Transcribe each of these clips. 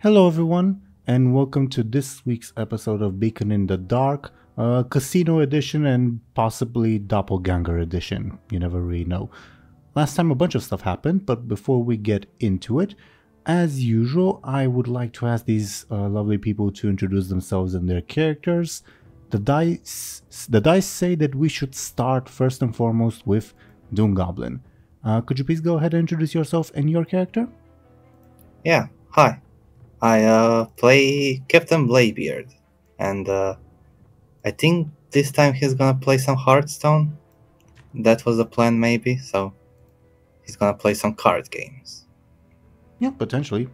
Hello, everyone, and welcome to this week's episode of Beacon in the Dark, Casino Edition, and possibly Doppelganger Edition. You never really know. Last time a bunch of stuff happened, but before we get into it, as usual, I would like to ask these lovely people to introduce themselves and their characters. The dice say that we should start first and foremost with DoomGoblin. Could you please go ahead and introduce yourself and your character? Yeah, hi. I play Captain Bladebeard, and I think this time he's gonna play some Hearthstone. That was the plan, maybe, so he's gonna play some card games. Yeah, potentially.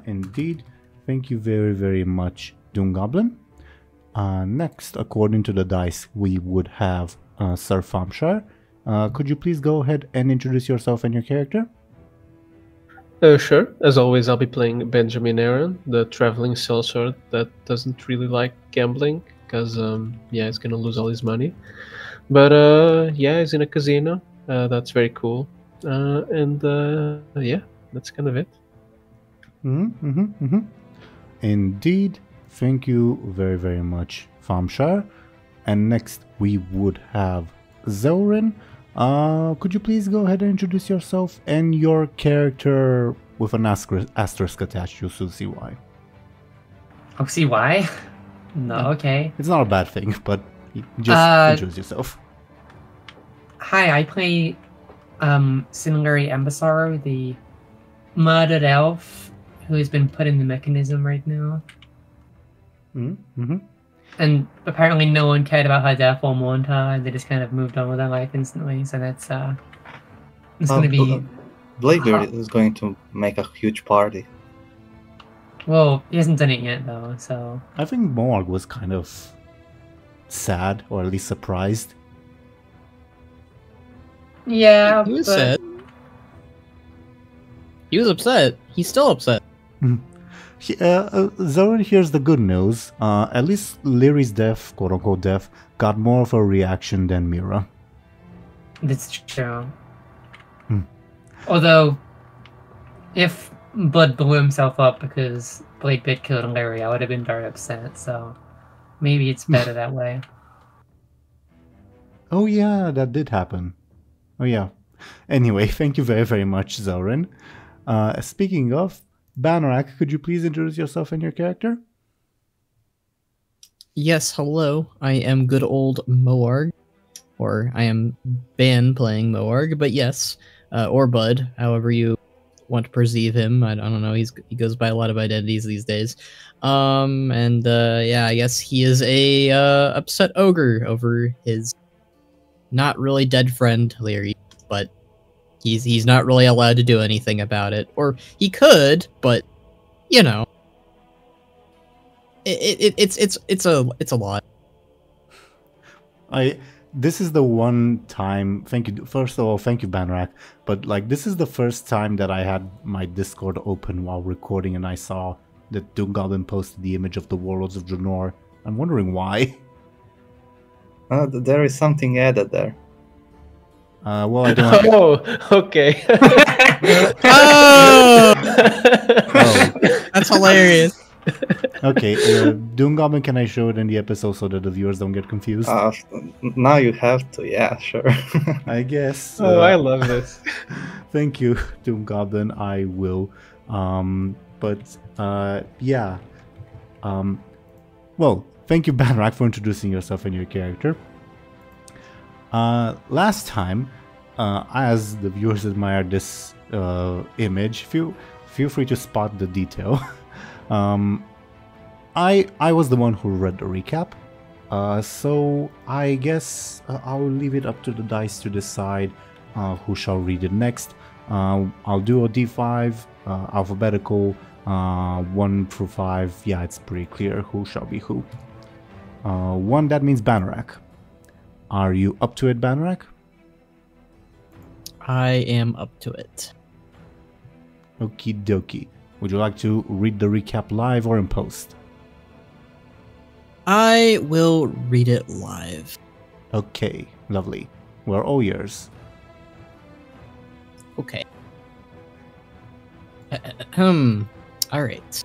Indeed. Thank you very, very much, DoomGoblin. Next, according to the dice, we would have Sir Thompshire. Could you please go ahead and introduce yourself and your character? Sure. As always, I'll be playing Benjamin Aaran, the traveling sellsword that doesn't really like gambling because, he's gonna lose all his money. But he's in a casino. That's very cool. That's kind of it. Indeed. Thank you very, very much, Thompshire. And next, we would have Zelrin. Could you please go ahead and introduce yourself and your character with an asterisk attached to see why? Oh, see why? No, okay. It's not a bad thing, but just introduce yourself. Hi, I play Lyri Embersorrow, the murdered elf who has been put in the mechanism right now. And apparently no one cared about her death or mourned her, and they just kind of moved on with their life instantly, so that's it's going to be... Bladebeard is going to make a huge party. Well, he hasn't done it yet, though, so... I think Morg was kind of sad, or at least surprised. Yeah, he was sad. He was upset. He's still upset. Zoran hears the good news. At least Lyri's death, quote-unquote death, got more of a reaction than Mera. That's true. Although, if Blood blew himself up because Bladebeard killed Lyri, I would have been very upset, so maybe it's better that way. Oh yeah, that did happen. Oh yeah. Anyway, thank you very, very much, Zoran. Speaking of, Banorak, could you please introduce yourself and your character? Yes, hello. I am good old Moarg. Or I am Ban playing Moarg, but yes. Or Bud, however you want to perceive him. I don't know, he goes by a lot of identities these days. I guess he is a upset ogre over his not really dead friend, Lyri, but he's not really allowed to do anything about it. Or he could, but you know, it's a lot. This is the one time. Thank you. First of all, thank you, Banrak. But like, this is the first time that I had my Discord open while recording, and I saw that DoomGoblin posted the image of the Warlords of Draenor. I'm wondering why. There is something added there. Well, I don't. Oh, okay. Oh, that's hilarious. Okay, DoomGoblin, can I show it in the episode so that the viewers don't get confused? Now you have to, yeah, sure. I guess. I love this. Thank you, DoomGoblin. I will. Well, thank you, Banrak, for introducing yourself and your character. Last time, as the viewers admire this image, feel free to spot the detail. I was the one who read the recap, so I guess I'll leave it up to the dice to decide who shall read it next. I'll do a D5, alphabetical, 1 through 5. Yeah, it's pretty clear who shall be who. 1, that means Banorak. Are you up to it, Banorak? I am up to it. Okie dokie. Would you like to read the recap live or in post? I will read it live. Okay, lovely. We're all yours. Okay. Alright.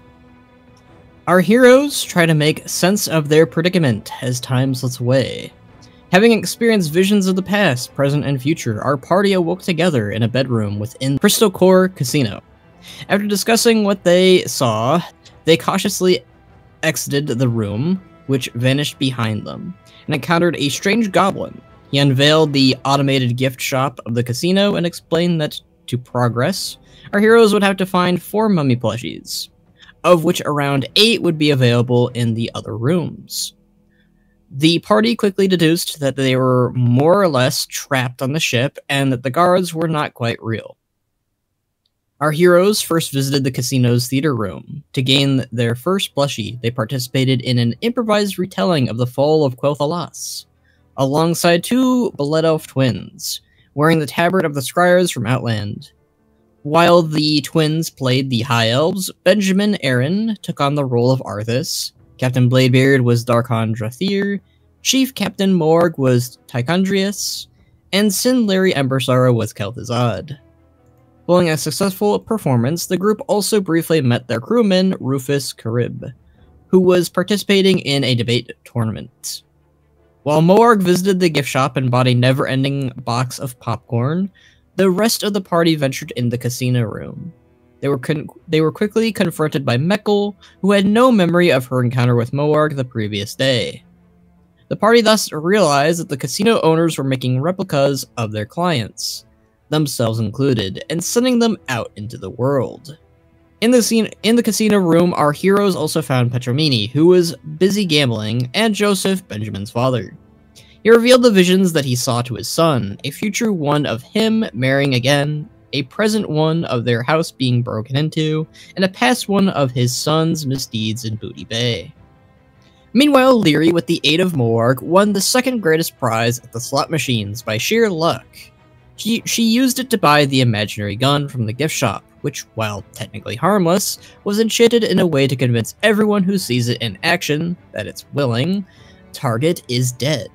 Our heroes try to make sense of their predicament as time slips away. Having experienced visions of the past, present, and future, our party awoke together in a bedroom within Crystal Core Casino. After discussing what they saw, they cautiously exited the room, which vanished behind them, and encountered a strange goblin. He unveiled the automated gift shop of the casino and explained that, to progress, our heroes would have to find 4 mummy plushies, of which around 8 would be available in the other rooms. The party quickly deduced that they were more or less trapped on the ship and that the guards were not quite real. Our heroes first visited the casino's theater room. To gain their first plushie, they participated in an improvised retelling of the fall of Quel'Thalas, alongside 2 Blood Elf twins, wearing the tabard of the Scryers from Outland. While the twins played the High Elves, Benjamin Aaran took on the role of Arthas, Captain Bladebeard was Darkon Drathir, Chief Captain Morg was Tychondrius, and Sin Lyri Embersorrow was Kel'Thuzad. Following a successful performance, the group also briefly met their crewman, Rufus Carib, who was participating in a debate tournament. While Morg visited the gift shop and bought a never-ending box of popcorn, the rest of the party ventured in the casino room. They were quickly confronted by Mekkel, who had no memory of her encounter with Moarg the previous day. The party thus realized that the casino owners were making replicas of their clients, themselves included, and sending them out into the world. In the casino room, our heroes also found Petromini, who was busy gambling, and Joseph, Benjamin's father. He revealed the visions that he saw to his son, a future one of him marrying again, a present one of their house being broken into, and a past one of his son's misdeeds in Booty Bay. Meanwhile, Lyri, with the aid of Moarg, won the second greatest prize at the slot machines by sheer luck. She used it to buy the imaginary gun from the gift shop, which, while technically harmless, was enchanted in a way to convince everyone who sees it in action that its willing target is dead.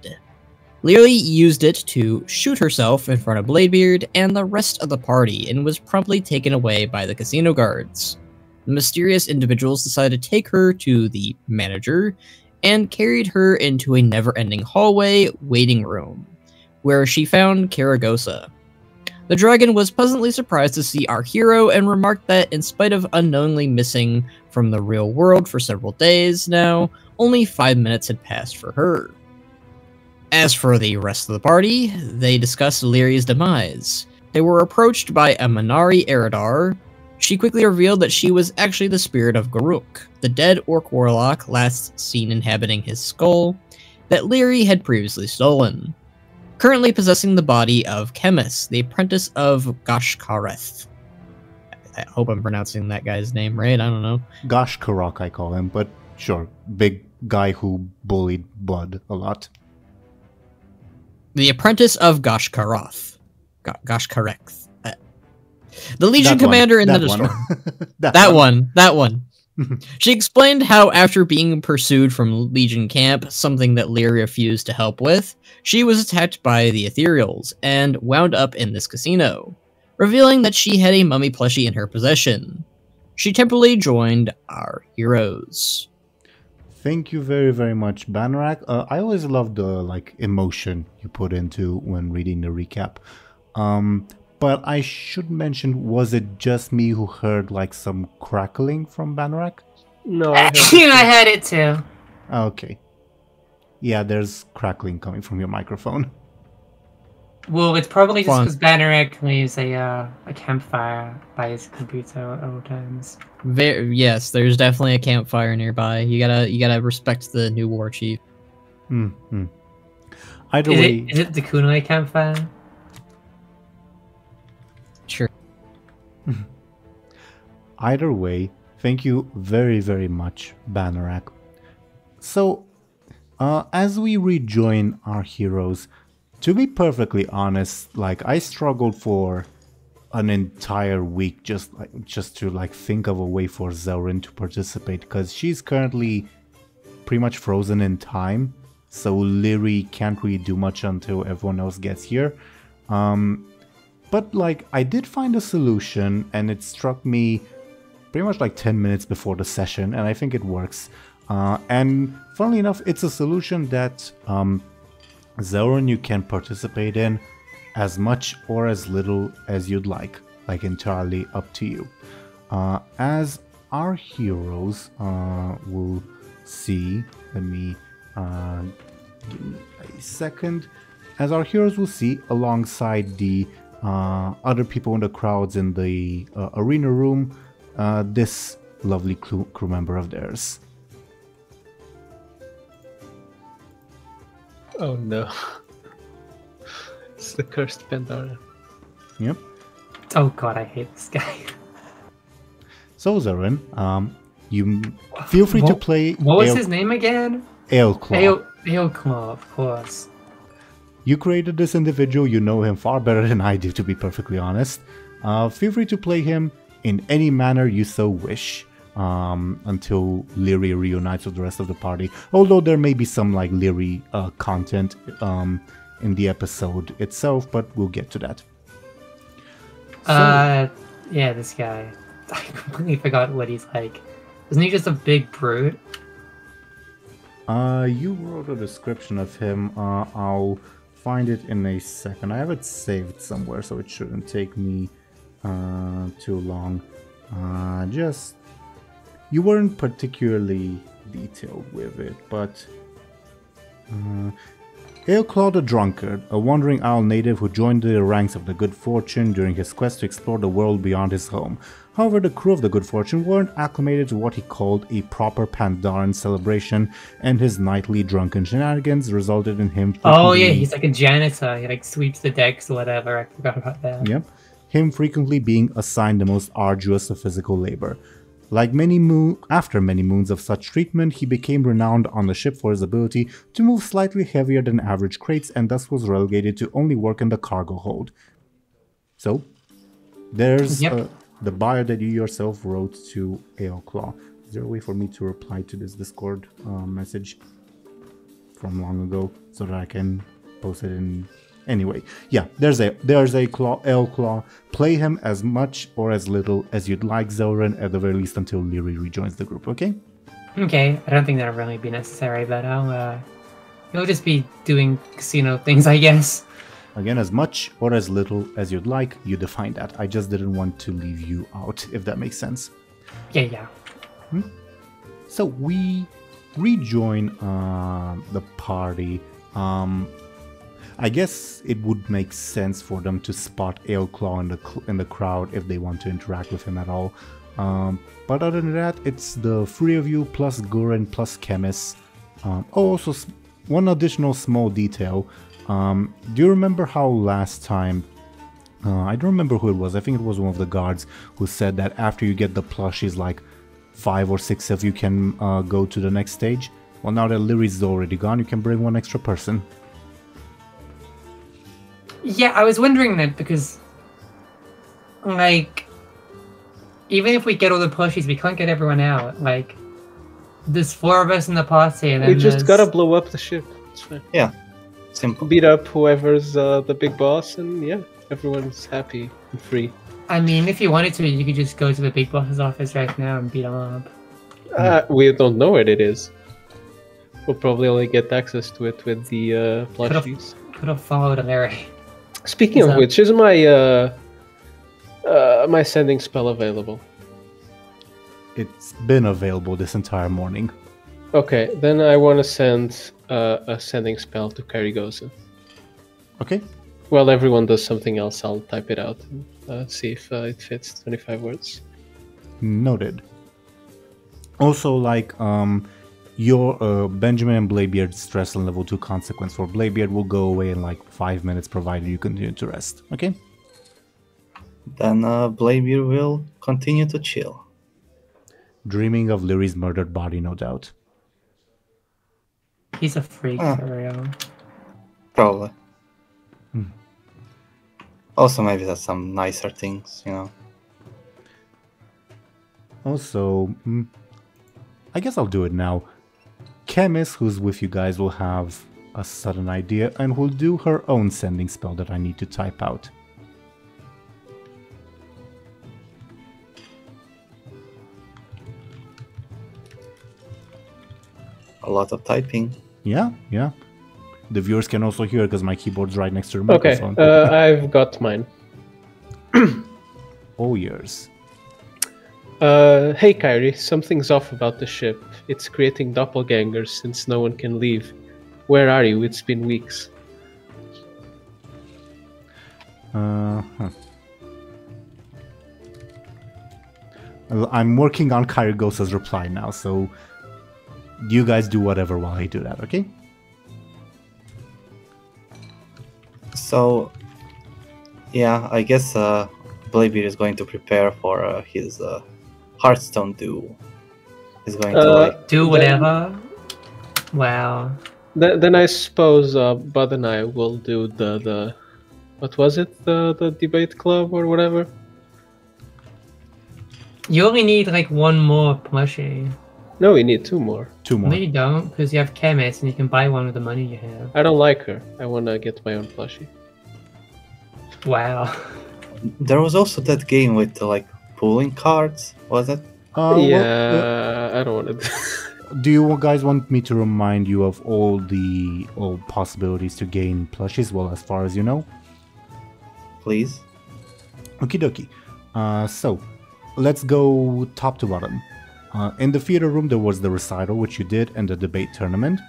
Lyri used it to shoot herself in front of Bladebeard and the rest of the party and was promptly taken away by the casino guards. The mysterious individuals decided to take her to the manager and carried her into a never-ending hallway waiting room, where she found Karagosa. The dragon was pleasantly surprised to see our hero and remarked that in spite of unknowingly missing from the real world for several days now, only 5 minutes had passed for her. As for the rest of the party, they discussed Lyri's demise. They were approached by a Minari Eridar. She quickly revealed that she was actually the spirit of Garuk, the dead orc warlock last seen inhabiting his skull, that Lyri had previously stolen. Currently possessing the body of Chemis, the apprentice of Gashkareth. I hope I'm pronouncing that guy's name right, I don't know. Gashkarok, I call him, but sure, big guy who bullied Blood a lot. The apprentice of Gashkaroth. Gashkareth. The Legion commander in Thunderstorm. That one. She explained how after being pursued from Legion camp, something that Lyri refused to help with, she was attacked by the Ethereals and wound up in this casino, revealing that she had a mummy plushie in her possession. She temporarily joined our heroes. Thank you very, very much, Banrak. I always love the emotion you put into when reading the recap. But I should mention, was it just me who heard some crackling from Banrak? No, I had it too. Okay. Yeah, there's crackling coming from your microphone. Well, it's probably just because Bannerak leaves a campfire by his computer at all times. Yes, there's definitely a campfire nearby. You gotta respect the new war chief. Mm-hmm. Either way, is it the Kunai campfire? Sure. Either way, thank you very, very much, Bannerak. So, as we rejoin our heroes, to be perfectly honest, I struggled for an entire week just to think of a way for Zelrin to participate, because she's currently pretty much frozen in time, so Lyri can't really do much until everyone else gets here. But I did find a solution, and it struck me pretty much like 10 minutes before the session, and I think it works. And funnily enough, it's a solution that Zelrin, you can participate in as much or as little as you'd like entirely up to you. As our heroes will see, let me give me a second. As our heroes will see, alongside the other people in the crowds in the arena room, this lovely crew member of theirs. Oh no. It's the cursed Pandora. Yep. Oh god, I hate this guy. So Zelrin, you feel free to play. What was his name again? Aleclaw. Aleclaw, of course. You created this individual, you know him far better than I do, to be perfectly honest. Feel free to play him in any manner you so wish, until Lyri reunites with the rest of the party. Although there may be some like Lyri content in the episode itself, but we'll get to that. So, yeah, this guy. I completely forgot what he's like. Isn't he just a big brute? You wrote a description of him. I'll find it in a second. I have it saved somewhere, so it shouldn't take me too long. Just you weren't particularly detailed with it, but Aleclaw the Drunkard, a wandering Isle native who joined the ranks of the Good Fortune during his quest to explore the world beyond his home. However, the crew of the Good Fortune weren't acclimated to what he called a proper Pandaran celebration, and his nightly drunken shenanigans resulted in him... Oh yeah, he's like a janitor. He like sweeps the decks or whatever. I forgot about that. Yep. Him frequently being assigned the most arduous of physical labor. Like after many moons of such treatment, he became renowned on the ship for his ability to move slightly heavier than average crates, and thus was relegated to only work in the cargo hold. So, there's the bio that you yourself wrote to Aleclaw. Is there a way for me to reply to this Discord message from long ago so that I can post it in... Anyway, yeah, there's Aleclaw. Play him as much or as little as you'd like, Zelrin, at the very least until Lyri rejoins the group, okay? Okay, I don't think that'll really be necessary, but you'll just be doing casino things, I guess. Again, as much or as little as you'd like, you define that. I just didn't want to leave you out, if that makes sense. Yeah. So we rejoin the party. I guess it would make sense for them to spot Aleclaw in the crowd if they want to interact with him at all. But other than that, it's the three of you plus Guren plus Chemis. Also, one additional small detail. Do you remember how last time, I don't remember who it was, I think it was one of the guards who said that after you get the plushies, like 5 or 6 of you can go to the next stage? Well, now that Lyri's already gone, you can bring one extra person. Yeah, I was wondering that because, like, even if we get all the plushies, we can't get everyone out. Like, there's 4 of us in the party, and then we just gotta blow up the ship. It's fine. Yeah, simple. Beat up whoever's the big boss, and yeah, everyone's happy and free. I mean, if you wanted to, you could just go to the big boss's office right now and beat him up. We don't know where it is. We'll probably only get access to it with the plushies. Could have followed Lyri. Speaking of which, is my my sending spell available? It's been available this entire morning. Okay, then I want to send a sending spell to Karigosa. Okay. While everyone does something else, I'll type it out and see if it fits 25 words. Noted. Also, like, your Benjamin and Bladebeard's stress and level 2 consequence for Bladebeard will go away in like 5 minutes, provided you continue to rest. Okay? Then Bladebeard will continue to chill. Dreaming of Lyri's murdered body, no doubt. He's a freak for real. Probably. Also, maybe that's some nicer things, you know. Also, I guess I'll do it now. Chemis, who's with you guys, will have a sudden idea and will do her own sending spell that I need to type out. a lot of typing. Yeah, yeah. The viewers can also hear because my keyboard's right next to the Okay, microphone. I've got mine. Oh, years. Hey Kyrie, something's off about the ship. It's creating doppelgangers since no one can leave. Where are you? It's been weeks. Huh. Well, I'm working on Kyrigosa's reply now, so you guys do whatever while I do that, okay? So, yeah, I guess Bladebeard is going to prepare for his Hearthstone duel. He's going to like Do whatever. Wow. Then I suppose Bud and I will do the what was it? The debate club or whatever? You only need like one more plushie. No, we need 2 more. 2 more. No, you don't, because you have chemists and you can buy one with the money you have. I don't like her. I want to get my own plushie. Wow. There was also that game with like pulling cards, was it? Yeah, I don't want to. Do you guys want me to remind you of all possibilities to gain plushies? Well, as far as you know. Please. Okie dokie. So, let's go top to bottom. In the theater room, there was the recital, which you did, and the debate tournament.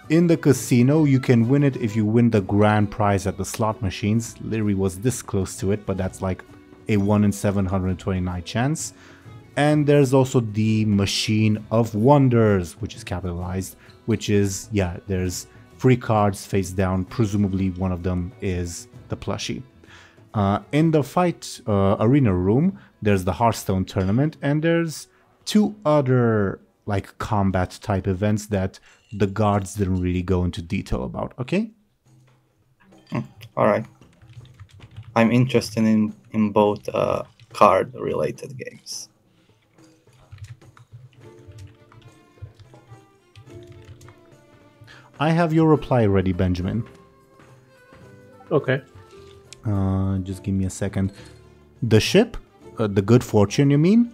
In the casino, you can win it if you win the grand prize at the slot machines. Lyri was this close to it, but that's like a 1 in 729 chance. And there's also the Machine of Wonders, which is capitalized, which is, yeah, there's 3 cards face down. Presumably one of them is the plushie. In the fight arena room, there's the Hearthstone tournament, and there's 2 other like combat type events that the guards didn't really go into detail about, okay? Alright. I'm interested in both card related games. I have your reply ready, Benjamin. Okay. Just give me a second. The ship? The Good Fortune, you mean?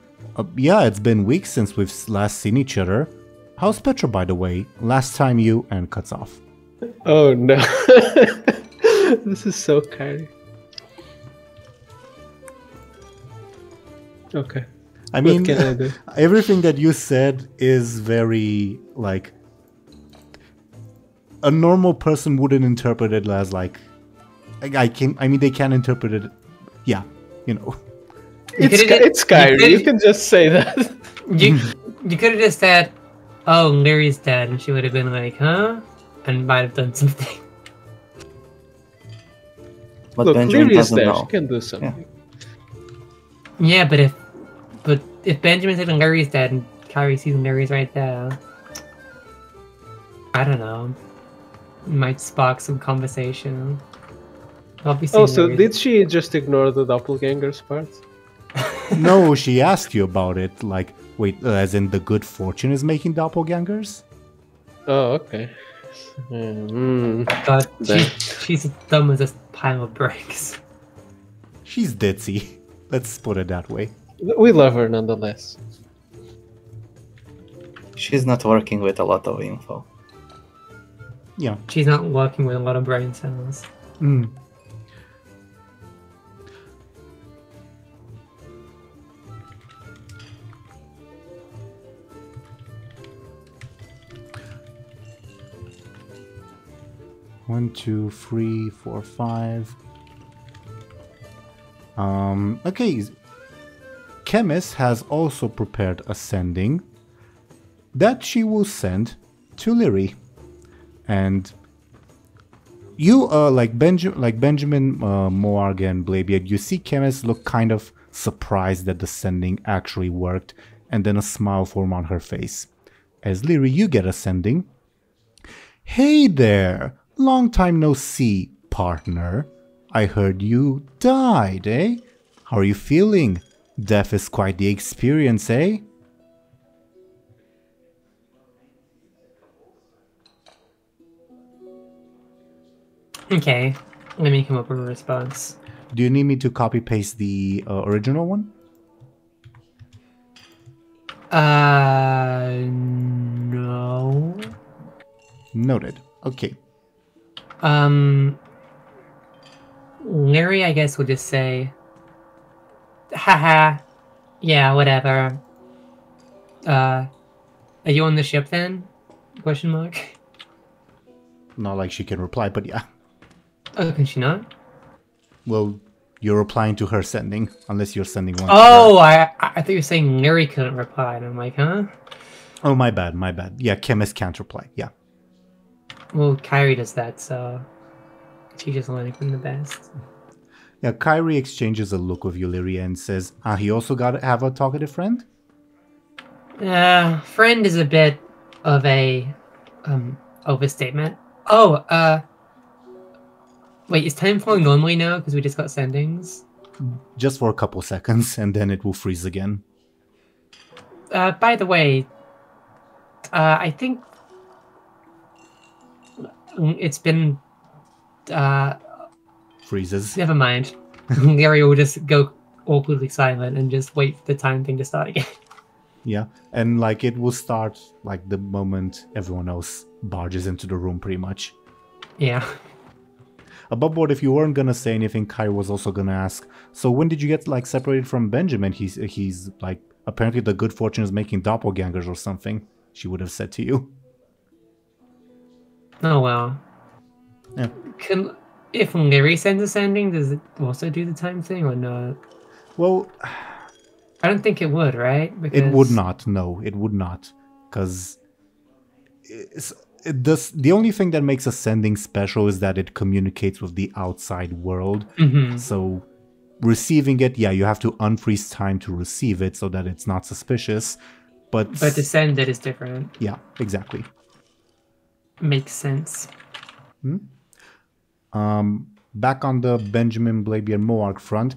Yeah, it's been weeks since we've last seen each other. How's Petra, by the way? Last time you... and cuts off. Oh no. This is so Kyrie. Okay. I mean, What can I do? everything that you said is very, like... A normal person wouldn't interpret it as, like... I mean, they can interpret it... Yeah, you know. It's Kyrie. You can just say that. You could have just said, "Oh, Lyri's dead," and she would have been like, "Huh?" and might have done something. But Look, Benjamin Lyri is doesn't there. know. She can do something. Yeah, but if Benjamin said Lyri's dead and Kyrie sees Lyri's right there, I don't know. It might spark some conversation. Obviously, Oh, so Lyri's- did she just ignore the doppelgangers part? No, she asked you about it, like, wait, as in the Good Fortune is making doppelgangers? Oh, okay. God, Then- she's as dumb as a pile of bricks. She's ditzy. Let's put it that way. We love her nonetheless. She's not working with a lot of info. Yeah. She's not working with a lot of brain cells. Mm. One, two, three, four, five. Okay. Chemist has also prepared a sending that she will send to Lyri. And you, like Benjamin, Moarg, and Bladebeard, you see Chemist look kind of surprised that the sending actually worked, and then a smile form on her face. As Lyri, you get a sending. Hey there! Long time no see, partner. I heard you died, eh? How are you feeling? Death is quite the experience, eh? Okay, let me come up with a response. Do you need me to copy-paste the original one? No. Noted. Okay. Lyri, I guess, will just say, haha, yeah, whatever. Are you on the ship then? Question mark. Not like she can reply, but yeah. Oh, can she not? Well, you're replying to her sending, unless you're sending one. Oh, I thought you were saying Lyri couldn't reply, and I'm like, huh? Oh, my bad, my bad. Yeah, chemist can't reply. Yeah. Well, Kyrie does that, so she's just learning from the best. Yeah, Kyrie exchanges a look with you, Lyri, and says, he also got to have a talkative friend? Friend is a bit of a overstatement. Oh, wait, is time flowing normally now because we just got sendings? Just for a couple seconds, and then it will freeze again. By the way, I think it's been Freezes. never mind. Gary will just go awkwardly silent and just wait for the time thing to start again. Yeah, and like it will start like the moment everyone else barges into the room, pretty much. Yeah. Above board, if you weren't gonna say anything, Kai was also gonna ask, so when did you get like separated from Benjamin? He's like, apparently the good fortune is making doppelgangers or something, she would have said to you. Oh well. Yeah. If Lyri sends a sending, does it also do the time thing or not? Well, I don't think it would, right? Because... It would not, no, it would not. Because the only thing that makes a sending special is that it communicates with the outside world. Mm-hmm. So receiving it, yeah, you have to unfreeze time to receive it so that it's not suspicious. But to send it is different. Yeah, exactly. Makes sense. Back on the Benjamin Bladebeard Moarg front,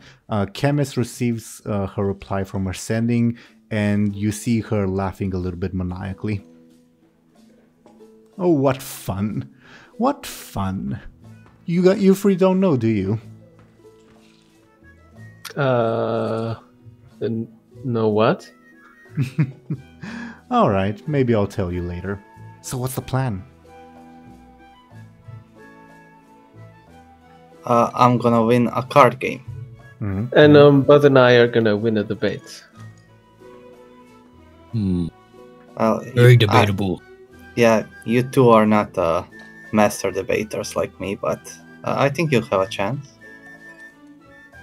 Chemist receives her reply from her sending, and you see her laughing a little bit maniacally. Oh, what fun! What fun! You three don't know, do you? No what? Alright, maybe I'll tell you later. So what's the plan? I'm gonna win a card game. Mm-hmm. And Bud and I are gonna win a debate. Very debatable. Yeah, you two are not master debaters like me, but I think you'll have a chance.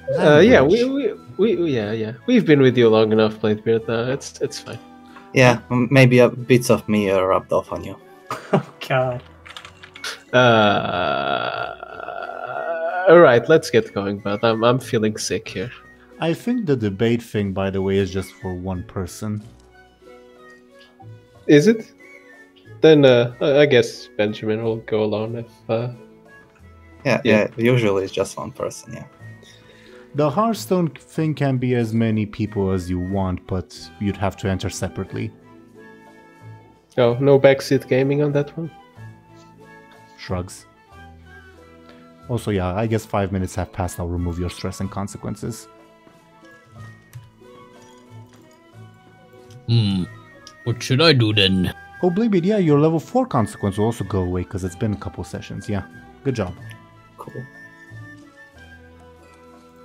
Yeah, we've been with you long enough, Bladebeard. It's fine. Yeah, maybe bits of me rubbed off on you. Oh god. All right, let's get going, Bud. I'm feeling sick here. I think the debate thing, by the way, is just for one person. Is it? Then I guess Benjamin will go alone if... Yeah, usually it's just one person, yeah. The Hearthstone thing can be as many people as you want, but you'd have to enter separately. Oh, no backseat gaming on that one? Shrugs. Also, yeah, I guess 5 minutes have passed. I'll remove your stress and consequences. What should I do then? Oh, Bladebeard, yeah, your level 4 consequence will also go away because it's been a couple sessions. Yeah, good job. Cool.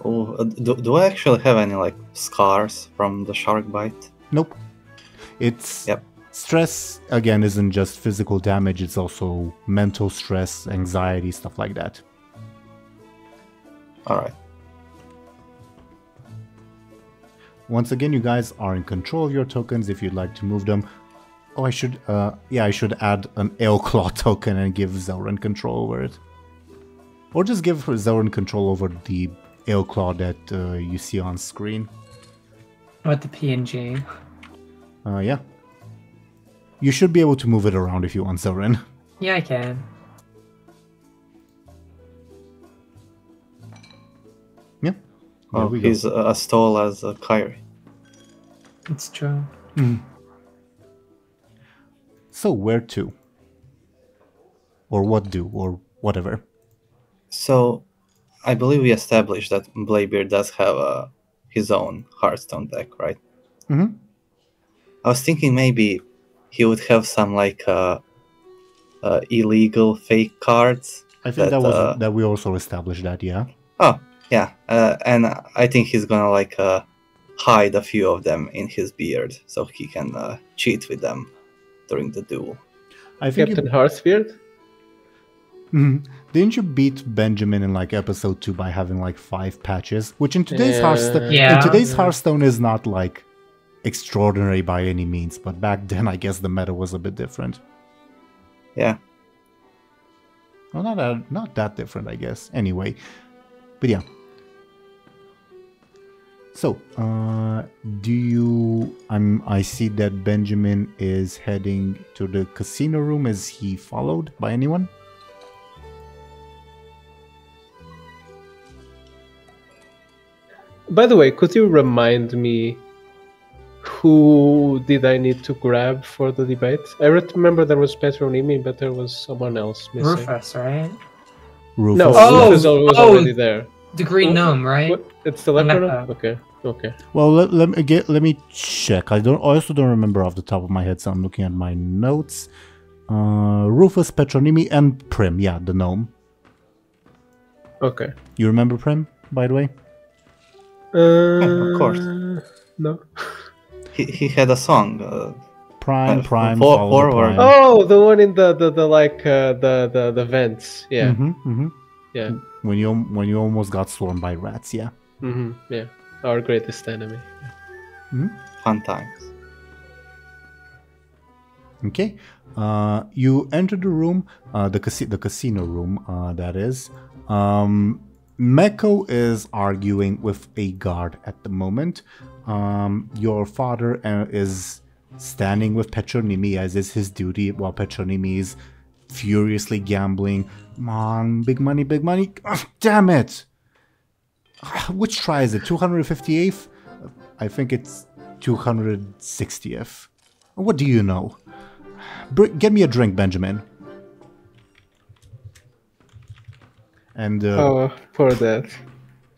Oh, do I actually have any like scars from the shark bite? Nope. It's stress again isn't just physical damage, it's also mental stress, anxiety, stuff like that. Alright. Once again, you guys are in control of your tokens if you'd like to move them. Oh, I should add an Aelclaw token and give Zelrin control over it. Or just give Zelrin control over the Aelclaw that you see on screen. What, the PNG? Yeah. You should be able to move it around if you want, Zelrin. Yeah, I can. Yeah. Oh, he's as tall as Kyrie. It's true. So, where to? Or what do, or whatever. So, I believe we established that Bladebeard does have his own Hearthstone deck, right? Mm-hmm. I was thinking maybe he would have some like illegal fake cards. I think that we also established that, yeah. Oh, yeah. And I think he's gonna like hide a few of them in his beard so he can cheat with them during the duel. I think Captain Hearthbeard? Didn't you beat Benjamin in like episode 2 by having like 5 patches? Which in today's Hearthstone is not like extraordinary by any means, but back then I guess the meta was a bit different. Yeah. Well, not that different, I guess. Anyway, but yeah. So, I see that Benjamin is heading to the casino room. Is he followed by anyone? By the way, could you remind me who did I need to grab for the debate? I remember there was Petronimi, but there was someone else missing. Rufus, right? Rufus. No, Rufus was already there. The green gnome, right? What? It's the leper gnome? Okay. Well, let me check. I also don't remember off the top of my head, so I'm looking at my notes. Rufus, Petronimi, and Prim. Yeah, the gnome. Okay. You remember Prim, by the way? Of course. No. He had a song. Prime, Prime. Oh, the one in the vents. Yeah. Yeah. When you almost got swarmed by rats. Yeah. Yeah. Our greatest enemy. Fun times. Okay. You enter the room, the casino room. That is. Meko is arguing with a guard at the moment. Your father is standing with Petronimi, as is his duty, while Petronimi is furiously gambling. Come on, big money, big money. Ugh, damn it! Which try is it? 258th? I think it's 260th. What do you know? Get me a drink, Benjamin. And for that.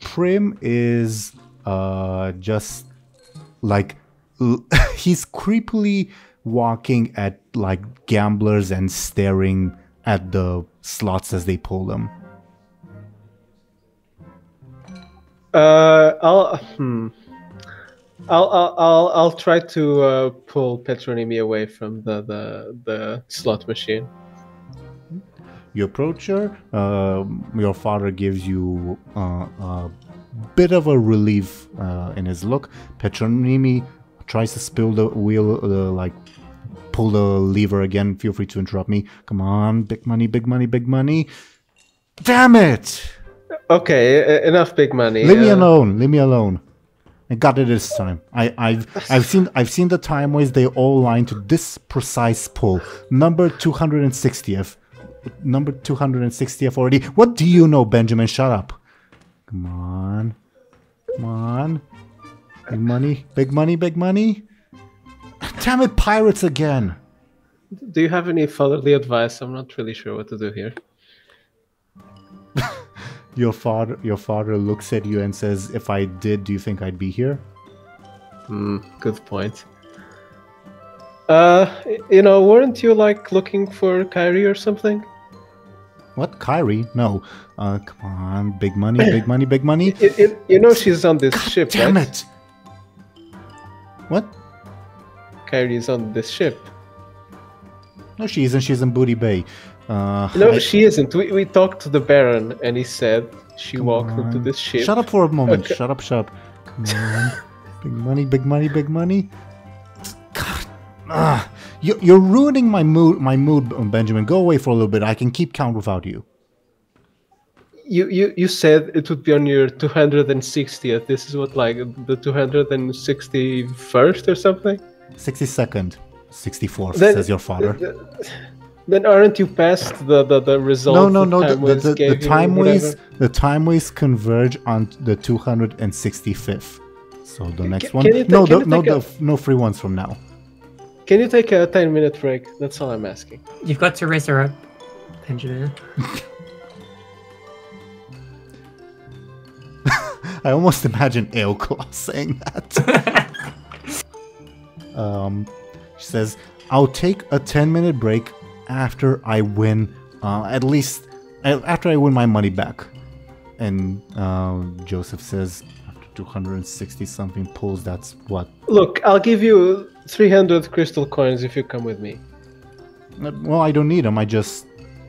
Prim is just like he's creepily walking at like gamblers and staring at the slots as they pull them. I'll try to pull Petronimi away from the slot machine. You approach her. Your father gives you a bit of a relief in his look. Petronimi tries to spill the wheel, pull the lever again. Feel free to interrupt me. Come on, big money, big money, big money. Damn it! Okay, enough big money. Leave me alone. Leave me alone. I got it this time. I've seen the time ways. They all line to this precise pull. Number 260th. Number 260th already. What do you know, Benjamin? Shut up. Come on. Come on. Big money. Big money. Big money. Damn it, pirates again. Do you have any fatherly advice? I'm not really sure what to do here. Your father looks at you and says, if I did, do you think I'd be here? Good point. Weren't you like looking for Kyrie or something? What? Kyrie? No. Come on. Big money, big money, big money. She's on this ship, damn right? it! What? Kyrie's on this ship. No, she isn't. She's in Booty Bay. No, she isn't. We talked to the Baron, and he said she walked into this ship. Shut up for a moment. Okay. Shut up. Come on. Big money, big money, big money. God. You're ruining my mood, Benjamin. Go away for a little bit. I can keep count without you. You said it would be on your 260th. This is what, like, the 261st or something? 62nd. 64th, says your father. Then aren't you past the result? No. The time ways converge on the 265th. So the next one. No free ones from now. Can you take a 10-minute break? That's all I'm asking. You've got to raise her up, Benjamin. I almost imagine Aelclaw saying that. She says, I'll take a 10-minute break after I win, after I win my money back. And Joseph says, after 260 something pulls, that's what? Look, I'll give you 300 crystal coins if you come with me. Well, I don't need them.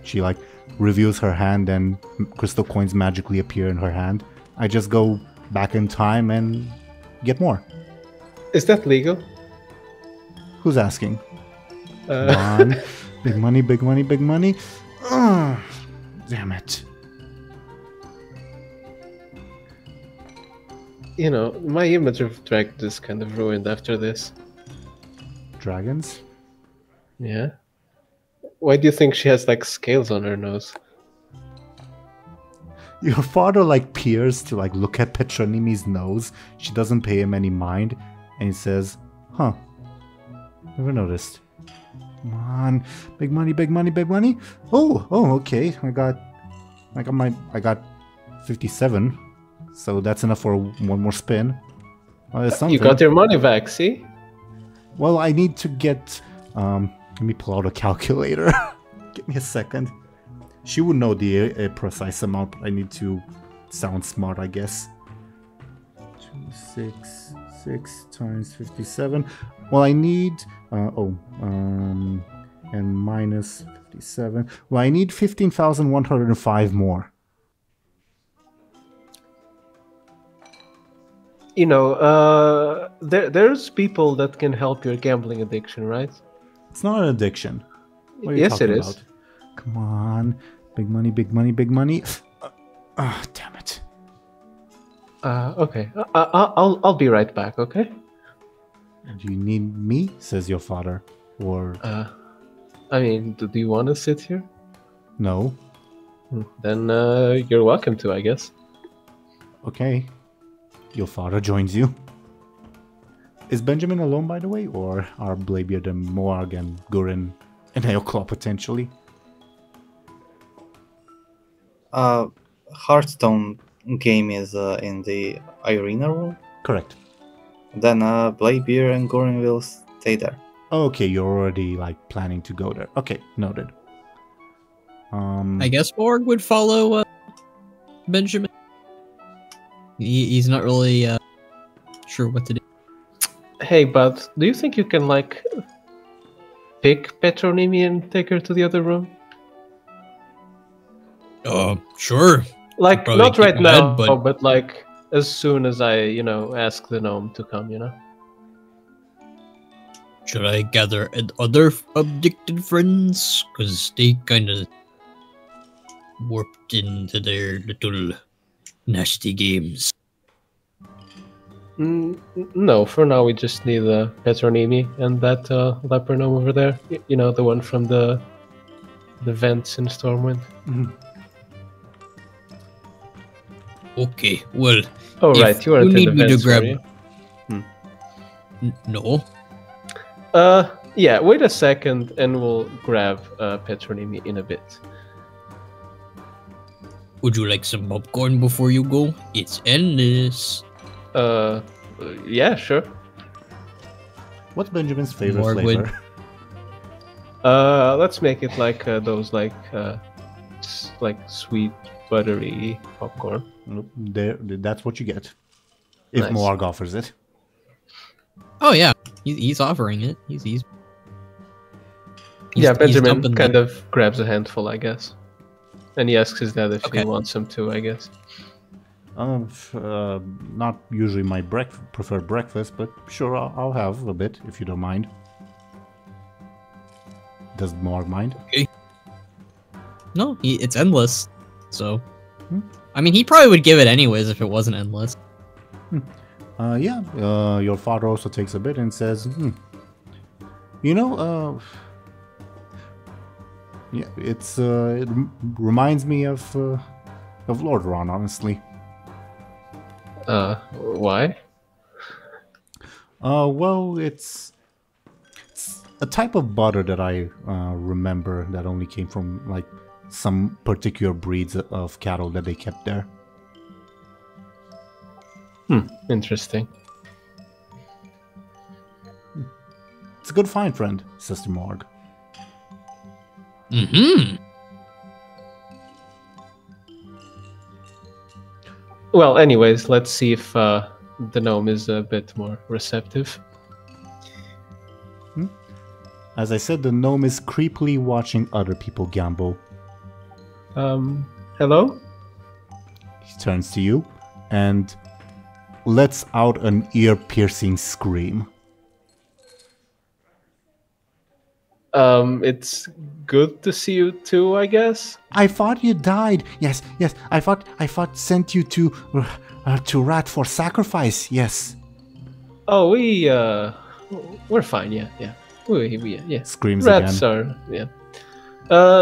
She like reveals her hand and crystal coins magically appear in her hand. I just go back in time and get more. Is that legal? Who's asking? Come on. Big money, big money, big money. Damn it. You know, my image of dragons is kind of ruined after this. Dragons? Yeah. Why do you think she has like scales on her nose? Your father like peers to like look at Petronimi's nose. She doesn't pay him any mind, and he says, "Huh? Never noticed." Come on, big money, big money, big money. Oh, okay. I got 57. So that's enough for one more spin. You got your money back, see? Well, I need to get. Let me pull out a calculator. Give me a second. She would know the precise amount, but I need to sound smart, I guess. 266 times 57. Well, I need. And minus 57. Well, I need 15,105 more. You know, there's people that can help your gambling addiction, right? It's not an addiction. What are you Yes, it talking is. about? Come on. Big money, big money, big money. Damn it. Okay. I'll be right back, okay? Do you need me? Says your father. Or I mean, do you want to sit here? no? Then you're welcome to, I guess. Okay. Your father joins you. Is Benjamin alone, by the way? Or are Bladebeard and Moarg and Gurin and Eoclaw potentially? Hearthstone game is in the arena room. Correct. Then Bladebeard and Gorin will stay there. Okay, you're already like planning to go there. Okay, noted. I guess Morg would follow Benjamin. He's not really sure what to do. Hey, but do you think you can, like, pick Petronimi and take her to the other room? Sure. Like, Probably not right keep now, ahead, but like, as soon as I, ask the gnome to come, Should I gather other addicted friends? Because they kind of warped into their little nasty games. No, for now we just need Petronimi and that leper gnome over there. The one from the vents in Stormwind. Okay, well. Oh, if right, you weren't you in need the me to vents, grab. were you? No. Yeah, wait a second and we'll grab Petronimi in a bit. Would you like some popcorn before you go? It's endless. Yeah, sure. What's Benjamin's favorite Morg would- flavor? Let's make it like those like sweet buttery popcorn. Nope, that's what you get. If Nice. Moarg offers it. Oh yeah, he's offering it. He's Yeah, Benjamin dumping kind the- of grabs a handful, I guess, and he asks his dad if Okay. he wants some too, I guess. Not usually my preferred breakfast, but sure, I'll have a bit if you don't mind. Does Moarg mind? No, it's endless. So, I mean, he probably would give it anyways if it wasn't endless. Yeah. Your father also takes a bit and says, yeah, it reminds me of Lord Ron, honestly. Why? Well, it's a type of butter that I remember that only came from like some particular breeds of cattle that they kept there. Interesting. It's a good find, friend, says to Morg. Mm-hmm. Well, anyways, let's see if the gnome is a bit more receptive. As I said, the gnome is creepily watching other people gamble. Hello? He turns to you and lets out an ear-piercing scream. It's good to see you too, I guess. I thought you died. Yes. I thought sent you to rat for sacrifice. Yes. Oh, we're fine. Yeah. Yeah. Screams Rats again. are yeah.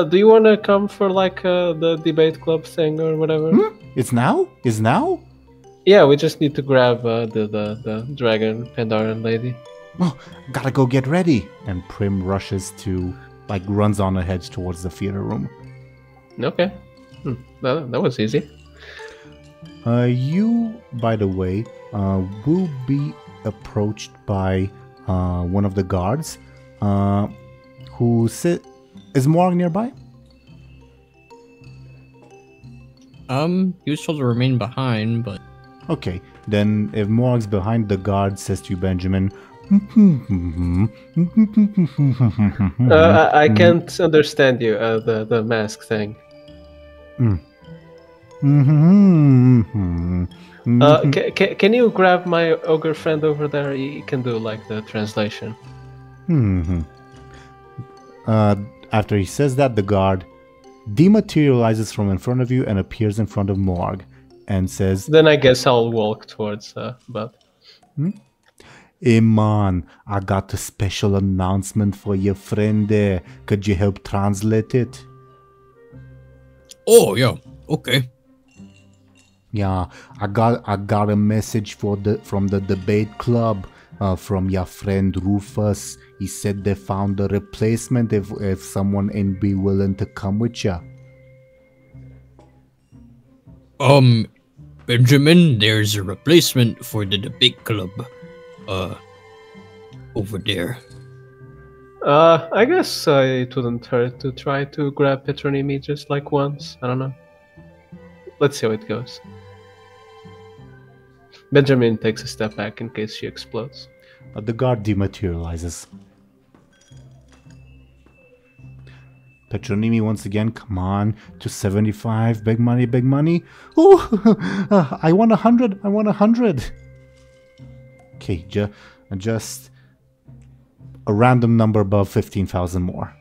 Do you want to come for like the debate club thing or whatever? It's now? Is now? Yeah, we just need to grab the dragon Pandaren lady. Oh, gotta go get ready. And Prim rushes to, runs on ahead towards the theater room. Okay. That was easy. You, by the way, will be approached by one of the guards who is Morg nearby? He was told to remain behind, but... Okay, then if Morg's behind, the guard says to you, Benjamin... I can't understand you, the mask thing. Can you grab my ogre friend over there? He can do like the translation. After he says that, the guard dematerializes from in front of you and appears in front of Morg and says, Then I guess I'll walk towards Bud. Hey man, I got a special announcement for your friend there. Could you help translate it? Oh, yeah. Okay. Yeah, I got a message from the debate club from your friend Rufus. He said they found a replacement if someone ain't be willing to come with ya. Benjamin, there's a replacement for the debate club. Over there. I guess it wouldn't hurt to try to grab Petronimi just like once. I don't know. Let's see how it goes. Benjamin takes a step back in case she explodes. The guard dematerializes. Petronimi once again, come on, to 75, big money, big money. Ooh, I want 100, I want 100. Okay, just a random number above 15,000 more.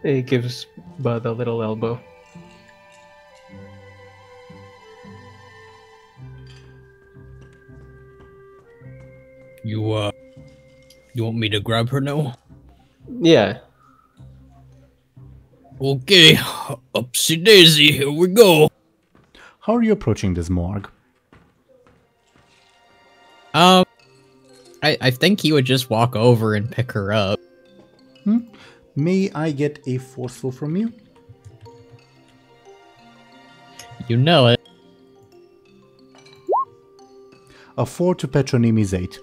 He gives Bud a little elbow. You want me to grab her now? Yeah. Okay, upsy daisy, here we go. How are you approaching this Morg? I think he would just walk over and pick her up. May I get a forceful from you? You know it. A 4 to Petronimi's 8.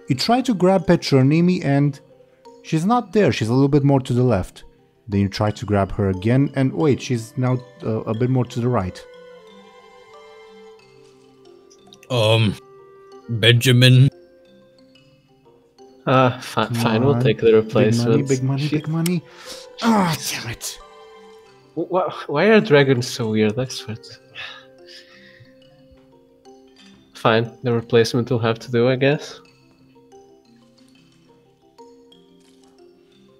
You try to grab Petronimi and she's not there. She's a little bit more to the left. Then you try to grab her again and wait, she's now a bit more to the right. Benjamin. Fine, we'll take the replacement. Big money. Ah, damn it. Why are dragons so weird? I swear. Fine, the replacement will have to do, I guess.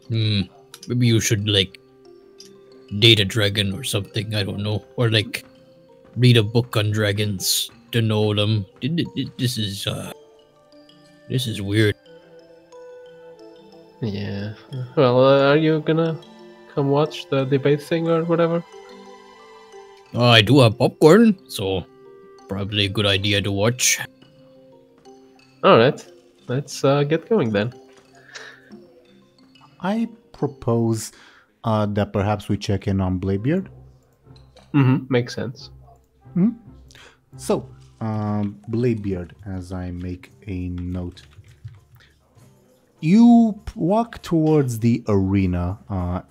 Maybe you should, date a dragon or something, I don't know. Or, read a book on dragons to know them. This is weird. Yeah. Well, are you gonna come watch the debate thing or whatever? I do have popcorn, so probably a good idea to watch. Alright, let's get going then. I propose that perhaps we check in on Bladebeard. Makes sense. So, Bladebeard, as I make a note. You walk towards the arena,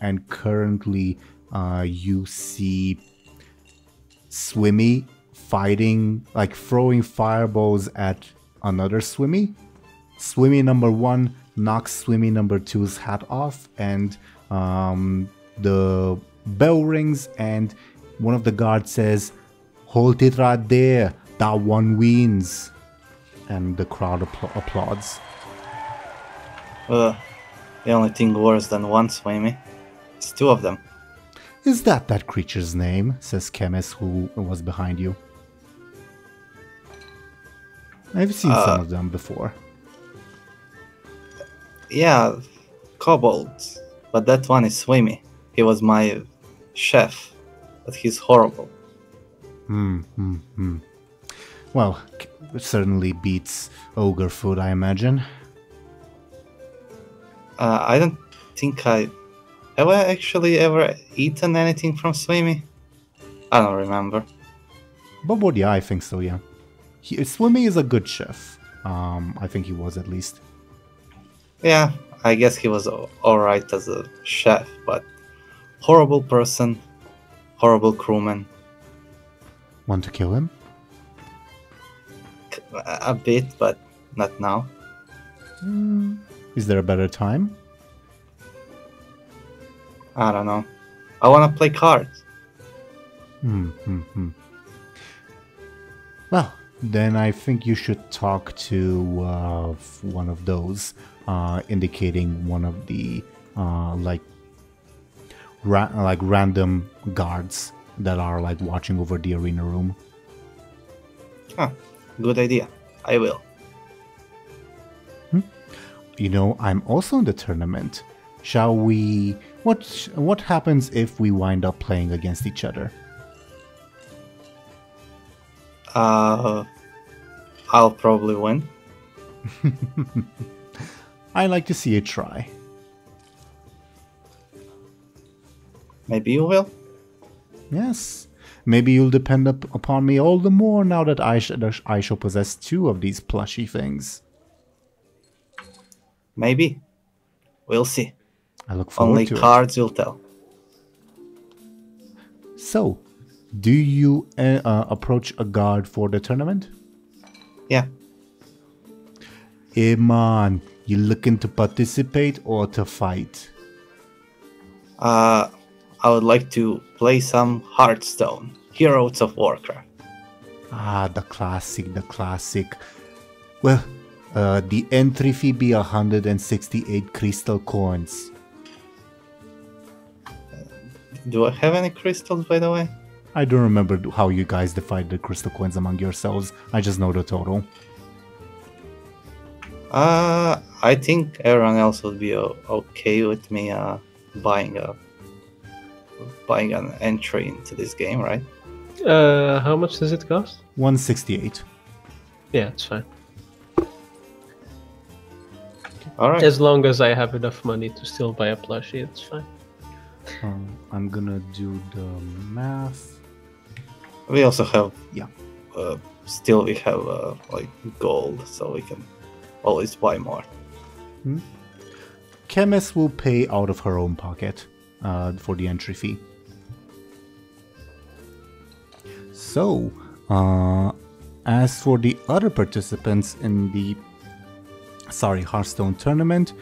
and currently you see Swimmy fighting, like throwing fireballs at another Swimmy. Swimmy number 1 knocks Swimmy number 2's hat off, and the bell rings, and one of the guards says, "Hold it right there, that one wins." And the crowd applauds. The only thing worse than one Swimmy is 2 of them. "Is that creature's name?" says Chemis, who was behind you. "I've seen some of them before." Yeah, kobolds. But that one is Swimmy. He was my chef, but he's horrible. Well, it certainly beats ogre food, I imagine. I don't think have I actually ever eaten anything from Swimmy? I don't remember. But yeah, I think so, yeah. Swimmy is a good chef. I think he was, at least. Yeah, I guess he was alright as a chef, but horrible person, horrible crewman. Want to kill him? A bit, but not now. Is there a better time? I don't know. I want to play cards. Well, then I think you should talk to one of those, indicating one of the random guards that are like watching over the arena room. Huh. Good idea. I will. You know, I'm also in the tournament. Shall we... What happens if we wind up playing against each other? I'll probably win. I like to see it try. Maybe you will? Yes. Maybe you'll depend upon me all the more now that I shall possess 2 of these plushy things. Maybe. We'll see. I look forward Only to it. cards will tell. So, do you approach a guard for the tournament? Yeah. Hey man, you looking to participate or to fight? I would like to play some Hearthstone, Heroes of Warcraft. Ah, the classic. Well, the entry fee be 168 crystal coins. Do I have any crystals, by the way? I don't remember how you guys divide the crystal coins among yourselves. I just know the total. I think everyone else would be okay with me buying an entry into this game, right? How much does it cost? 168. Yeah, it's fine. Alright. As long as I have enough money to still buy a plushie, it's fine. I'm gonna do the math. We also have... Yeah. Still we have like gold, so we can always buy more. Chemis will pay out of her own pocket for the entry fee. So, as for the other participants in the Hearthstone tournament,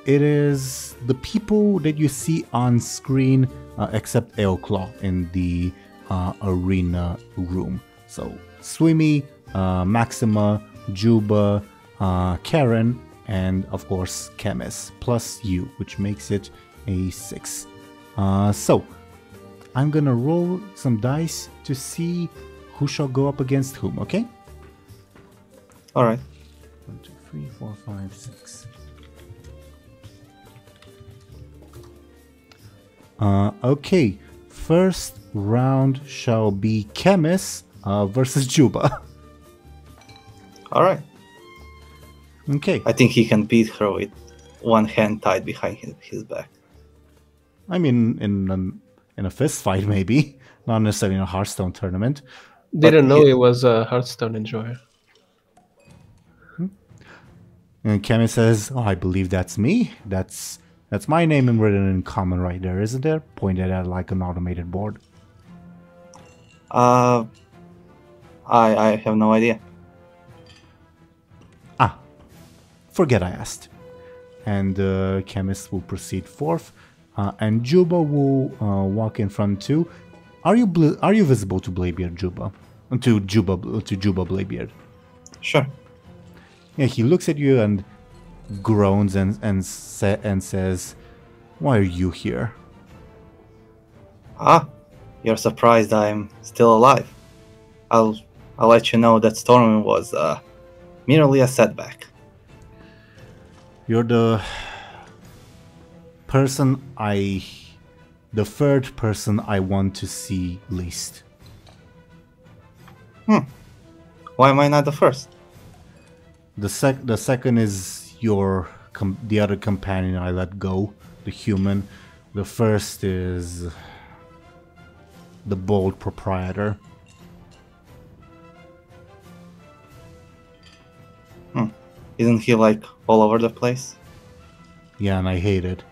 it is the people that you see on screen, except Eoclaw in the arena room. So, Swimmy, Maxima, Juba, Karen, and of course Chemis, plus you, which makes it a 6. So, I'm gonna roll some dice to see who shall go up against whom, okay? Alright. 1, 2, 3, 4, 5, 6. Okay, first round shall be Chemis versus Juba. Alright. Okay. I think he can beat her with one hand tied behind his back. I mean, in a fist fight, maybe. Not necessarily in a Hearthstone tournament. Didn't know it was a Hearthstone enjoyer. And Kemi says, "Oh, I believe that's me. That's my name written in common right there, isn't there?" Pointed at like an automated board. I have no idea. Ah, forget I asked. And the chemist will proceed forth, and Juba will walk in front too. Are you visible to Bladebeard, Juba? To Juba Bladebeard. Sure. Yeah, he looks at you and groans and says, "Why are you here?" Ah, you're surprised I'm still alive. I'll let you know that Stormwind was merely a setback. You're the third person I want to see least. Why am I not the first? The second is the other companion I let go, the human. The first is the bold proprietor. Isn't he like all over the place? Yeah, and I hate it.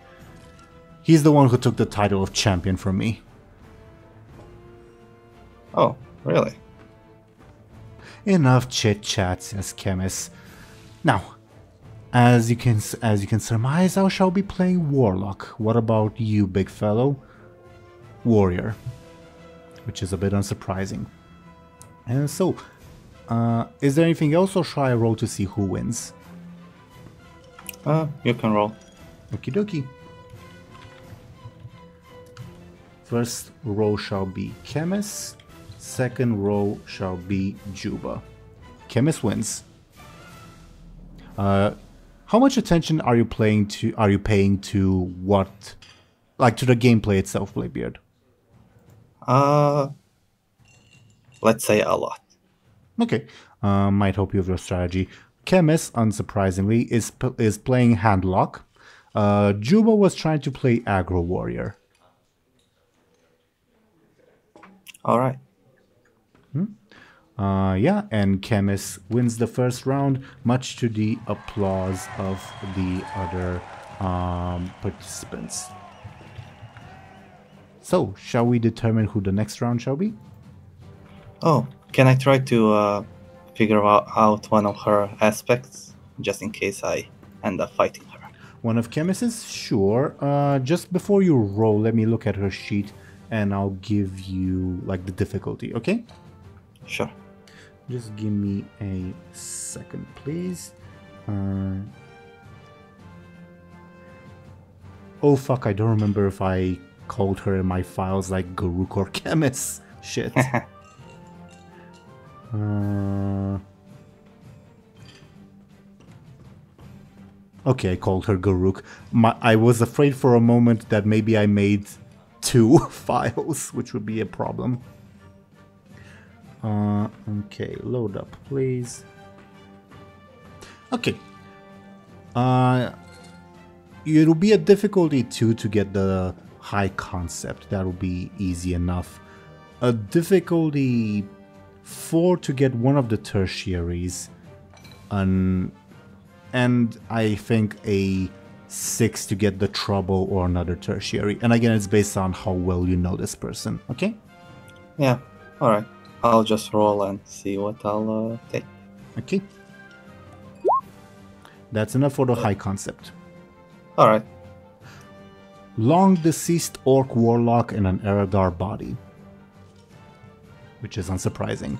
He's the one who took the title of champion from me. Oh, really? Enough chit-chat, says Chemist. Now, as you can surmise, I shall be playing Warlock. What about you, big fellow? Warrior. Which is a bit unsurprising. And so, is there anything else, or shall I roll to see who wins? You can roll. Okie dokie. First row shall be Chemist. Second row shall be Juba. Chemist wins. How much attention are you paying to what, like to the gameplay itself, Bladebeard? Let's say a lot. Okay, might help you with your strategy. Chemist, unsurprisingly, is playing Handlock. Juba was trying to play Aggro Warrior. All right. Yeah, and Chemist wins the first round, much to the applause of the other participants. So, shall we determine who the next round shall be? Oh, can I try to figure out one of her aspects, just in case I end up fighting her? One of Chemist's? Sure. Just before you roll, let me look at her sheet, and I'll give you, like, the difficulty, okay? Sure. Just give me a second, please. Oh, fuck, I don't remember if I called her in my files, like, Garuk or Chemist. Shit. Okay, I called her Garuk. I was afraid for a moment that maybe I made 2 files, which would be a problem. Okay, load up, please. Okay. It'll be a difficulty 2 to get the high concept. That'll be easy enough. A difficulty 4 to get one of the tertiaries. And I think a 6 to get the trouble or another tertiary. And again, it's based on how well you know this person, okay? Yeah, alright. I'll just roll and see what I'll take. Okay. That's enough for the high concept. Alright. Long deceased orc warlock in an Eredar body. Which is unsurprising.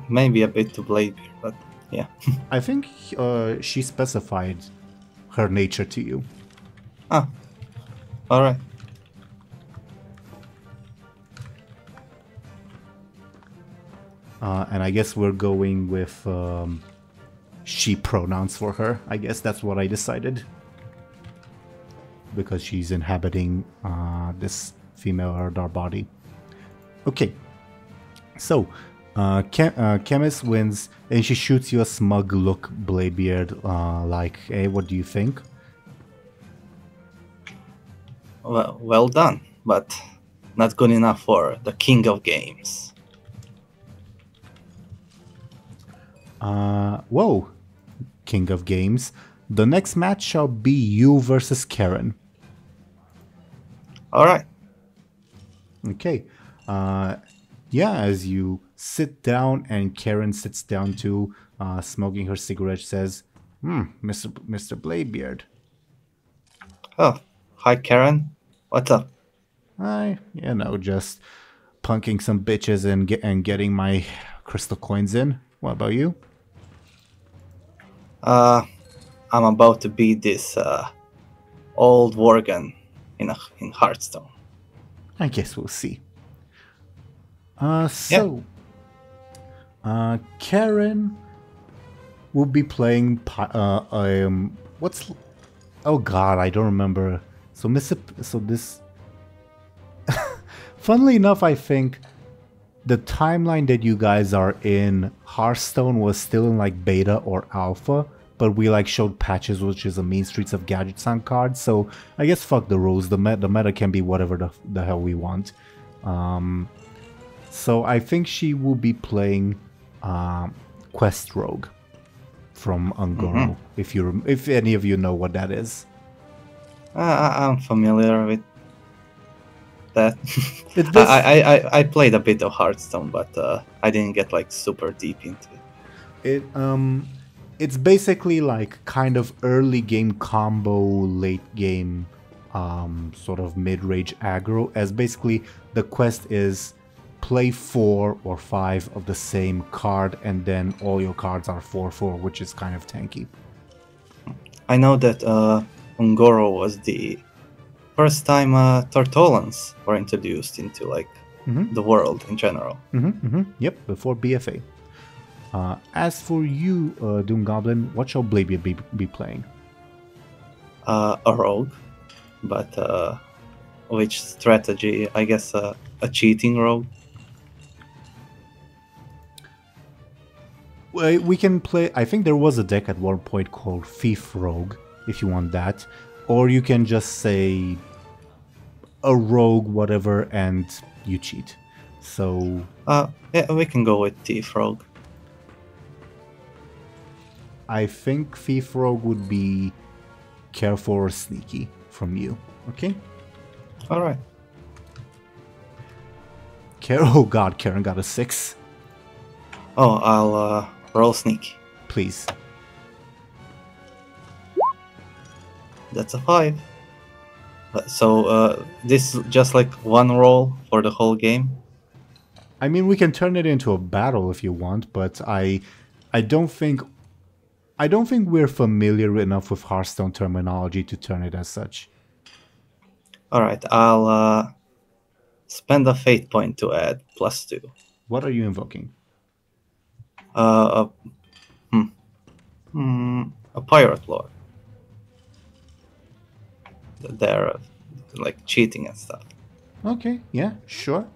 Maybe a bit too Bladebeard, but yeah. I think she specified her nature to you. Ah, alright. And I guess we're going with she pronouns for her. I guess that's what I decided. Because she's inhabiting this female Eredar body. Okay. So, Chemist wins, and she shoots you a smug look, Bladebeard, like, hey, what do you think? Well done, but not good enough for the king of games. Whoa, King of Games. The next match shall be you versus Karen. Alright. Okay. Yeah, as you sit down and Karen sits down too, smoking her cigarette, says, Mr. Bladebeard. Oh, hi Karen. What's up? Just punking some bitches and getting my crystal coins in. What about you? I'm about to beat this old Worgen in Hearthstone. I guess we'll see. Karen will be playing. What's? Oh God, I don't remember. So this. Funnily enough, I think the timeline that you guys are in Hearthstone was still in like beta or alpha, but we like showed patches, which is a mean Streets of Gadgets on cards. So I guess fuck the rules. The meta can be whatever the hell we want. So I think she will be playing Quest Rogue from Ungoro. If any of you know what that is. I'm familiar with that. I played a bit of Hearthstone, but I didn't get like super deep into it. It's basically like kind of early game combo, late game sort of mid-range aggro, as basically the quest is play 4 or 5 of the same card and then all your cards are 4/4, which is kind of tanky. I know that Ungoro was the first time Tortolans were introduced into like the world in general. Yep, before BFA. As for you, DoomGoblin, what shall Bladebeard be playing? A rogue, but which strategy? I guess a cheating rogue. We can play. I think there was a deck at one point called Thief Rogue, if you want that, or you can just say a rogue, whatever, and you cheat. So yeah, we can go with Thief Rogue. I think Thief Rogue would be careful or sneaky from you. Okay. All right. Oh God, Karen got a 6. Oh, I'll roll sneaky. Please. That's a 5. So this is just like one roll for the whole game. I mean, we can turn it into a battle if you want, but I don't think we're familiar enough with Hearthstone terminology to turn it as such. All right, I'll spend a fate point to add +2. What are you invoking? A pirate lord. They're like cheating and stuff. Okay, yeah, sure.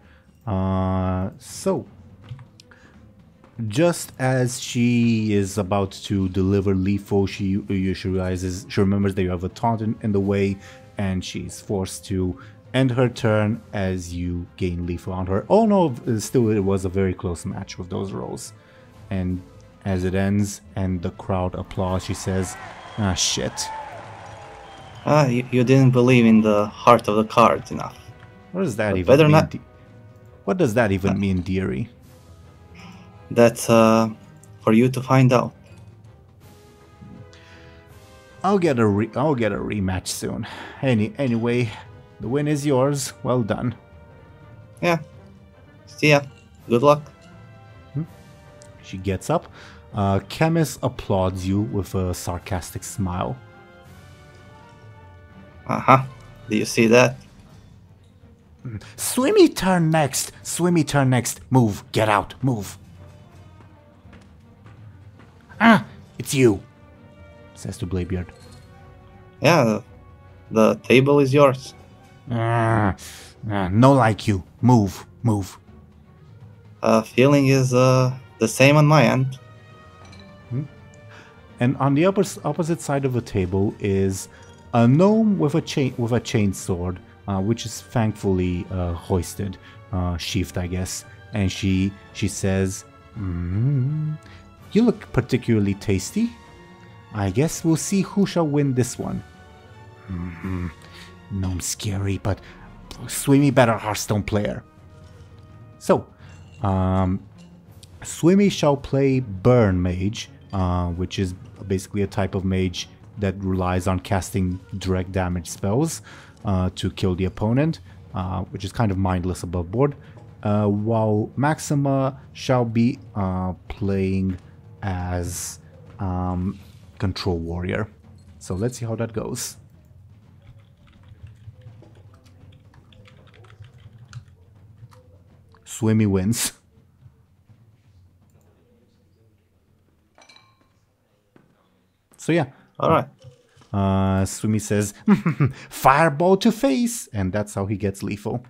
So, just as she is about to deliver Lethal, she remembers that you have a taunt in the way, and she's forced to end her turn as you gain Lethal on her. Oh no, still it was a very close match with those rolls. And as it ends and the crowd applauds, she says, "Ah, shit." You didn't believe in the heart of the cards enough. What does that But even better mean? not. What does that even mean, dearie? That's for you to find out. I'll get a rematch soon. Anyway, the win is yours. Well done. Yeah. See ya. Good luck. She gets up. Chemist applauds you with a sarcastic smile. Do you see that? Swimmy turn next. Swimmy turn next. Move. Get out. Move. It's you, says to Bladebeard. Yeah, the table is yours. No like you. Move. Move. Feeling is the same on my end. And on the opposite side of the table is a gnome with a chain sword, which is thankfully sheathed, I guess. And she says, You look particularly tasty. I guess we'll see who shall win this one. No, I'm scary, but Swimmy better Hearthstone player. So, Swimmy shall play Burn Mage, which is basically a type of mage that relies on casting direct damage spells to kill the opponent, which is kind of mindless above board. While Maxima shall be playing as Control Warrior. So let's see how that goes. Swimmy wins. So yeah. Alright. Swimmy says, "Fireball to face," and that's how he gets lethal.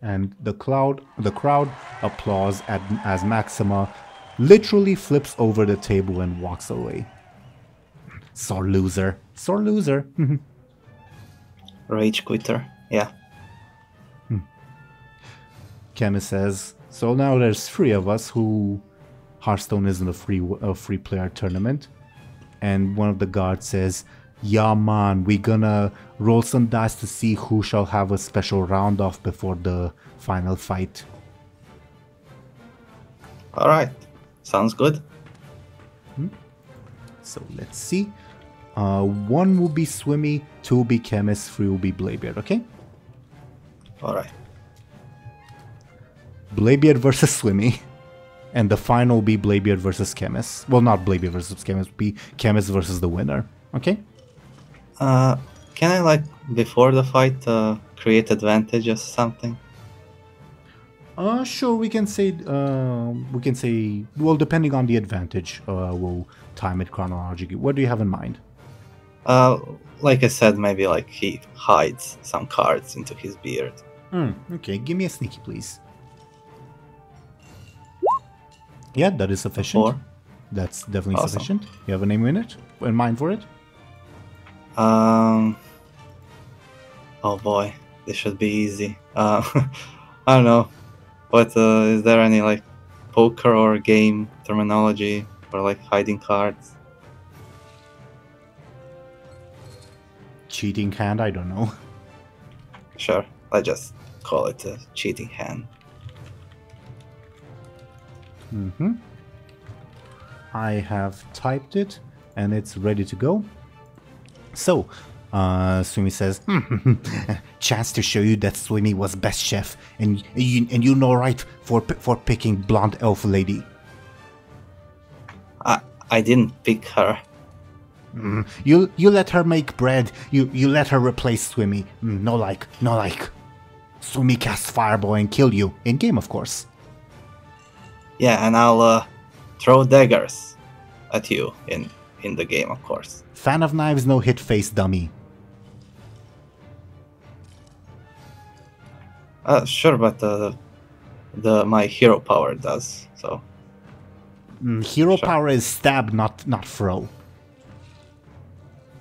And the crowd applauds as Maxima literally flips over the table and walks away. Sore loser. Sore loser. Rage quitter. Yeah. Chemist says, "So now there's 3 of us who Hearthstone isn't a free player tournament." And one of the guards says, "Yeah man, we gonna roll some dice to see who shall have a special round off before the final fight." Alright. Sounds good. So let's see. 1 will be Swimmy, 2 will be Chemist, 3 will be Bladebeard, okay? Alright. Bladebeard versus Swimmy. And the final will be Bladebeard versus Chemist. Well, not Bladebeard versus Chemist, be Chemist versus the winner, okay? Can I, like, before the fight, create advantages or something? Sure, we can say, well, depending on the advantage, we'll time it chronologically. What do you have in mind? Like I said, maybe, like, he hides some cards into his beard. Okay, give me a sneaky, please. Yeah, that is sufficient. 4. That's definitely Awesome. sufficient. You have a name in mind for it? Oh boy, this should be easy. I don't know. But is there any like poker or game terminology for like hiding cards? Cheating hand, I don't know. Sure, let's just call it a cheating hand. I have typed it and it's ready to go. So, Swimmy says, "Chance to show you that Swimmy was best chef, and you know right for picking blonde elf lady." I didn't pick her. You let her make bread. You let her replace Swimmy. No like. Swimmy casts fireball and kill you in game, of course. Yeah, and I'll throw daggers at you in the game, of course. Fan of knives, no hit face, dummy. Sure, but my hero power does so. Hero Sure. power is stab, not throw.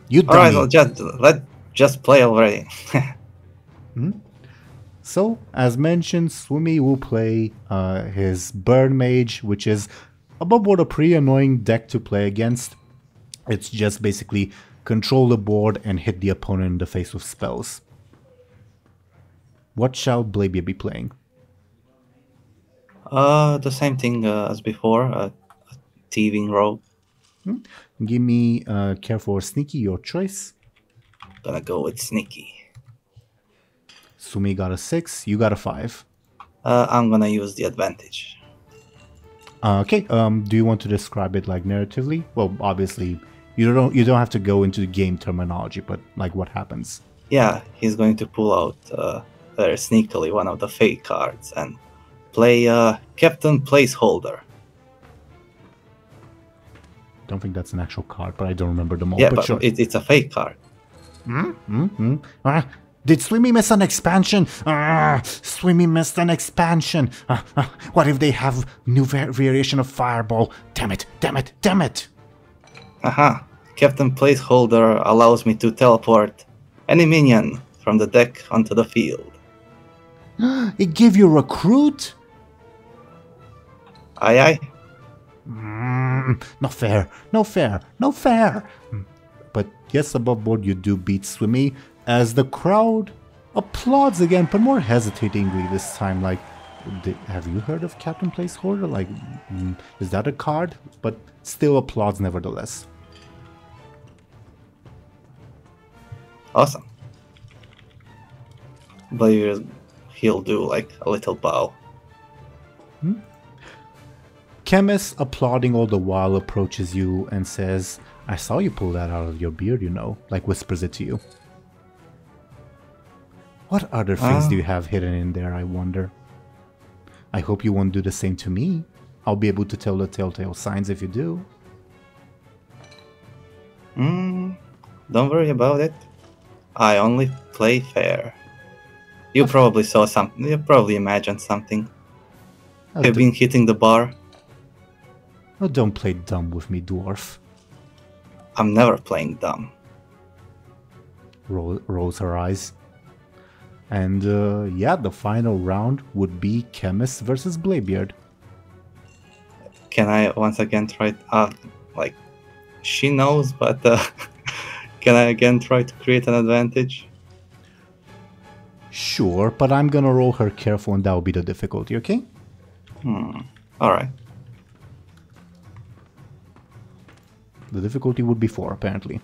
You dummy. Alright, well, let's just play already. So, as mentioned, Swimmy will play his Burn Mage, which is above board a pretty annoying deck to play against. It's just basically control the board and hit the opponent in the face with spells. What shall Bladebeard be playing? The same thing as before, a thieving rogue. Give me careful or sneaky, your choice. Gonna go with sneaky. Swimmy got a 6, you got a 5. I'm gonna use the advantage. Okay, do you want to describe it like narratively? Well, obviously, you don't have to go into the game terminology, but like what happens? Yeah, he's going to pull out very sneakily one of the fake cards and play Captain Placeholder. Don't think that's an actual card, but I don't remember them all. Yeah, but but sure. it's a fake card. Did Swimmy miss an expansion? Swimmy missed an expansion. What if they have new variation of Fireball? Damn it. Aha! Captain Placeholder allows me to teleport any minion from the deck onto the field. It give you Recruit? Aye. Not fair, no fair, no fair. But yes, above board you do beat Swimmy, as the crowd applauds again, but more hesitatingly this time. Like, have you heard of Captain Placeholder? Like, is that a card? But still applauds nevertheless. Awesome. But he'll do like a little bow. Chemist, applauding all the while, approaches you and says, I saw you pull that out of your beard, you know, like whispers it to you. What other things do you have hidden in there, I wonder? I hope you won't do the same to me. I'll be able to tell the telltale signs if you do. Don't worry about it. I only play fair. You probably saw something. You probably imagined something. Have been hitting the bar. Oh, don't play dumb with me, dwarf. I'm never playing dumb. Rolls her eyes. And yeah, the final round would be Chemist versus Bladebeard. Can I once again try? Like, she knows, but can I again try to create an advantage? Sure, but I'm gonna roll her careful, and that will be the difficulty. Okay? All right. The difficulty would be 4, apparently.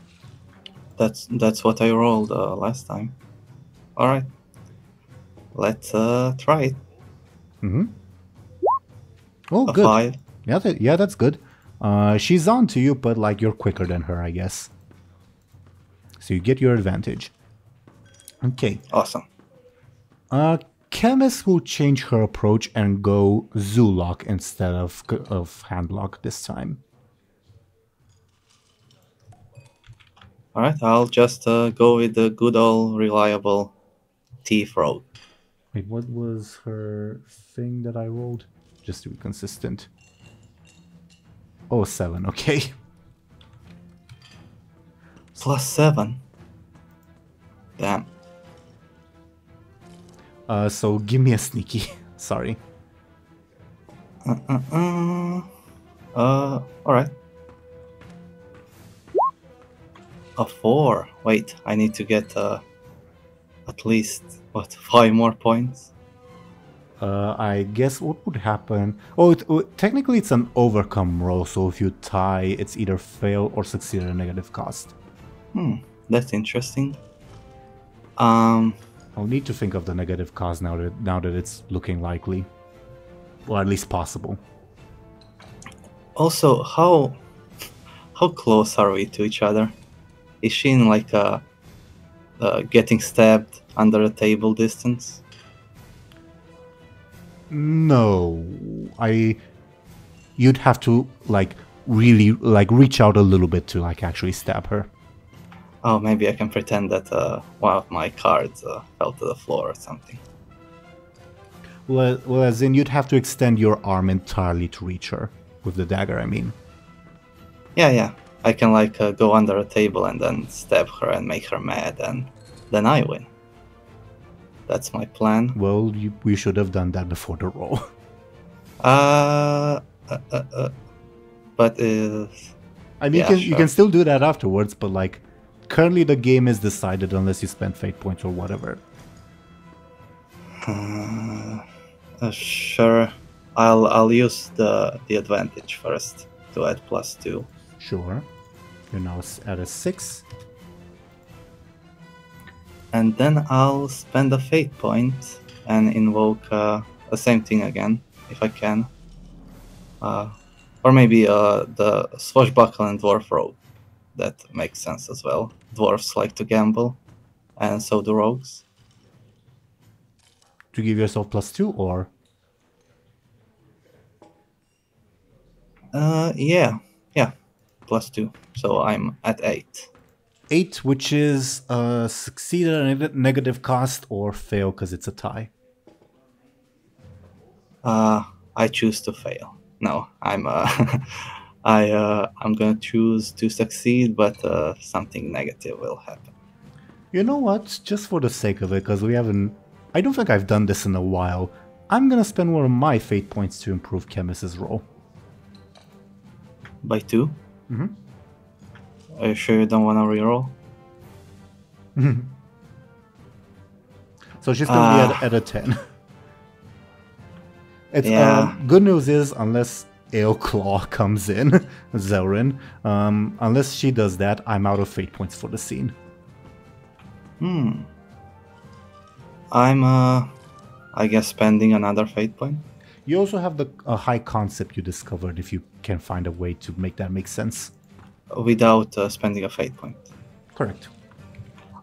That's what I rolled last time. All right. Let's try it. Oh, A good. 5. Yeah, that's good. She's on to you, but like you're quicker than her, I guess. So you get your advantage. Okay. Awesome. Chemist will change her approach and go Zoolock instead of Handlock this time. All right. I'll just go with the good old reliable Thief Rogue. Wait, what was her thing that I rolled? Just to be consistent. Oh, 7, okay. +7. Damn. So give me a sneaky. Sorry. Alright. A 4. Wait, I need to get at least, 5 more points? I guess what would happen... Oh, technically it's an overcome roll, so if you tie, it's either fail or succeed at a negative cost. That's interesting. I'll need to think of the negative cost now that it's looking likely. Or at least possible. Also, how close are we to each other? Is she in like a getting stabbed under a table distance? No, you'd have to like really like reach out a little bit to like actually stab her. Oh, maybe I can pretend that one of my cards fell to the floor or something. Well, as in you'd have to extend your arm entirely to reach her with the dagger. I mean. Yeah. I can like go under a table and then stab her and make her mad, and then I win. That's my plan. Well, we should have done that before the roll. But I mean, yeah, you can still do that afterwards, but like, currently the game is decided unless you spend fate points or whatever. Sure. I'll use the advantage first to add +2. Sure. You're now at a 6. And then I'll spend a fate point and invoke the same thing again, if I can. Or maybe the Swashbuckling Dwarf Rogue. That makes sense as well. Dwarves like to gamble, and so do rogues. To give yourself +2, or? Yeah, +2. So I'm at 8. 8, which is succeed at a negative cost, or fail because it's a tie. I choose to fail. No, I'm I'm gonna choose to succeed, but something negative will happen. You know what? Just for the sake of it, because we haven't... I don't think I've done this in a while. I'm gonna spend one of my fate points to improve Chemist's roll. by 2. Mm-hmm. Are you sure you don't want to reroll? So she's gonna be at a 10. It's Yeah. good news is unless Claw comes in, Zelrin, unless she does that, I'm out of fate points for the scene. I'm I guess spending another fate point. You also have the high concept you discovered if you can find a way to make that make sense. Without spending a fate point. Correct.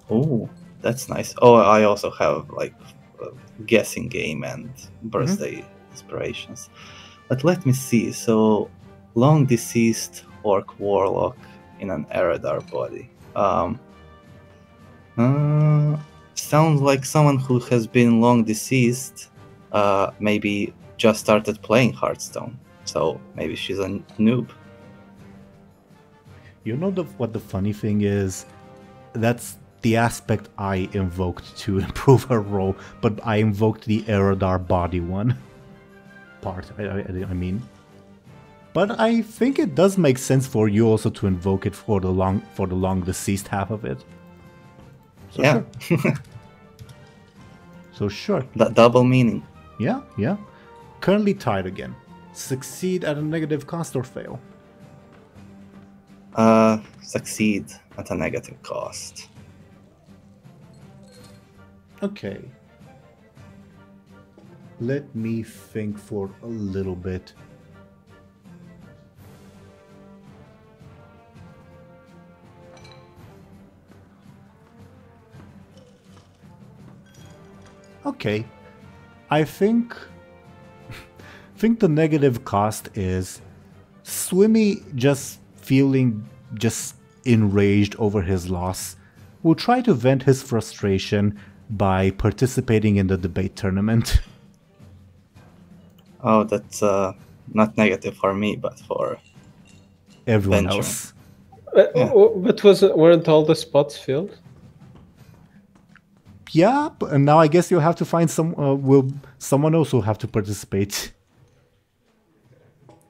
Oh, that's nice. Oh, I also have like guessing game and birthday inspirations. But let me see. So, long deceased orc warlock in an Eredar body. Sounds like someone who has been long deceased. Maybe just started playing Hearthstone. So maybe she's a noob. You know what the funny thing is? That's the aspect I invoked to improve her roll, but I invoked the Eredar body one part, I mean. But I think it does make sense for you also to invoke it for the long deceased half of it. So Yeah. Sure. So sure. That double meaning. Yeah. Currently tied again. Succeed at a negative cost or fail? Succeed at a negative cost. Okay. Let me think for a little bit. Okay. I think the negative cost is Swimmy just feeling just enraged over his loss will try to vent his frustration by participating in the debate tournament. Oh, that's not negative for me, but for Everyone Benjamin. else. But weren't all the spots filled? Yeah, and now I guess you'll have to find someone else will have to participate.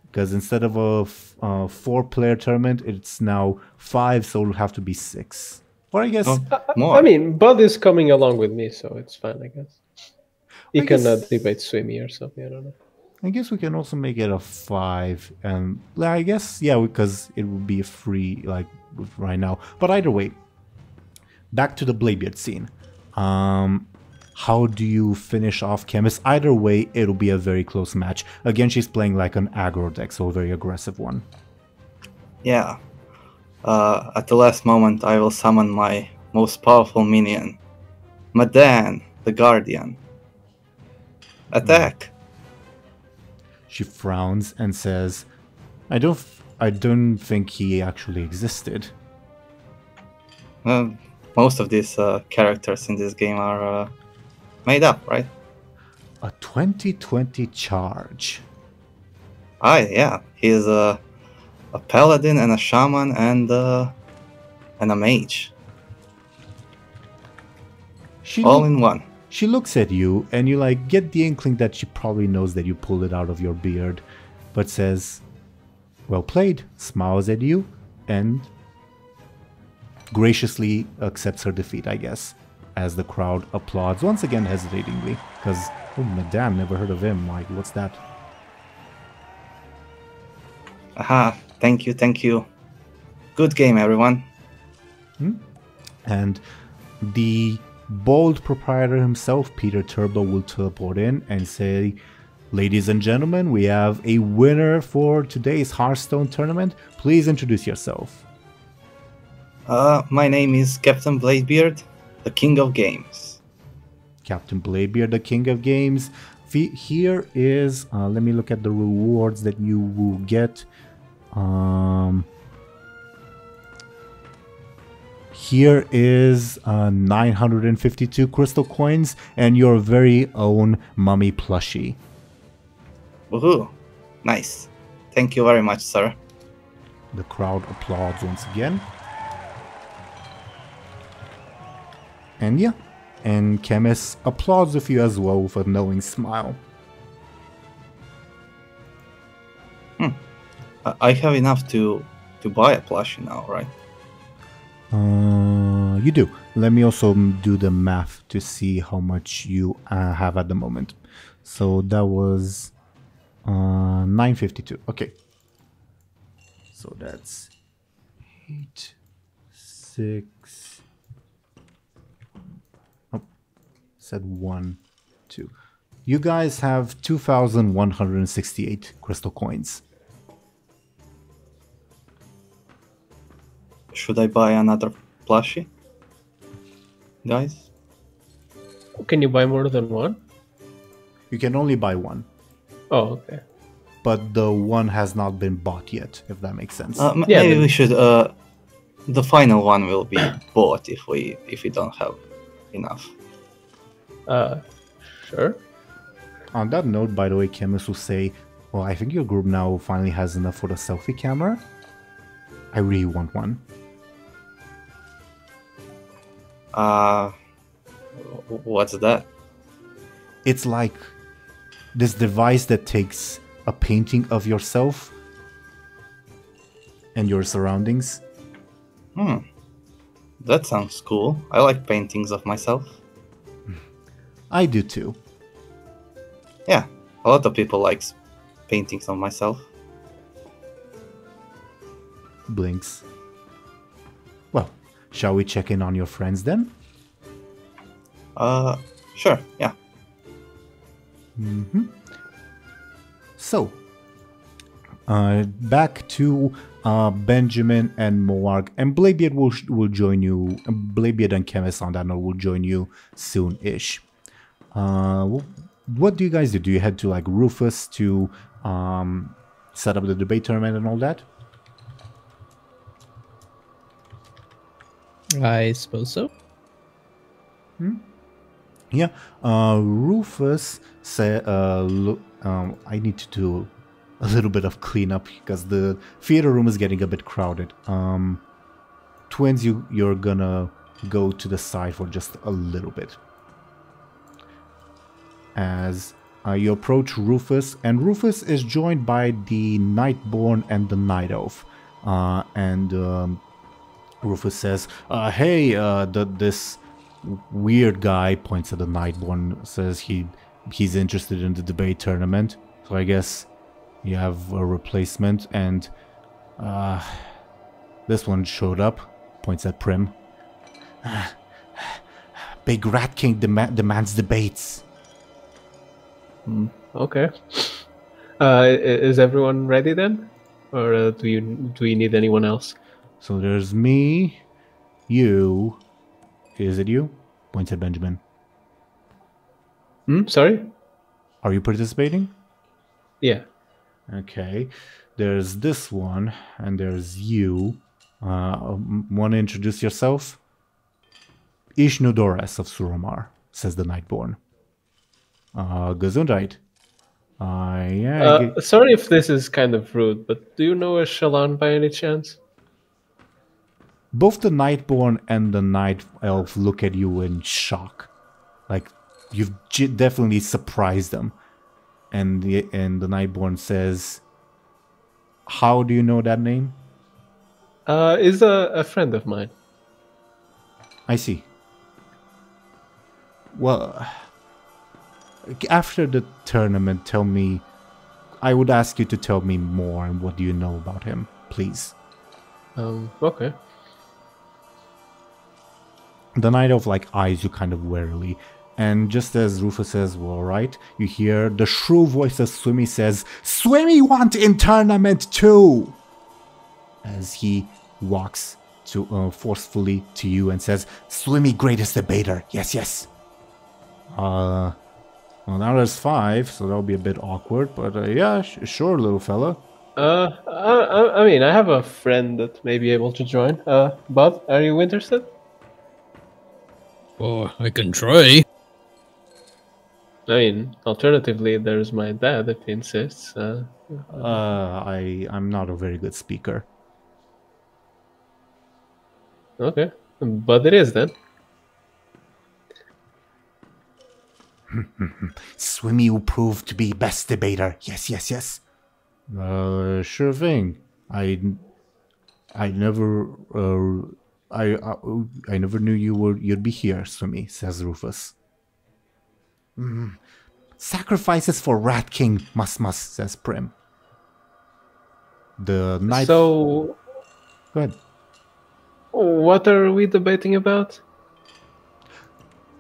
Because instead of a 4-player tournament, it's now 5, so it'll have to be 6. Or I guess more. I mean, Bud is coming along with me, so it's fine, I guess. He I can guess- debate Swimmy or something, I don't know. I guess we can also make it a 5, and I guess because it would be a free right now. But either way, back to the Bladebeard scene. How do you finish off Chemist? Either way, it'll be a very close match. Again, she's playing like an aggro deck, so a very aggressive one. Yeah. At the last moment, I will summon my most powerful minion, Madan, the Guardian. Attack! She frowns and says, I don't think he actually existed. Most of these characters in this game are made up, right? A 2020 charge. Yeah. He's a paladin and a shaman and a mage. All in one. She looks at you, and you get the inkling that she probably knows that you pulled it out of your beard, but says, well played, smiles at you, and graciously accepts her defeat, I guess, as the crowd applauds, once again hesitatingly, because, oh, Madame, never heard of him, what's that? Aha, thank you. Good game, everyone. And the bold proprietor himself, Peter Turbo, will teleport in and say, ladies and gentlemen, we have a winner for today's Hearthstone tournament. Please introduce yourself. My name is Captain Bladebeard, the King of Games. Captain Bladebeard, the King of Games. Here is, let me look at the rewards that you will get. Here is 952 crystal coins and your very own mummy plushie. Woohoo! Nice. Thank you very much, sir. The crowd applauds once again. And yeah, and Chemist applauds with you as well with a knowing smile. I have enough to buy a plushie now, right? You do. Let me also do the math to see how much you have at the moment. So that was 952. Okay. So that's 8, 6. Oh, said 1, 2. You guys have 2,168 crystal coins. Should I buy another plushie, guys? Can you buy more than one? You can only buy one, Oh, okay. but the one has not been bought yet, if that makes sense. Yeah, Maybe then- we should. The final one will be bought if we don't have enough. Sure. On that note, by the way, chemists will say, well, I think your group now finally has enough for the selfie camera. I really want one. What's that? It's like this device that takes a painting of yourself and your surroundings. That sounds cool. I like paintings of myself. I do too. Yeah, a lot of people likes paintings of myself. Blinks. Well, shall we check in on your friends then? Sure, yeah. So, back to Benjamin and Moarg, and Bladebeard will join you. Bladebeard and Chemist on that note will join you soon-ish. What do you guys do? Do you head to like Rufus to set up the debate tournament and all that? I suppose so. Yeah, Rufus said, look, I need to do a little bit of cleanup because the theater room is getting a bit crowded. Twins, you're gonna go to the side for just a little bit. As you approach Rufus, and Rufus is joined by the Nightborn and the Night Elf. Rufus says, hey, this weird guy, points at the Nightborn, says he's interested in the debate tournament. So I guess you have a replacement, and this one showed up, points at Prim. Big Rat King demands debates. Okay. Is everyone ready then, or do you need anyone else? So there's me, you. Is it you? Points at Benjamin. Sorry? Are you participating? Yeah. Okay. There's this one, and there's you. Want to introduce yourself? Ishnudores of Suramar, says the Nightborn. Gesundheit. Sorry if this is kind of rude, but do you know a Shallan by any chance? Both the Nightborn and the Night Elf look at you in shock. Like, you've definitely surprised them. And the Nightborn says, how do you know that name? Is a friend of mine. I see. Well, after the tournament, I would ask you to tell me more and what do you know about him, please. Okay. The Night Elf eyes you kind of warily, and just as Rufus says, well, right, you hear the shrill voice of Swimmy says, Swimmy want in tournament too! As he walks to forcefully to you and says, Swimmy greatest debater, yes, yes. Well, now there's 5, so that'll be a bit awkward, but yeah, sure, little fella. I mean, I have a friend that may be able to join. Bud, are you interested? Oh, I can try. I mean, alternatively, there's my dad if he insists. I'm not a very good speaker. Okay, but it is then. Swimmy will prove to be best debater. Yes, yes, yes. Sure thing. I never I never knew you'd be here, Swimmy, says Rufus. Sacrifices for Rat King, Mus, says Prim. The night. So, Go ahead. what are we debating about?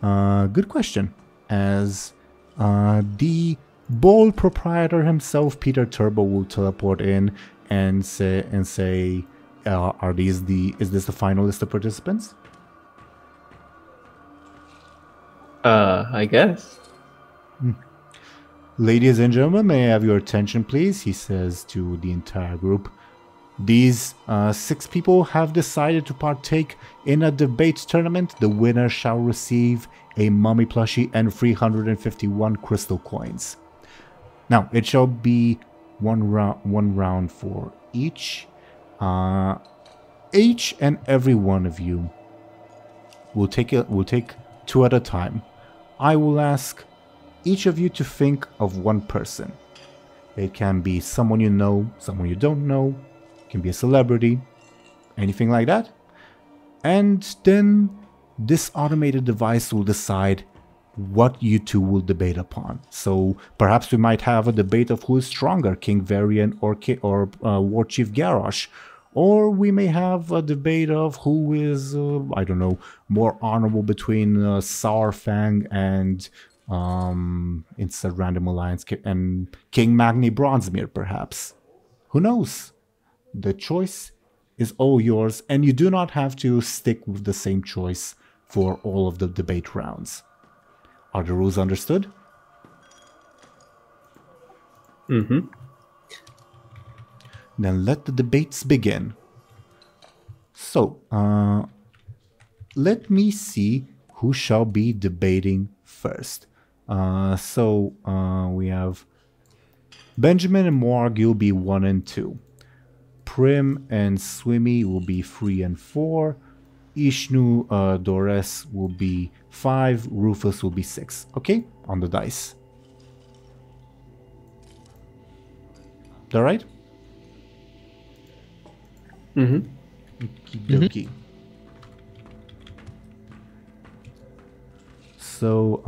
Good question. As the bold proprietor himself, Peter Turbo, will teleport in and say, is this the final list of participants? I guess. Ladies and gentlemen, may I have your attention, please? He says to the entire group. These 6 people have decided to partake in a debate tournament. The winner shall receive a mummy plushie and 351 crystal coins. Now, it shall be one round for each. Each and every one of you will take 2 at a time. I will ask each of you to think of one person. It can be someone you know, someone you don't know. It can be a celebrity, anything like that. And then this automated device will decide what you two will debate upon. So perhaps we might have a debate of who is stronger, King Varian or War Chief Garrosh. Or we may have a debate of who is, I don't know, more honorable between Sourfang and it's a random alliance and King Magni Bronzemere, perhaps. Who knows? The choice is all yours, and you do not have to stick with the same choice for all of the debate rounds. Are the rules understood? Mm-hmm. Then let the debates begin. So, let me see who shall be debating first. We have Benjamin and Morg, you'll be 1 and 2. Prim and Swimmy will be 3 and 4. Ishnu Dores will be 5. Rufus will be 6. Okay? On the dice. All right? Mm-hmm. Okie dokie. So,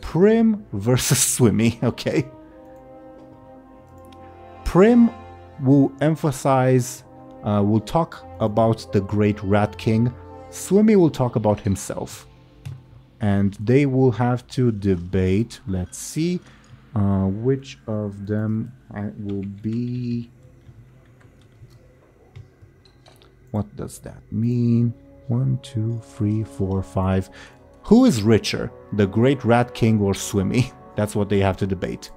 Prim versus Swimmy, okay? Prim will emphasize, will talk about the great Rat King. Swimmy will talk about himself. And they will have to debate, let's see, which of them will be... What does that mean? 1, 2, 3, 4, 5. Who is richer, the Great Rat King or Swimmy? That's what they have to debate.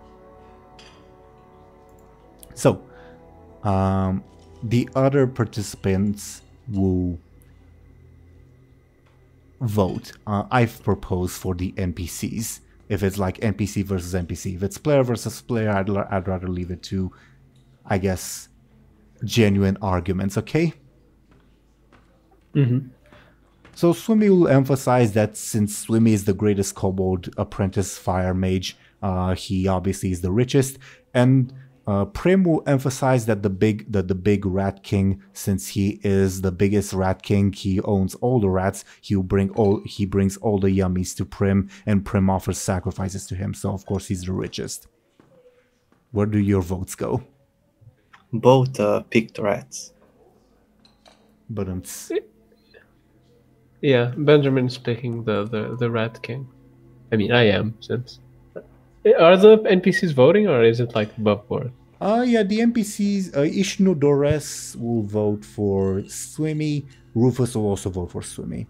So, the other participants will vote. I've proposed for the NPCs. If it's like NPC versus NPC. If it's player versus player, I'd rather leave it to, I guess, genuine arguments, okay? Mm-hmm. So Swimmy will emphasize that since Swimmy is the greatest kobold apprentice fire mage, he obviously is the richest, and Prim will emphasize that the big Rat King, since he is the biggest Rat King, he owns all the rats. He brings all the yummies to Prim, and Prim offers sacrifices to him. So of course he's the richest. Where do your votes go? Both picked rats. But Yeah, Benjamin's picking the Rat King. I mean, I am, since... Are the NPCs voting, or is it like above board? Yeah, the NPCs, Ishnu Dores will vote for Swimmy. Rufus will also vote for Swimmy.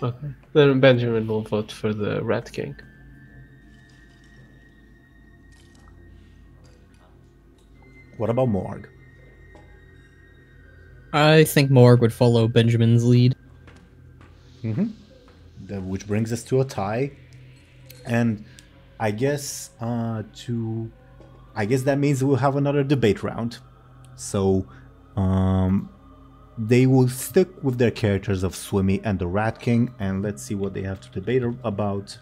Okay. Then Benjamin will vote for the Rat King. What about Morg? I think Morg would follow Benjamin's lead. Which brings us to a tie. And I guess that means we'll have another debate round. So they will stick with their characters of Swimmy and the Rat King, and let's see what they have to debate about.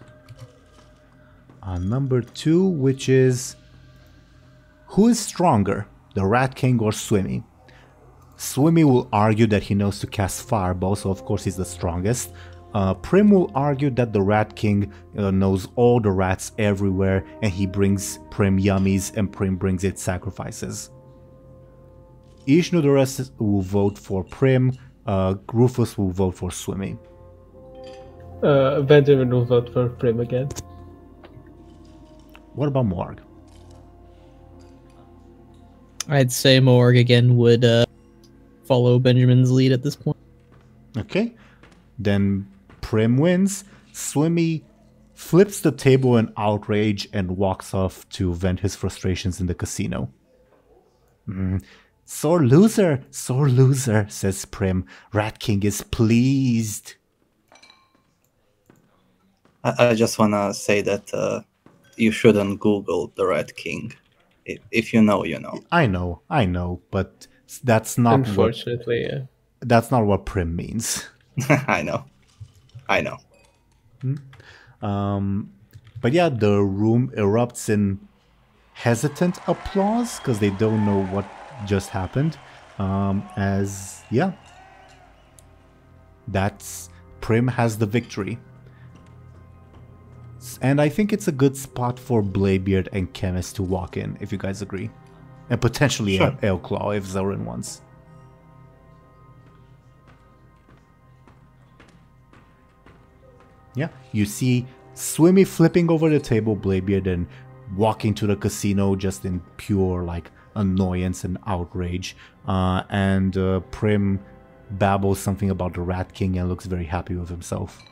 Number 2, which is who is stronger, the Rat King or Swimmy. Swimmy will argue that he knows to cast Fireball, so of course he's the strongest. Prim will argue that the Rat King knows all the rats everywhere, and he brings Prim yummies, and Prim brings it sacrifices. Ishnu the rest will vote for Prim, Rufus will vote for Swimmy. Benjamin will vote for Prim again. What about Morg? I'd say Morg again would follow Benjamin's lead at this point. Okay, then Prim wins. Swimmy flips the table in outrage and walks off to vent his frustrations in the casino. Sore loser, says Prim. Rat King is pleased. I just want to say that you shouldn't Google the Rat King. If you know, you know. I know, but that's not Unfortunately, yeah. That's not what Prim means. I know. But yeah, the room erupts in hesitant applause because they don't know what just happened. That's Prim has the victory. And I think it's a good spot for Bladebeard and Chemist to walk in, if you guys agree. And potentially Sure. Elclaw if Zelrin wants. Yeah, you see Swimmy flipping over the table, Bladebeard, and walking to the casino just in pure like annoyance and outrage. And Prim babbles something about the Rat King and looks very happy with himself.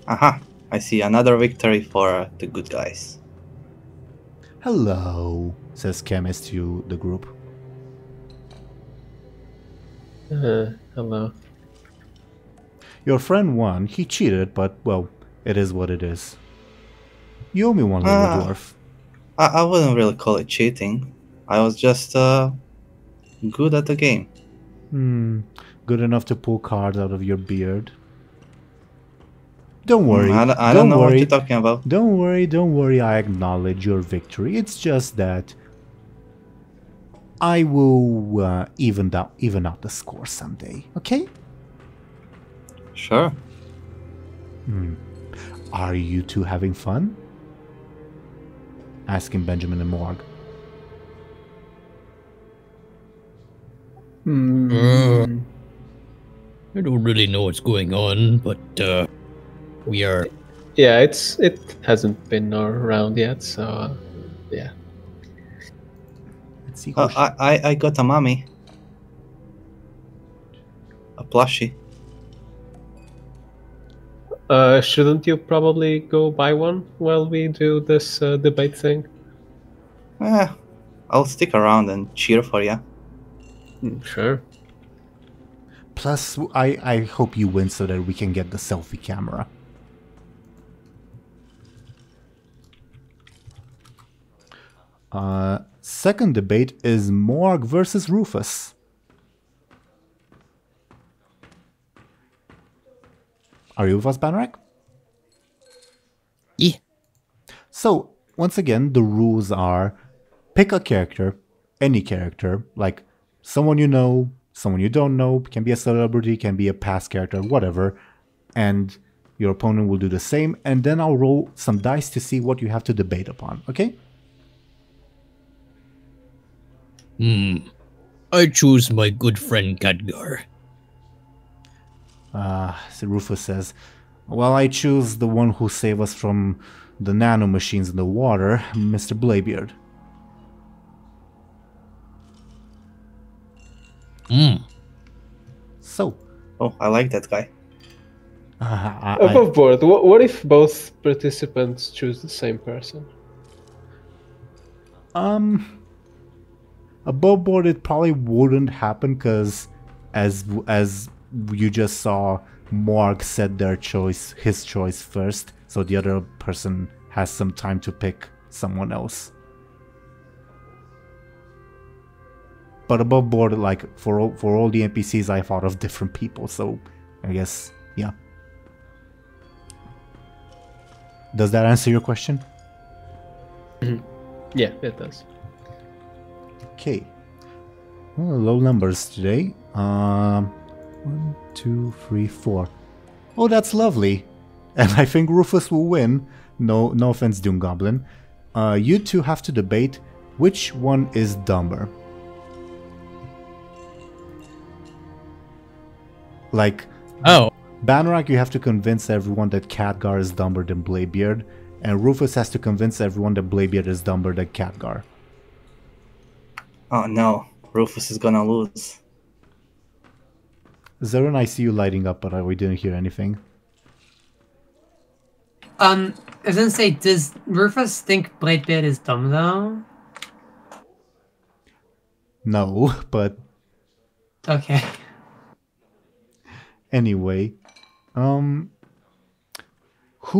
Aha! I see another victory for the good guys. Hello, says Chemist to the group. Hello. Your friend won. He cheated, but, well, it is what it is. You owe me one, little dwarf. I wouldn't really call it cheating. I was just good at the game. Good enough to pull cards out of your beard. Don't worry. I don't know what you're talking about. Don't worry. I acknowledge your victory. It's just that I will even out the score someday. Okay? Sure. Are you two having fun? Asking Benjamin and Morg. I don't really know what's going on, but we are. Yeah, it hasn't been around yet, so yeah. Let's see. I got a mummy. A plushie. Shouldn't you probably go buy one while we do this debate thing? I'll stick around and cheer for you. Sure. Plus, I hope you win so that we can get the selfie camera. Second debate is Morg versus Rufus. Are you with us, Banrak? Yeah. So, once again, the rules are pick a character, any character, like someone you know, someone you don't know, can be a celebrity, can be a past character, whatever, and your opponent will do the same, and then I'll roll some dice to see what you have to debate upon, okay? I choose my good friend Khadgar. So Rufus says, well, I choose the one who saved us from the nanomachines in the water, Mr. Bladebeard. So. Oh, I like that guy. Above board, what if both participants choose the same person? Above board, it probably wouldn't happen because, as you just saw, Morg said his choice first, so the other person has some time to pick someone else. But above board, like for all the NPCs, I thought of different people, so I guess yeah. Does that answer your question? Yeah, it does. Okay. Well, low numbers today. 1, 2, 3, 4. Oh, that's lovely. And I think Rufus will win. No offense, DoomGoblin. You two have to debate which one is dumber. Like, Oh, Banrak, you have to convince everyone that Khadgar is dumber than Bladebeard, and Rufus has to convince everyone that Bladebeard is dumber than Khadgar. Oh no, Rufus is gonna lose. Zeren, I see you lighting up, but we didn't hear anything. I was gonna say, does Rufus think Bladebeard is dumb though? No, but Okay. anyway, who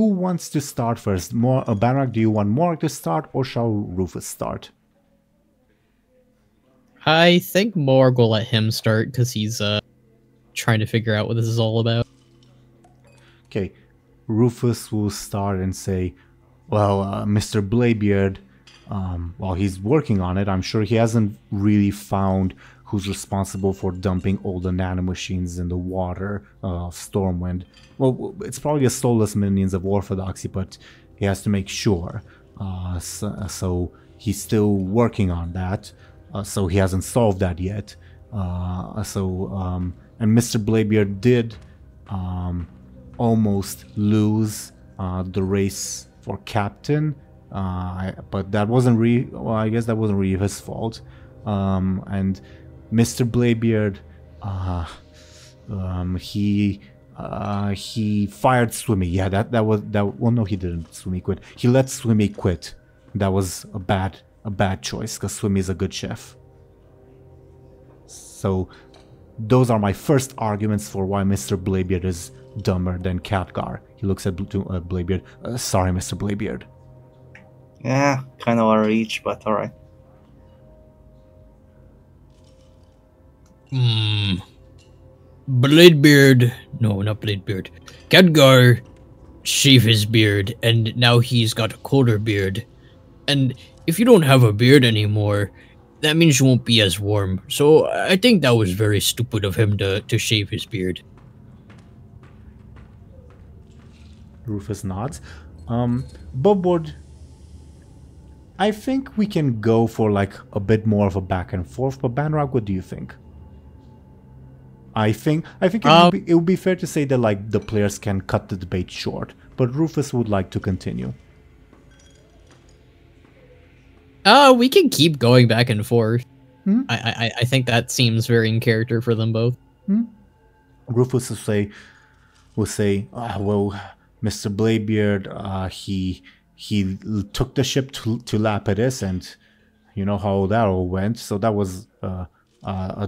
wants to start first? Banrak, do you want Morg to start, or shall Rufus start? I think Morg will let him start because he's trying to figure out what this is all about. Okay, Rufus will start and say, well, Mr. Bladebeard, while he's working on it, I'm sure he hasn't really found who's responsible for dumping all the nanomachines in the water of Stormwind. Well, it's probably the soulless minions of Orthodoxy, but he has to make sure. So he's still working on that. So he hasn't solved that yet. And Mr. Bladebeard did almost lose the race for captain, but that wasn't really. Well, I guess that wasn't really his fault. And Mr. Bladebeard, he fired Swimmy. Yeah, that was that. Well, no, he didn't. Swimmy quit. He let Swimmy quit. That was a bad choice because Swimmy is a good chef. So those are my first arguments for why Mr. Bladebeard is dumber than Khadgar. He looks at Bladebeard. Sorry, Mr. Bladebeard. Yeah, kind of a reach, but alright. Bladebeard. No, not Bladebeard. Khadgar shaved his beard, and now he's got a colder beard. And if you don't have a beard anymore, that means you won't be as warm. So I think that was very stupid of him to shave his beard. Rufus nods. Bobboard, I think we can go for like a bit more of a back and forth, but Banrak, what do you think? I think it would be fair to say that like the players can cut the debate short, but Rufus would like to continue. We can keep going back and forth. I think that seems very in character for them both. Rufus will say, well, Mr. Bladebeard, he took the ship to Lapidus, and you know how that all went. So that was a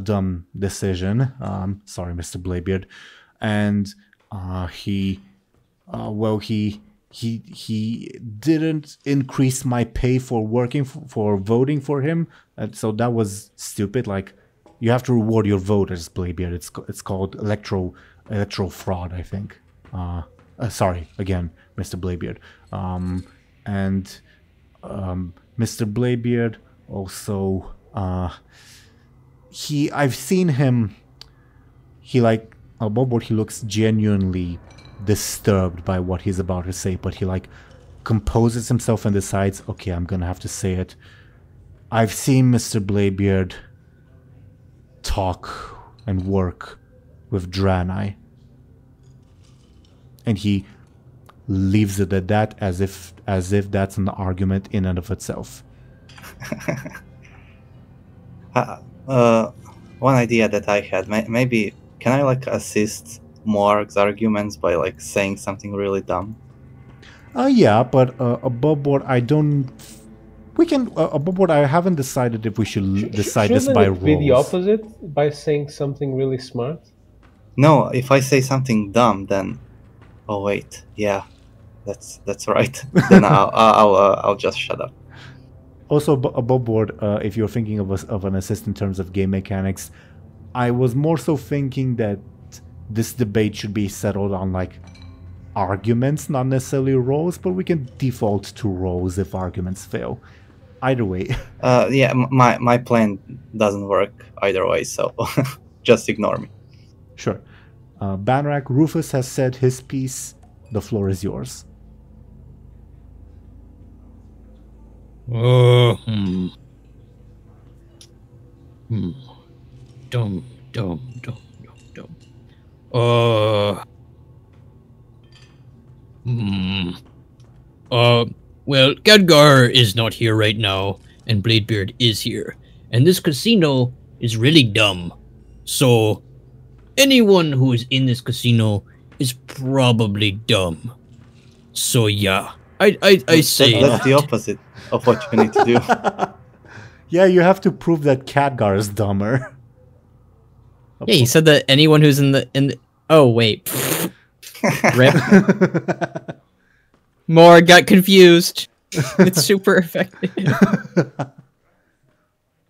dumb decision. Sorry, Mr. Bladebeard, and he didn't increase my pay for working for voting for him, and so that was stupid. Like, you have to reward your voters, Bladebeard. It's called electoral fraud, I think. Sorry again, Mr. Bladebeard. And Mr. Bladebeard also I've seen him. He like above board. He looks genuinely disturbed by what he's about to say, but he like composes himself and decides, okay, I'm gonna have to say it. I've seen Mr. Bladebeard talk and work with Draenei, and he leaves it at that, as if that's an argument in and of itself. One idea that I had, maybe can I like assist Morg's arguments by like saying something really dumb? Yeah, but above board, I don't. We can above board. I haven't decided if we should decide this by rules. Be the opposite by saying something really smart. No, if I say something dumb, then oh wait, yeah, that's right. Then I'll just shut up. Also, above board, if you're thinking of an assist in terms of game mechanics, I was more so thinking that this debate should be settled on like arguments, not necessarily roles, but we can default to roles if arguments fail. Either way. Yeah, my plan doesn't work either way, so just ignore me. Sure. Banrak, Rufus has said his piece. The floor is yours. Dumb. Well, Khadgar is not here right now, and Bladebeard is here. And this casino is really dumb. So, anyone who is in this casino is probably dumb. So yeah, I say That's the opposite of what you need to do. Yeah, you have to prove that Khadgar is dumber. Yeah, he said that anyone who's in the oh wait. Rip. More got confused. It's super effective.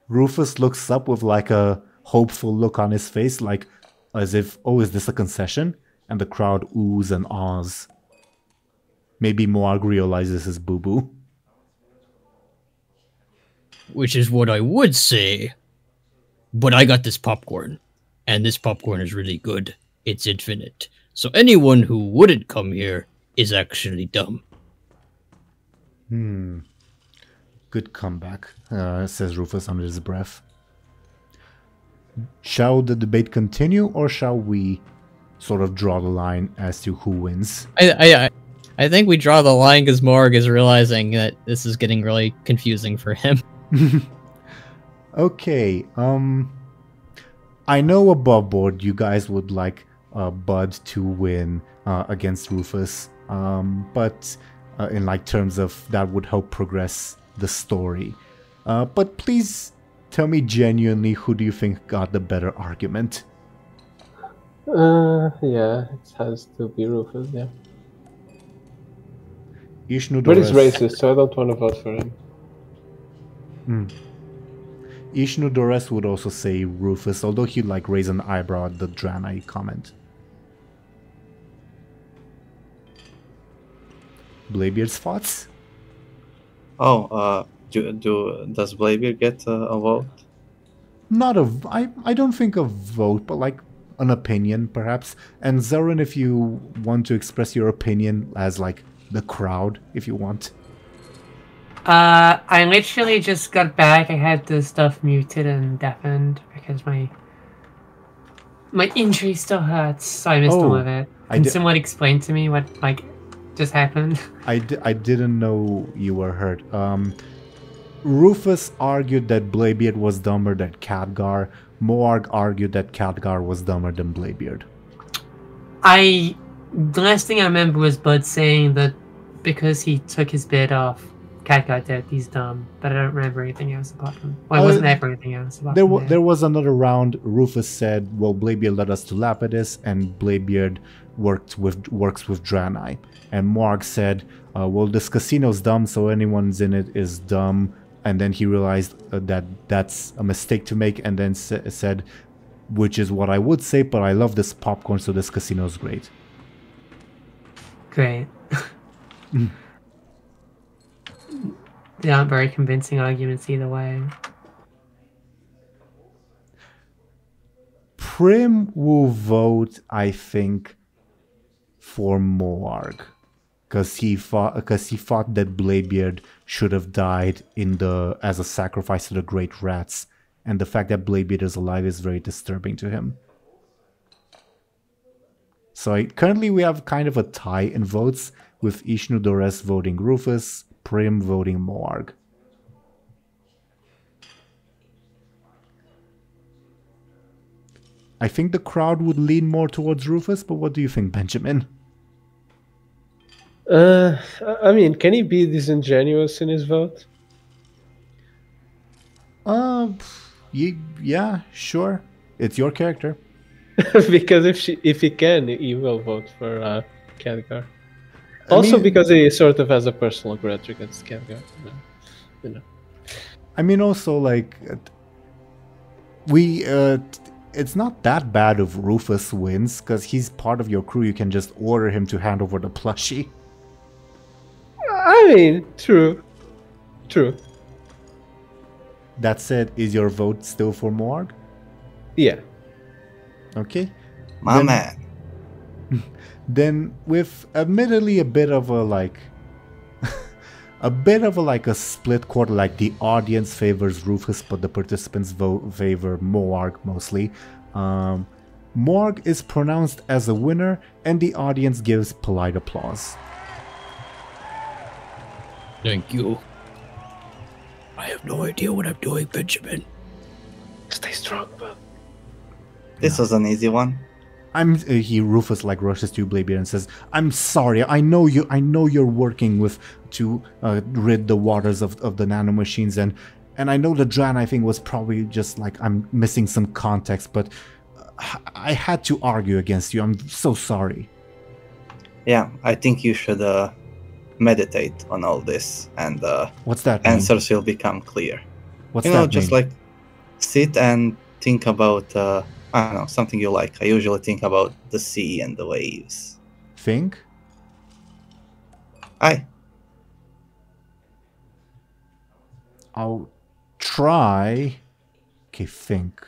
Rufus looks up with like a hopeful look on his face, like as if, oh, is this a concession? And the crowd oohs and ahs. Maybe Moarg realizes his boo-boo. Which is what I would say. But I got this popcorn. And this popcorn is really good. It's infinite. So anyone who wouldn't come here is actually dumb. Good comeback, says Rufus under his breath. Shall the debate continue, or shall we sort of draw the line as to who wins? I think we draw the line because Morg is realizing that this is getting really confusing for him. Okay, I know above board you guys would like Bud to win against Rufus, but in like terms of that would help progress the story. But please tell me genuinely, who do you think got the better argument? Yeah, it has to be Rufus, yeah. Ishnu But he's Dores- racist, so I don't want to vote for him. Ishnu Dores would also say Rufus, although he'd like raise an eyebrow at the Draenei comment. Bladebeard's thoughts? Oh, does Bladebeard get a vote? Not a... I don't think a vote, but like an opinion, perhaps. And Zoran, if you want to express your opinion as like the crowd, if you want. I literally just got back. I had the stuff muted and deafened because my injury still hurts, so I missed all of it. Can someone explain to me what just happened? I didn't know you were hurt. Rufus argued that Bladebeard was dumber than Khadgar. Moarg argued that Khadgar was dumber than Bladebeard. The last thing I remember was Bud saying that because he took his bid off, Khadgar did, he's dumb. But I don't remember anything else apart from... Well, I wasn't there for anything else apart from there was another round. Rufus said, well, Bladebeard led us to Lapidus, and Bladebeard works with Draenei. And Moarg said, well, this casino's dumb, so anyone's in it is dumb. And then he realized that that's a mistake to make, and then said, which is what I would say, but I love this popcorn, so this casino's great. Great. They aren't very convincing arguments either way. Prim will vote, I think, for Moarg. Because he thought that Bladebeard should have died as a sacrifice to the Great Rats, and the fact that Bladebeard is alive is very disturbing to him. So currently we have kind of a tie in votes, with Ishnu Dores voting Rufus, Prim voting Moarg. I think the crowd would lean more towards Rufus, but what do you think, Benjamin? I mean, can he be disingenuous in his vote? Yeah, sure. It's your character. Because if he can, he will vote for Khadgar. Also, because he sort of has a personal grudge against Khadgar. You know. I mean, also, like, it's not that bad if Rufus wins, because he's part of your crew. You can just order him to hand over the plushie. I mean, true. That said, is your vote still for Morg? Yeah. Okay. My Then- man. Then with admittedly a bit of a a split quarter, like the audience favors Rufus but the participants favor Moarg mostly. Morg is pronounced as a winner and the audience gives polite applause. Thank you. I have no idea what I'm doing, Benjamin. Stay strong, bud. This was an easy one. Rufus like rushes to Bladebeard and says, "I'm sorry. I know you're working to rid the waters of the nanomachines, and I know the Draenei thing was probably just like I'm missing some context, but I had to argue against you. I'm so sorry." Yeah, I think you should meditate on all this, and What's that mean? answers will become clear. What's You know, that just mean? like sit and think about I don't know, something you like. I usually think about the sea and the waves. Think? I'll try. Okay, think.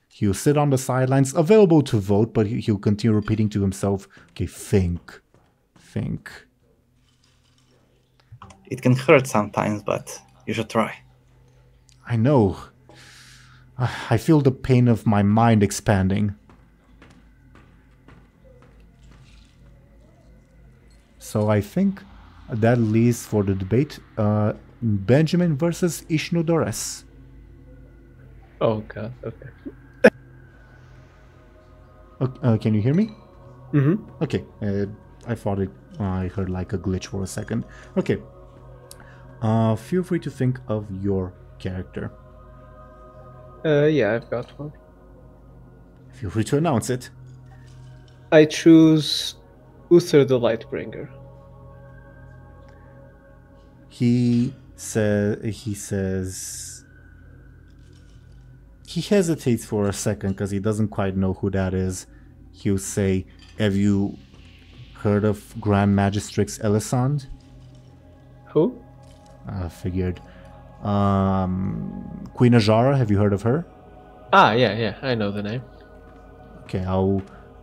He'll sit on the sidelines, available to vote, but he'll continue repeating to himself, okay, think. It can hurt sometimes, but you should try. I know. I feel the pain of my mind expanding. So I think that leaves for the debate Benjamin versus Ishnudores. Oh god, okay. Can you hear me? Mm-hmm. Okay, I thought I heard like a glitch for a second. Okay, feel free to think of your character. Yeah, I've got one. Feel free to announce it. I choose Uther the Lightbringer. He hesitates for a second because he doesn't quite know who that is. He'll say, "Have you heard of Grand Magistrix Elisand?" Who? Figured. Queen Ajara, have you heard of her? Ah, yeah, I know the name. Okay, I'll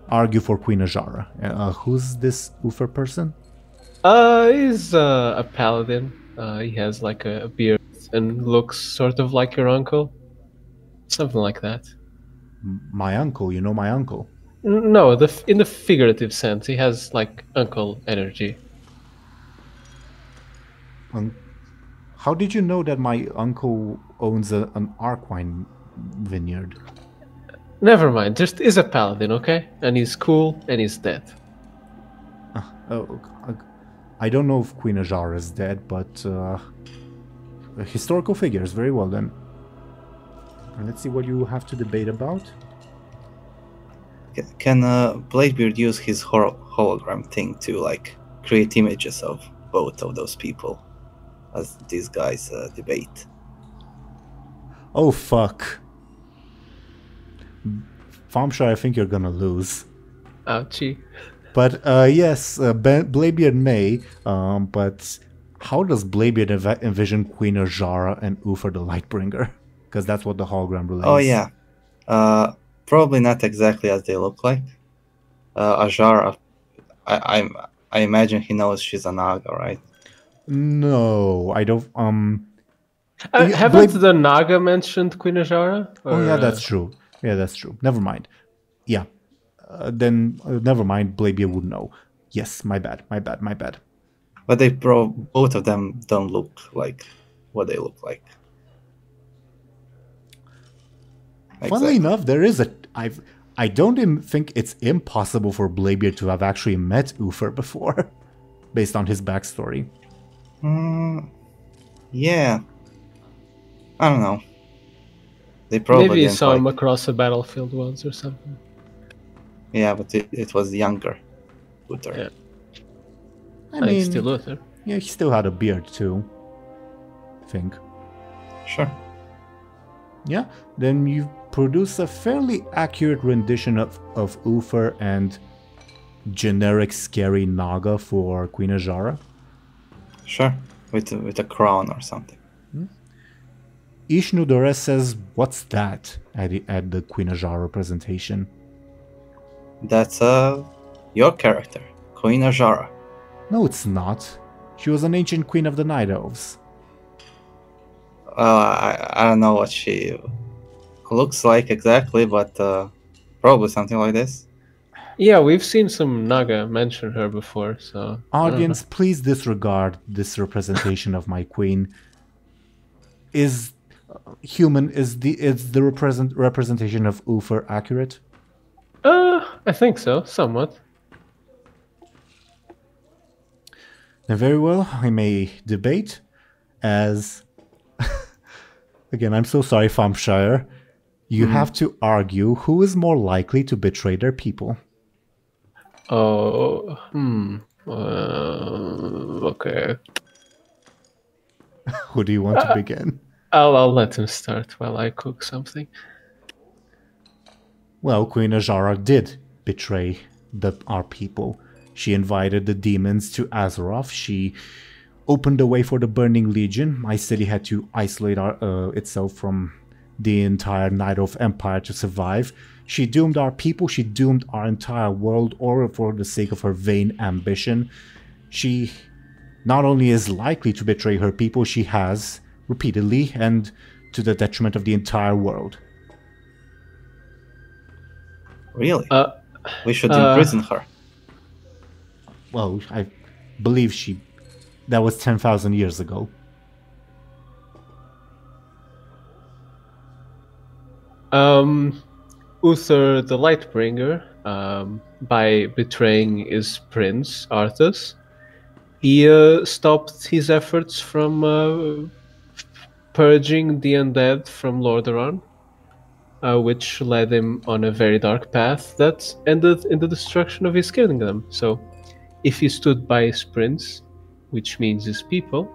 argue for Queen Ajara. Who's this Uther person? He's a paladin. He has like a beard and looks sort of like your uncle. Something like that. My uncle, you know my uncle. No, in the figurative sense, he has like uncle energy. How did you know that my uncle owns an Arquine vineyard? Never mind, just is a paladin, okay? And he's cool and he's dead. I don't know if Queen Ajara is dead, but historical figures, very well then. Let's see what you have to debate about. Can Bladebeard use his hologram thing to like create images of both of those people as these guys debate? Oh fuck. Thompshire, I think you're gonna lose. Ouchie. But yes, Bladebeard may, but how does Bladebeard envision Queen Ajara and Uther the Lightbringer? Because that's what the hologram relays. Oh yeah, probably not exactly as they look like. Ajara, I imagine he knows she's a Naga, right? No, I don't. Haven't the Naga mentioned Queen Ajara? Oh yeah, that's true. Yeah, that's true. Never mind. Yeah, then never mind. Bladebeard would know. Yes, my bad. But they both of them don't look like what they look like. Funnily enough, there is I don't even think it's impossible for Bladebeard to have actually met Uther before, based on his backstory. Yeah. I don't know. They probably maybe you didn't saw him like... across a battlefield once or something. Yeah, but it was younger Uther. Yeah. I mean, He's still Uther. Yeah, he still had a beard too, I think. Sure. Yeah, then you produce a fairly accurate rendition of Uther and generic scary Naga for Queen Ajara. Sure. with a crown or something. Ishnudores says, "What's that?" at the Queen Ajara presentation. That's your character, Queen Ajara. No, it's not. She was an ancient queen of the Night Elves. I don't know what she looks like exactly, but probably something like this. Yeah, we've seen some Naga mention her before, so... Audience, please disregard this representation of my queen. Is the representation of Uther accurate? I think so, somewhat. Now, very well, I may debate as... Again, I'm so sorry, Thompshire. You have to argue who is more likely to betray their people. Oh, okay. Who do you want to begin? I'll let him start while I cook something. Well, Queen Ajara did betray our people. She invited the demons to Azeroth. She opened the way for the Burning Legion. My city had to isolate itself from the entire Night Elf Empire to survive. She doomed our people. She doomed our entire world, or for the sake of her vain ambition. She not only is likely to betray her people, she has repeatedly, and to the detriment of the entire world. Really? We should imprison her. Well, I believe that was 10,000 years ago. Uther the Lightbringer, by betraying his prince, Arthas, he stopped his efforts from purging the undead from Lordaeron, which led him on a very dark path that ended in the destruction of his kingdom. So, if he stood by his prince, which means his people,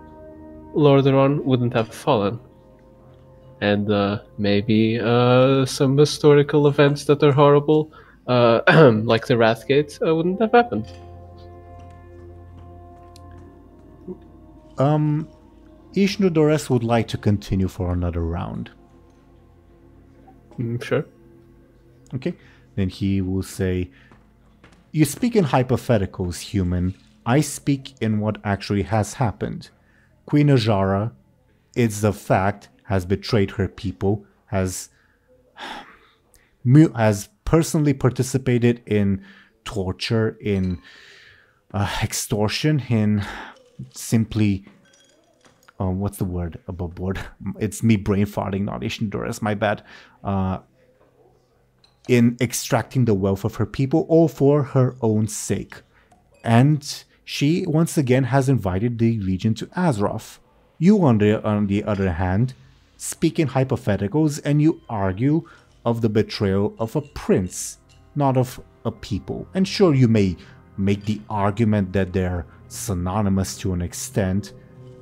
Lordaeron wouldn't have fallen. And maybe some historical events that are horrible, like the Wrathgate, wouldn't have happened. Ishnudores would like to continue for another round. Sure. Okay. Then he will say, "You speak in hypotheticals, human. I speak in what actually has happened. Queen Ajara, it's a fact, has betrayed her people, has personally participated in torture, in extortion, in simply... what's the word above board? It's me brain farting, not Ishnudores, my bad. In extracting the wealth of her people, all for her own sake. And she, once again, has invited the Legion to Azeroth. You, on the other hand, speak in hypotheticals, and you argue of the betrayal of a prince, not of a people. And sure, you may make the argument that they're synonymous to an extent,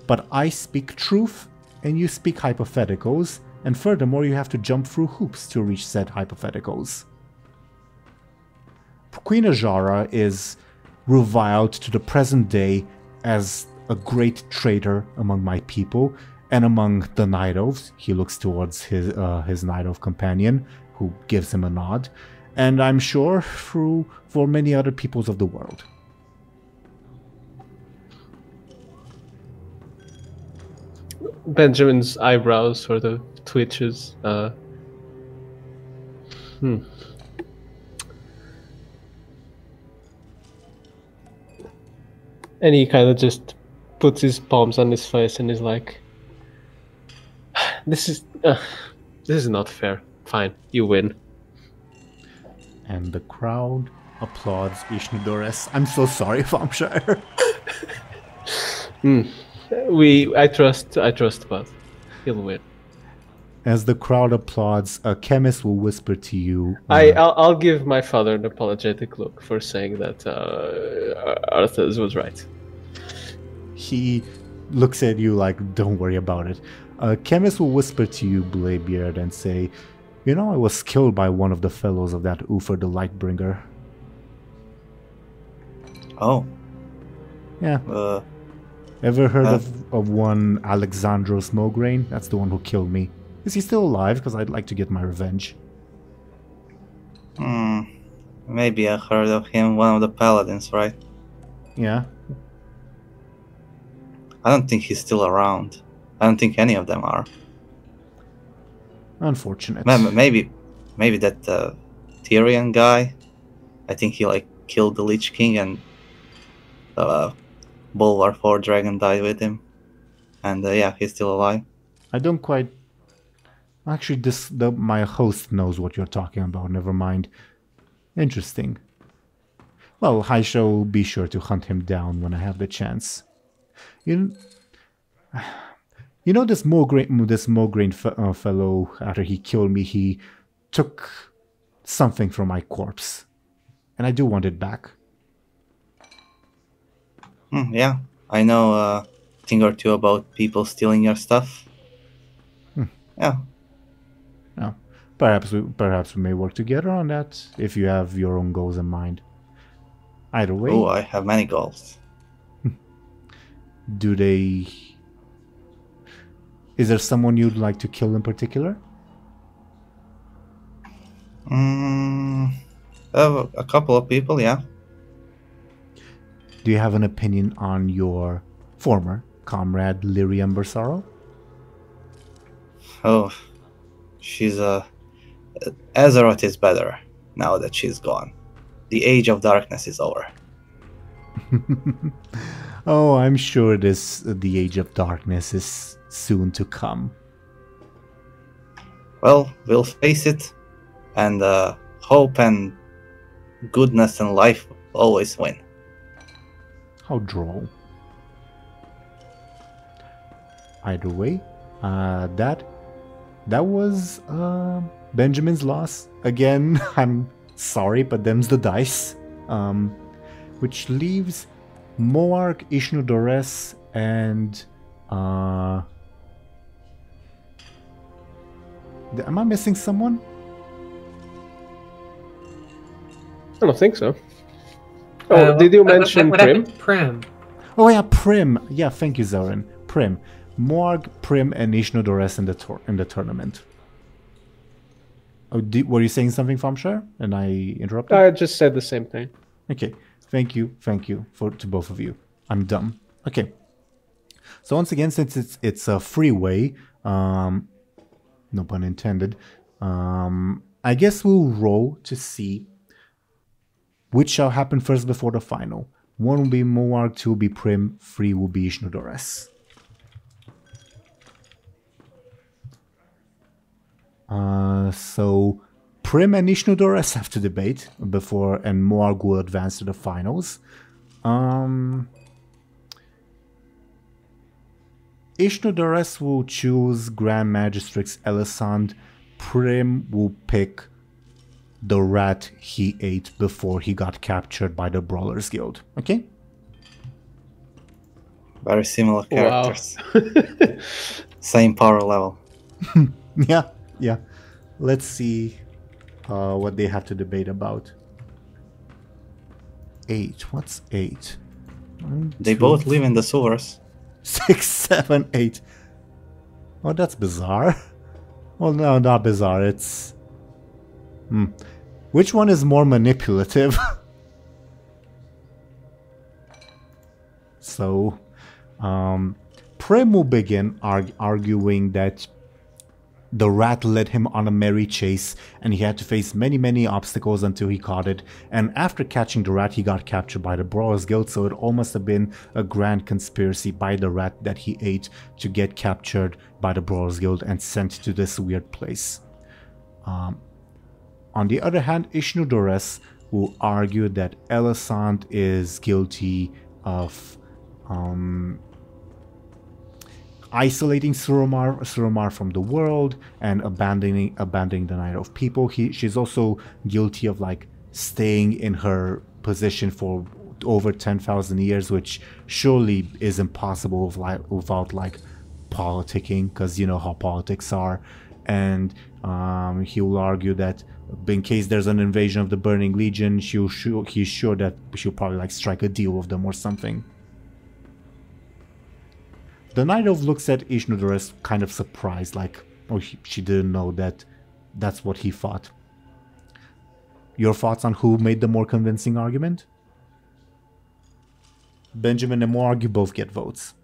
but I speak truth, and you speak hypotheticals, and furthermore, you have to jump through hoops to reach said hypotheticals. Queen Ajara is reviled to the present day as a great traitor among my people and among the Night Elves. He looks towards his Night Elf companion, who gives him a nod, and I'm sure for many other peoples of the world. Benjamin's eyebrows sort of twitches. And he kind of just puts his palms on his face and is like, "This is not fair. Fine, you win." And the crowd applauds Ishnudores. I'm so sorry, Thompshire. I trust Bud. He'll win. As the crowd applauds, a chemist will whisper to you. I'll give my father an apologetic look for saying that Arthas was right. He looks at you like, "Don't worry about it." A chemist will whisper to you, Bladebeard, and say, "You know, I was killed by one of the fellows of that Uther the Lightbringer." Oh. Yeah. Ever heard of one Alexandros Mograine? That's the one who killed me. Is he still alive? Because I'd like to get my revenge. Maybe I heard of him, one of the paladins, right? Yeah. I don't think he's still around. I don't think any of them are. Unfortunate. Maybe that Tyrion guy. I think he like killed the Lich King and Bulwark 4 Dragon died with him. And yeah, he's still alive. I don't quite... Actually, my host knows what you're talking about. Never mind. Interesting. Well, I shall be sure to hunt him down when I have the chance. You know this Mograine fellow, after he killed me, he took something from my corpse. And I do want it back. Yeah, I know a thing or two about people stealing your stuff. Yeah. Oh, perhaps we may work together on that, if you have your own goals in mind. Either way... Oh, I have many goals. Do they... Is there someone you'd like to kill in particular? A couple of people, yeah. Do you have an opinion on your former comrade, Lyri Embersorrow? Oh, she's Azeroth is better now that she's gone. The Age of Darkness is over. Oh, I'm sure the Age of Darkness is soon to come. Well, we'll face it, and hope and goodness and life always win. How droll. Either way, that was Benjamin's loss. Again, I'm sorry, but them's the dice. Which leaves Moarg, Ishnudores, and am I missing someone? I don't think so. Oh, did you mention Prim? Prim. Oh yeah, Prim. Yeah, thank you, Zoran. Prim. Moarg, Prim, and Ishnudores in the tournament. Oh, were you saying something, Thompshire? And I interrupted? I just said the same thing. Okay. Thank you to both of you. I'm dumb. Okay. So once again, since it's a freeway, no pun intended, I guess we'll roll to see which shall happen first before the final. 1 will be Moarg, 2 will be Prim, 3 will be Ishnudores. So Prim and Ishnudores have to debate before, and Moarg will advance to the finals. Ishnudores will choose Grand Magistrix Elisand. Prim will pick the rat he ate before he got captured by the Brawlers Guild. Okay? Very similar characters. Wow. Same power level. Yeah. Let's see what they have to debate about. 8. What's 8? They both live in the sewers. 6, 7, 8. Oh, that's bizarre. Well, no, not bizarre. It's... Which one is more manipulative? So, Prim will begin arguing that the rat led him on a merry chase, and he had to face many obstacles until he caught it. And after catching the rat, he got captured by the Brawlers Guild, so it all must have been a grand conspiracy by the rat that he ate to get captured by the Brawlers Guild and sent to this weird place. On the other hand, Ishnudores will argue that Elisand is guilty of isolating Suramar from the world and abandoning the Night of People. She's also guilty of like staying in her position for over 10,000 years, which surely is impossible without like politicking, because you know how politics are. And he will argue that in case there's an invasion of the Burning Legion, he's sure that she'll probably like strike a deal with them or something. The Night Elf looks at Ishnudores kind of surprised, like, oh, she didn't know that that's what he thought. Your thoughts on who made the more convincing argument? Benjamin and Morg, you both get votes.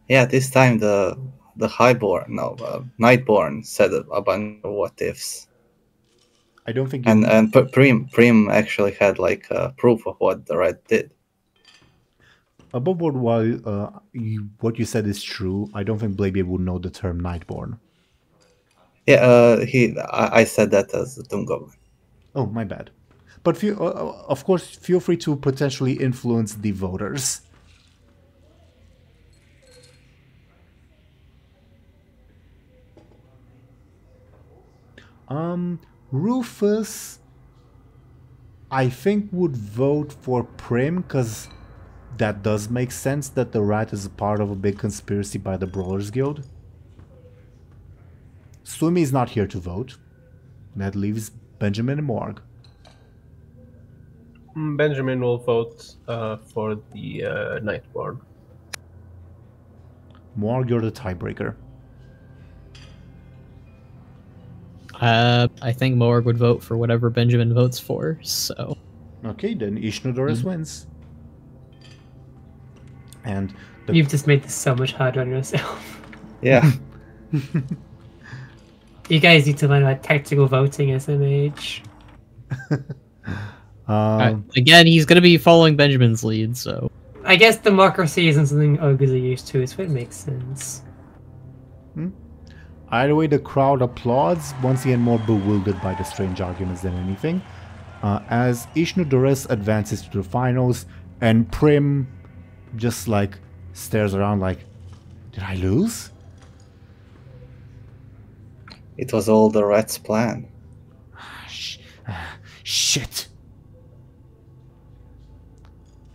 Yeah, this time the Nightborn said a bunch of what ifs. I don't think and Prim actually had like proof of what the red did. Above board, while what you said is true, I don't think Bladebeard would know the term Nightborn. Yeah, I said that as a DoomGoblin. Oh, my bad. But of course, feel free to potentially influence the voters. Rufus, I think, would vote for Prim, because that does make sense that the rat is a part of a big conspiracy by the Brawlers Guild. Sumi is not here to vote. That leaves Benjamin and Morg. Benjamin will vote for the Nightborn. Morg, you're the tiebreaker. I think Morg would vote for whatever Benjamin votes for, so... Okay, then Ishnudores wins. And you've just made this so much harder on yourself. Yeah. You guys need to learn about tactical voting, SMH. Again, he's going to be following Benjamin's lead, so... I guess democracy isn't something ogres are used to, so it makes sense. Either way, the crowd applauds, once again more bewildered by the strange arguments than anything. As Ishnudores advances to the finals, and Prim just like stares around like, did I lose? It was all the rat's plan. Shit.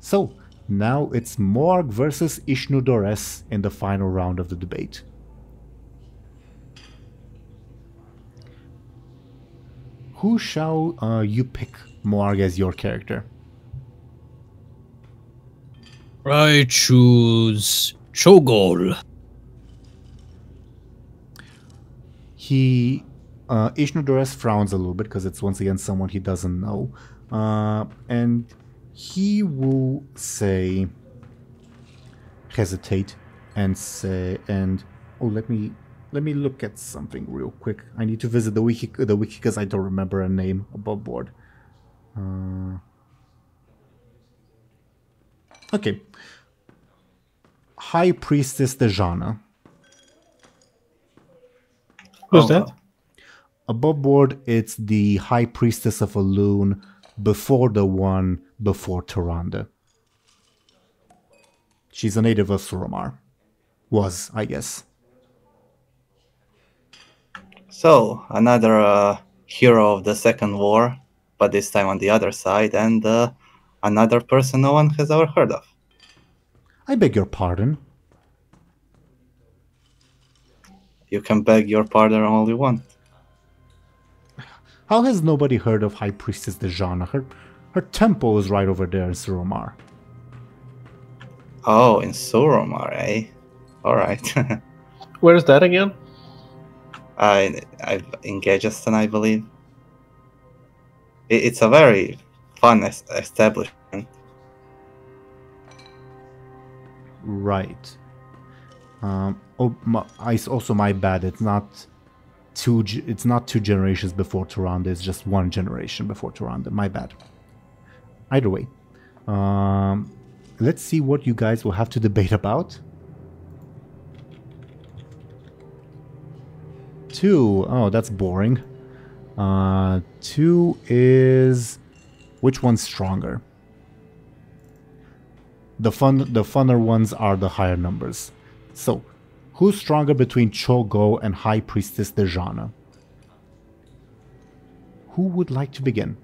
So, now it's Morg versus Ishnudores in the final round of the debate. Who shall you pick, Morg, as your character? I choose Chogol. Ishnudores frowns a little bit because it's once again someone he doesn't know. And he will say, hesitate, and say, oh, let me look at something real quick. I need to visit the wiki because I don't remember a name above board. Okay. High Priestess Dejana. Who's that? Above board, it's the High Priestess of Elune before the one before Tyrande. She's a native of Suramar. Was, I guess. So, another hero of the Second War, but this time on the other side, and another person no one has ever heard of. I beg your pardon. You can beg your pardon all you want. How has nobody heard of High Priestess Dejana? Her temple is right over there in Suramar. Oh, in Suramar, eh? Alright. Where is that again? In Gajestan, I believe. It's a very fun establishment. Right. Also my bad. It's not two generations before Tyrande. It's just one generation before Tyrande. My bad. Either way, let's see what you guys will have to debate about. 2. Oh, that's boring. 2 is... Which one's stronger? The funner ones are the higher numbers. So, who's stronger between Chogo and High Priestess Dejana? Who would like to begin?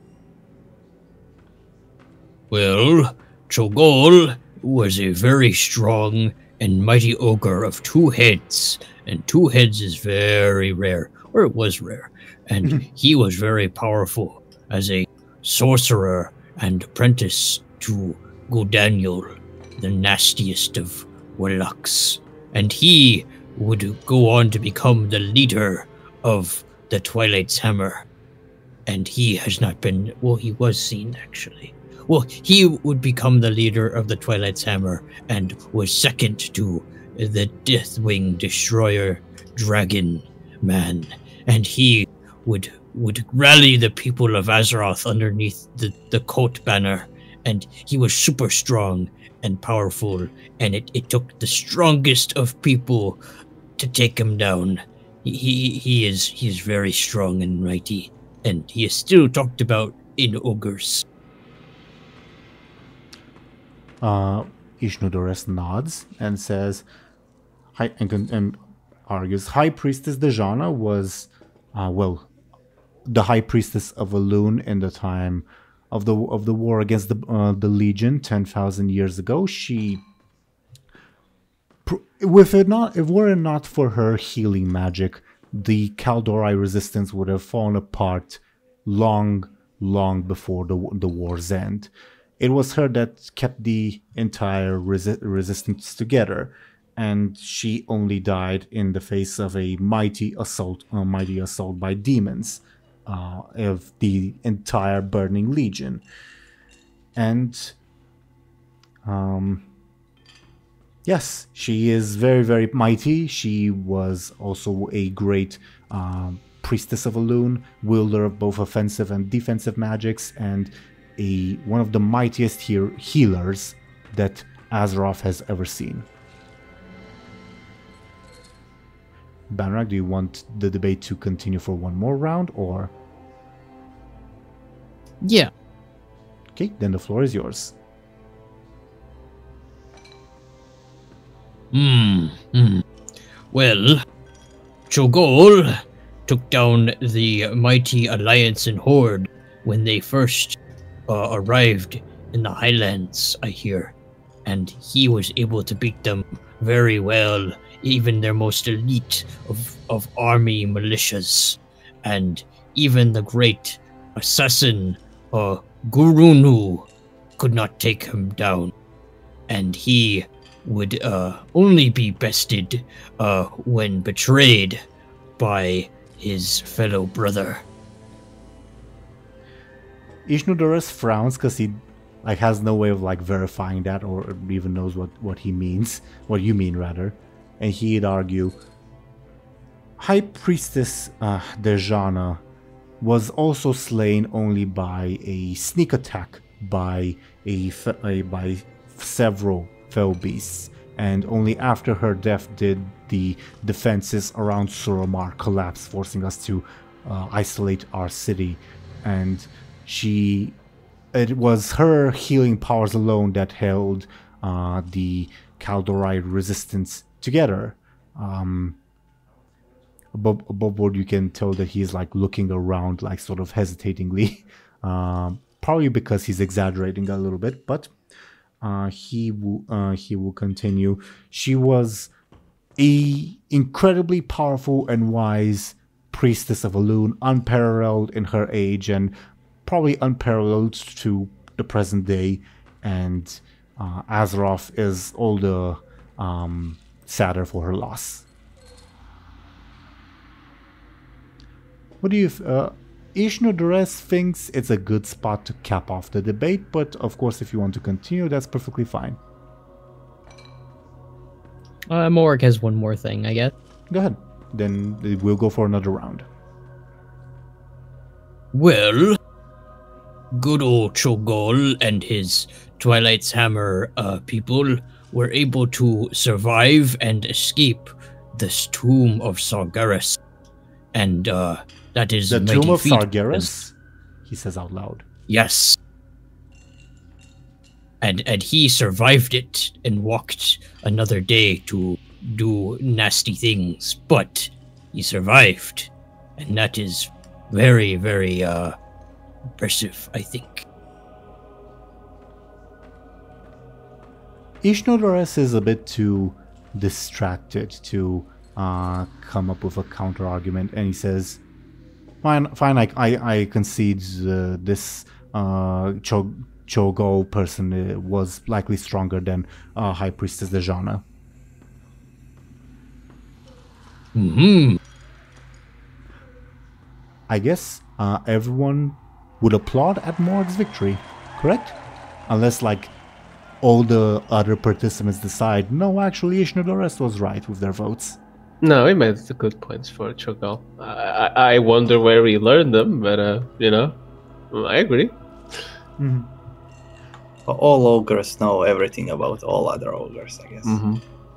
Well, Chogol was a very strong and mighty ogre of 2 heads, and 2 heads is very rare, or it was rare, and he was very powerful as a sorcerer and apprentice to Godaniel, the nastiest of Lux, and he would go on to become the leader of the Twilight's Hammer. And he has not been, well, he was seen actually. Well, he would become the leader of the Twilight's Hammer and was second to the Deathwing Destroyer Dragon Man. And he would rally the people of Azeroth underneath the coat banner. And he was super strong and powerful, and it took the strongest of people to take him down. He is very strong and mighty, and he is still talked about in ogres. Ishnudores nods and says, and argues, High Priestess Dejana was, the High Priestess of Elune in the time of the war against the Legion 10,000 years ago. If it were not for her healing magic, the Kaldorei resistance would have fallen apart long before the war's end. It was her that kept the entire resistance together, and she only died in the face of a mighty assault by demons of the entire Burning Legion. And yes, she is very, very mighty. She was also a great priestess of Elune, wielder of both offensive and defensive magics, and one of the mightiest healers that Azeroth has ever seen. Banrag, do you want the debate to continue for one more round, or? Yeah. Okay, then the floor is yours. Well, Cho'Gall took down the mighty Alliance and Horde when they first arrived in the Highlands, I hear. And he was able to beat them very well, even their most elite of army militias. And even the great assassin, Gurunu, could not take him down. And he would only be bested when betrayed by his fellow brother. Ishnudores frowns because he has no way of verifying that, or even knows what he means, what you mean rather. And he'd argue, High Priestess Dejana was also slain only by a sneak attack by several fell beasts, and only after her death did the defenses around Suramar collapse, forcing us to isolate our city. And it was her healing powers alone that held the Kaldorei resistance together. Above board, you can tell that he's looking around, sort of hesitatingly, probably because he's exaggerating a little bit, but he will continue. She was a incredibly powerful and wise priestess of Elune, unparalleled in her age and probably unparalleled to the present day. And Azeroth is all the sadder for her loss. What do you? Ishnudores thinks it's a good spot to cap off the debate, but of course, if you want to continue, that's perfectly fine. Morg has one more thing, I guess. Go ahead. Then we'll go for another round. Well, good old Cho'Gall and his Twilight's Hammer people were able to survive and escape this tomb of Sargeras. And that is the a tomb of feat. Sargeras? He says out loud. Yes. And he survived it and walked another day to do nasty things, but he survived. And that is very, very impressive, I think. Ishnudores is a bit too distracted to come up with a counter argument, and he says, fine, I concede this Cho'Gall person was likely stronger than High Priestess Dejana. Hmm. I guess everyone would applaud at Morg's victory, correct? Unless, like, all the other participants decide, no, actually, Ishnodorest was right with their votes. No, he made the good points for Cho'Gall. I wonder where he learned them, but you know, I agree. Mhm. All ogres know everything about all other ogres, I guess.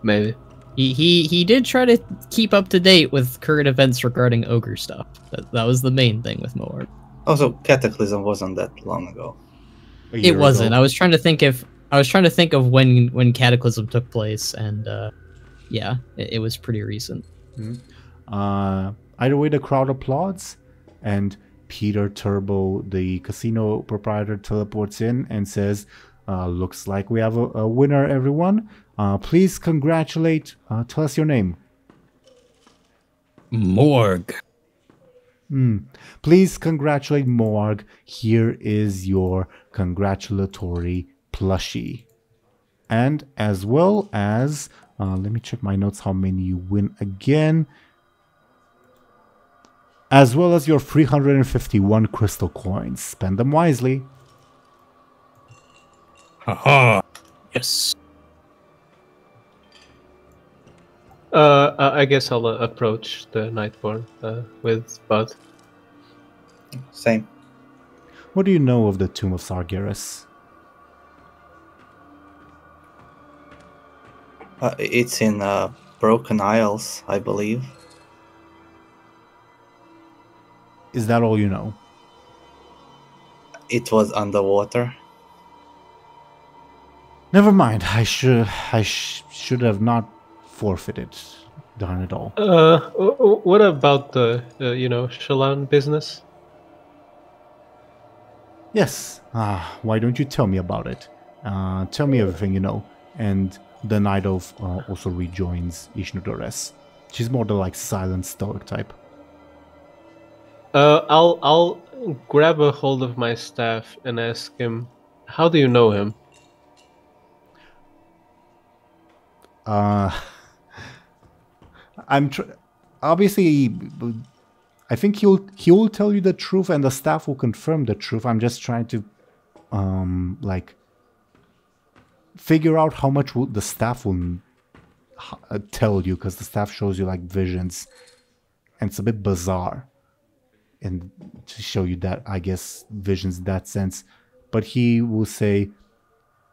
Maybe. He did try to keep up to date with current events regarding ogre stuff. That was the main thing with Moorg. Also, Cataclysm wasn't that long ago. A year It wasn't. ago. I was trying to think of when Cataclysm took place, and yeah, it was pretty recent. Either way, the crowd applauds, and Peter Turbo, the casino proprietor, teleports in and says, looks like we have a winner, everyone. Please congratulate, tell us your name. Morg. Please congratulate Morg. Here is your congratulatory plushie. And as well as, let me check my notes how many you win again. As well as your 351 crystal coins. Spend them wisely. Haha. Yes. I guess I'll approach the Nightborn with Bud. Same. What do you know of the Tomb of Sargeras? It's in Broken Isles, I believe. Is that all you know? It was underwater. Never mind. I should have not forfeited. Darn it all. What about the Shallan business? Yes. Why don't you tell me about it? Tell me everything you know. And the Night Elf also rejoins Ishnodorest. She's more the like silent stoic type. I'll grab a hold of my staff and ask him, how do you know him? Obviously, I think he'll tell you the truth, and the staff will confirm the truth. I'm just trying to, like, figure out how much the staff will tell you, because the staff shows you like visions, and it's a bit bizarre, and to show you that, I guess, visions in that sense. But he will say,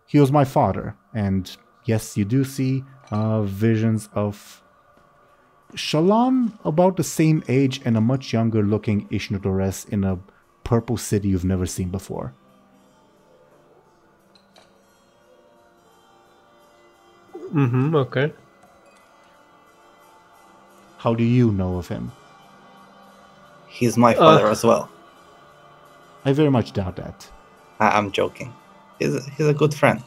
he was my father, and yes, you do see visions of Shallan about the same age and a much younger looking Ishnodorest in a purple city you've never seen before. Okay. How do you know of him? He's my father as well. I very much doubt that. I'm joking. He's a good friend.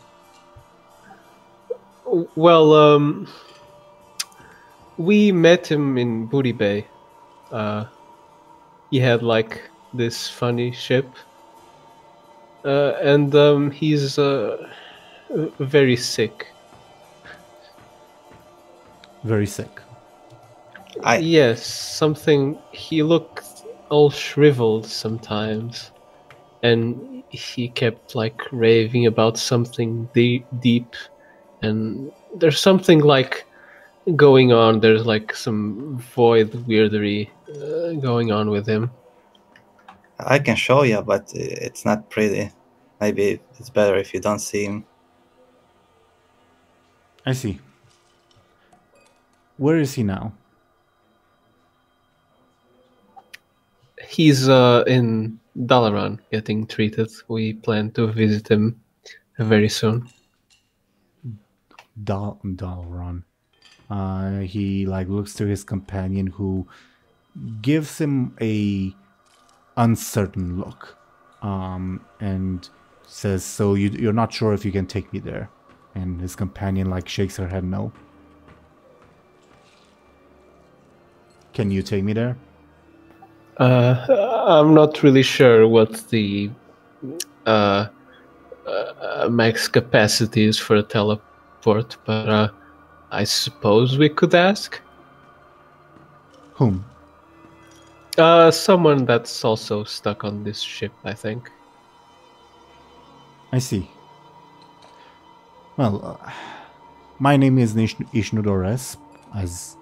Well, we met him in Booty Bay. He had like this funny ship, and he's very sick. Very sick. Yes, something. He looked all shriveled sometimes, and he kept like raving about something deep, and there's something like going on. There's like some void weirdery going on with him. I can show you, but it's not pretty. Maybe it's better if you don't see him. I see. Where is he now? He's in Dalaran getting treated. We plan to visit him very soon. Dalron. He like looks to his companion, who gives him a uncertain look, and says, "So you're not sure if you can take me there?" And his companion like shakes her head no. Can you take me there? I'm not really sure what the max capacity is for a teleport, but I suppose we could ask. Whom? Someone that's also stuck on this ship, I think. I see. Well, my name is Ishnudores. As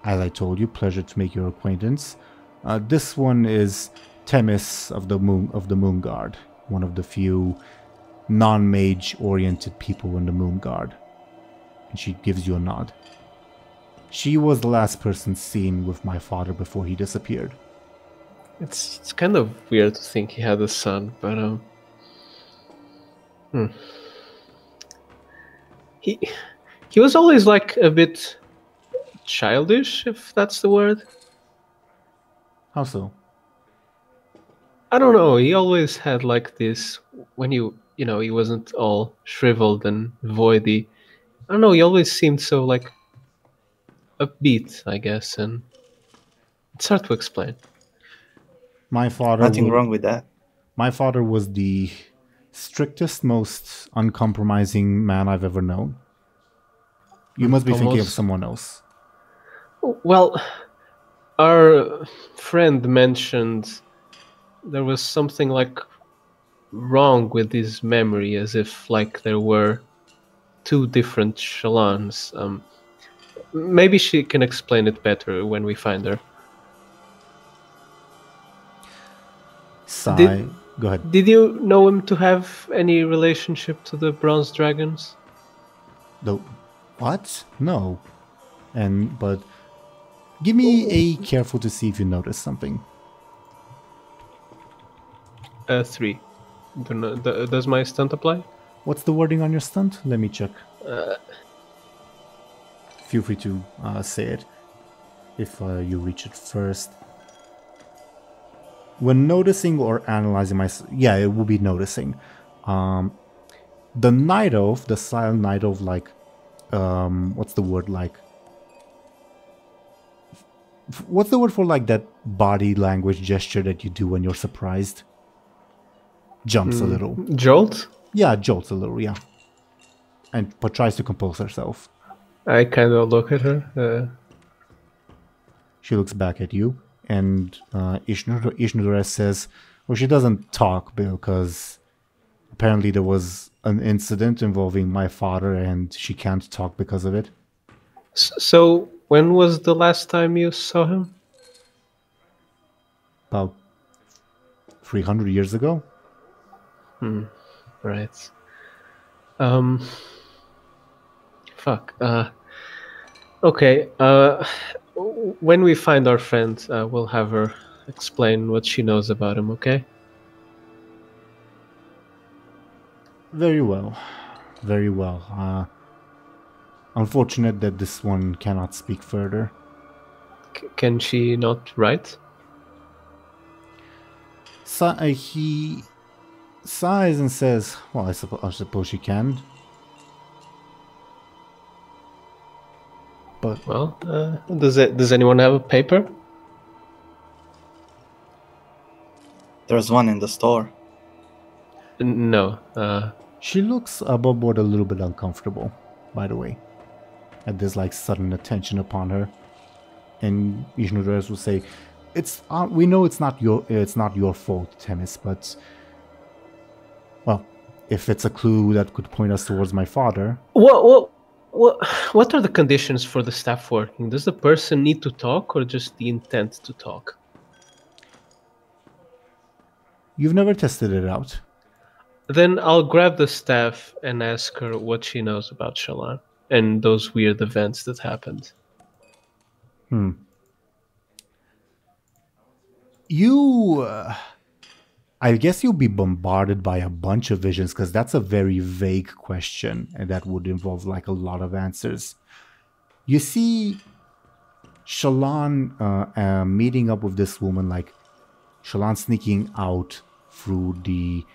I told you, pleasure to make your acquaintance. This one is Themis of the Moon Guard, one of the few non-mage oriented people in the Moon Guard. And she gives you a nod. She was the last person seen with my father before he disappeared. It's kind of weird to think he had a son, but He was always like a bit childish, if that's the word. How so? I don't know. He always had like this when he wasn't all shriveled and voidy. I don't know. He always seemed so like upbeat, I guess, and it's hard to explain. My father. Nothing wrong with that. My father was the strictest, most uncompromising man I've ever known. You must be thinking of someone else. Well, our friend mentioned there was something like wrong with his memory, as if like there were two different Shalans. Maybe she can explain it better when we find her. Go ahead. Did you know him to have any relationship to the Bronze Dragons? The what? No. But give me a careful to see if you notice something. 3. Does my stunt apply? What's the wording on your stunt? Let me check. Feel free to say it if you reach it first. When noticing or analyzing it will be noticing. The Night Elf, the silent Night Elf, like, what's the word like? What's the word for like that body language gesture that you do when you're surprised? Jumps a little. Jolt? Yeah, jolts a little, yeah. But tries to compose herself. I kind of look at her. She looks back at you, and Ishnudores says, well, she doesn't talk because apparently there was an incident involving my father and she can't talk because of it. So, when was the last time you saw him? About 300 years ago. Right. Fuck. Okay. When we find our friend, we'll have her explain what she knows about him, okay? Very well. Very well. Unfortunate that this one cannot speak further. Can she not write? He sighs and says, well, I suppose she can. But well, does anyone have a paper? There's one in the store. No. She looks above board a little bit uncomfortable, by the way, at this like sudden attention upon her. And Ishnudores will say, "It's we know it's not your fault, Themis, but well, if it's a clue that could point us towards my father." What are the conditions for the staff working? Does the person need to talk or just the intent to talk? You've never tested it out. Then I'll grab the staff and ask her what she knows about Shallan and those weird events that happened. I guess you'll be bombarded by a bunch of visions because that's a very vague question and that would involve like a lot of answers. You see Shallan meeting up with this woman, like Shallan sneaking out through the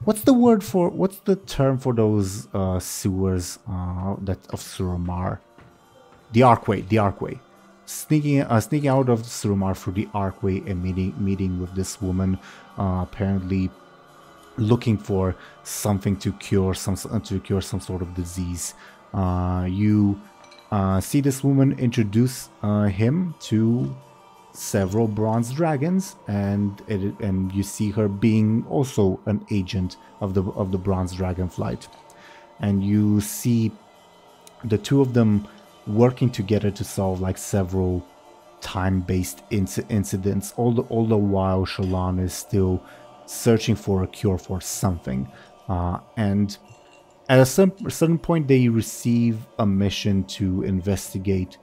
what's the term for those sewers that of Suramar? The Archway. Sneaking out of Suramar through the Archway and meeting with this woman, apparently looking for something to cure some sort of disease. You see this woman introduce him to several bronze dragons, and you see her being also an agent of the bronze dragon flight, and you see the two of them working together to solve like several time-based incidents. All the while, Shallan is still searching for a cure for something, and at a certain point, they receive a mission to investigate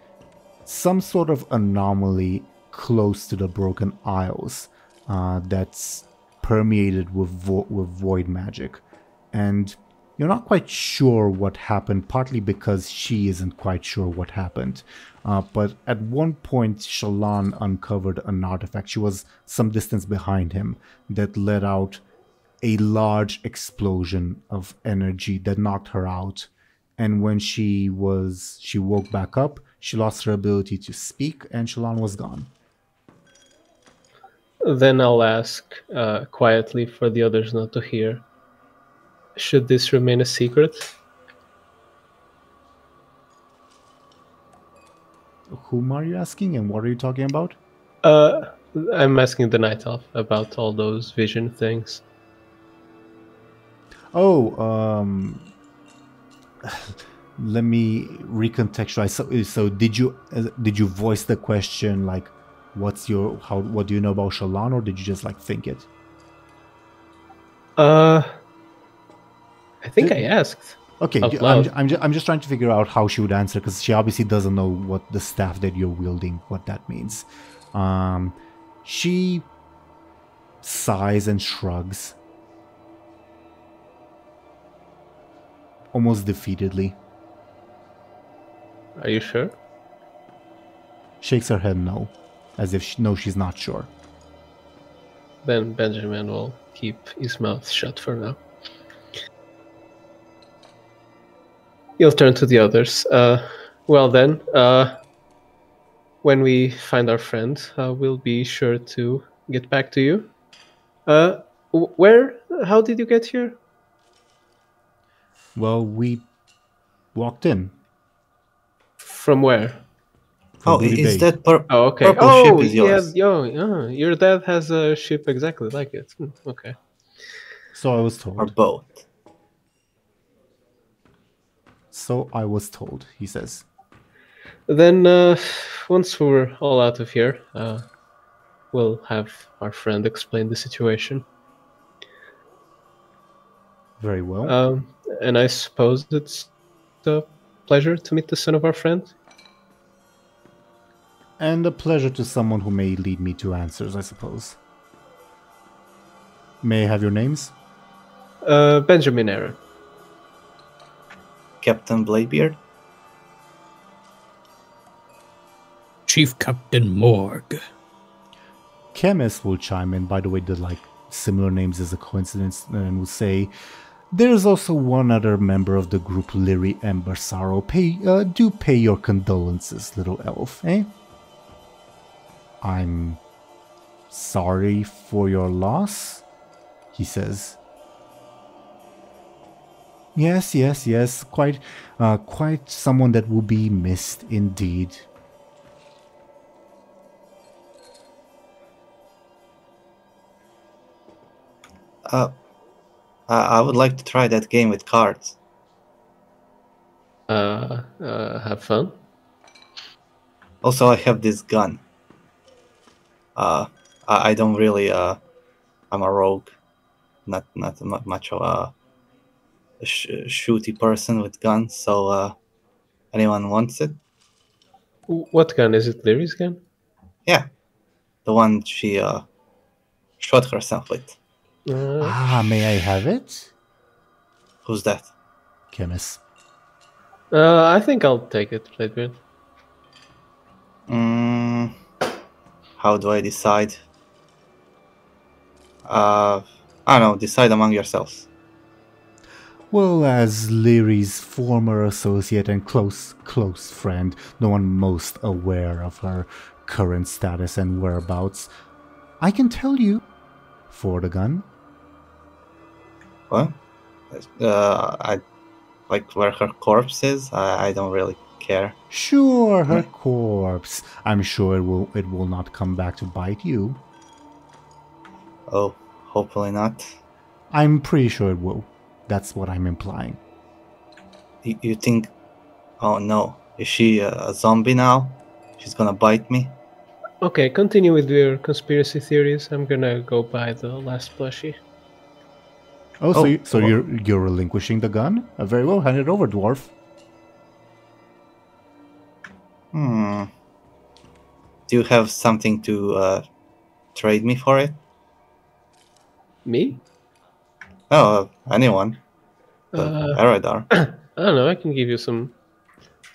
some sort of anomaly close to the Broken Isles that's permeated with void magic. And you're not quite sure what happened, partly because she isn't quite sure what happened. But at one point, Shallan uncovered an artifact. She was some distance behind him that let out a large explosion of energy that knocked her out. And when she woke back up, she lost her ability to speak, and Shallan was gone. Then I'll ask quietly for the others not to hear. Should this remain a secret? Whom are you asking, and what are you talking about? I'm asking the Night Elf about all those vision things. Oh, let me recontextualize. So did you voice the question like, what do you know about Shallan, or did you just like think it? I think I asked. Okay, I'm just trying to figure out how she would answer, because she obviously doesn't know what the staff that you're wielding, what that means. She sighs and shrugs, almost defeatedly. Are you sure? Shakes her head no, as if she's not sure. Then Benjamin will keep his mouth shut for now. He'll turn to the others. Well then, when we find our friend, we'll be sure to get back to you. How did you get here? Well, we walked in. From where? Oh, is that okay. purple ship is yours? Your dad has a ship exactly like it. Okay. So I was told. Or boat? So I was told, he says. Then, once we're all out of here, we'll have our friend explain the situation. Very well. And I suppose it's a pleasure to meet the son of our friend. And a pleasure to someone who may lead me to answers, I suppose. May I have your names? Benjamin Aaran. Captain Bladebeard? Chief Captain Morg. Chemist will chime in. By the way, the similar names is a coincidence, and will say, there's also one other member of the group, Lyri Embersorrow. Do pay your condolences, little elf, eh? I'm sorry for your loss, he says. Yes. Quite someone that will be missed indeed. I would like to try that game with cards. Have fun. Also, I have this gun. I don't really. I'm a rogue, not much of a shooty person with guns. So, anyone wants it? What gun is it? Lyri's gun? Yeah, the one she shot herself with. May I have it? Who's that? Chemist. I think I'll take it, Bladebeard. How do I decide? I don't know. Decide among yourselves. Well, as Lyri's former associate and close friend, the one most aware of her current status and whereabouts, I can tell you for the gun. What? I like where her corpse is. I don't really care. Sure, her corpse. I'm sure it will not come back to bite you. Oh, hopefully not. I'm pretty sure it will. That's what I'm implying. You think... Oh no, is she a zombie now? She's gonna bite me? Okay, continue with your conspiracy theories. I'm gonna go buy the last plushie. Oh, so well- you're relinquishing the gun? Very well, hand it over, dwarf. Do you have something to trade me for it? Me? Oh, anyone. Uh, Eredar. I don't know. I can give you some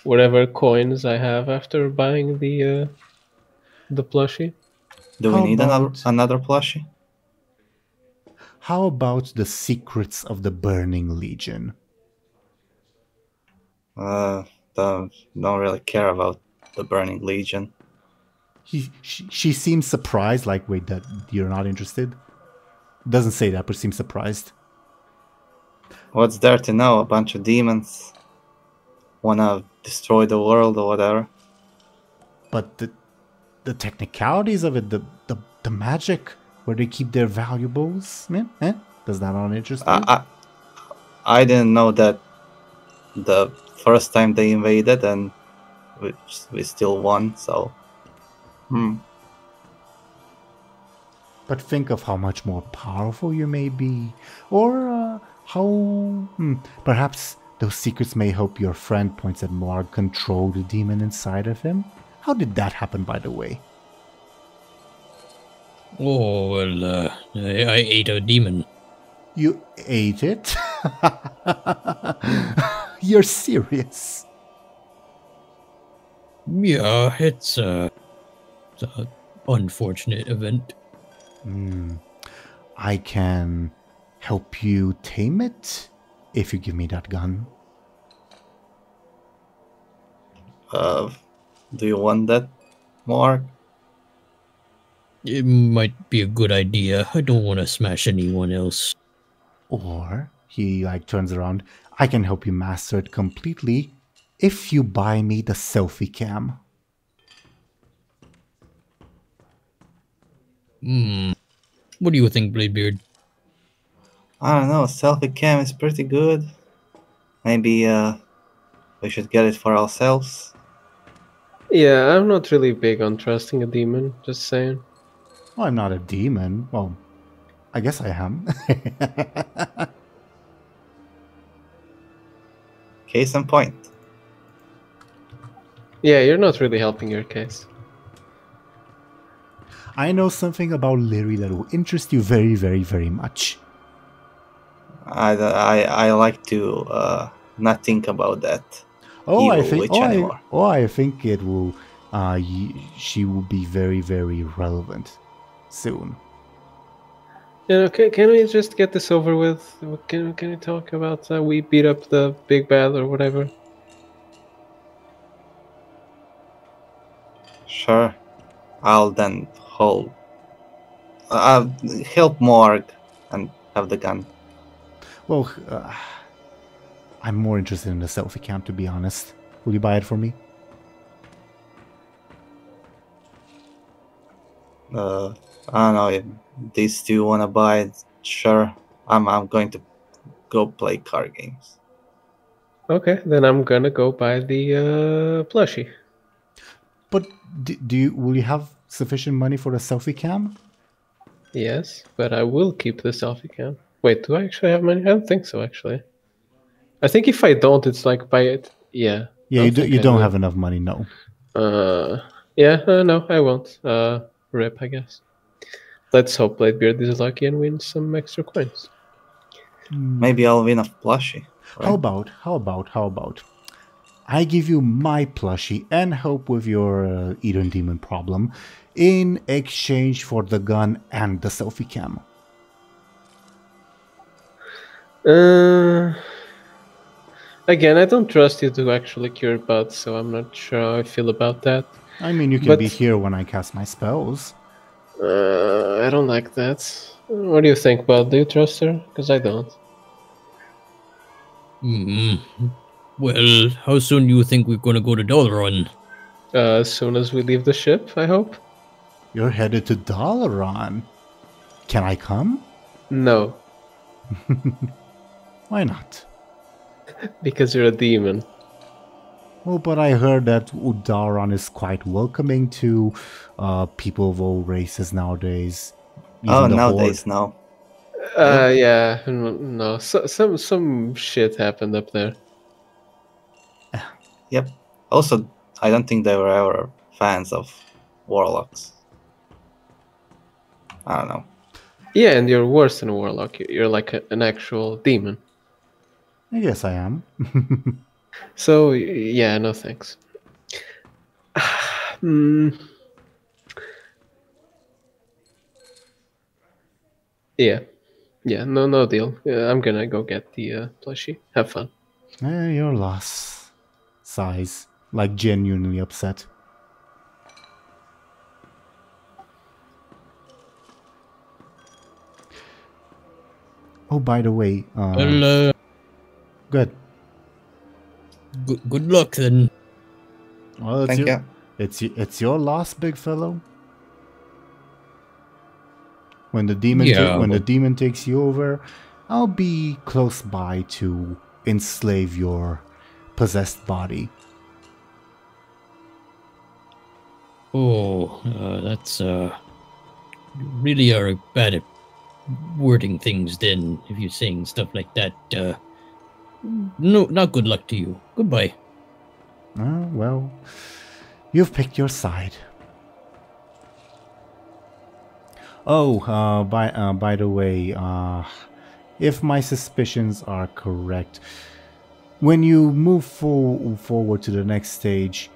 whatever coins I have after buying the plushie. Do we How need about- another plushie? How about the secrets of the Burning Legion? Don't really care about the Burning Legion. She seems surprised, like, wait, that you're not interested? Doesn't say that, but seems surprised. What's there to know? A bunch of demons wanna destroy the world or whatever. But the technicalities of it, the magic, where they keep their valuables, does that not interest you? I didn't know that the first time they invaded, and we still won. So, But think of how much more powerful you may be, or how perhaps those secrets may help your friend, points at Marg, control the demon inside of him. How did that happen, by the way? Oh, well, I ate a demon. You ate it? You're serious? Yeah, it's a unfortunate event. I can help you tame it if you give me that gun. do you want that more? It might be a good idea. I don't want to smash anyone else. Or, he turns around, I can help you master it completely if you buy me the selfie cam. What do you think, Bladebeard? I don't know. Selfie cam is pretty good. Maybe we should get it for ourselves. Yeah, I'm not really big on trusting a demon. Just saying. Well, I'm not a demon. Well, I guess I am. Case in point. Yeah, you're not really helping your case. I know something about Lyri that will interest you very, very, very much. I like to not think about that. I think it will. She will be very, very relevant soon. Yeah, okay, can we just get this over with? Can we talk about we beat up the big bad or whatever? Sure. I'll then help Morg and have the gun. Well, I'm more interested in the selfie cam, to be honest. Will you buy it for me? I don't know if these two wanna buy it. Sure. I'm going to go play card games. Okay, then I'm gonna go buy the plushie. But will you have sufficient money for the selfie cam? Yes, but I will keep the selfie cam. Wait, do I actually have money? I don't think so, actually. I think if I don't, it's like buy it. Yeah. Yeah, you don't have enough money, no. Yeah, no, I won't. Rip, I guess. Let's hope Bladebeard is lucky and wins some extra coins. Maybe I'll win a plushie. Right? How about I give you my plushie and help with your Eden Demon problem in exchange for the gun and the selfie cam. Again, I don't trust you to actually cure bugs, so I'm not sure how I feel about that. I mean, you can be here when I cast my spells. I don't like that. What do you think, Bud? Do you trust her? Because I don't. Well, how soon do you think we're going to go to Dalaran? As soon as we leave the ship, I hope. You're headed to Dalaran. Can I come? No, Why not? because you're a demon. Oh, but I heard that Dalaran is quite welcoming to people of all races nowadays. Oh, Even the nowadays, Horde. no. Yeah, no. Some shit happened up there. Yep. Also, I don't think they were ever fans of warlocks. I don't know. Yeah, and you're worse than a warlock. You're like an actual demon. I guess I am. So yeah, no thanks. Yeah, no deal. I'm gonna go get the plushie. Have fun. Your loss. Sighs. Like genuinely upset. Oh, by the way, Well, good. good luck then. Well, Thank you. it's your loss, big fellow. When the demon Yeah, the demon takes you over, I'll be close by to enslave your possessed body. Oh, that's you really are bad at wording things. Then, if you're saying stuff like that, no, not good luck to you. Goodbye. Well, you've picked your side. Oh, by the way, if my suspicions are correct, when you move forward to the next stage,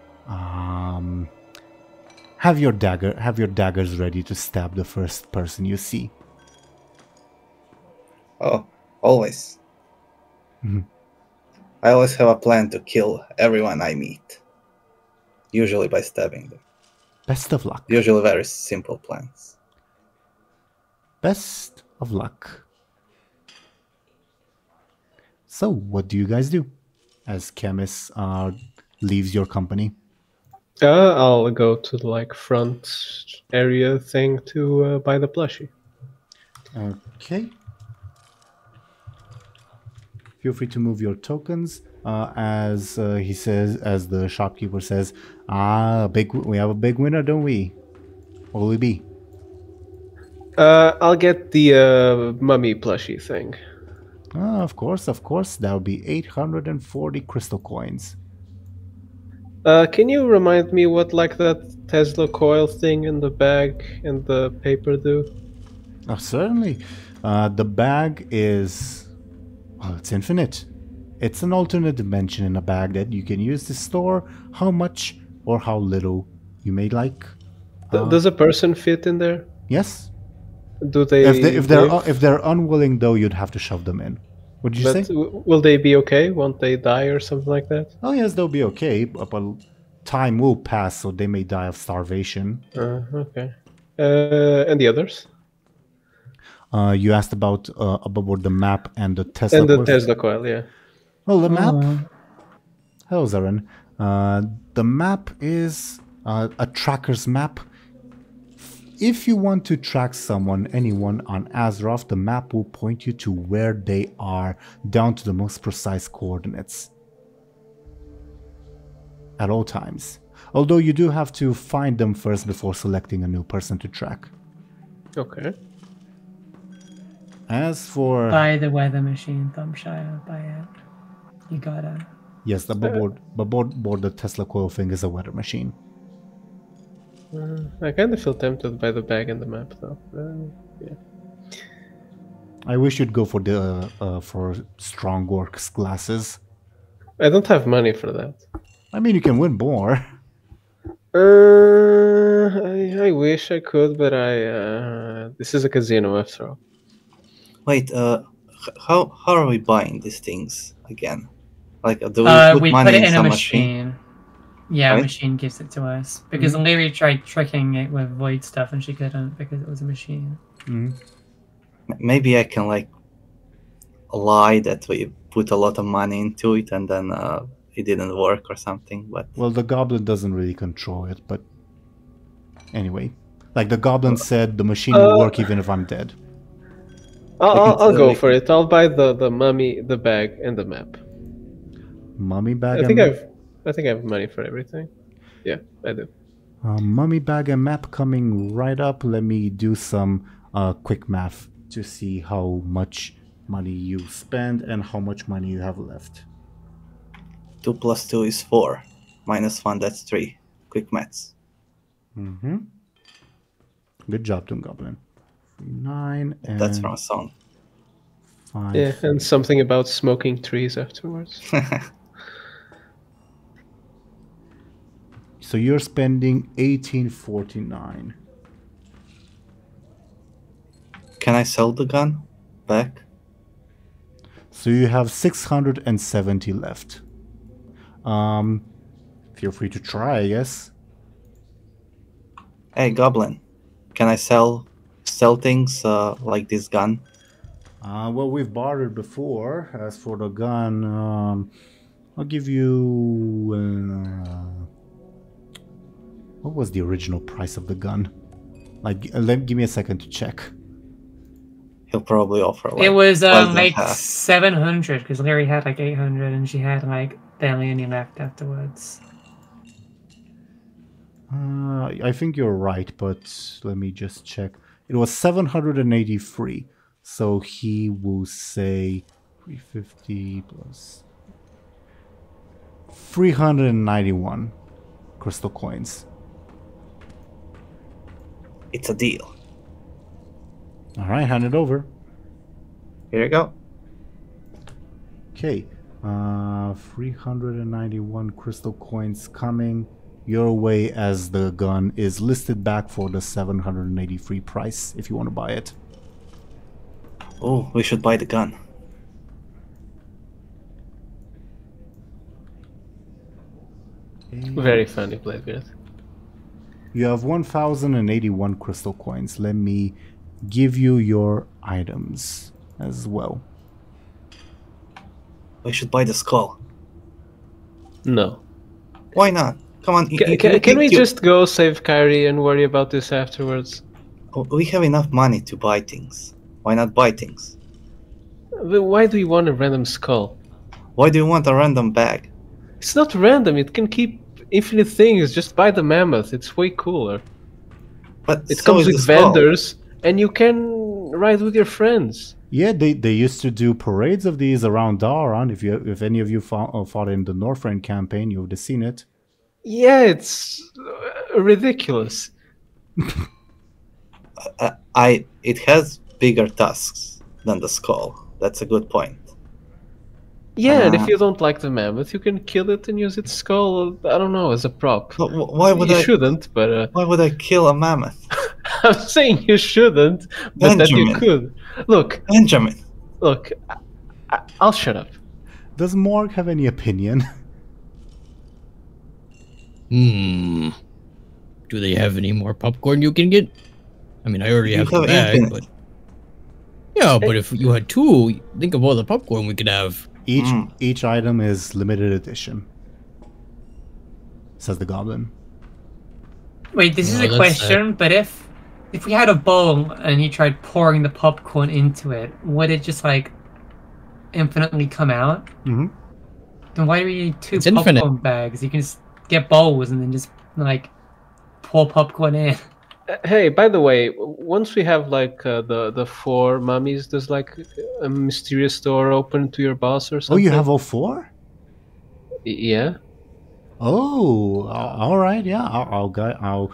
have your daggers ready to stab the first person you see. Oh, always. Mhm. I always have a plan to kill everyone I meet. Usually by stabbing them. Best of luck. Usually very simple plans. Best of luck. So, what do you guys do as Chemist leaves your company? I'll go to the like front area thing to buy the plushie. Okay. Feel free to move your tokens. As he says, as the shopkeeper says, we have a big winner, don't we? What will it be? I'll get the mummy plushie thing. Of course. That would be 840 crystal coins. Can you remind me what like that Tesla coil thing in the bag and the paper do? Oh, certainly. The bag is... Well, it's infinite. It's an alternate dimension in a bag that you can use to store how much or how little you may like. Does a person fit in there? Yes. Do they? If they're unwilling, though, you'd have to shove them in. What did you say? Will they be okay? Won't they die or something like that? Oh yes, they'll be okay, but time will pass, so they may die of starvation. Okay. And the others? You asked about the map and the Tesla. And the Tesla coil, yeah. Well, the map. Hello, Aaran. The map is a tracker's map. If you want to track anyone on Azeroth, the map will point you to where they are, down to the most precise coordinates. At all times. Although you do have to find them first before selecting a new person to track. Okay. As for... Buy the weather machine, Thompshire. Buy it. You gotta. Yes, the board the Tesla coil thing is a weather machine. I kind of feel tempted by the bag and the map, though. Yeah. I wish you'd go for the strong orcs glasses. I don't have money for that. I mean, you can win more. I wish I could, but this is a casino after all. Wait, how are we buying these things again? Like, do we we money put it in a some machine. Yeah, Right? a machine gives it to us. Because Lyri tried tricking it with void stuff and she couldn't because it was a machine. Mm-hmm. Maybe I can like lie that we put a lot of money into it and then it didn't work or something. But Well, the goblin doesn't really control it, but anyway. Like the goblin said, the machine will work even if I'm dead. I'll go for it. I'll buy the mummy, the bag, and the map. Mummy bag I think and I have money for everything. Yeah, I do. mummy bag and map coming right up. Let me do some quick math to see how much money you spend and how much money you have left. 2 plus 2 is 4. Minus 1, that's 3. Quick maths. Mm-hmm. Good job, DoomGoblin. 9 and That's from a song. 5. Yeah, and something about smoking trees afterwards. So you're spending 1849. Can I sell the gun back? So you have 670 left. Feel free to try, I guess. Hey, Goblin. Can I sell things like this gun? Well, we've bartered before. As for the gun, I'll give you... what was the original price of the gun? Like, give me a second to check. He'll probably offer like... It was less than like half. 700 because Lyri had like 800 and she had like barely any left afterwards. I think you're right, but let me just check. It was 783. So he will say 350 plus 391 crystal coins. It's a deal. All right, hand it over. Here you go. Okay, 391 crystal coins coming your way as the gun is listed back for the 783 price if you want to buy it. Oh, we should buy the gun. Very funny, Bladebeard. You have 1081 crystal coins. Let me give you your items as well. We should buy the skull. No. Why not? Come on. Can we just go save Kyrie and worry about this afterwards? We have enough money to buy things. Why not buy things? Why do you want a random skull? Why do you want a random bag? It's not random. It can keep infinite things. Just buy the mammoth. It's way cooler. But It so comes is with the skull. vendors, and you can ride with your friends. Yeah, they used to do parades of these around Aaran. If any of you fought in the Northrend campaign, you would have seen it. Yeah, it's ridiculous. It has bigger tusks than the skull. That's a good point. Yeah, and if you don't like the mammoth, you can kill it and use its skull, I don't know, as a prop. But why would You I? shouldn't, but Why would I kill a mammoth? I'm saying you shouldn't, but that you Benjamin. could. Look, Benjamin. I'll shut up. Does Morg have any opinion? Do they have any more popcorn you can get? I mean, I already You have the have bag, infinite. but... Yeah, but if you had two, think of all the popcorn we could have. Each item is limited edition, says the goblin. Wait, this is No, a that's question, but if we had a bowl and you tried pouring the popcorn into it, would it just like infinitely come out? Mm-hmm. Then why do we need two It's infinite. popcorn bags? You can just get bowls and then just like pour popcorn in. Hey, by the way, once we have like the four mummies, does like a mysterious door open to your boss or Oh, something? you have all four? Yeah. Oh, all right. Yeah, I'll.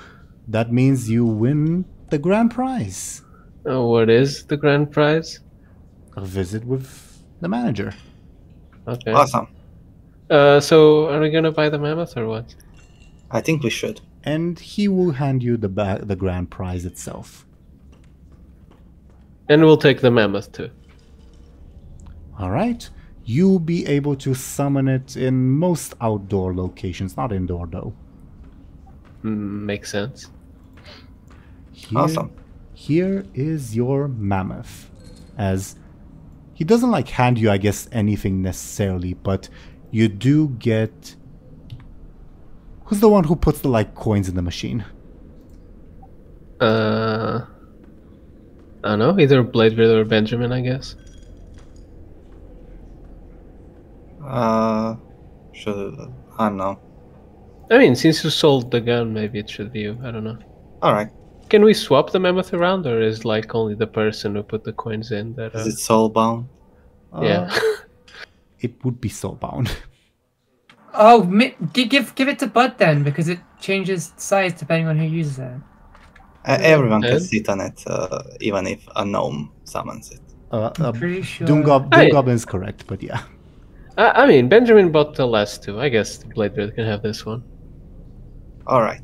That means you win the grand prize. What is the grand prize? A visit with the manager. Okay. Awesome. So are we gonna buy the mammoth or what? I think we should. And he will hand you the grand prize itself. And we'll take the mammoth too. All right. You'll be able to summon it in most outdoor locations, not indoor though. Makes sense. Here, Awesome. Here is your mammoth. As he doesn't like hand you, I guess, anything necessarily, but you do get... Who's the one who puts the like coins in the machine? I don't know, either Bladebeard or Benjamin, I guess. Should I don't know. I mean, since you sold the gun, maybe it should be you. I don't know. All right. Can we swap the mammoth around, or is like only the person who put the coins in that? Is it soulbound? Yeah. It would be soulbound. Oh, give it to Bud then, because it changes size depending on who uses it. Everyone can And? sit on it, even if a gnome summons it. I'm pretty sure. Doomgoblin is correct, but yeah. I mean, Benjamin bought the last two. I guess the Bladebeard can have this one. All right.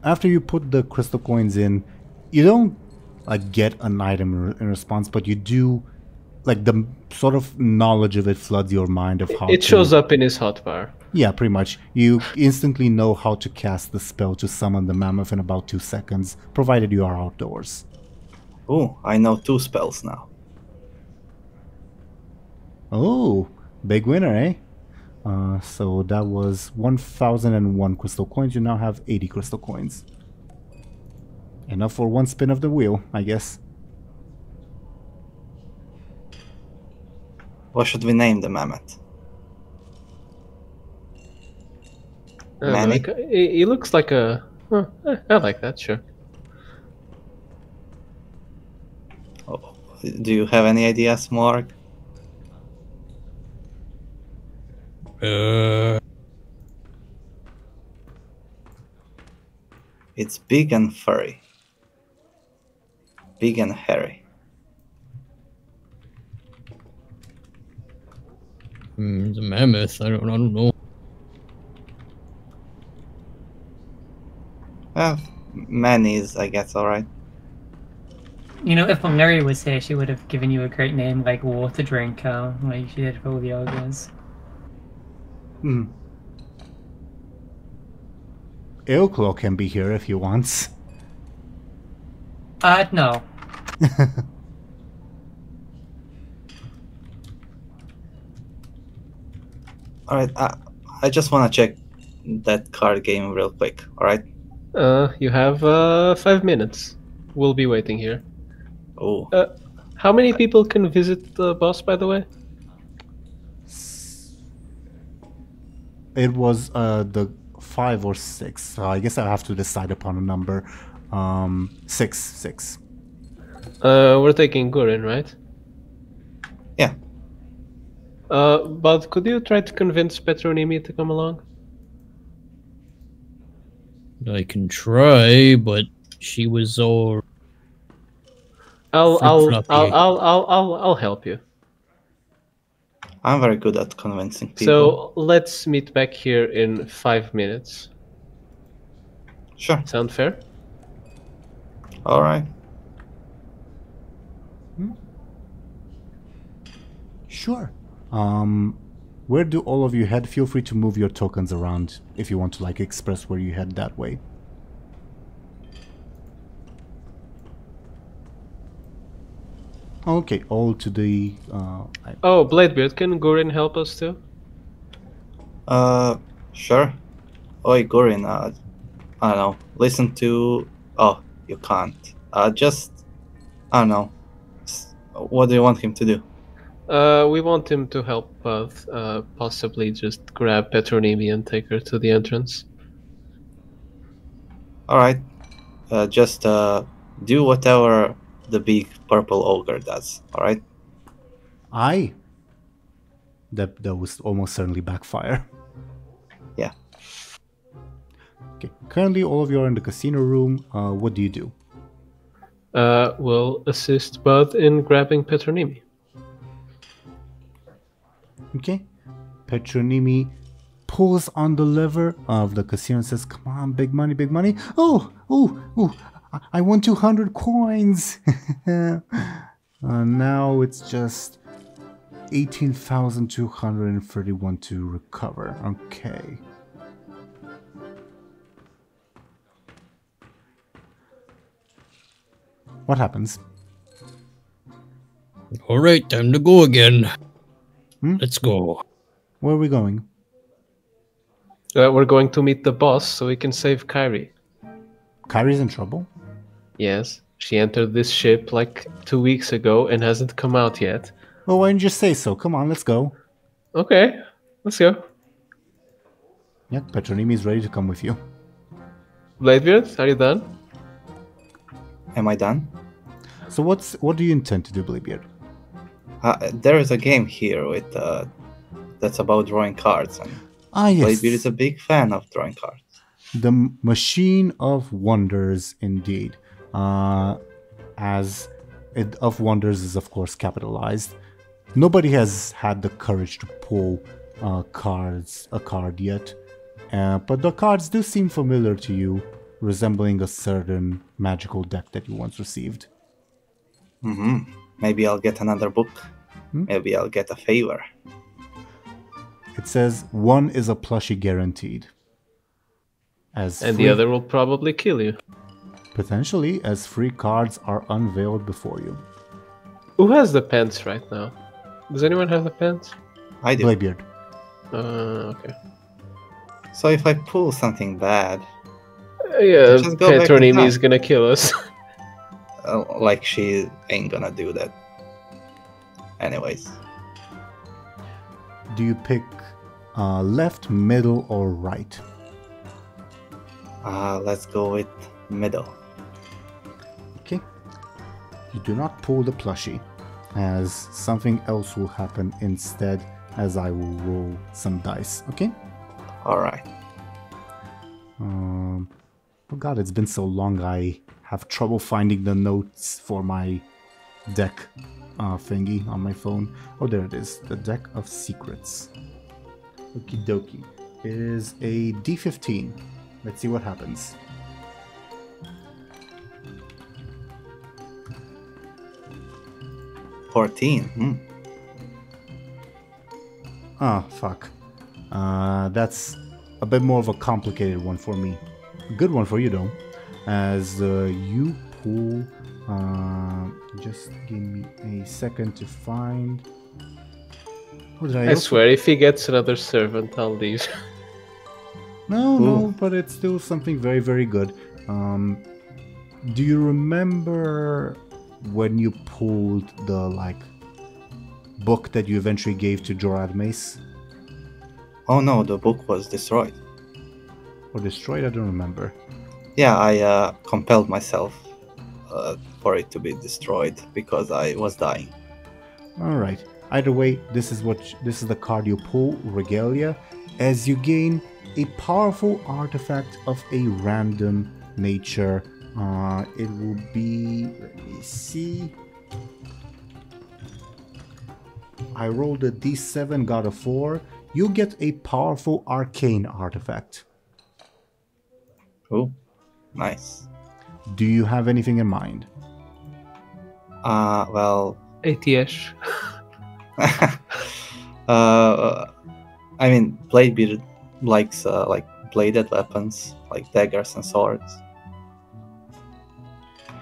After you put the crystal coins in, you don't like get an item in response, but you do, like, the sort of knowledge of it floods your mind of how It shows up in his hotbar. Yeah, pretty much. You instantly know how to cast the spell to summon the mammoth in about 2 seconds, provided you are outdoors. Ooh, I know 2 spells now. Oh, big winner, eh? So that was 1,001 crystal coins. You now have 80 crystal coins. Enough for one spin of the wheel, I guess. What should we name the mammoth? Manny? Like, he looks like a... I like that, sure. Oh, do you have any ideas, Morg? It's big and furry. Big and hairy. It's a mammoth. I don't know. Manny is, I guess, alright. You know, if Lyri was here, she would have given you a great name like Water Drinker, like she did for all the ogres. Ilclaw can be here if he wants. No. Alright, I just want to check that card game real quick, alright? You have 5 minutes. We'll be waiting here. Oh, How many people can visit the boss, by the way? It was the 5 or 6. So I guess I have to decide upon a number. 6. We're taking Gurin, right? yeah. But could you try to convince Petronimi to come along? I can try, but she was all. I'll help you. I'm very good at convincing people. So let's meet back here in 5 minutes. Sure. Sound fair? Alright. Sure. Where do all of you head? Feel free to move your tokens around if you want to like express where you head that way. Okay, all to the Oh, Bladebeard, can Gurin help us too? Sure. Oi, Gurin, I don't know. Listen to... Oh, you can't. Just... I don't know. What do you want him to do? We want him to help us, possibly just grab Petronimi and take her to the entrance. Alright. Just do whatever the big purple ogre does, alright? Aye. That was almost certainly backfire. Yeah. Okay. Currently, all of you are in the casino room. What do you do? We'll assist Bud in grabbing Petronimi. Okay. Petronimi pulls on the lever of the casino and says, "Come on, big money, big money. Oh, I won 200 coins." Now it's just 18,231 to recover. Okay. What happens? All right, time to go again. Hmm? Let's go. Where are we going? We're going to meet the boss so we can save Kyrie. Kyrie's in trouble? Yes, she entered this ship like 2 weeks ago and hasn't come out yet. Well, why didn't you say so? Come on, let's go. Okay, let's go. Yeah, Petronimi is ready to come with you. Bladebeard, are you done? Am I done? So what do you intend to do, Bladebeard? There is a game here with that's about drawing cards, and Ah, yes. Bladebeard is a big fan of drawing cards. The Machine of Wonders, indeed. As of Wonders is, of course, capitalized. Nobody has had the courage to pull a card yet. But the cards do seem familiar to you, resembling a certain magical deck that you once received. Maybe I'll get another book. Maybe I'll get a favor. It says one is a plushie guaranteed. And the other will probably kill you. Potentially, as free cards are unveiled before you. Who has the pens right now? Does anyone have the pens? I do. Bladebeard. Okay. So if I pull something bad, Yeah, Just go back in Petronimi time. is gonna kill us. like she ain't gonna do that. Anyways, Do you pick left, middle, or right? let's go with middle. Okay. You do not pull the plushie, as something else will happen instead, as I will roll some dice. Okay. Alright. Oh god, it's been so long. I have trouble finding the notes for my deck thingy on my phone. Oh, there it is. The Deck of Secrets. Okie dokie. It is a D15. Let's see what happens. $14. Ah, fuck. That's a bit more of a complicated one for me. Good one for you though. As you pull... just give me a second to find... What did I swear, if he gets another servant, I'll leave. No, but it's still something very, very good. Do you remember when you pulled the, book that you eventually gave to Jorad Mace? Oh no, the book was destroyed. Or destroyed? I don't remember. Yeah, I compelled myself for it to be destroyed because I was dying. Alright. Either way, this is the card you pull, Regalia, as you gain a powerful artifact of a random nature. It will be... Let me see... I rolled a d7, got a 4. You get a powerful arcane artifact. Oh, nice. Do you have anything in mind? Well... ATS. I mean, Bladebeard likes bladed weapons, like daggers and swords.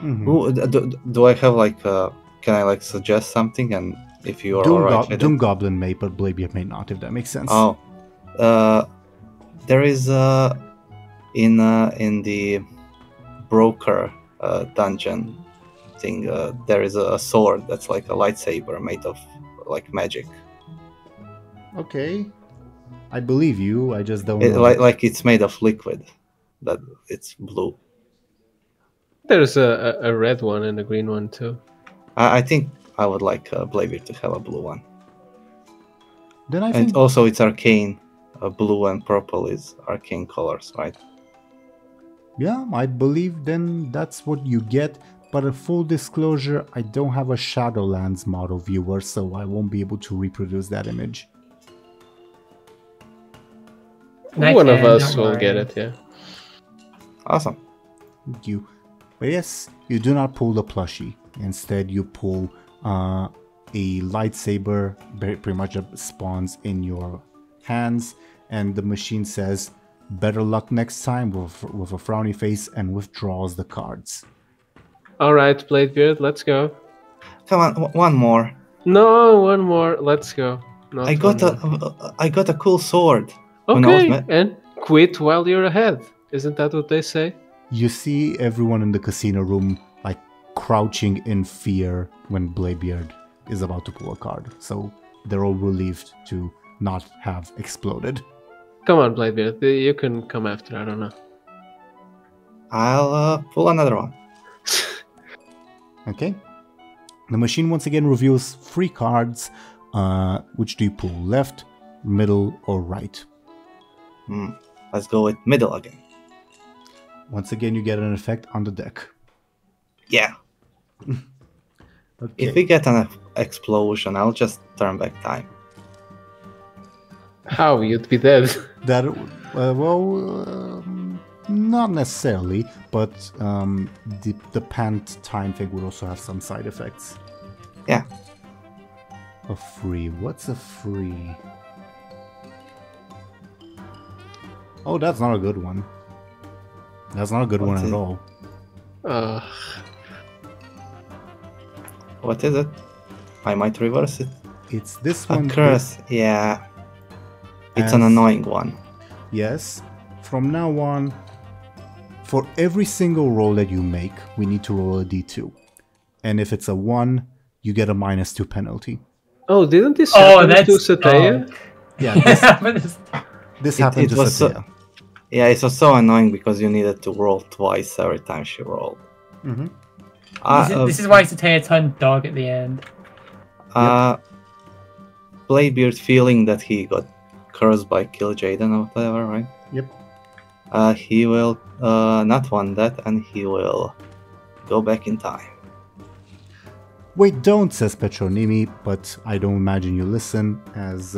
Mm-hmm. Ooh, do I have can I suggest something, and if you are alright with it? DoomGoblin may, but Bladebeard may not, if that makes sense. Oh, there is in the broker dungeon thing. There is a sword that's like a lightsaber made of magic. Okay. I believe you, I just don't It, know. like it's made of liquid, that it's blue. There's a red one and a green one too. I think I would like Bladebeard to have a blue one. Then I And think... also it's arcane. Blue and purple is arcane colors, right? Yeah, I believe then that's what you get. But a full disclosure, I don't have a Shadowlands model viewer, so I won't be able to reproduce that image. One of us don't will worry. get it, yeah. Awesome. Thank you. But yes, you do not pull the plushie. Instead, you pull a lightsaber, pretty much spawns in your hands, and the machine says, "Better luck next time," with a frowny face, and withdraws the cards. Alright, Bladebeard, let's go. Come on, one more. No, one more. Let's go. Not I got one more. I got a cool sword. Who knows, Okay, man? and quit while you're ahead. Isn't that what they say? You see everyone in the casino room like crouching in fear when Bladebeard is about to pull a card. So they're all relieved to not have exploded. Come on, Bladebeard. You can come after. I don't know. I'll pull another one. Okay. The machine once again reveals 3 cards. Which do you pull? Left, middle, or right? Let's go with middle again. Once again, you get an effect on the deck. Yeah. Okay. If we get an explosion, I'll just turn back time. How? You'd be dead. That, not necessarily, but the pant time thing would also have some side effects. Yeah. A free. What's a free? Oh, that's not a good one. That's not a good one What's at it? all. What is it? I might reverse it. It's this A one. curse. Yeah. It's an As- annoying one. Yes. From now on, for every single roll that you make, we need to roll a d2. And if it's a 1, you get a -2 penalty. Oh, didn't this Oh, happen to that's Sataya? Yeah, this It- happened it to was so- Satya. Yeah, it was so annoying because you needed to roll twice every time she rolled. Mm-hmm. This is why Sataya turned dog at the end. Bladebeard feeling that he got cursed by Kill Jaden or whatever, right? Yep. He will not want that, and he will go back in time. Wait, don't, says Petronimi, but I don't imagine you listen as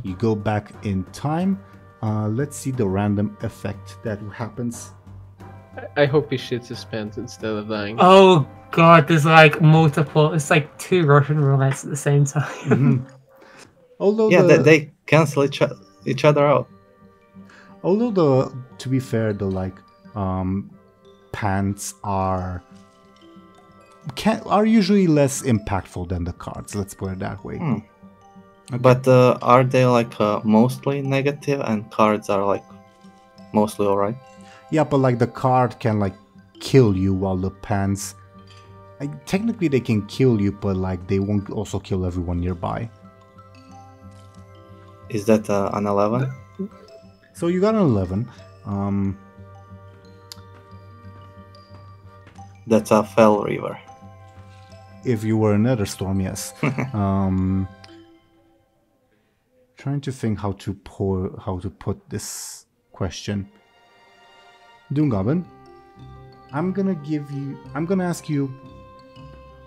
you go back in time. Let's see the random effect that happens. I hope he shits his pants instead of dying. Oh god, there's like multiple. It's like 2 Russian roulettes at the same time. Mhm. Although Yeah, the, they cancel each other out. although to be fair, the pants are usually less impactful than the cards. Let's put it that way. Okay. But are they like mostly negative, and cards are like mostly alright? Yeah, but like the card can like kill you while the pants, like, technically they can kill you, but like they won't also kill everyone nearby. Is that an 11? So you got an 11. That's a Fell River. If you were another storm, yes. Trying to think how to put this question. DoomGoblin, I'm gonna ask you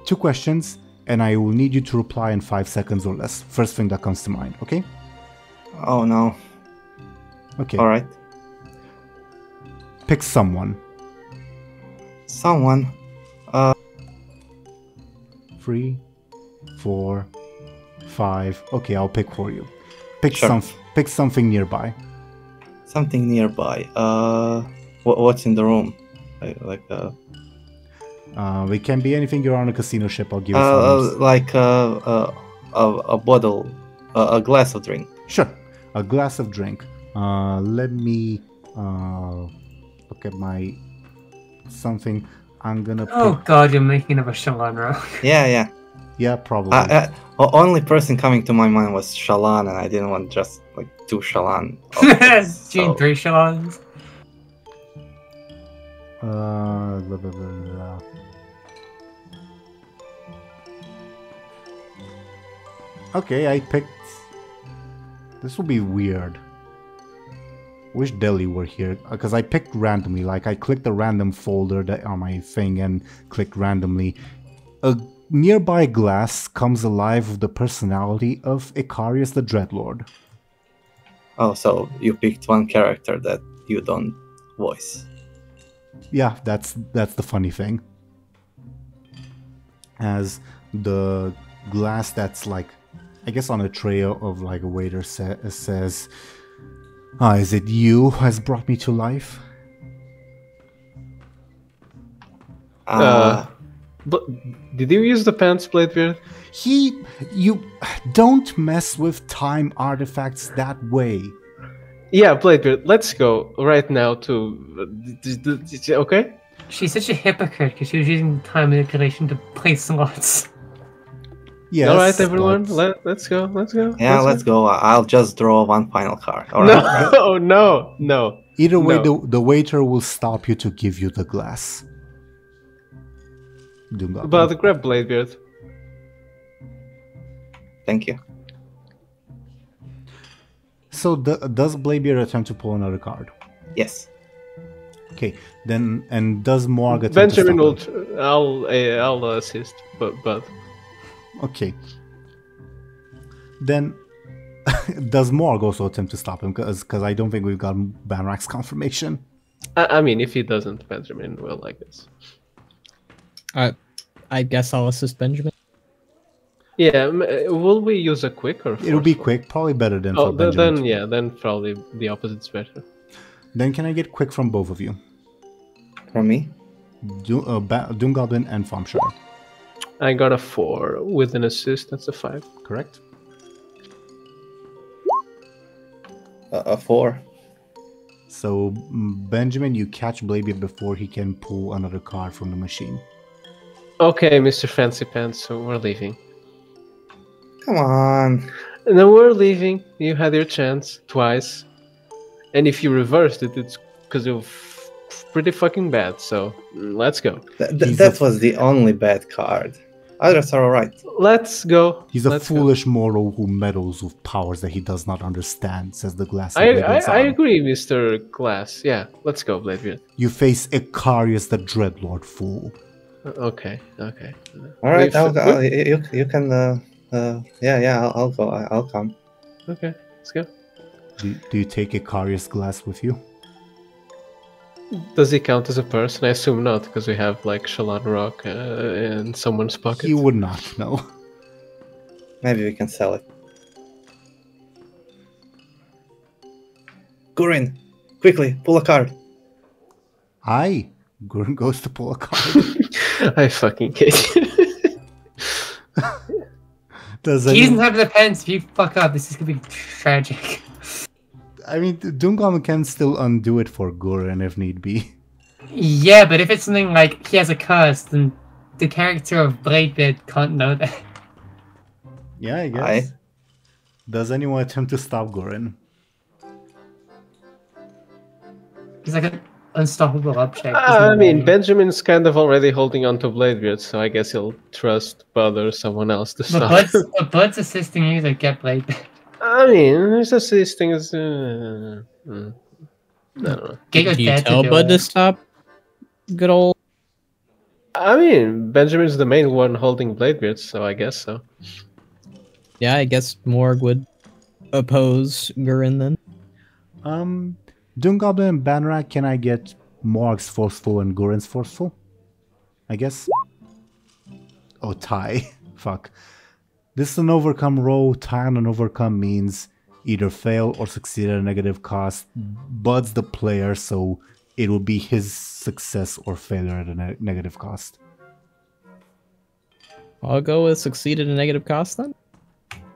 2 questions, and I will need you to reply in 5 seconds or less. First thing that comes to mind, okay? Oh no. Okay. Alright. Pick someone. Someone. 3, 4, 5. Okay, I'll pick for you. Pick Sure. pick something nearby. Something nearby. What's in the room? It can be anything. You're on a casino ship. I'll give you some. Like a bottle, a glass of drink. Sure. A glass of drink. Let me look at my something. I'm gonna pick. Oh god, you're making another Shalon roll. Yeah. Yeah, probably. Only person coming to my mind was Shallan, and I didn't want just like 2 Shallan. Gene 3 Shalons. Blah, blah, blah, blah. Okay, I picked. This will be weird. Wish Delhi were here, because I picked randomly. Like I clicked a random folder that on my thing and clicked randomly. A nearby glass comes alive with the personality of Icarius the Dreadlord. Oh, so you picked one character that you don't voice. Yeah, that's the funny thing. As the glass that's like, I guess on a tray of like a waiter says, is it you who has brought me to life? But did you use the pants, Bladebeard? You don't mess with time artifacts that way. Yeah, Bladebeard, let's go right now to... Okay? She's such a hypocrite because she was using time manipulation to play slots. Yes. Alright, everyone, but- let's go, let's go. Yeah, let's go. I'll just draw one final card. All right. No. Either way, No. the waiter will stop you to give you the glass. DoomGoblin. But grab Bladebeard. Thank you. So does Bladebeard attempt to pull another card? Yes. Okay, then and does Morg attempt Benjamin to will... stop him? I'll assist, but... Okay. Then does Morg also attempt to stop him? Because I don't think we've got Banrak's confirmation. I mean, if he doesn't, Benjamin will, I guess. I guess I'll assist Benjamin. Yeah, will we use a quick or... It'll be forceful? quick, probably better than Oh, for Benjamin. then probably the opposite's better. Then can I get quick from both of you? From me? DoomGoblin and Thompshire, I got a 4 with an assist, that's a 5. correct? A 4. So Benjamin, you catch Bladebeard before he can pull another card from the machine. Okay, Mr. Fancy Pants, so we're leaving. Come on. No, we're leaving. You had your chance twice. And if you reversed it, it's because you're pretty fucking bad, so let's go. That was the only bad card. Others are alright. Let's go. He's a Let's go. foolish mortal who meddles with powers that he does not understand, says the glass. I agree, Mr. Glass. Yeah, let's go, Bladebeard. You face Icarius the Dreadlord, fool. Okay. Alright, We've- you can... I'll go. I'll come. Okay, let's go. Do you take Icarius glass with you? Does he count as a person? I assume not, because we have like Shalon Rock in someone's pocket. He would not, no. Maybe we can sell it. Gurin, quickly, pull a card. Aye. Gurren goes to pull a card. I fucking hate you. Does He any- doesn't have the pens. If you fuck up, this is gonna be tragic. I mean, DoomGoblin can still undo it for Gurren if need be. Yeah, but if it's something like he has a curse, then the character of Bladebeard can't know that. Yeah, I guess. Aye. Does anyone attempt to stop Gurren? He's like an unstoppable object. I mean, Benjamin's kind of already holding on to Bladebeard, so I guess he'll trust Bud or someone else to stop. But Bud's assisting you to get Bladebeard. I mean, his assisting is... I don't know. Get your Do you dad tell to do Bud it. to stop? Good old. I mean, Benjamin's the main one holding Bladebeard, so I guess so. Yeah, I guess Morg would oppose Gurren then. DoomGoblin and Banrak, can I get Morg's forceful and Gurren's forceful? I guess. Oh, tie. Fuck. This is an overcome roll. Tie on an overcome means either fail or succeed at a negative cost. Bud's the player, so it will be his success or failure at a negative cost. I'll go with succeed at a negative cost then.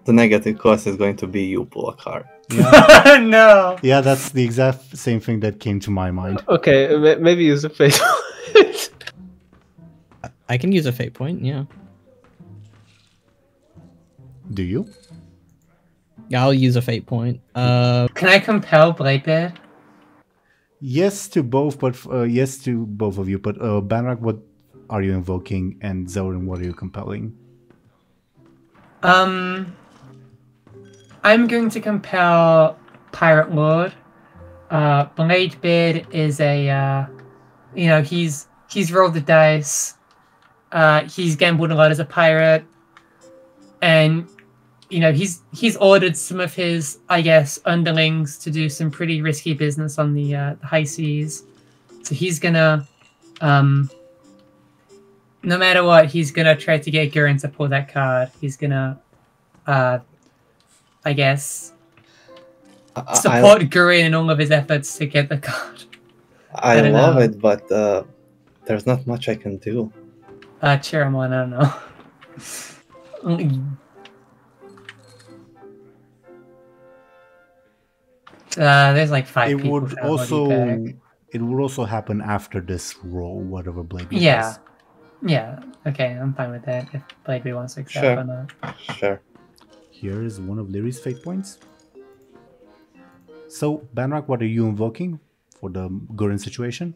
The negative cost is going to be you pull a card. No. Yeah, that's the exact same thing that came to my mind. Okay, maybe use a face. I can use a fate point, yeah. Do you? Yeah, I'll use a fate point. Can I compel Bladebeard? Yes to both, but yes to both of you. But Banrak, what are you invoking? And Zelrin, what are you compelling? I'm going to compel Pirate Lord. Bladebeard is a, he's rolled the dice. He's gambled a lot as a pirate, and he's ordered some of his, I guess, underlings to do some pretty risky business on the high seas. So he's gonna, no matter what, he's gonna try to get Gurren to pull that card. He's gonna, I guess, support Gurren in all of his efforts to get the card. I don't love know. it, but there's not much I can do. Cheer him on, I don't know. There's like 5 It people. would for a hoodie pack. also happen after this roll, whatever Bladebeard Yeah. does. Yeah. Okay, I'm fine with that. If Bladebeard wants to accept Sure. or not. Sure. Here is one of Lyri's fate points. So, Banrak, what are you invoking for the Gurren situation?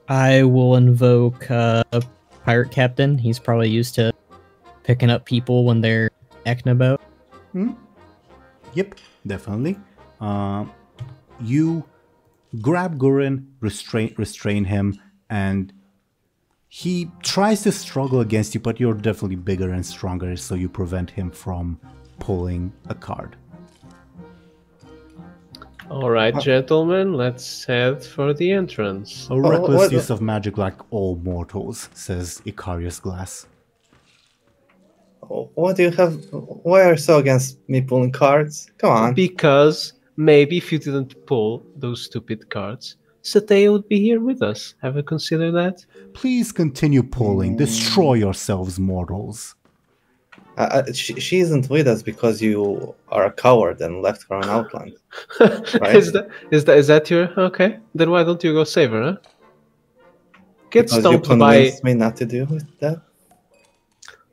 I will invoke Pirate Captain. He's probably used to picking up people when they're acting about. Yep, definitely. You grab Gurren, restrain him, and he tries to struggle against you, but you're definitely bigger and stronger, so you prevent him from pulling a card. All right, gentlemen, let's head for the entrance. A reckless what- use of magic like all mortals, says Icarius Glass. What do you have? Why are you so against me pulling cards? Come on. Because maybe if you didn't pull those stupid cards, Satei would be here with us. Have you considered that? Please continue pulling. Destroy yourselves, mortals. She isn't with us because you are a coward and left her on Outland. Right? Is that your okay? Then why don't you go save her? Huh? Get Because you stomped by. convinced me not to do that.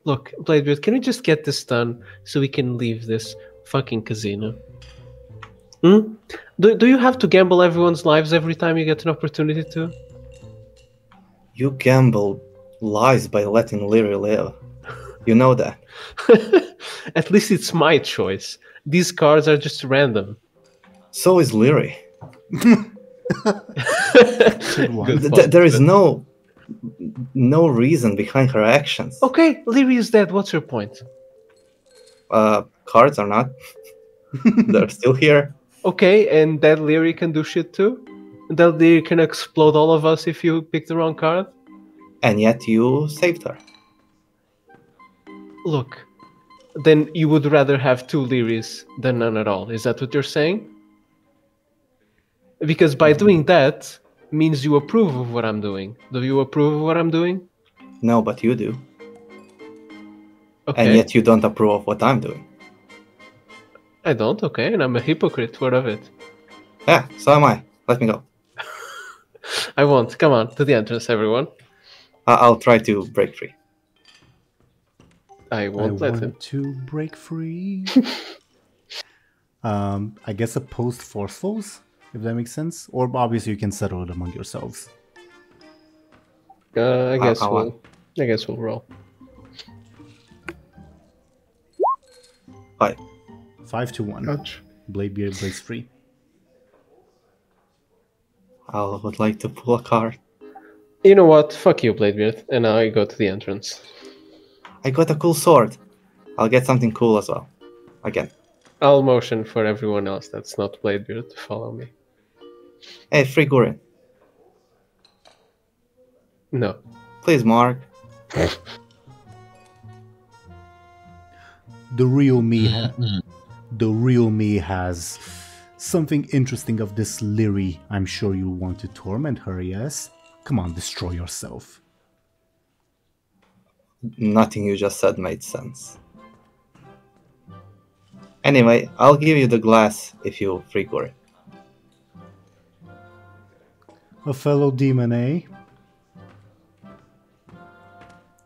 Look, Bladebeard, can we just get this done so we can leave this fucking casino? Do you have to gamble everyone's lives every time you get an opportunity to? You gamble lies by letting Lyri live. You know that. At least it's my choice. These cards are just random. So is Lyri. One. There is no reason behind her actions. Okay, Lyri is dead. What's your point? Cards are not. They're still here. Okay, and that Lyri can do shit too? That Lyri can explode all of us if you pick the wrong card? And yet you saved her. Look, then you would rather have 2 Lyris than none at all. Is that what you're saying? Because by doing that means you approve of what I'm doing. Do you approve of what I'm doing? No, but you do. Okay. And yet you don't approve of what I'm doing. I don't, okay, and I'm a hypocrite. What of it? Yeah, so am I. Let me go. I won't. Come on, to the entrance, everyone. I'll try to break free. I I won't let him. want to break free. I guess opposed forcefuls, if that makes sense. Or obviously you can settle it among yourselves. I guess I we'll roll. 5. 5-1. Ouch. Bladebeard breaks free. I would like to pull a card. You know what? Fuck you, Bladebeard. And now I go to the entrance. I got a cool sword. I'll get something cool as well. Again. I'll motion for everyone else that's not Bladebeard to follow me. Hey, free Gurren. No. Please, Mark. The real me has something interesting of this Lyri. I'm sure you want to torment her, yes? Come on, destroy yourself. Nothing you just said made sense. Anyway, I'll give you the glass if you free Gurren. A fellow demon, eh?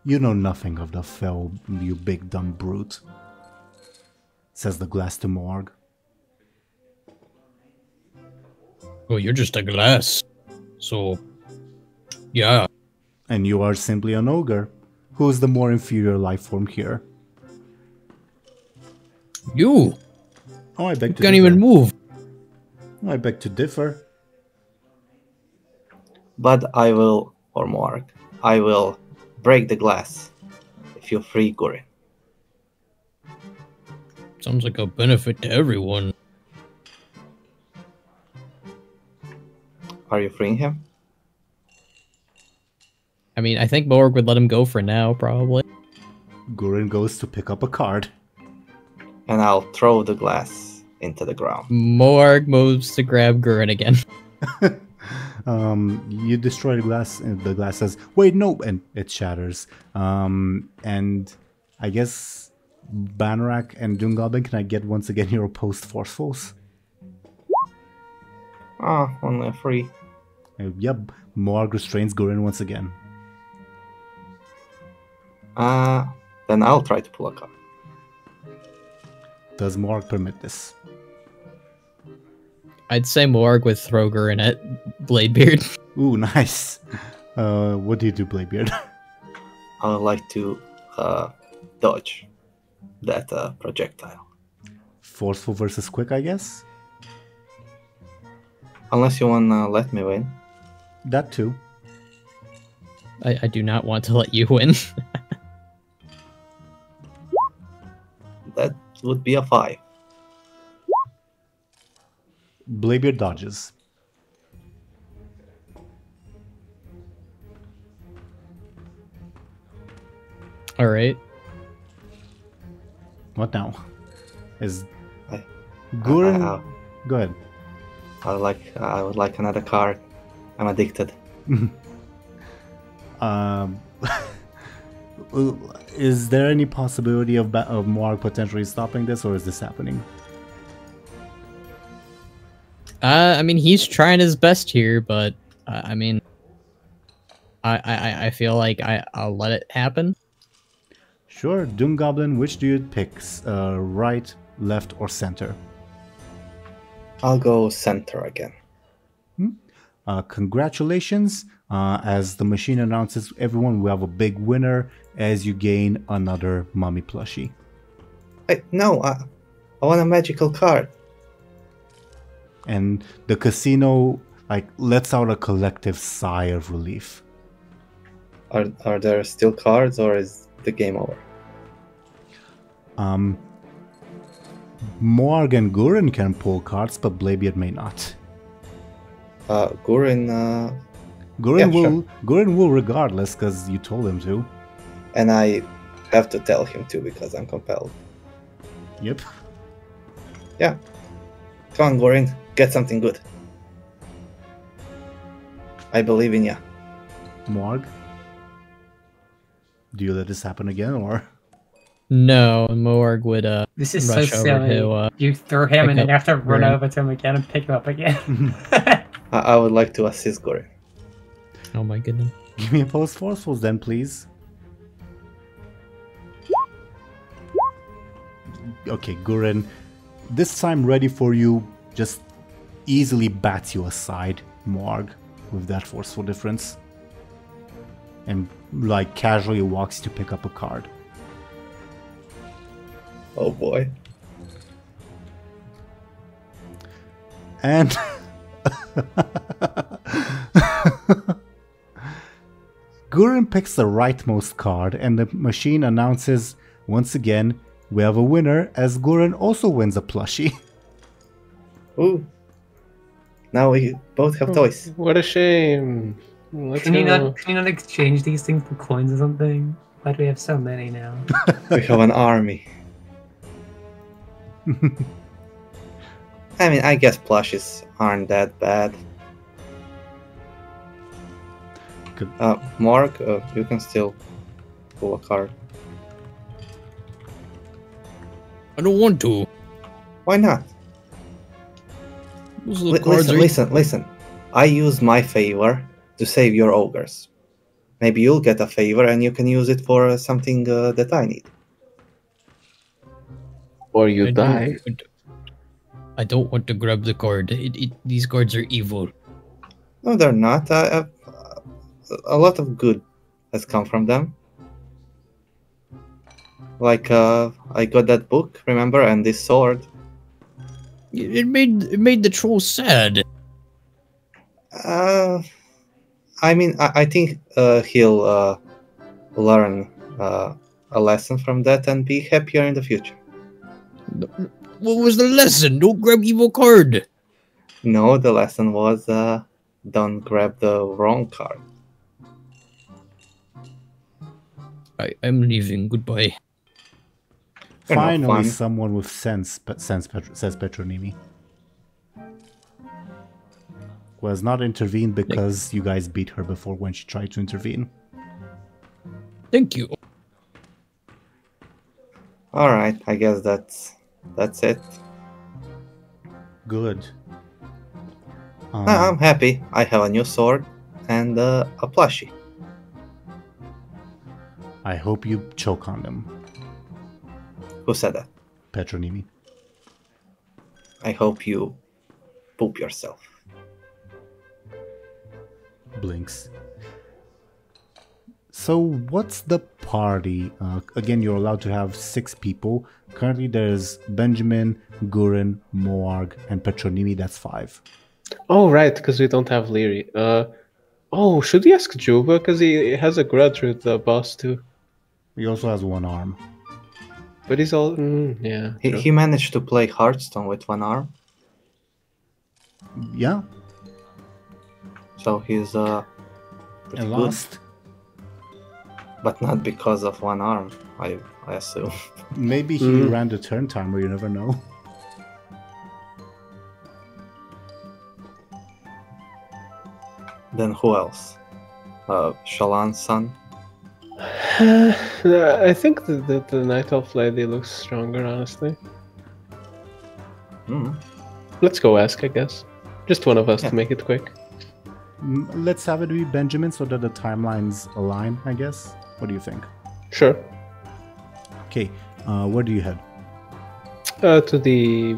You know nothing of the fell, you big dumb brute, says the glass to Morg. Oh, you're just a glass. So, yeah. And you are simply an ogre. Who's the more inferior life form here? You Oh, I beg to can't differ. even move. I beg to differ. But I will, or Mark, I will break the glass if you free Gurren. Sounds like a benefit to everyone. Are you freeing him? I mean, I think Borg would let him go for now, probably. Gurren goes to pick up a card. And I'll throw the glass into the ground. Morg moves to grab Gurren again. You destroy the glass, and the glass says, "Wait, no!" and it shatters. And I guess Banarak and DoomGoblin, can I get once again your opposed forcefuls? Ah, only a 3. Yep, Morg restrains Gurin once again. Then I'll try to pull a card. Does Morg permit this? I'd say Morg with Throger in it. Bladebeard. Ooh, nice. What do you do, Bladebeard? I would like to dodge that projectile. Forceful versus quick, I guess? Unless you wanna let me win. That too. I do not want to let you win. That would be a 5. Bladebeard dodges. Alright. What now? Is I- Gurin... I- Go ahead. I would like another card. I'm addicted. Is there any possibility of Morg potentially stopping this, or is this happening? I mean, he's trying his best here, but I mean, I feel like I'll let it happen. Sure, DoomGoblin, which do you pick? Right, left, or center? I'll go center again. Congratulations. As the machine announces, everyone, we have a big winner as you gain another mummy plushie. No, I want a magical card. And the casino lets out a collective sigh of relief. Are there still cards, or is the game over? Morg and Gurin can pull cards, but Bladebeard may not. Gurin. Gurin will regardless, because you told him to. And I have to tell him to because I'm compelled. Yep. Yeah. Come on, Gurin, get something good. I believe in ya. Morg, do you let this happen again, or? No, Morg would This is so rush over silly. to You throw him and then you have to run Gurin. over to him again and pick him up again. I would like to assist Gurin. Oh my goodness. Give me opposed forcefuls then, please. Okay, Gurin, this time ready for you, just easily bats you aside, Morg, with that forceful difference. And casually walks to pick up a card. Oh boy. And Gurin picks the rightmost card, and the machine announces once again, we have a winner, as Gurin also wins a plushie. Ooh. Now we both have toys. What a shame. Let's Can you go. not exchange these things for coins or something? Why do we have so many now? We have an army. I mean, I guess plushies aren't that bad. Good. Morg, you can still pull a card. I don't want to. Why not? Those little cards Listen. I use my favor to save your ogres. Maybe you'll get a favor and you can use it for something that I need. Or you die. I don't want to grab the card. These cards are evil. No, they're not. A lot of good has come from them. Like, I got that book, remember, and this sword. It made the troll sad. I mean, I think he'll learn a lesson from that and be happier in the future. What was the lesson? Don't grab evil card. No, the lesson was don't grab the wrong card. I'm leaving. Goodbye. You're not Finally, fun. someone with sense says Petronimi. who has not intervened because you guys beat her before when she tried to intervene. Thank you. Alright, I guess that's it. Good. I'm happy. I have a new sword and a plushie. I hope you choke on them, Who said that? Petronimi. I hope you poop yourself. Blinks. So what's the party? Again, you're allowed to have 6 people. Currently there's Benjamin, Guren, Moarg, and Petronimi. That's 5. Oh, right, because we don't have Lyri. Oh, should we ask Juba? Because he has a grudge with the boss too. He also has 1 arm. But he's all... yeah. True. He managed to play Hearthstone with 1 arm, Yeah, so he's pretty and good. lost. But not because of 1 arm, I assume. Maybe he ran the turn timer, you never know. Then who else? Shallan's son? I think the Night Elf lady looks stronger, honestly. Mm. Let's go ask, I guess. Just one of us Yeah. to make it quick. Let's have it be Benjamin so that the timelines align, I guess. What do you think? Sure. Okay, where do you head? To the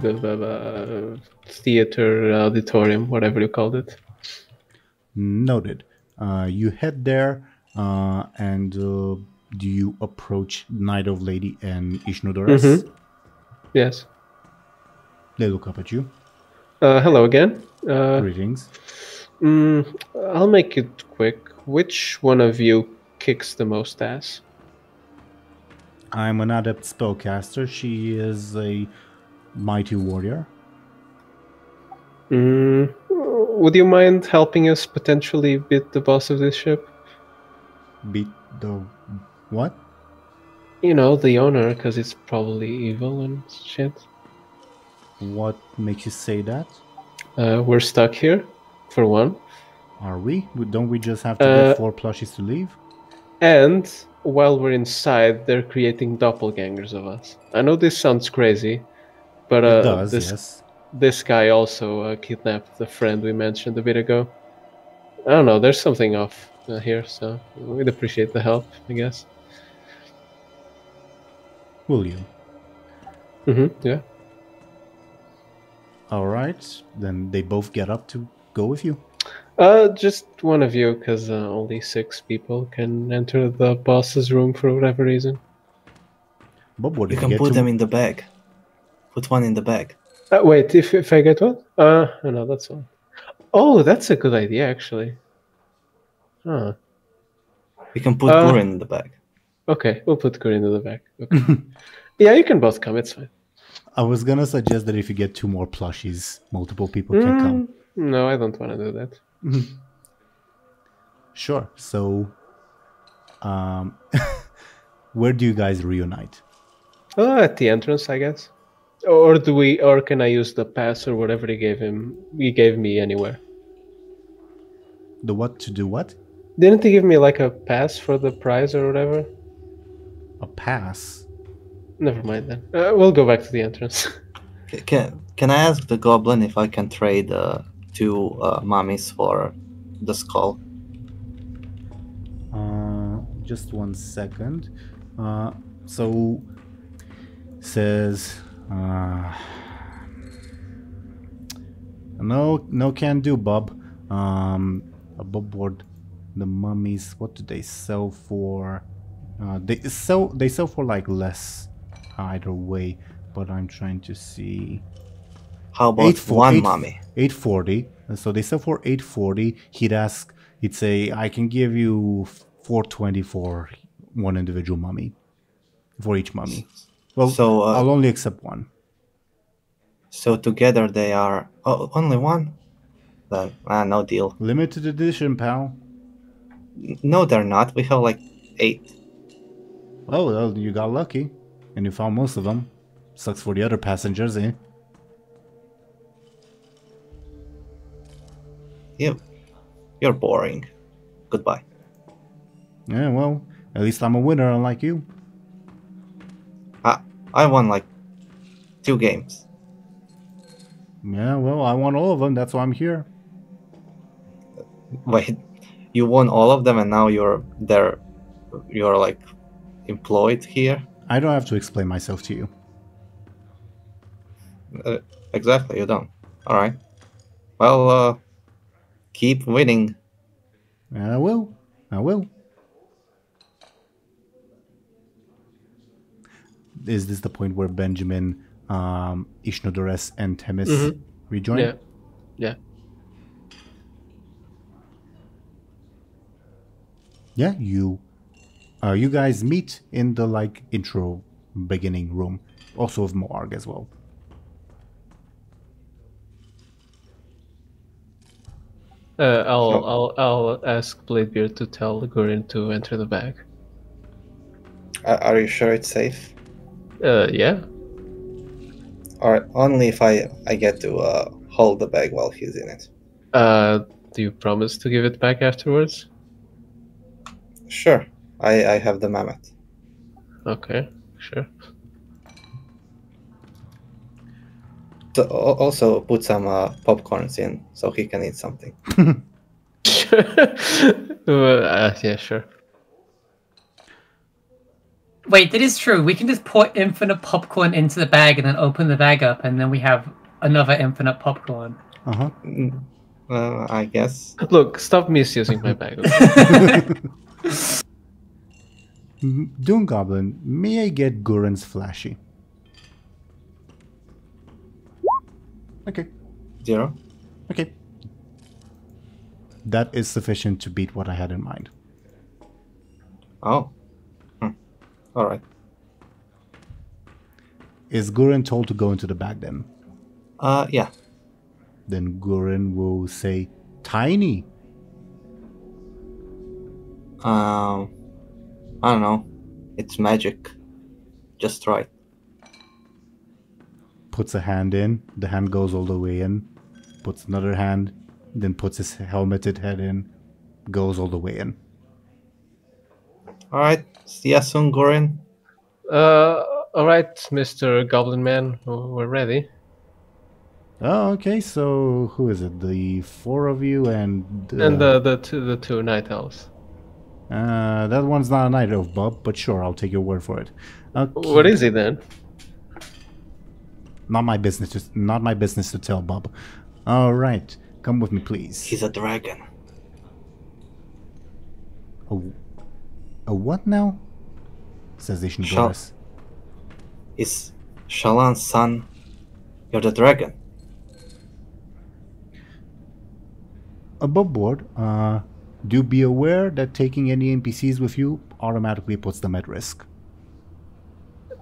theater, auditorium, whatever you called it. Noted. You head there, and do you approach Night of Lady and Ishnodores? Yes. They look up at you. Hello again. Greetings. I'll make it quick. Which one of you kicks the most ass? I'm an adept spellcaster. She is a mighty warrior. Would you mind helping us potentially beat the boss of this ship? Beat the what? You know, the owner, because it's probably evil and shit. What makes you say that? We're stuck here, for one. Are we? Don't we just have to get 4 plushies to leave? And while we're inside, they're creating doppelgangers of us. I know this sounds crazy, but It does, yes. this guy also kidnapped the friend we mentioned a bit ago. I don't know, there's something off here, so we'd appreciate the help, I guess. Will you? Yeah. Alright, then they both get up to go with you. Just one of you, because only 6 people can enter the boss's room for whatever reason. But what You if can get put to... them in the bag. Put one in the bag. Wait, if I get what? No, that's all. Oh, that's a good idea, actually. Huh. You can put Guren in the bag. Okay, we'll put Corinne in the back. Okay. Yeah, you can both come, it's fine. I was gonna suggest that if you get 2 more plushies, multiple people can come. No, I don't want to do that. Sure, so... where do you guys reunite? At the entrance, I guess. Or can I use the pass or whatever he gave me anywhere? The what to do what? Didn't he give me like a pass for the prize or whatever? A pass? Never mind then. We'll go back to the entrance. Can I ask the goblin if I can trade 2 mummies for the skull? Just 1 second. So says no can do, Bob. Above board, the mummies. What do they sell for? They sell for like less either way. But I'm trying to see. How about one mummy? 840. So they sell for 840. He'd say I can give you 420 for one individual mummy, for each mummy. Well, So, I'll only accept 1. So together they are only 1? Then no deal. Limited edition, pal. No, they're not. We have like 8. Oh, well, you got lucky. And you found most of them. Sucks for the other passengers, eh? You're boring. Goodbye. Yeah, well, at least I'm a winner, unlike you. I won like 2 games. Yeah, well, I won all of them. That's why I'm here. Wait, you won all of them and now you're there. You're like employed here. I don't have to explain myself to you. Exactly, you don't. All right. Well, keep winning. I will. I will. Is this the point where Benjamin, Ishnodores, and Themis rejoin? Yeah. Yeah. Yeah, you guys meet in the like intro beginning room, also of Moarg as well. I'll ask Bladebeard to tell Gurin to enter the bag. Are you sure it's safe? Yeah. All right, only if I get to hold the bag while he's in it. Do you promise to give it back afterwards? Sure, I have the mammoth. Okay, sure. So, also put some popcorns in so he can eat something. Yeah, sure. Wait, that is true. We can just pour infinite popcorn into the bag and then open the bag up, and then we have another infinite popcorn. Uh-huh. I guess. Look, stop misusing my bag. Okay? DoomGoblin, may I get Guren's flashy? Okay. 0. Okay. That is sufficient to beat what I had in mind. Oh. All right. Is Guren told to go into the bag then? Yeah. Then Guren will say, tiny. I don't know. It's magic. Just right. Puts a hand in, the hand goes all the way in, puts another hand, then puts his helmeted head in, goes all the way in. All right. See ya soon, Gorin. All right, Mr. Goblin Man, we're ready. Oh, okay, so who is it? The 4 of you and... And the two night elves. that one's not a night elf, Bob, but sure, I'll take your word for it. Okay. What is he then? Not my business to tell, Bob. All right, come with me, please. He's a dragon. A what now? Says Ishnodores. Is Shallan's son? You're the dragon. Above board, do be aware that taking any NPCs with you automatically puts them at risk.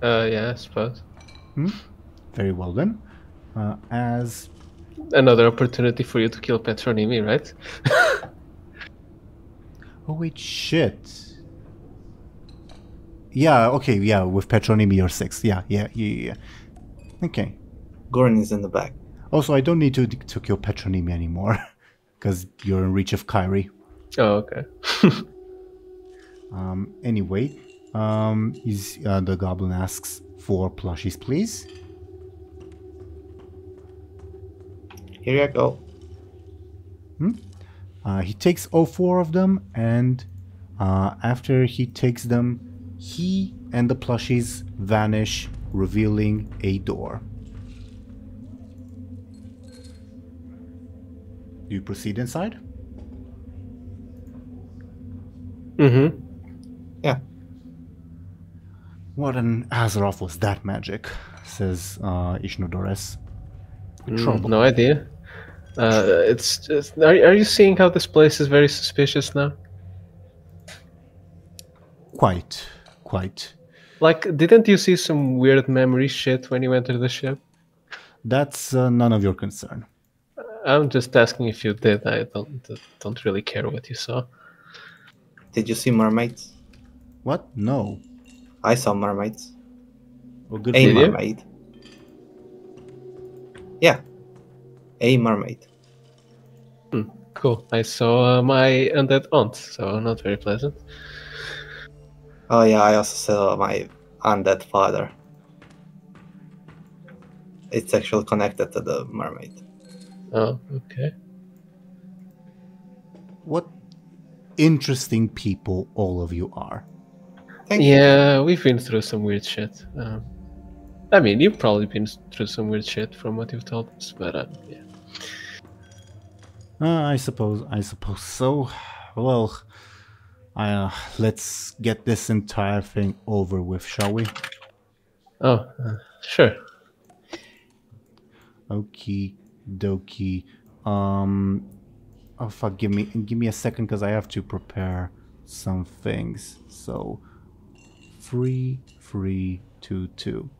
Yeah, I suppose. Very well then. As Another opportunity for you to kill Petronimi, right? oh wait, shit. Yeah, okay, yeah, with Petronimi you're 6. Yeah. Okay. Gorin is in the back. Also, I don't need to kill Petronimi anymore, because you're in reach of Kyrie. Oh, okay. Anyway, the goblin asks for plushies, please. Here you go. He takes all 4 of them, and after he takes them, he and the plushies vanish, revealing a door. Do you proceed inside? Yeah. What an Azeroth was that magic, says Ishnodores. Trouble. No idea. It's just. Are you seeing how this place is very suspicious now? Quite. Like, didn't you see some weird memory shit when you entered the ship? That's none of your concern. I'm just asking if you did. I don't really care what you saw. Did you see mermaids? What? No. I saw mermaids. Well, good A for you. mermaid. Yeah. A mermaid. Cool. I saw my undead aunt, so not very pleasant. Oh yeah, I also saw my undead father. It's actually connected to the mermaid. Oh, okay. What interesting people all of you are. Thank you. Yeah, we've been through some weird shit. I mean, you've probably been through some weird shit from what you've told us, but yeah. I suppose so. Well, let's get this entire thing over with, shall we? Oh, sure. Okie dokie. Oh fuck! Give me a second, because I have to prepare some things. So, 3, 3, 2, 2.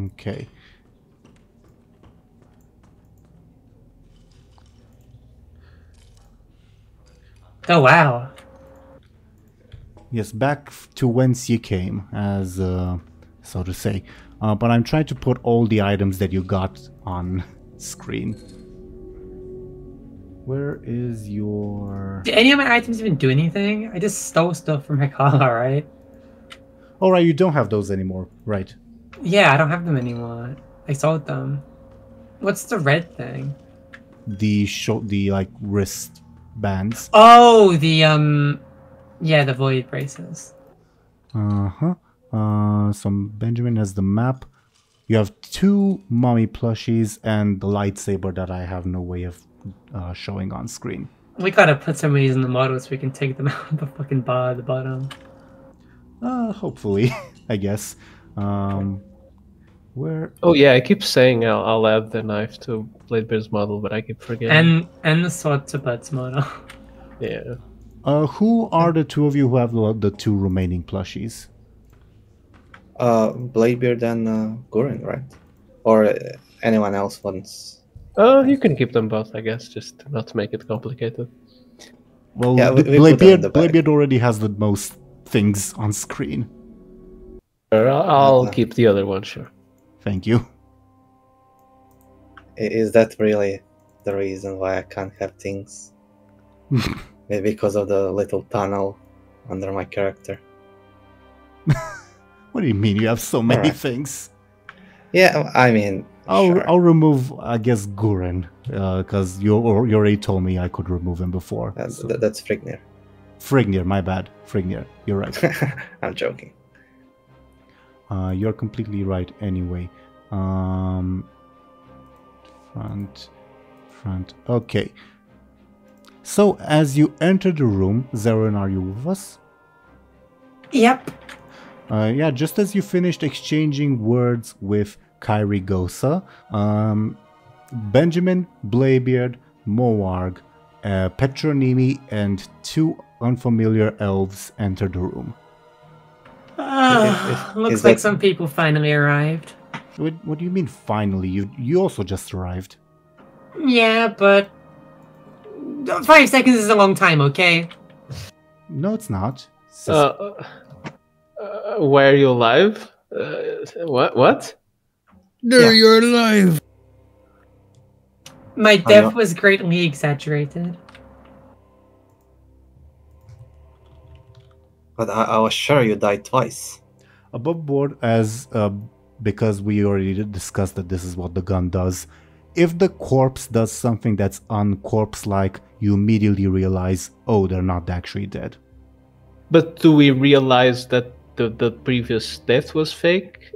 Okay. Oh wow. Yes, back to whence you came, as so to say. But I'm trying to put all the items that you got on screen. Where is your... Did any of my items even do anything? I just stole stuff from Hekala, right? Oh, right, you don't have those anymore, right? Yeah, I don't have them anymore. I sold them. What's the red thing? The like wrist bands. Oh, yeah, the void braces. So Benjamin has the map. You have 2 mummy plushies and the lightsaber that I have no way of showing on screen. We gotta put some of these in the model so we can take them out of the fucking bar at the bottom. Hopefully, I guess. Where? Oh yeah, I keep saying I'll add the knife to Bladebeard's model, but I keep forgetting. And the sword to Bud's model. Yeah. Who are the 2 of you who have the 2 remaining plushies? Bladebeard and Gurin, right? Or anyone else wants. You can keep them both, I guess, just not to make it complicated. Well, Yeah, we put them in the bag. Bladebeard already has the most things on screen. Sure, I'll keep the other one, sure. Thank you. Is that really the reason why I can't have things? Maybe because of the little tunnel under my character. What do you mean? You have so many Alright. things. Yeah, I mean, sure. I'll remove, I guess, Guren, because you already told me I could remove him before. So. That's Frignir. Frignir, my bad. Frignir, you're right. I'm joking. You're completely right anyway. Front. Okay. So, as you enter the room, Zeren, are you with us? Yep. Yeah, just as you finished exchanging words with Kyrie Gosa, Benjamin, Bladebeard, Moarg, Petronimi, and 2 unfamiliar elves enter the room. Looks like some people finally arrived. What do you mean finally? You also just arrived. Yeah, but 5 seconds is a long time, okay? No, it's not. Why are you alive? What? No, you're alive. My death was greatly exaggerated. But I was sure you died twice. Above board, as because we already discussed that this is what the gun does. If the corpse does something that's uncorpse-like, you immediately realize, oh, they're not actually dead. But do we realize that the previous death was fake?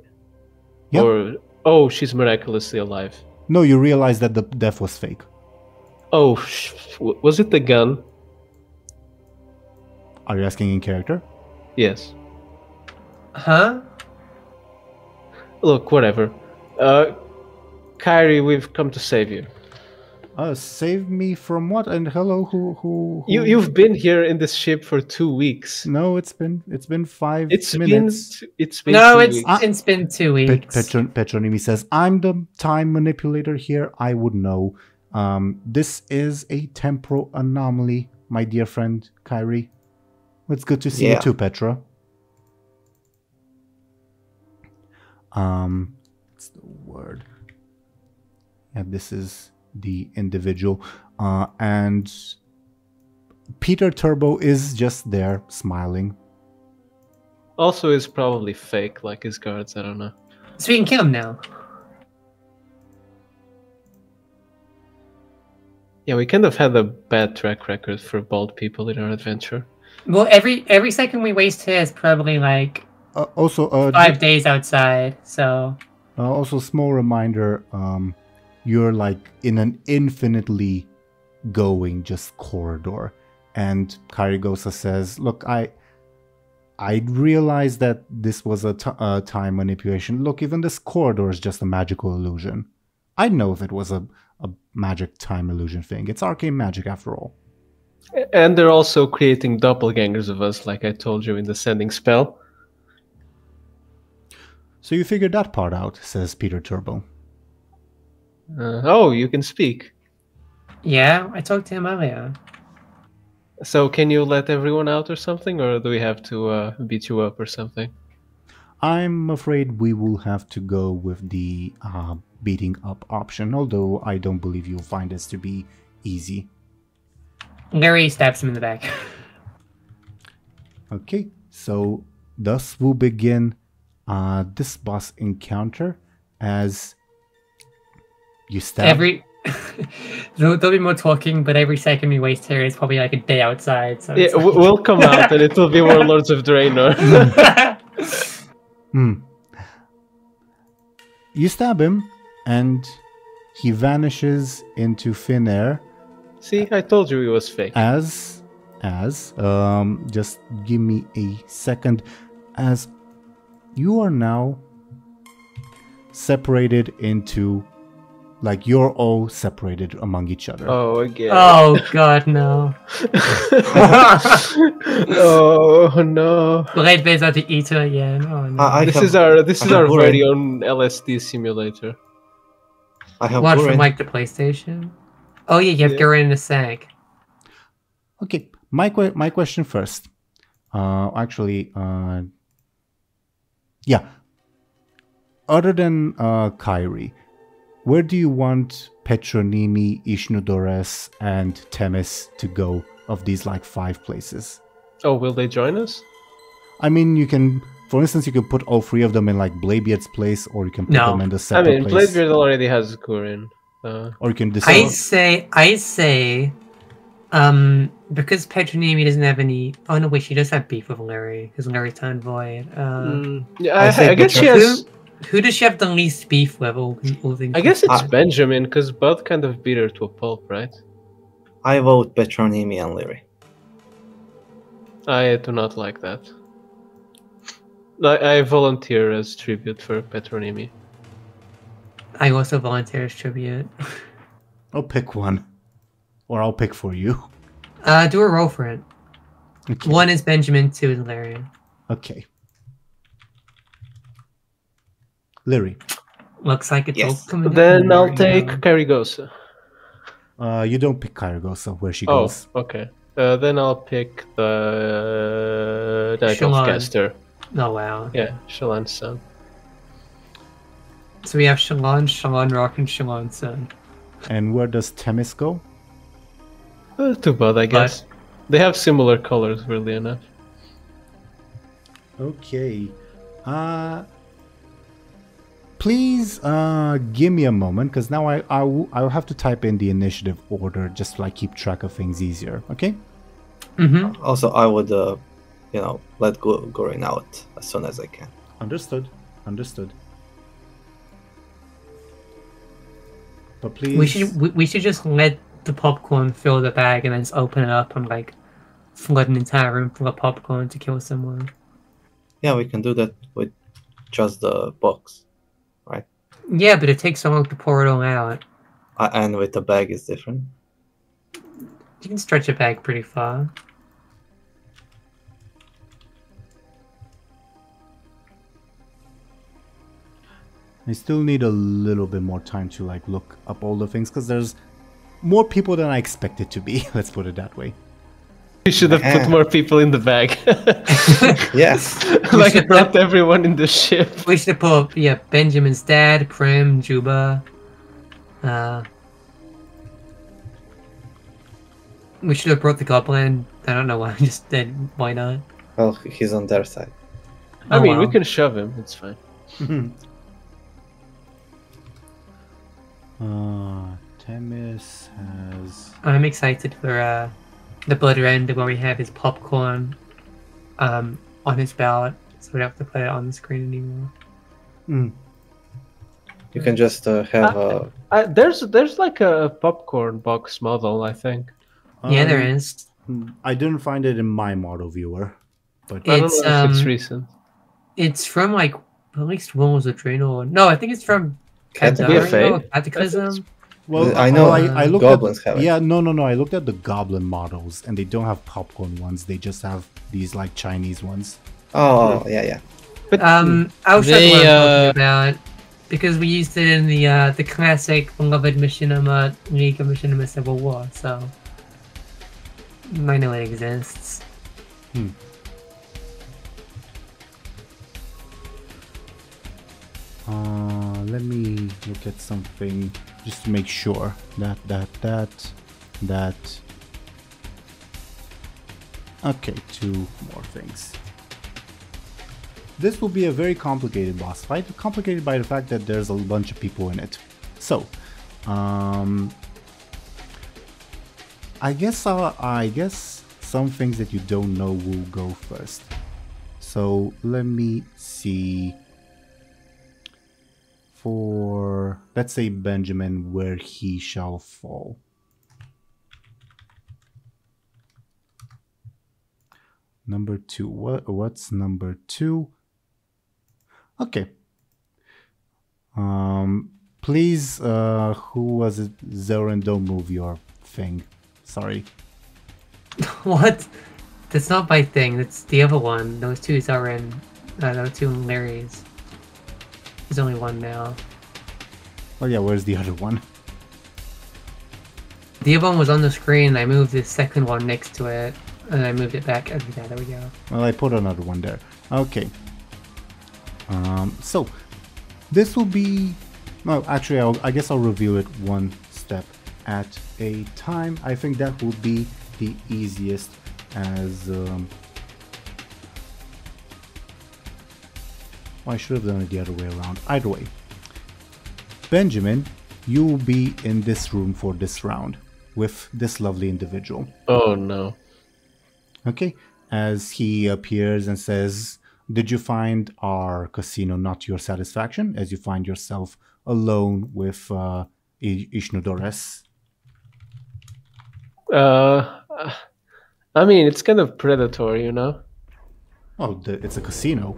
Yep. Or, oh, she's miraculously alive. No, you realize that the death was fake. Oh, was it the gun? Are you asking in character? Yes. Huh? Look, whatever. Kyrie, we've come to save you. Save me from what? And hello, who? You've been here in this ship for 2 weeks. No, it's been 5 It's minutes. It's been No, 2 it's weeks. it's been 2 weeks. Petronimi says, I'm the time manipulator here. I would know. This is a temporal anomaly, my dear friend Kyrie. It's good to see you too, Petra. What's the word? Yeah, this is the individual. and Peter Turbo is just there, smiling. Also, is probably fake, like his guards. I don't know. So we can kill him now. Yeah, we kind of had a bad track record for bald people in our adventure. Well, every second we waste here is probably like Also, 5 days outside. So also small reminder, you're like in an infinitely going just corridor, and Karigosa says, "Look, I realized that this was a time manipulation. Look, even this corridor is just a magical illusion. I know if it was a magic time illusion thing. It's arcane magic after all." And they're also creating doppelgangers of us, like I told you in the sending spell. So you figured that part out, says Peter Turbo. Oh, you can speak. yeah, I talked to him earlier. So can you let everyone out or something, or do we have to beat you up or something? I'm afraid we will have to go with the beating up option, although I don't believe you'll find this to be easy. Lyri stabs him in the back. Okay, so thus we'll begin this boss encounter as you stab. There'll be more talking, but every second we waste here is probably like a day outside. So Yeah, it's like... we'll come out and it will be Warlords of Draenor. You stab him, and he vanishes into thin air. See, I told you he was fake. Just give me a second, as you are now separated into, like, you're all separated among each other. Oh, again. Oh god, no. Oh no. Bladebeard's out to eat her again. Oh no. This is our Aaran. very own LSD simulator. I have What, from Aaran. like the PlayStation? Oh yeah, you have Aaran in a sack. Okay, my question first. Yeah. Other than Kyrie, where do you want Petronimi, Ishnudores, and Themis to go of these like 5 places? Oh, will they join us? I mean, you can, for instance, you can put all 3 of them in like Bladebeard's place, or you can put them in the I separate mean, place. Bladebeard already has Gurin. Or you can I decide. say, because Petronimi doesn't have any. Oh no, wait, she does have beef with Lyri because Lyri turned void. Yeah, I guess she has. Who does she have the least beef with? All things. I guess it's Benjamin, because Bud kind of beat her to a pulp, right? I vote Petronimi and Lyri. I do not like that. I volunteer as tribute for Petronimi. I also volunteer as tribute. I'll pick one. Or I'll pick for you. Do a roll for it. Okay. 1 is Benjamin, 2 is Lyri. Okay. Lyri. Looks like it's all Yes. coming. Then down I'll right take now. Karigosa. You don't pick Karagosa where she Oh, goes. okay. Then I'll pick the Night Shalon. Elfcaster. Oh wow. Yeah, Shalon's son. So we have Shalon, Shalon Rock, and Shalon Sun. And where does Themis go? To Bud, I guess. They have similar colors, weirdly enough. Okay. Please give me a moment, because now I'll have to type in the initiative order just to like keep track of things easier. Okay? Mm-hmm. Also, I would, let Gurin out as soon as I can. Understood. Understood. But please. We should just let the popcorn fill the bag and then just open it up and like flood an entire room full of popcorn to kill someone. Yeah, we can do that with just the box, right? Yeah, but it takes so long to pour it all out. And with the bag is different. You can stretch a bag pretty far. I still need a little bit more time to like look up all the things, because there's more people than I expected to be. Let's put it that way. You should have put more people in the bag. Yes. Like I brought everyone in the ship. We should put Benjamin's dad, Prim, Juba. We should have brought the goblin. I don't know why I just did. Why not? Well, he's on their side. I mean, we wow. can shove him. It's fine. Temis has... I'm excited for the blood round where we have his popcorn on his ballot, so we don't have to put it on the screen anymore. You can just have a... There's like a popcorn box model, I think. Yeah, there is. I didn't find it in my model viewer, but I don't It's know if it's recent. it's from like at least one was a Draenor. No, I think it's from Cataclysm. Cataclysm. well, I know I looked goblins at, have it. yeah, no. I looked at the goblin models, and they don't have popcorn ones. They just have these like Chinese ones. Oh, yeah. But I'll show you They, what I'm talking about because we used it in the classic beloved Machinima League of Machinima Civil War, so I know it exists. Let me look at something just to make sure that. Okay, 2 more things. This will be a very complicated boss fight, complicated by the fact that there's a bunch of people in it. So, I guess some things that you don't know will go first. So let me see. For, let's say, Benjamin, where he shall fall. Number 2. What's number 2? Okay. Please, who was it? Zoran, don't move your thing. Sorry. What? That's not my thing. That's the other one. Those two are in. Those two Lyris. There's only one now. Oh yeah, where's the other one? The other one was on the screen. I moved the second one next to it, and I moved it back. Okay, there we go. Well, I put another one there. Okay. So this will be. No, actually, I guess I'll review it one step at a time. I think that would be the easiest, as. Well, I should have done it the other way around. Either way. Benjamin, you will be in this room for this round with this lovely individual. oh no. Okay? As he appears and says, did you find our casino not to your satisfaction? As you find yourself alone with Ishnodores. I mean, it's kind of predatory, you know? Oh, it's a casino.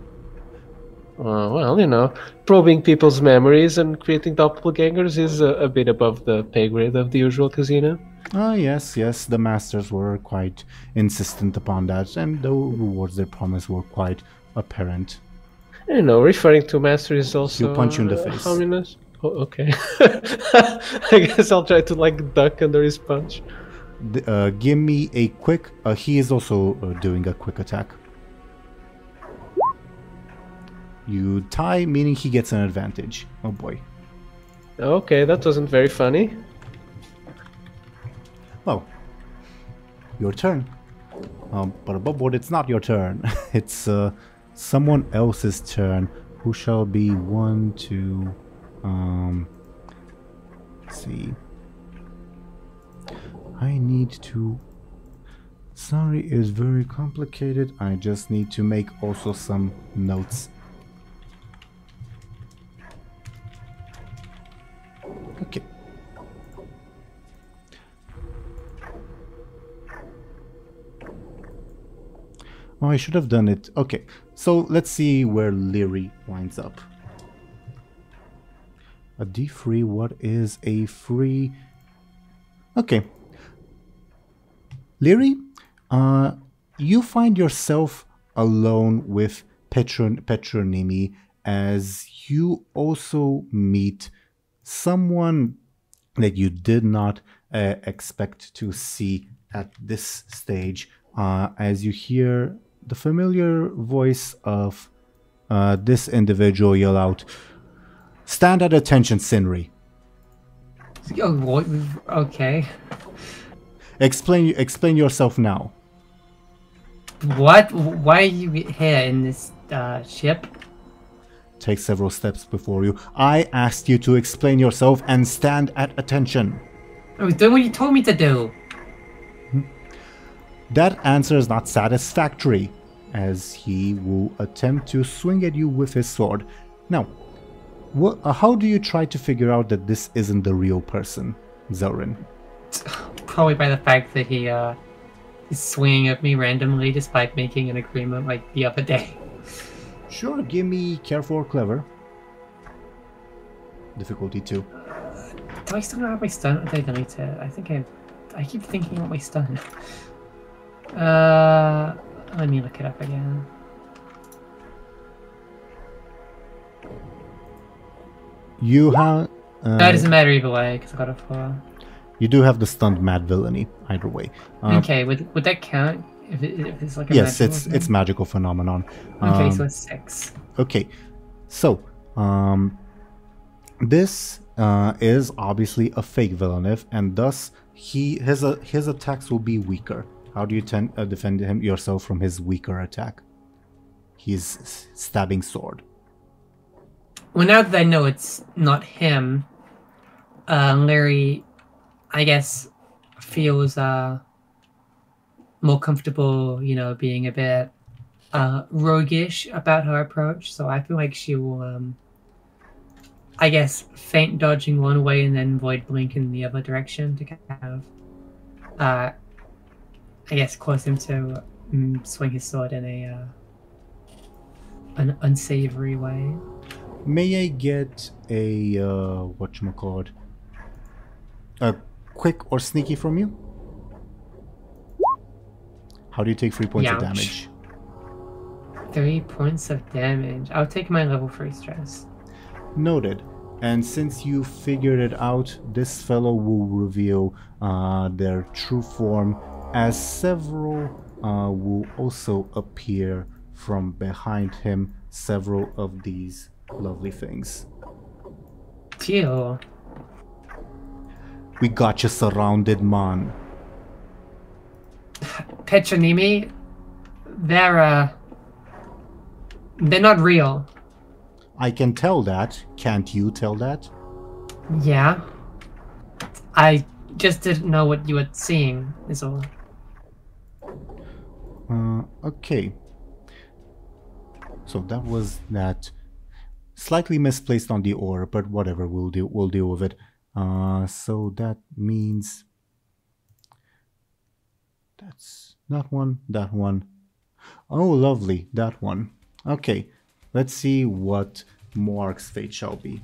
Well, you know, probing people's memories and creating doppelgangers is a bit above the pay grade of the usual casino. Ah, yes, the masters were quite insistent upon that, and the rewards they promised were quite apparent. You know, referring to master is also... He'll punch you in the face. Harmless. Oh, okay. I guess I'll try to, like, duck under his punch. Give me a quick... he is also doing a quick attack. You tie, meaning he gets an advantage. Oh boy. Okay, that wasn't very funny. Well, your turn. But above board, it's not your turn. It's someone else's turn. Who shall be 1, 2... let's see. I need to... Sorry, it's very complicated. I just need to make also some notes. Okay. Oh, I should have done it. Okay, so let's see where Lyri winds up. A D3, what is a free? Okay. Lyri, you find yourself alone with Petronimi as you also meet someone that you did not expect to see at this stage, as you hear the familiar voice of this individual yell out, "Stand at attention, Sinri." Oh, what? Okay. Explain yourself now. What? Why are you here in this ship? Take several steps before you. I asked you to explain yourself and stand at attention. I was doing what you told me to do. That answer is not satisfactory, as he will attempt to swing at you with his sword. Now, how do you try to figure out that this isn't the real person, Zelrin? Probably by the fact that he is swinging at me randomly despite making an agreement like the other day. Sure, give me careful or clever. Difficulty 2. Do I still have my stun? Or did I delete it? I think I keep thinking about my stun. Let me look it up again. You have... that doesn't matter either way, because I got a 4. You do have the stunned mad villainy, either way. Okay, would that count? If it's like a yes, magical it's magical phenomenon. Okay, so it's 6. Okay, so this is obviously a fake villainif, and thus his attacks will be weaker. How do you defend yourself from his weaker attack? His stabbing sword. Well, now that I know it's not him, Lyri, I guess, feels more comfortable, being a bit roguish about her approach. So I feel like she will, I guess, feint dodging one way and then void blink in the other direction to kind of, I guess, cause him to swing his sword in an unsavory way. May I get a whatchamacallit? A quick or sneaky from you? How do you take 3 points of damage? 3 points of damage. I'll take my level 3 stress. Noted. And since you figured it out, this fellow will reveal their true form, as several will also appear from behind him, several of these lovely things. Teal. We got you surrounded, man. Petronimi, they're not real. I can tell that. Can't you tell that? Yeah. I just didn't know what you were seeing, is all. Okay. So that was that. Slightly misplaced on the ore, but whatever, we'll deal with it. So that means that's that one. Oh, lovely, that one. Okay, let's see what Moarg's fate shall be.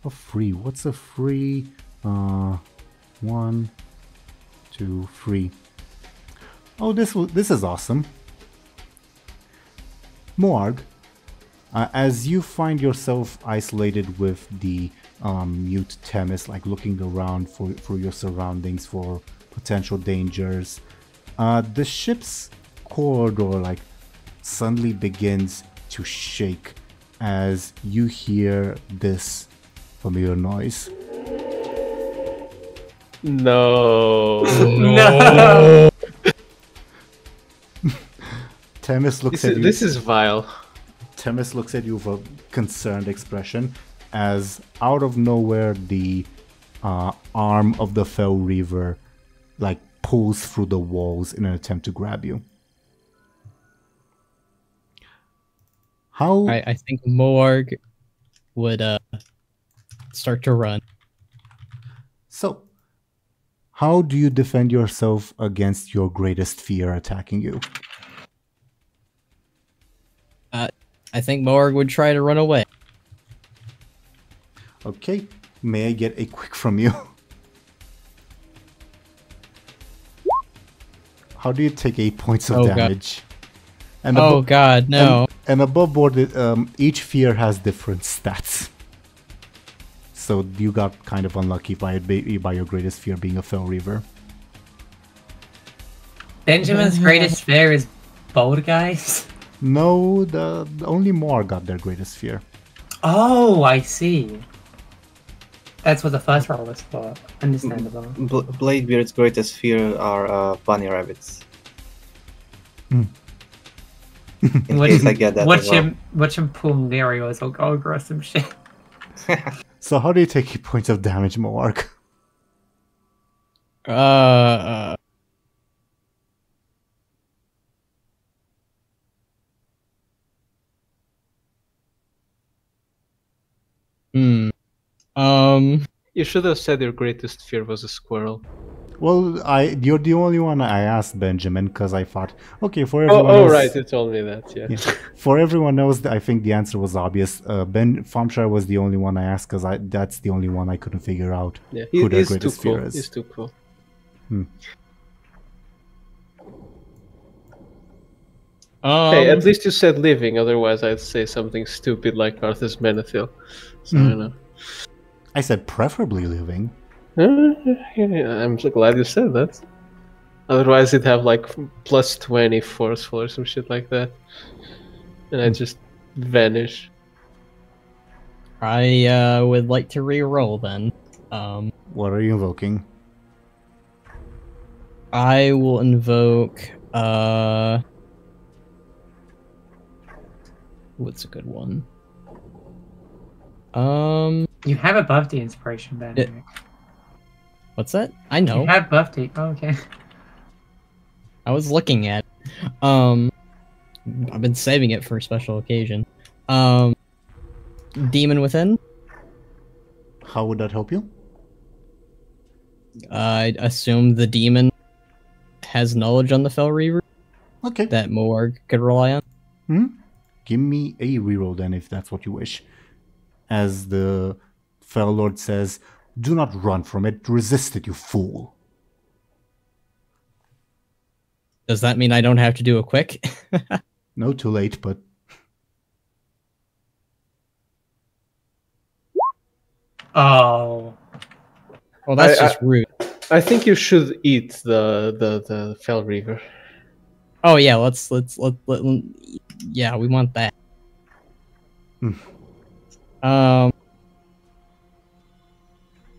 A free. What's a free? 1, 2, 3. Oh, this is awesome. Moarg, as you find yourself isolated with the mute Themis, like looking around for your surroundings, for potential dangers, the ship's corridor suddenly begins to shake as you hear this familiar noise. No. No. Themis looks at you. This is vile. Themis looks at you with a concerned expression as out of nowhere the arm of the Fell Reaver pulls through the walls in an attempt to grab you. How? I think Moarg would start to run. So, how do you defend yourself against your greatest fear attacking you? I think Moarg would try to run away. Okay, may I get a quick from you? How do you take 8 points of damage? And God, no. And above board, each fear has different stats. So you got kind of unlucky by your greatest fear being a Fell Reaver. Benjamin's greatest fear is bold guys? No, only Moar got their greatest fear. Oh, I see. That's what the first roll was for. Understandable. Bladebeard's greatest fear are bunny rabbits. In case I get that as well. Watch him pull Lyri or Ogre or some shit. So how do you take points of damage, Moark? You should have said your greatest fear was a squirrel. Well, you're the only one I asked, Benjamin, because I thought, okay, for everyone else... Oh, right, you told me that, yeah. For everyone else, I think the answer was obvious. Thompshire was the only one I asked, because that's the only one I couldn't figure out who their greatest fear is. He's too cool. Hey, at least you said living, otherwise I'd say something stupid like Arthur's Menethil. So, you know. I said preferably living. I'm so glad you said that. Otherwise, it'd have like plus 20 forceful or some shit like that, and I'd just vanish. I would like to re-roll then. What are you invoking? I will invoke. What's a good one? You have above the inspiration, Ben. What's that? I know. You have buffed it. Oh, okay. I was looking at it. I've been saving it for a special occasion. Demon Within? How would that help you? I assume the demon has knowledge on the Fel Reaver. Okay. That Moarg could rely on. Give me a reroll then, if that's what you wish. As the Fel Lord says, do not run from it, resist it, you fool. Does that mean I don't have to do it quick? No, too late, but... Oh. Well, that's just rude. I think you should eat the Fel Reaver. Oh yeah, let's yeah, we want that.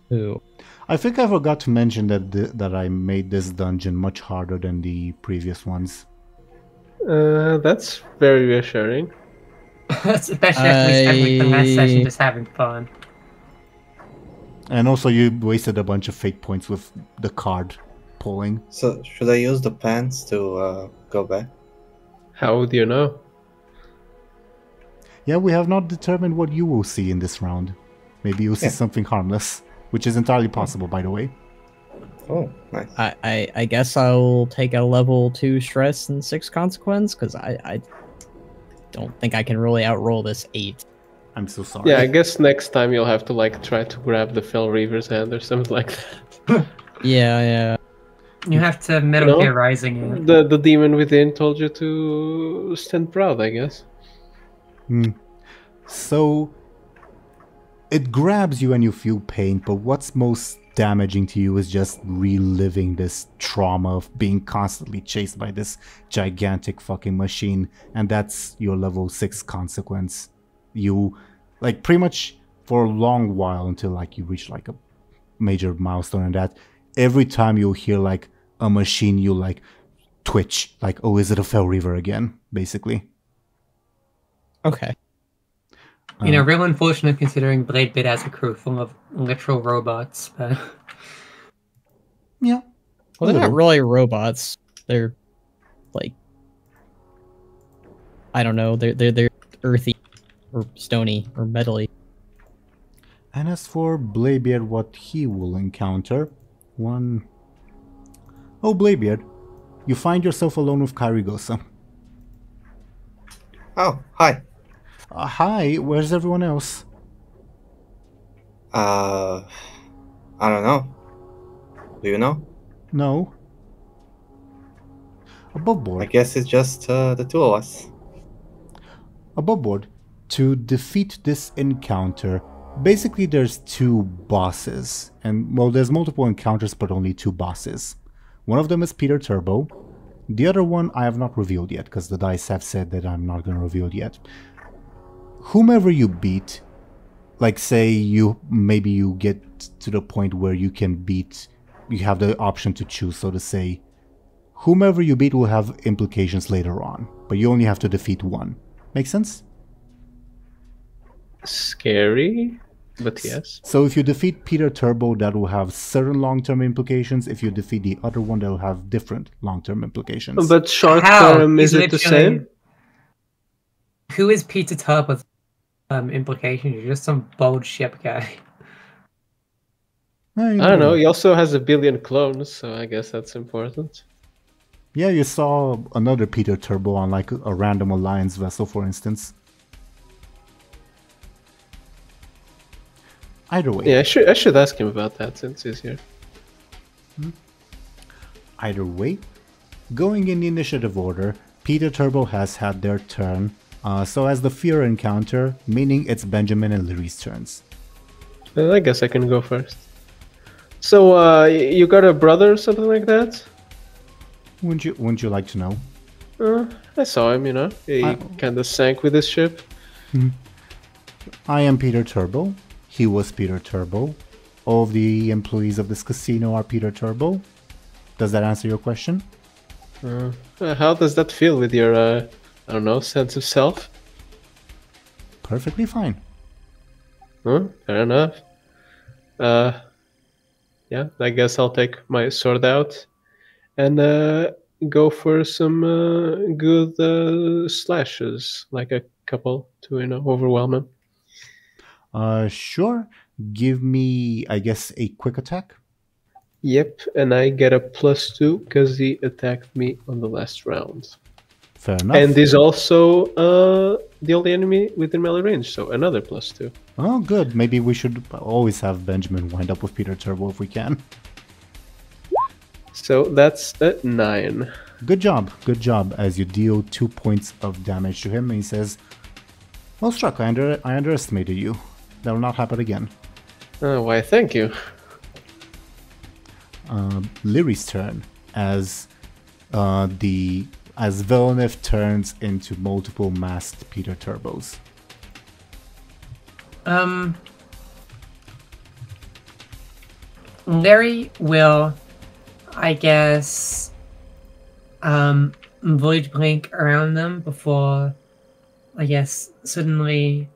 Who? I think I forgot to mention that I made this dungeon much harder than the previous ones. That's very reassuring. Especially after we spent the last session just having fun. And also you wasted a bunch of fate points with the card pulling. So, should I use the pants to go back? How would you know? Yeah, we have not determined what you will see in this round. Maybe you'll see something harmless, which is entirely possible, by the way. Oh, nice. I guess I'll take a level 2 stress and 6 consequence, because I don't think I can really outroll this 8. I'm so sorry. Yeah, I guess next time you'll have to like try to grab the Fel Reaver's hand or something like that. Yeah. You have to Metal Gear Rising it. The demon within told you to stand proud, I guess. So, it grabs you and you feel pain, but what's most damaging to you is just reliving this trauma of being constantly chased by this gigantic fucking machine, and that's your level 6 consequence. You, like, pretty much for a long while until, like, you reach, like, a major milestone and that, every time you hear, like, a machine, you, like, twitch. Like, oh, is it a Fel Reaver again, basically. Okay. You know, real unfortunate considering Bladebeard has a crew full of literal robots, but... Yeah. Well, they're not really robots. They're, like... I don't know, they're earthy, or stony, or metally. And as for Bladebeard, what he will encounter... Oh, Bladebeard, you find yourself alone with Karigosa. Oh, hi. Hi, where's everyone else? I don't know. Do you know? No. Above board. I guess it's just the two of us. Above board. To defeat this encounter, basically there's 2 bosses. And, well, there's multiple encounters, but only 2 bosses. One of them is Peter Turbo. The other one I have not revealed yet, because the dice have said that I'm not going to reveal it yet. Whomever you beat, like say you get to the point where you have the option to choose. So to say, whomever you beat will have implications later on, but you only have to defeat one. Make sense? Scary, but yes. So if you defeat Peter Turbo, that will have certain long-term implications. If you defeat the other one, that will have different long-term implications. But short How? term, He's is it the literally- same? Who is Peter Turbo's implications? You're just some bold ship guy. Eh, I don't know. He also has a billion clones, so I guess that's important. Yeah, you saw another Peter Turbo on like a random Alliance vessel, for instance. Either way. Yeah, I should ask him about that since he's here. Either way, going in the initiative order, Peter Turbo has had their turn, so as the fear encounter, meaning it's Benjamin and Lyri's turns. Well, I guess I can go first. So, you got a brother or something like that? Wouldn't you like to know? I saw him, you know. He kind of sank with his ship. I am Peter Turbo. He was Peter Turbo. All of the employees of this casino are Peter Turbo. Does that answer your question? How does that feel with your, I don't know, sense of self? Perfectly fine. Fair enough. Yeah, I guess I'll take my sword out and go for some good slashes, like a couple to, you know, overwhelm him. Sure. Give me, I guess, a quick attack. Yep, and I get a +2 because he attacked me on the last round. Fair enough. And he's also the only enemy within melee range, so another +2. Oh, good. Maybe we should always have Benjamin wind up with Peter Turbo if we can. So that's a 9. Good job, as you deal 2 points of damage to him, and he says, well struck, I underestimated you. That will not happen again. Why, thank you. Lyri's turn, as Villeneuve turns into multiple masked Peter Turbos. Lyri will, I guess, void blink around them before, I guess, suddenly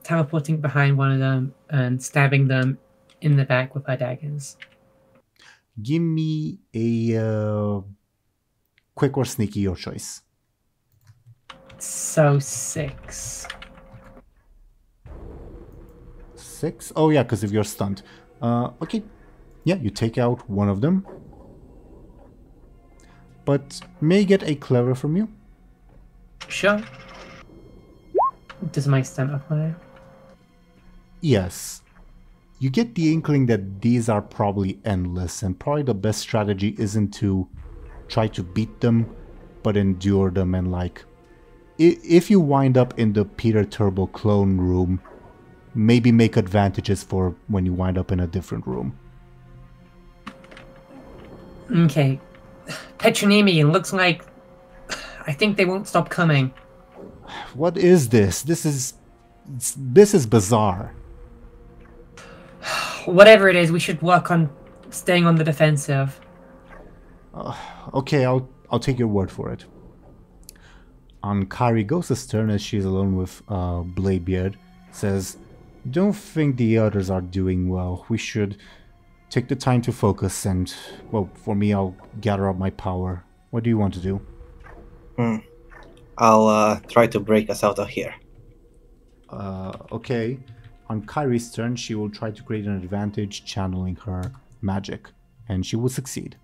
teleporting behind one of them and stabbing them in the back with her daggers. Give me a quick or sneaky, your choice. So 6. 6? Oh yeah, because if you're stunned. Okay. Yeah, you take out one of them. But may I get a clever from you? Sure. Does my stun apply? Yes. You get the inkling that these are probably endless, and probably the best strategy isn't to try to beat them, but endure them, and like, if you wind up in the Peter Turbo clone room, maybe make advantages for when you wind up in a different room. Okay. Petronemi, looks like I think they won't stop coming. What is this? This is bizarre. Whatever it is, we should work on staying on the defensive. Okay, I'll take your word for it. On Kari Ghost's turn, as she's alone with Bladebeard, says, don't think the others are doing well. We should take the time to focus and, well, for me, I'll gather up my power. What do you want to do? I'll try to break us out of here. Okay. On Kyrie's turn, she will try to create an advantage channeling her magic, and she will succeed.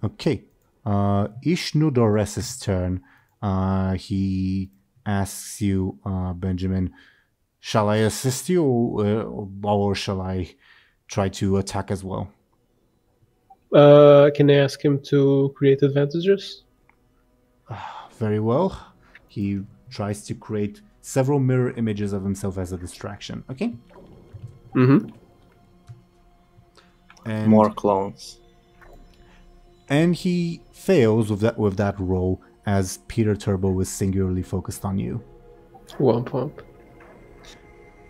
Okay. Ishnudores' turn. He asks you, Benjamin, shall I assist you or shall I try to attack as well? Can I ask him to create advantages? Very well. He tries to create several mirror images of himself as a distraction. Okay? Mm-hmm. And More clones. And he fails with that roll as Peter Turbo is singularly focused on you. Womp womp.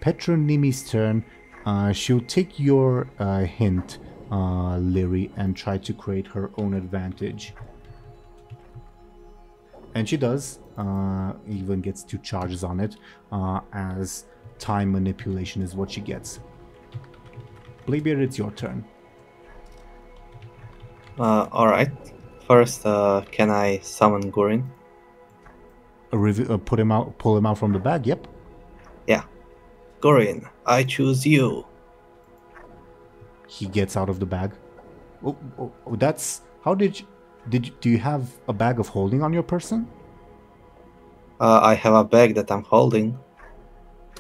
Petronimi's turn. She'll take your hint, Lyri, and try to create her own advantage. And she does. Even gets 2 charges on it, as time manipulation is what she gets. Bladebeard, it's your turn. Alright. First, can I summon Gurin? Pull him out from the bag. Yep. Yeah. Gurin, I choose you. He gets out of the bag. Oh, that's how do you have a bag of holding on your person? I have a bag that I'm holding.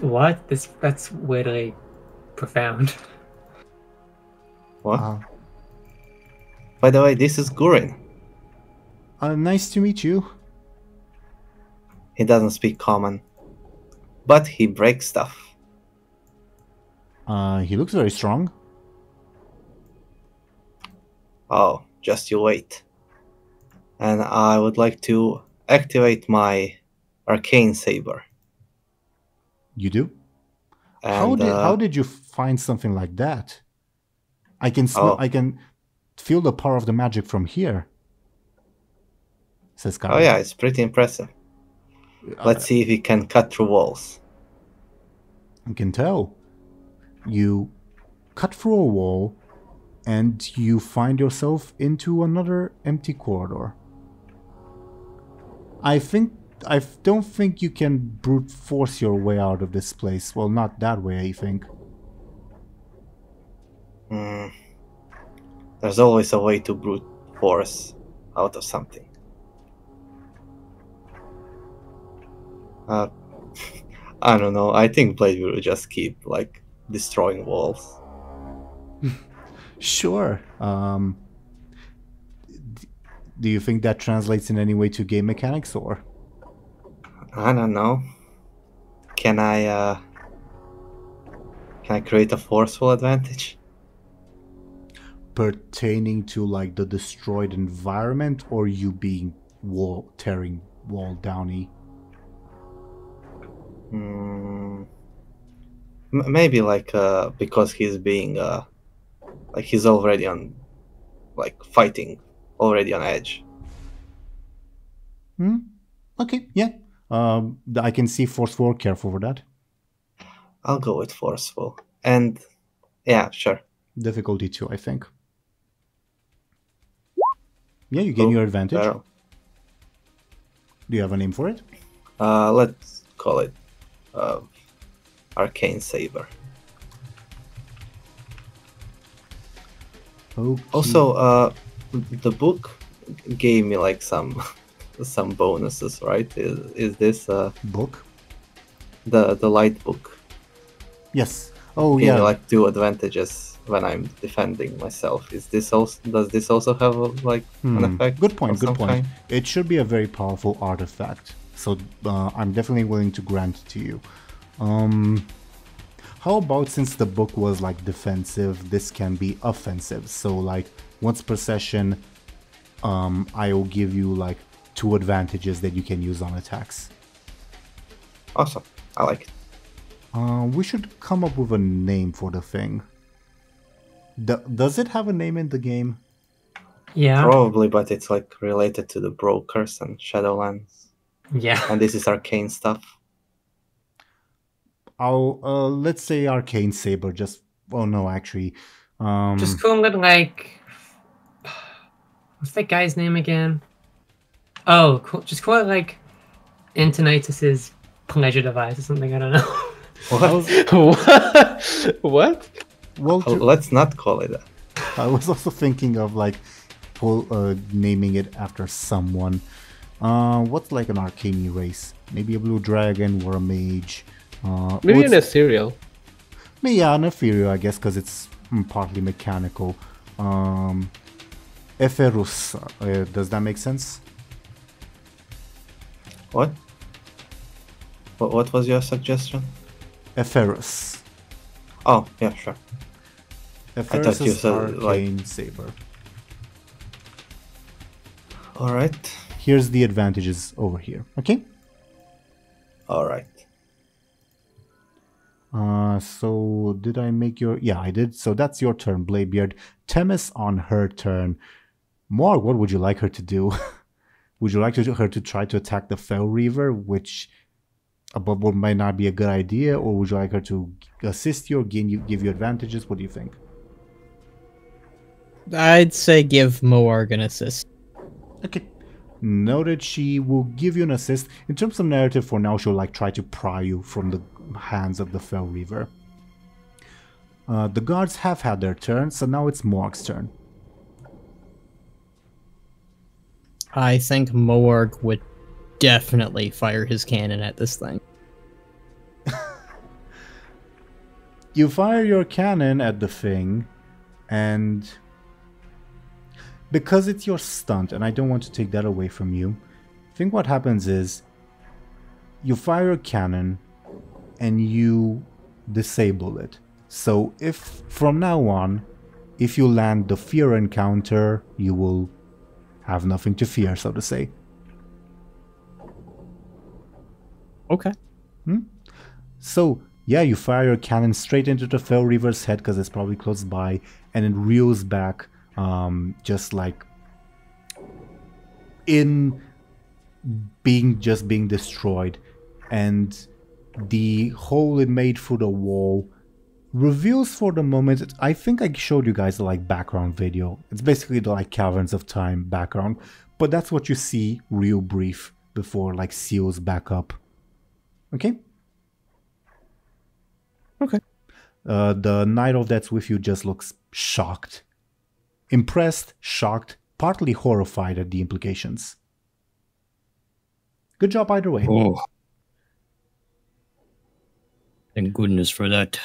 What? That's weirdly profound. What? By the way, this is Gurin. Nice to meet you. He doesn't speak common, but he breaks stuff. He looks very strong. Oh, just you wait. And I would like to activate my arcane saber. You do? And, How did you find something like that? I can I can feel the power of the magic from here. Says Kyle. Oh yeah, it's pretty impressive. Let's see if he can cut through walls. I can tell. You cut through a wall and you find yourself into another empty corridor. I don't think you can brute force your way out of this place. Well, not that way, I think. There's always a way to brute force out of something. I don't know. I think Bladebeard will just keep like destroying walls. Sure. Do you think that translates in any way to game mechanics, or? I don't know. Can I create a forceful advantage? Pertaining to like the destroyed environment, or you being tearing wall downy? Maybe like because he's being like he's already on like fighting already on edge. Okay, yeah. I can see forceful. Careful for that. I'll go with forceful. And yeah, sure. Difficulty 2, I think. Yeah, you gain your advantage. Barrel. Do you have a name for it? Let's call it Arcane Saber. Okay. Also, the book gave me like some bonuses, right? Is this book? The light book? Yes. Oh Gave yeah. me like 2 advantages when I'm defending myself. Does this also have like an effect? Good point. of Good some point. kind? It should be a very powerful artifact. So I'm definitely willing to grant it to you. How about, since the book was like defensive, this can be offensive. So like once per session, I will give you like 2 advantages that you can use on attacks. Awesome. I like it. We should come up with a name for the thing. Does it have a name in the game? Yeah. Probably, but it's like related to the brokers and Shadowlands. Yeah. And this is arcane stuff. Let's say Arcane Saber. Oh no, actually, Just call it like, what's that guy's name again? Oh, just call it like Antonitus's pleasure device or something. I don't know. What? What? Well, Let's not call it that. I was also thinking of like naming it after someone. What's like an arcane race? Maybe a blue dragon or a mage. Maybe an ethereal. Yeah, an ethereal, I guess, because it's partly mechanical. Ephemeral. Does that make sense? What? What was your suggestion? Ephemeral. Oh, yeah, sure. Ephemeral thought you is said, arcane saber. Alright. Here's the advantages over here, okay? Alright. So did I make your... Yeah, I did. So that's your turn, Bladebeard. Themis on her turn. Morg, what would you like her to do? Would you like her to try to attack the Fell Reaver, which above board might not be a good idea, or would you like her to assist you or give you advantages? What do you think? I'd say give Moarg an assist. Okay. Noted. She will give you an assist. In terms of narrative, for now, she'll like try to pry you from the hands of the Fell Reaver. The guards have had their turn, so now it's Morg's turn. I think Moarg would definitely fire his cannon at this thing. You fire your cannon at the thing, and because it's your stunt, and I don't want to take that away from you, I think what happens is you fire a cannon and you disable it. So if from now on, if you land the fear encounter, you will have nothing to fear, so to say. Okay. So yeah, you fire your cannon straight into the Fell Reaver's head because it's probably close by, and it reels back, just like in being destroyed, and the hole it made through the wall reveals for the moment. I think I showed you guys the like background video. It's basically the like Caverns of Time background, but that's what you see real brief before like seals back up. Okay. Okay. The knight of that's with you just looks shocked, impressed, shocked, partly horrified at the implications. Good job either way. Oh. Thank goodness for that.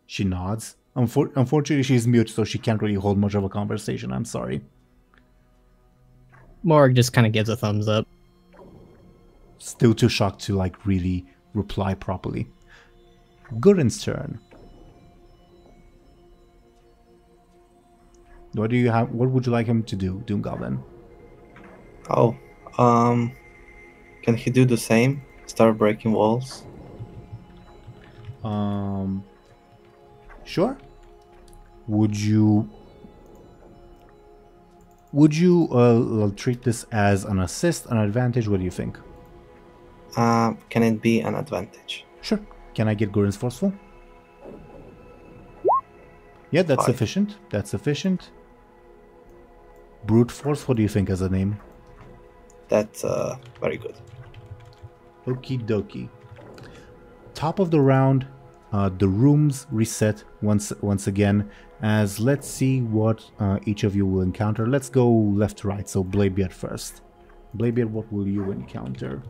She nods. Unfortunately, she's mute, so she can't really hold much of a conversation. I'm sorry. Moarg just kind of gives a thumbs up. Still too shocked to like really reply properly. Gurren's turn. What do you have? What would you like him to do, DoomGoblin? Oh, can he do the same? Start breaking walls? Sure. Would you treat this as an assist, an advantage? What do you think? Can it be an advantage? Sure. Can I get Gurren's forceful? Yeah, that's 5. sufficient. That's sufficient. Brute force, what do you think as a name? That's very good. Okie dokie. Top of the round, the rooms reset once again, as let's see what each of you will encounter. Let's go left to right, so Bladebeard first. Bladebeard, what will you encounter?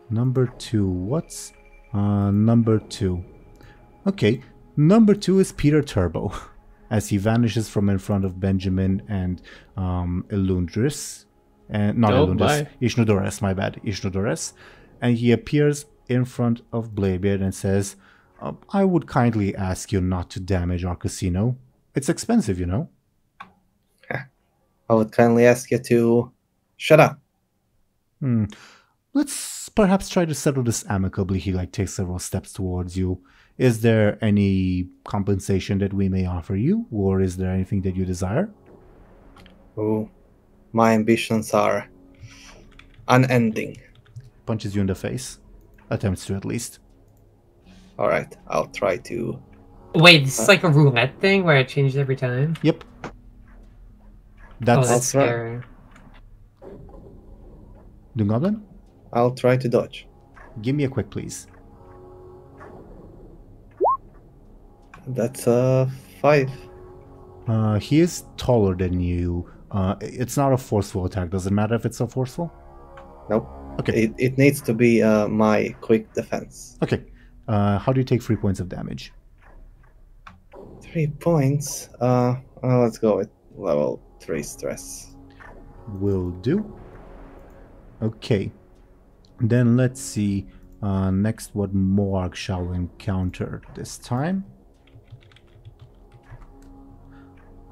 Number 2. What's number 2? Okay, number 2 is Peter Turbo, as he vanishes from in front of Benjamin and Elundris. And not Elundris, Ishnodores, my bad, Ishnodores. And he appears in front of Bladebeard and says, I would kindly ask you not to damage our casino. It's expensive, you know. I would kindly ask you to shut up. Let's perhaps try to settle this amicably. He like takes several steps towards you. Is there any compensation that we may offer you, or is there anything that you desire? Oh, my ambitions are unending. Punches you in the face. Attempts to, at least. Alright, I'll try to... Wait, this is like a roulette thing where it changes every time? Yep. That's That's scary. DoomGoblin? I'll try to dodge. Give me a quick, please. That's 5. He is taller than you. It's not a forceful attack. Does it matter if it's a forceful? Nope. Okay. It needs to be my quick defense. Okay. How do you take 3 points of damage? 3 points. Let's go with level 3 stress. Will do. Okay. Then let's see next what Moarg shall encounter this time.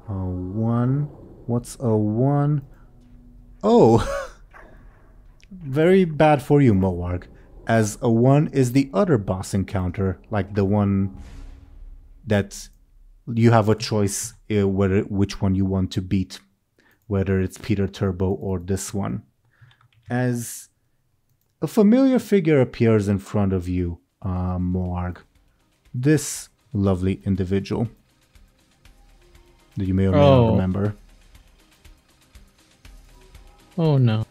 1. What's a 1? Oh! Very bad for you, Moarg, as a 1 is the other boss encounter, like the one that you have a choice which one you want to beat, whether it's Peter Turbo or this one. As a familiar figure appears in front of you, Moarg. This lovely individual that you may or may not remember. Oh no.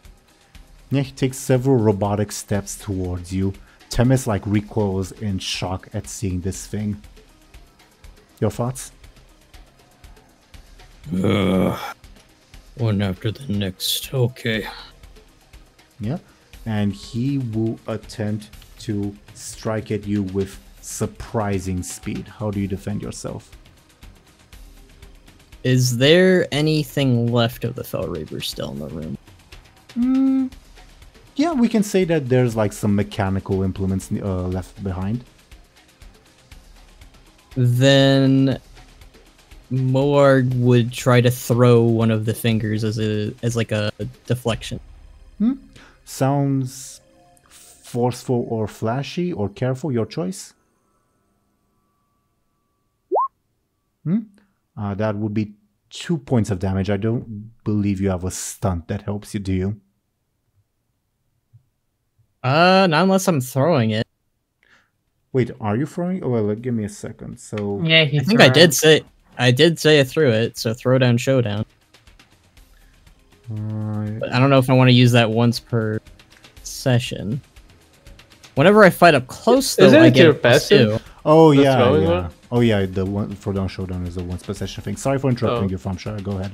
Yeah, he takes several robotic steps towards you. Temis like recoils in shock at seeing this thing. Your thoughts? One after the next. Okay. Yeah. And he will attempt to strike at you with surprising speed. How do you defend yourself? Is there anything left of the Fellraver still in the room? Yeah, we can say that there's like some mechanical implements left behind. Then Moarg would try to throw one of the fingers as like a deflection. Sounds forceful or flashy or careful, your choice. That would be 2 points of damage. I don't believe you have a stunt that helps you, do you? Not unless I'm throwing it. Wait, are you throwing? Oh, well, give me a second. So Yeah, I think I did say I threw it, so Throwdown Showdown. But I don't know if I want to use that once per session. Whenever I fight up close, though, Isn't I it get your a +2. Oh The yeah, throwing yeah. one? Oh yeah, the one for down showdown is a once per session thing. Sorry for interrupting you, Thompshire. Go ahead.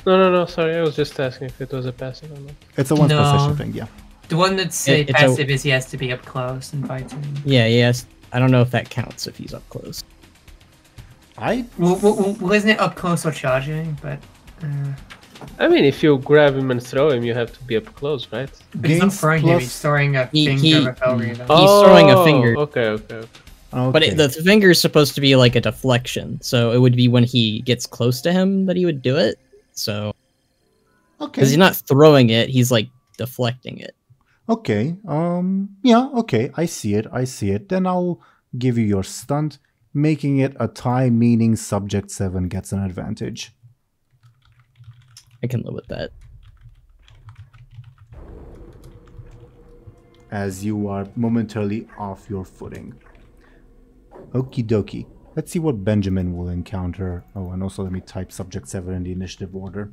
No, sorry, I was just asking if it was a passive or not. It's a once per No. session thing, yeah. The one that's It's a- passive is he has to be up close and fighting. Yeah, yes. I don't know if that counts if he's up close. Well, isn't it up close or charging? But I mean, if you grab him and throw him, you have to be up close, right? he's not throwing him, he's throwing a He- finger he- of a Fellraver. He's throwing a finger. Okay. But the finger is supposed to be like a deflection, so it would be when he gets close to him that he would do it. So, Okay. because he's not throwing it, he's like deflecting it. Okay. Yeah. Okay. I see it. Then I'll give you your stunt, making it a tie, meaning subject 7 gets an advantage. I can live with that. As you are momentarily off your footing. Okie dokie. Let's see what Benjamin will encounter. Oh, and also let me type subject 7 in the initiative order.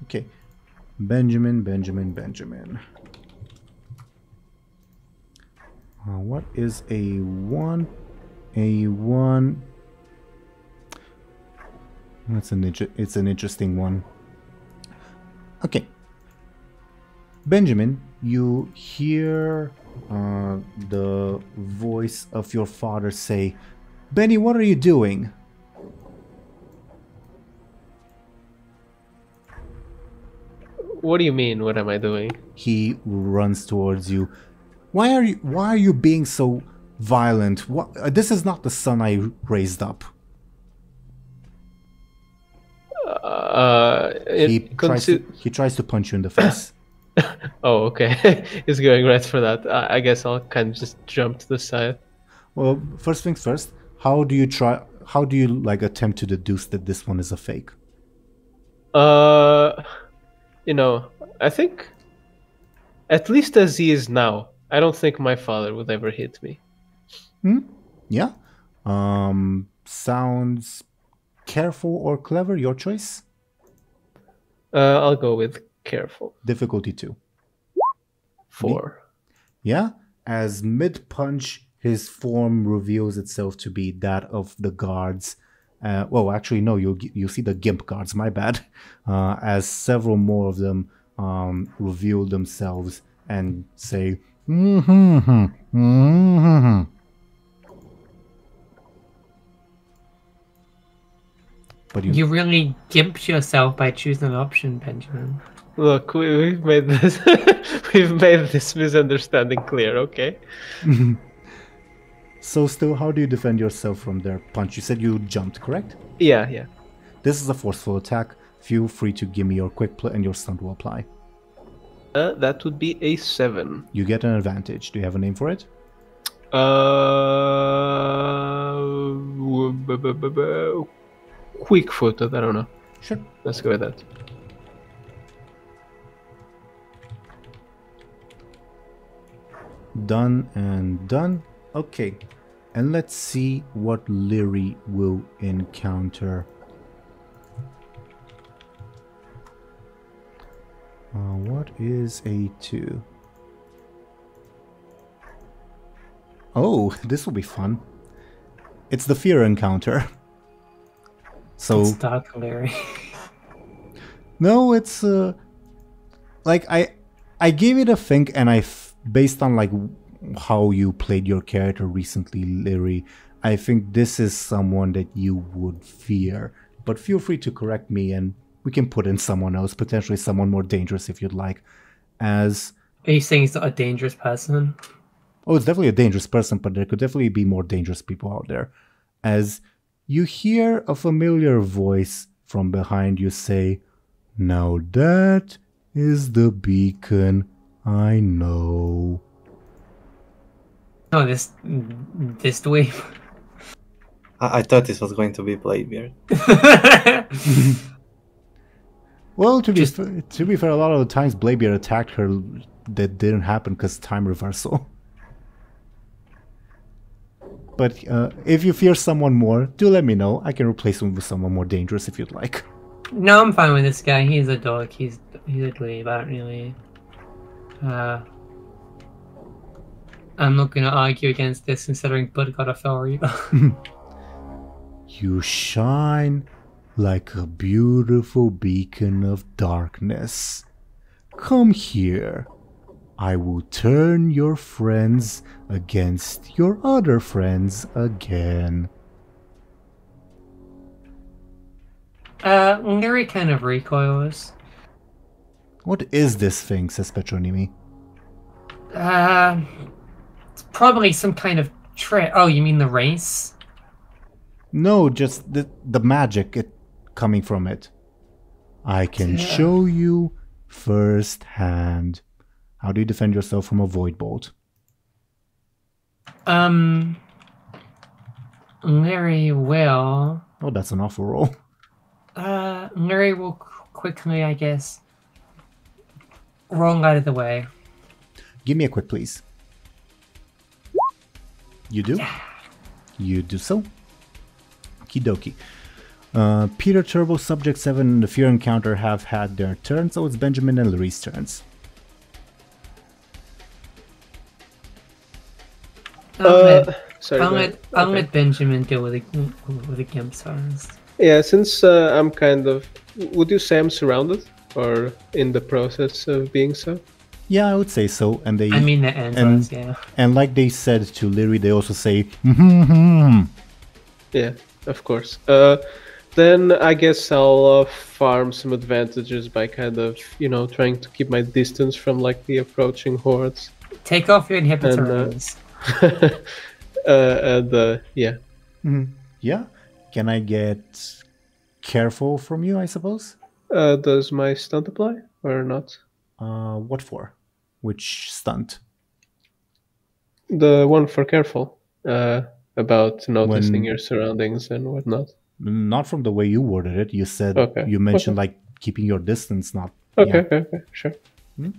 Okay. Benjamin. What is a 1? A 1. It's an interesting one. Okay. Benjamin, you hear the voice of your father say, "Benny, what are you doing?" What do you mean? What am I doing? He runs towards you. Why are you being so violent? This is not the son I raised up. He tries to punch you in the face. Oh, okay. He's going right for that. I guess I'll kind of just jump to the side. Well, first things first. How do you like attempt to deduce that this one is a fake? I think at least as he is now, I don't think my father would ever hit me. Yeah. Sounds careful or clever, your choice. I'll go with careful. Difficulty 2. 4. Yeah. As mid-punch, his form reveals itself to be that of the guards. Well, actually, no, you see the Gimp guards, my bad. As several more of them reveal themselves and say, But You really gimped yourself by choosing an option, Benjamin. Look, we've made this we've made this misunderstanding clear, okay? So still, how do you defend yourself from their punch? You said you jumped, correct? Yeah. This is a forceful attack. Feel free to give me your quick play and your stun will apply. That would be a 7. You get an advantage. Do you have a name for it? Quick-footed, I don't know. Sure. Let's go with that. Done and done. Okay. And let's see what Lyri will encounter. What is a 2? Oh, this will be fun. It's the fear encounter. So It's Dark Lyri. no, it's like I gave it a think, and based on like how you played your character recently, Lyri, I think this is someone that you would fear. But feel free to correct me, and we can put in someone else, potentially someone more dangerous if you'd like. As Are you saying he's not a dangerous person? oh, it's definitely a dangerous person, but there could definitely be more dangerous people out there. As you hear a familiar voice from behind you say, "Now that is the beacon I know." No, this dweeb. I thought this was going to be Bladebeard. Well, to be fair, a lot of the times Bladebeard attacked her, that didn't happen because time reversal. But if you fear someone more, do let me know. I can replace him with someone more dangerous if you'd like. No, I'm fine with this guy. He's a dog. He's a dweeb. I don't really. I'm not gonna argue against this, considering Bud got a fell reaver. You shine like a beautiful beacon of darkness. Come here. I will turn your friends against your other friends again. Lyri kind of recoils. What is this thing, says Petronimi? It's probably some kind of trick. Oh, you mean the race? No, just the magic coming from it. I can show you firsthand. How do you defend yourself from a void bolt? Lyri will. Oh, that's an awful roll. Lyri will quickly, I guess, roll out of the way. Give me a quick, please. You do? Yeah. You do so. Okie dokie. Peter, Turbo, Subject 7, and the Fear Encounter have had their turn, so it's Benjamin and Lyri's turns. I'll let Benjamin deal with the gimps first. Yeah, since I'm kind of... Would you say I'm surrounded? Or in the process of being so? Yeah, I would say so. And they, I mean the entrance, yeah. And like they said to Lyri, they also say, Yeah, of course. Then I guess I'll farm some advantages by kind of, trying to keep my distance from like the approaching hordes. Take off your inhibitor rings. Yeah. Mm-hmm. Yeah? Can I get careful from you, I suppose? Does my stunt apply or not? What for? Which stunt? The one for careful. About noticing your surroundings and whatnot. Not from the way you worded it. You said you mentioned like keeping your distance, not. Okay, sure. Hmm?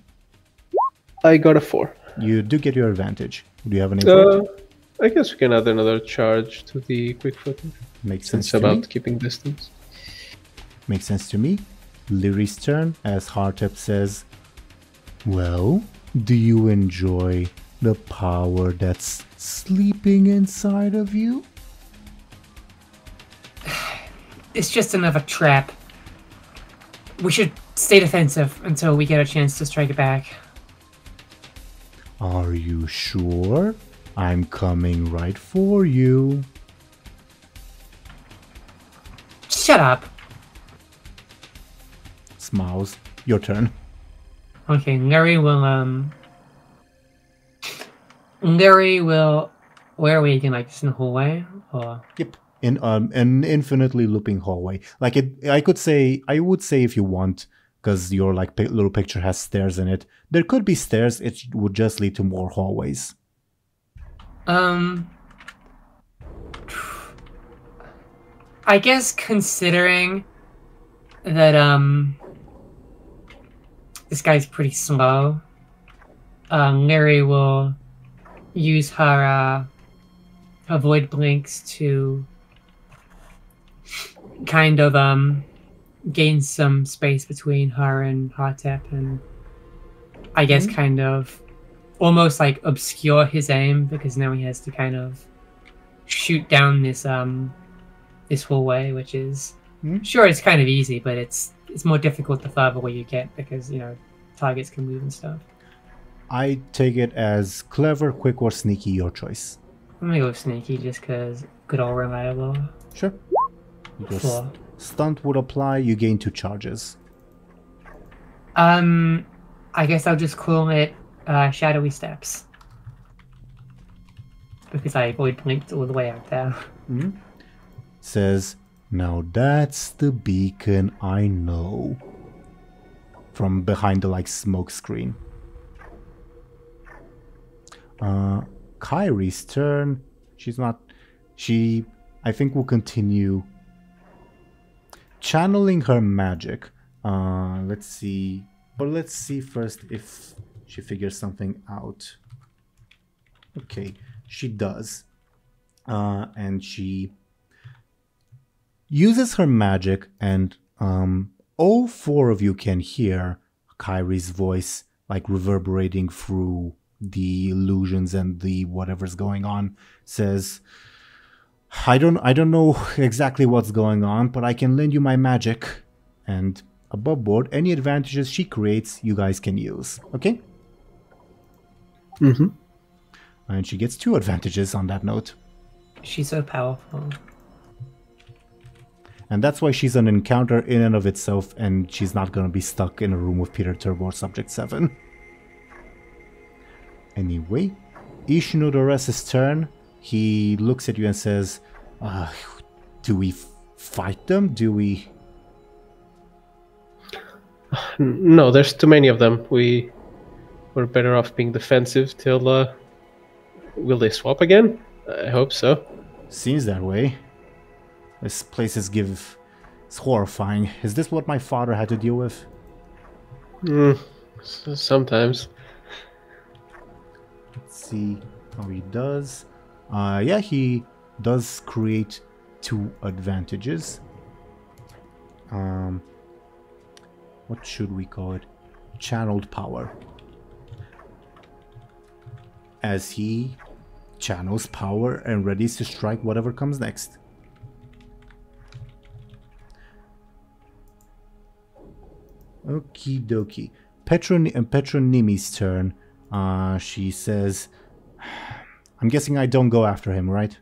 I got a 4. You do get your advantage. Do you have any? For it? I guess we can add another charge to the quick footing. Makes sense. It's about keeping distance. Makes sense to me. Lyri's turn as Hartep says, "Well, do you enjoy the power that's sleeping inside of you?" It's just another trap. We should stay defensive until we get a chance to strike it back. Are you sure? I'm coming right for you. Shut up. Smiles. Your turn. Okay, Lyri will Where are we again? Like just in the hallway? Or Yep. In an infinitely looping hallway. Like I would say if you want, because your like little picture has stairs in it. There could be stairs. It would just lead to more hallways. I guess considering that this guy's pretty slow, Lyri will use her void blinks to kind of gain some space between her and Hotep, and I guess kind of almost like obscure his aim, because now he has to kind of shoot down this this hallway, which is sure it's kind of easy, but it's more difficult the further away you get, because you know targets can move and stuff. I take it as clever, quick, or sneaky, your choice. I'm gonna go with sneaky just because good old reliable. Sure. Your stunt would apply, you gain 2 charges. I guess I'll just call it Shadowy Steps, because I void blinked all the way out there. Says, now that's the beacon I know. From behind the like smoke screen. Kyrie's turn. She I think will continue channeling her magic. Let's see first if she figures something out. Okay, she does. And she uses her magic, and all 4 of you can hear Kyrie's voice like reverberating through the illusions and the whatever's going on. Says, I don't know exactly what's going on, but I can lend you my magic, and above board, any advantages she creates, you guys can use. Okay? And she gets 2 advantages on that note. She's so powerful. And that's why she's an encounter in and of itself, and she's not going to be stuck in a room with Peter Turbo or Subject 7. Anyway, Ishnudor's turn. He looks at you and says, do we fight them? Do we... No, there's too many of them. We're better off being defensive till... will they swap again? I hope so. Seems that way. This place it's horrifying. Is this what my father had to deal with? Sometimes. Let's see how he does. Yeah, he does create 2 advantages. What should we call it? Channeled power. As he channels power and readies to strike whatever comes next. Okie dokie. Petronimi's turn. She says, I'm guessing I don't go after him, right?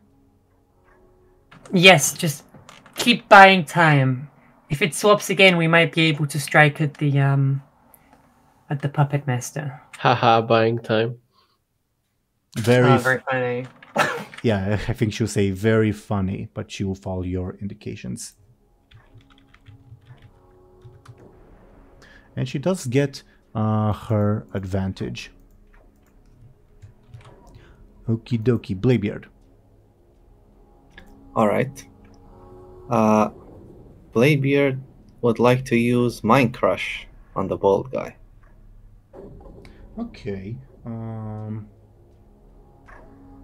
Yes, just keep buying time. If it swaps again, we might be able to strike at the puppet master. Haha, buying time. Very funny. Yeah, I think she'll say very funny, but she will follow your indications. And she does get her advantage. Okie dokie, Bladebeard. Alright. Bladebeard would like to use Mind Crush on the bald guy. Okay.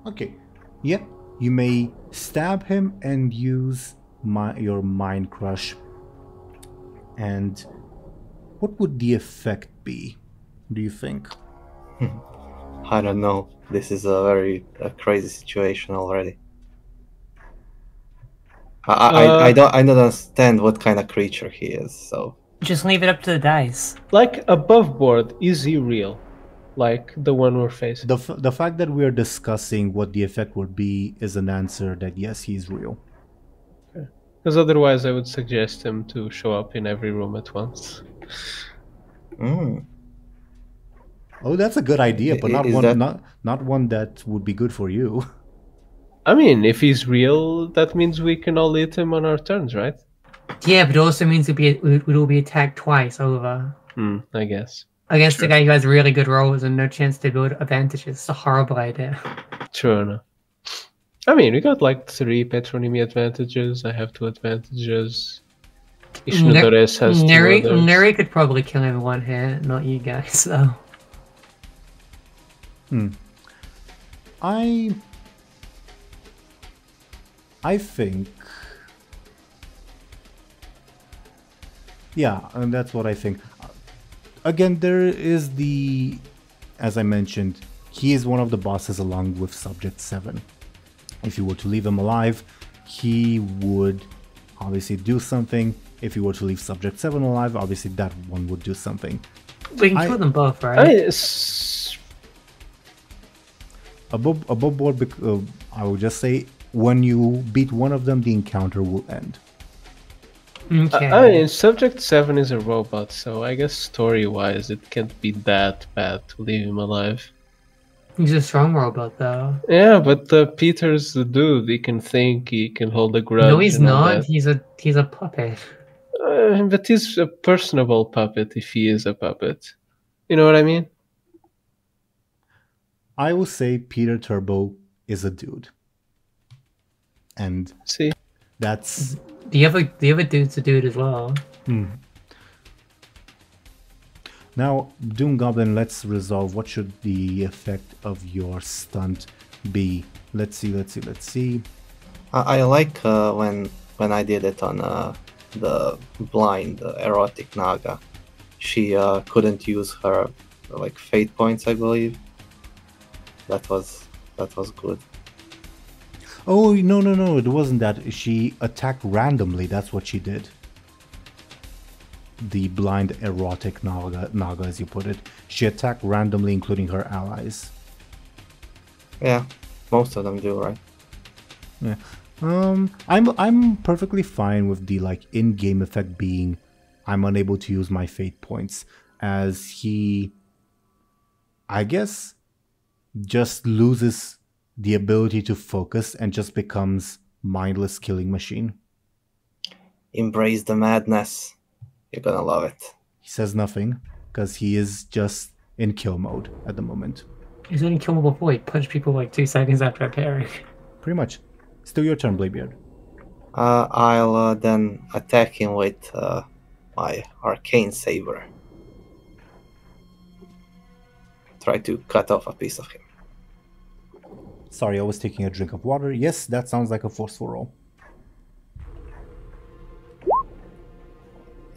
Okay. Yep. You may stab him and use your Mind Crush. And what would the effect be, do you think? I don't know. This is a very crazy situation already. I don't understand what kind of creature he is, so... Just leave it up to the dice. Like, above board, is he real? Like, the one we're facing? The fact that we're discussing what the effect would be is an answer that yes, he's real. Because otherwise I would suggest him to show up in every room at once. Oh, that's a good idea, but not one that would be good for you. I mean, if he's real, that means we can all eat him on our turns, right? Yeah, but it also means we'd all be attacked twice over. I guess. Against Sure. the guy who has really good rolls and no chance to build advantages. It's a horrible idea. True enough. I mean, we got like 3 patronymy advantages. I have 2 advantages. Ishnodores has 2 others. Lyri could probably kill him in one hit, not you guys, though. I think, yeah, and that's what I think. Again, there is as I mentioned, he is one of the bosses along with Subject 7. If you were to leave him alive, he would obviously do something. If you were to leave Subject 7 alive, obviously that one would do something. We can kill them both, right? Above board, I would just say, when you beat one of them, the encounter will end. Okay. I mean, Subject 7 is a robot, so I guess story-wise it can't be that bad to leave him alive. He's a strong robot, though. Yeah, but Peter's the dude. He can think, he can hold a grudge. No, he's and all not. that. He's a puppet. But he's a personable puppet if he is a puppet. You know what I mean? I will say Peter Turbo is a dude. And See? that's... The other dude's a dude as well. Now, DoomGoblin, let's resolve what should the effect of your stunt be. Let's see. I like when I did it on the blind erotic Naga. She couldn't use her like fate points, I believe. That was good. Oh, no, it wasn't that. She attacked randomly, that's what she did. The blind erotic Naga, as you put it. She attacked randomly, including her allies. Yeah, most of them do, right? Yeah. I'm perfectly fine with the like in-game effect being I'm unable to use my fate points, as he, I guess, just loses the ability to focus and just becomes mindless killing machine. Embrace the madness. You're gonna love it. He says nothing because he is just in kill mode at the moment. He's only killed before. He punched people like 2 seconds after appearing. Pretty much. Still your turn, Bladebeard. I'll then attack him with my arcane saber. Try to cut off a piece of him. Sorry, I was taking a drink of water. Yes, that sounds like a forceful roll.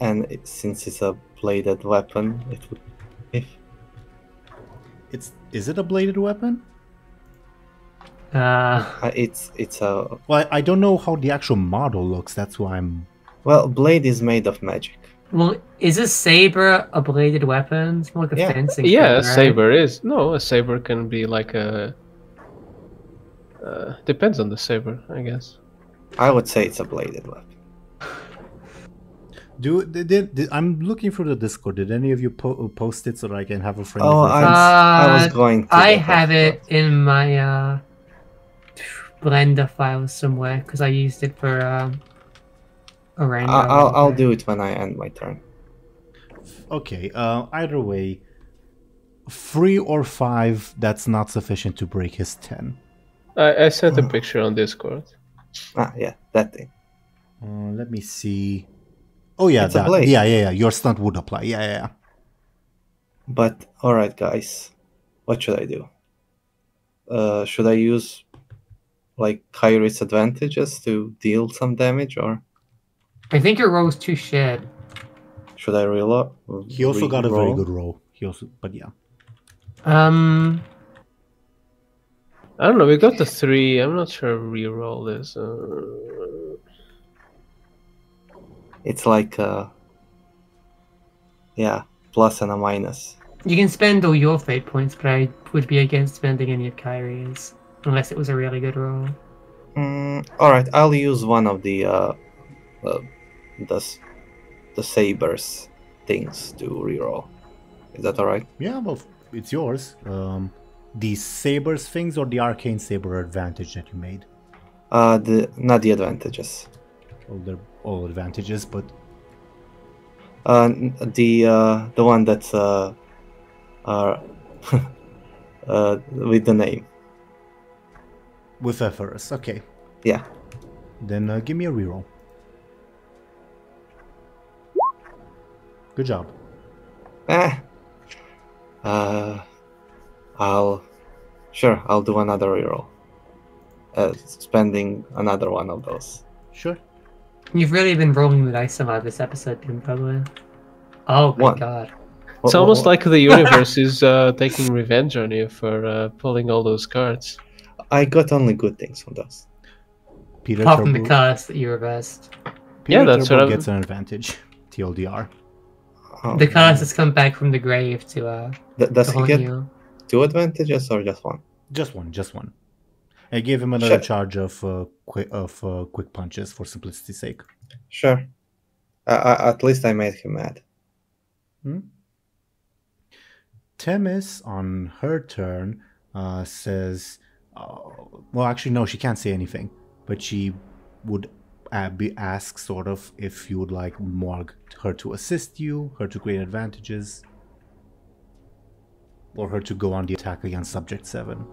And since it's a bladed weapon, it would... Is it a bladed weapon? It's a... Well, I don't know how the actual model looks, that's why I'm... Well, blade is made of magic. Well, is a saber a bladed weapon? It's more like a fencing thing, Yeah, a right? saber is. No, a saber can be like a... depends on the saber, I guess. I would say it's a bladed weapon. I'm looking through the Discord. Did any of you post it so that I can have a friend? I was going to... I have it in my Blender files somewhere because I used it for a random. I'll do it when I end my turn. Okay. Either way, 3 or 5. That's not sufficient to break his 10. I sent a picture on Discord. Yeah, that thing. Let me see. Oh yeah, It's a blade. Yeah. Your stunt would apply. Yeah. But alright, guys, what should I do? Should I use like Kyrie's advantages to deal some damage, or I think your roll's too shit. should I reload? He also got a very good roll. But yeah. I don't know, we got the 3. I'm not sure reroll is. It's like plus and a minus. You can spend all your fate points, but I would be against spending any of Kyrie's unless it was a really good roll. Alright, I'll use one of the sabers things to reroll. Is that alright? Yeah, well, it's yours. The sabers things or the arcane saber advantage that you made? Not the advantages. Well, they're all advantages, but The one that's with the name. with Ephemeral. Okay. Yeah. Then give me a reroll. Good job. I'll do another reroll. Spending another one of those. Sure. You've really been rolling the dice a lot this episode, DoomGoblin. Oh my What? god. It's almost like the universe is taking revenge on you for pulling all those cards. I got only good things from those. Peter Apart from the Turbo, cast that you were best. Peter Yeah, that's Turbo what I'm- gets an advantage. TLDR. Oh, The cast has come back from the grave to Does he haunt get you. 2 advantages or just 1? Just one. I gave him another Sure. charge of quick punches for simplicity's sake. Sure. At least I made him mad. Temis, on her turn, says, well, actually, no, she can't say anything, but she would ask sort of if you would like her to assist you, her to create advantages, or her to go on the attack against Subject 7.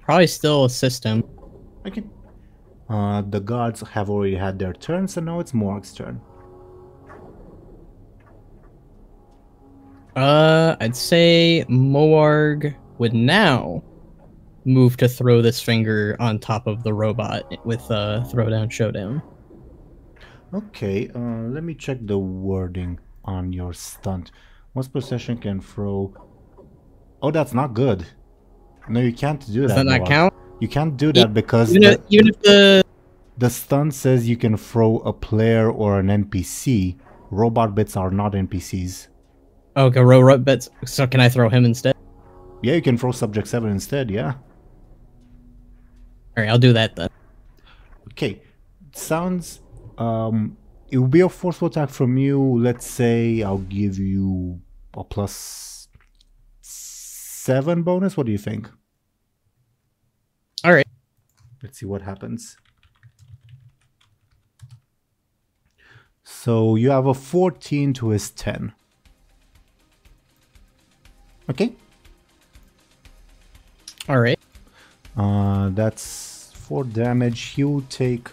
Probably still assist him. Okay. The guards have already had their turn, so now it's Morg's turn. I'd say Moarg would now move to throw this finger on top of the robot with Throwdown Showdown. Okay, let me check the wording on your stunt. Once per session can throw... Oh, that's not good. No, you can't do Does that. that not Noah. count? You can't do that because Even if the stunt says you can throw a player or an NPC. Robot bits are not NPCs. Okay, robot bits. So can I throw him instead? Yeah, you can throw Subject 7 instead, yeah. Alright, I'll do that then. Okay, sounds... it will be a forceful attack from you. Let's say I'll give you a +7 bonus. What do you think? Alright. Let's see what happens. So you have a 14 to his 10. Okay. Alright. That's 4 damage. He'll take,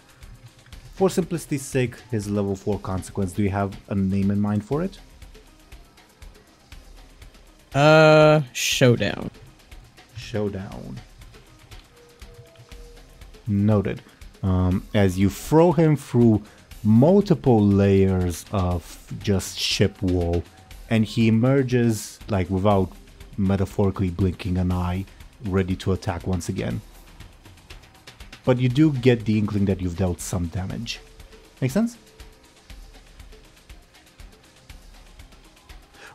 for simplicity's sake, his level 4 consequence. Do you have a name in mind for it? Showdown. Showdown. Noted. As you throw him through multiple layers of just ship wall, and he emerges, like, without metaphorically blinking an eye, ready to attack once again. But you do get the inkling that you've dealt some damage. Make sense?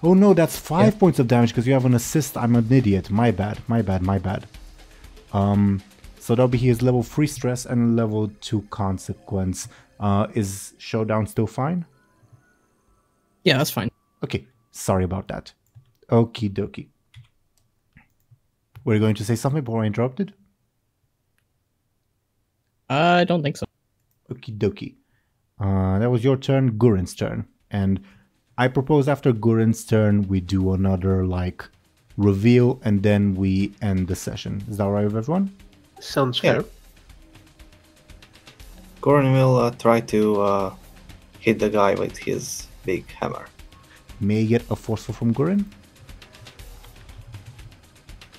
Oh no, that's 5 points of damage because you have an assist. I'm an idiot. My bad. So that'll be his level 3 stress and level 2 consequence. Is Showdown still fine? Yeah, that's fine. Okay, sorry about that. Okie dokie. Were you going to say something before I interrupted? I don't think so. Okie dokie. That was your turn, Gurin's turn. And I propose after Gurin's turn, we do another, like, reveal, and then we end the session. Is that alright with everyone? Sounds fair. Goran will try to hit the guy with his big hammer. May I get a forceful from Gurin?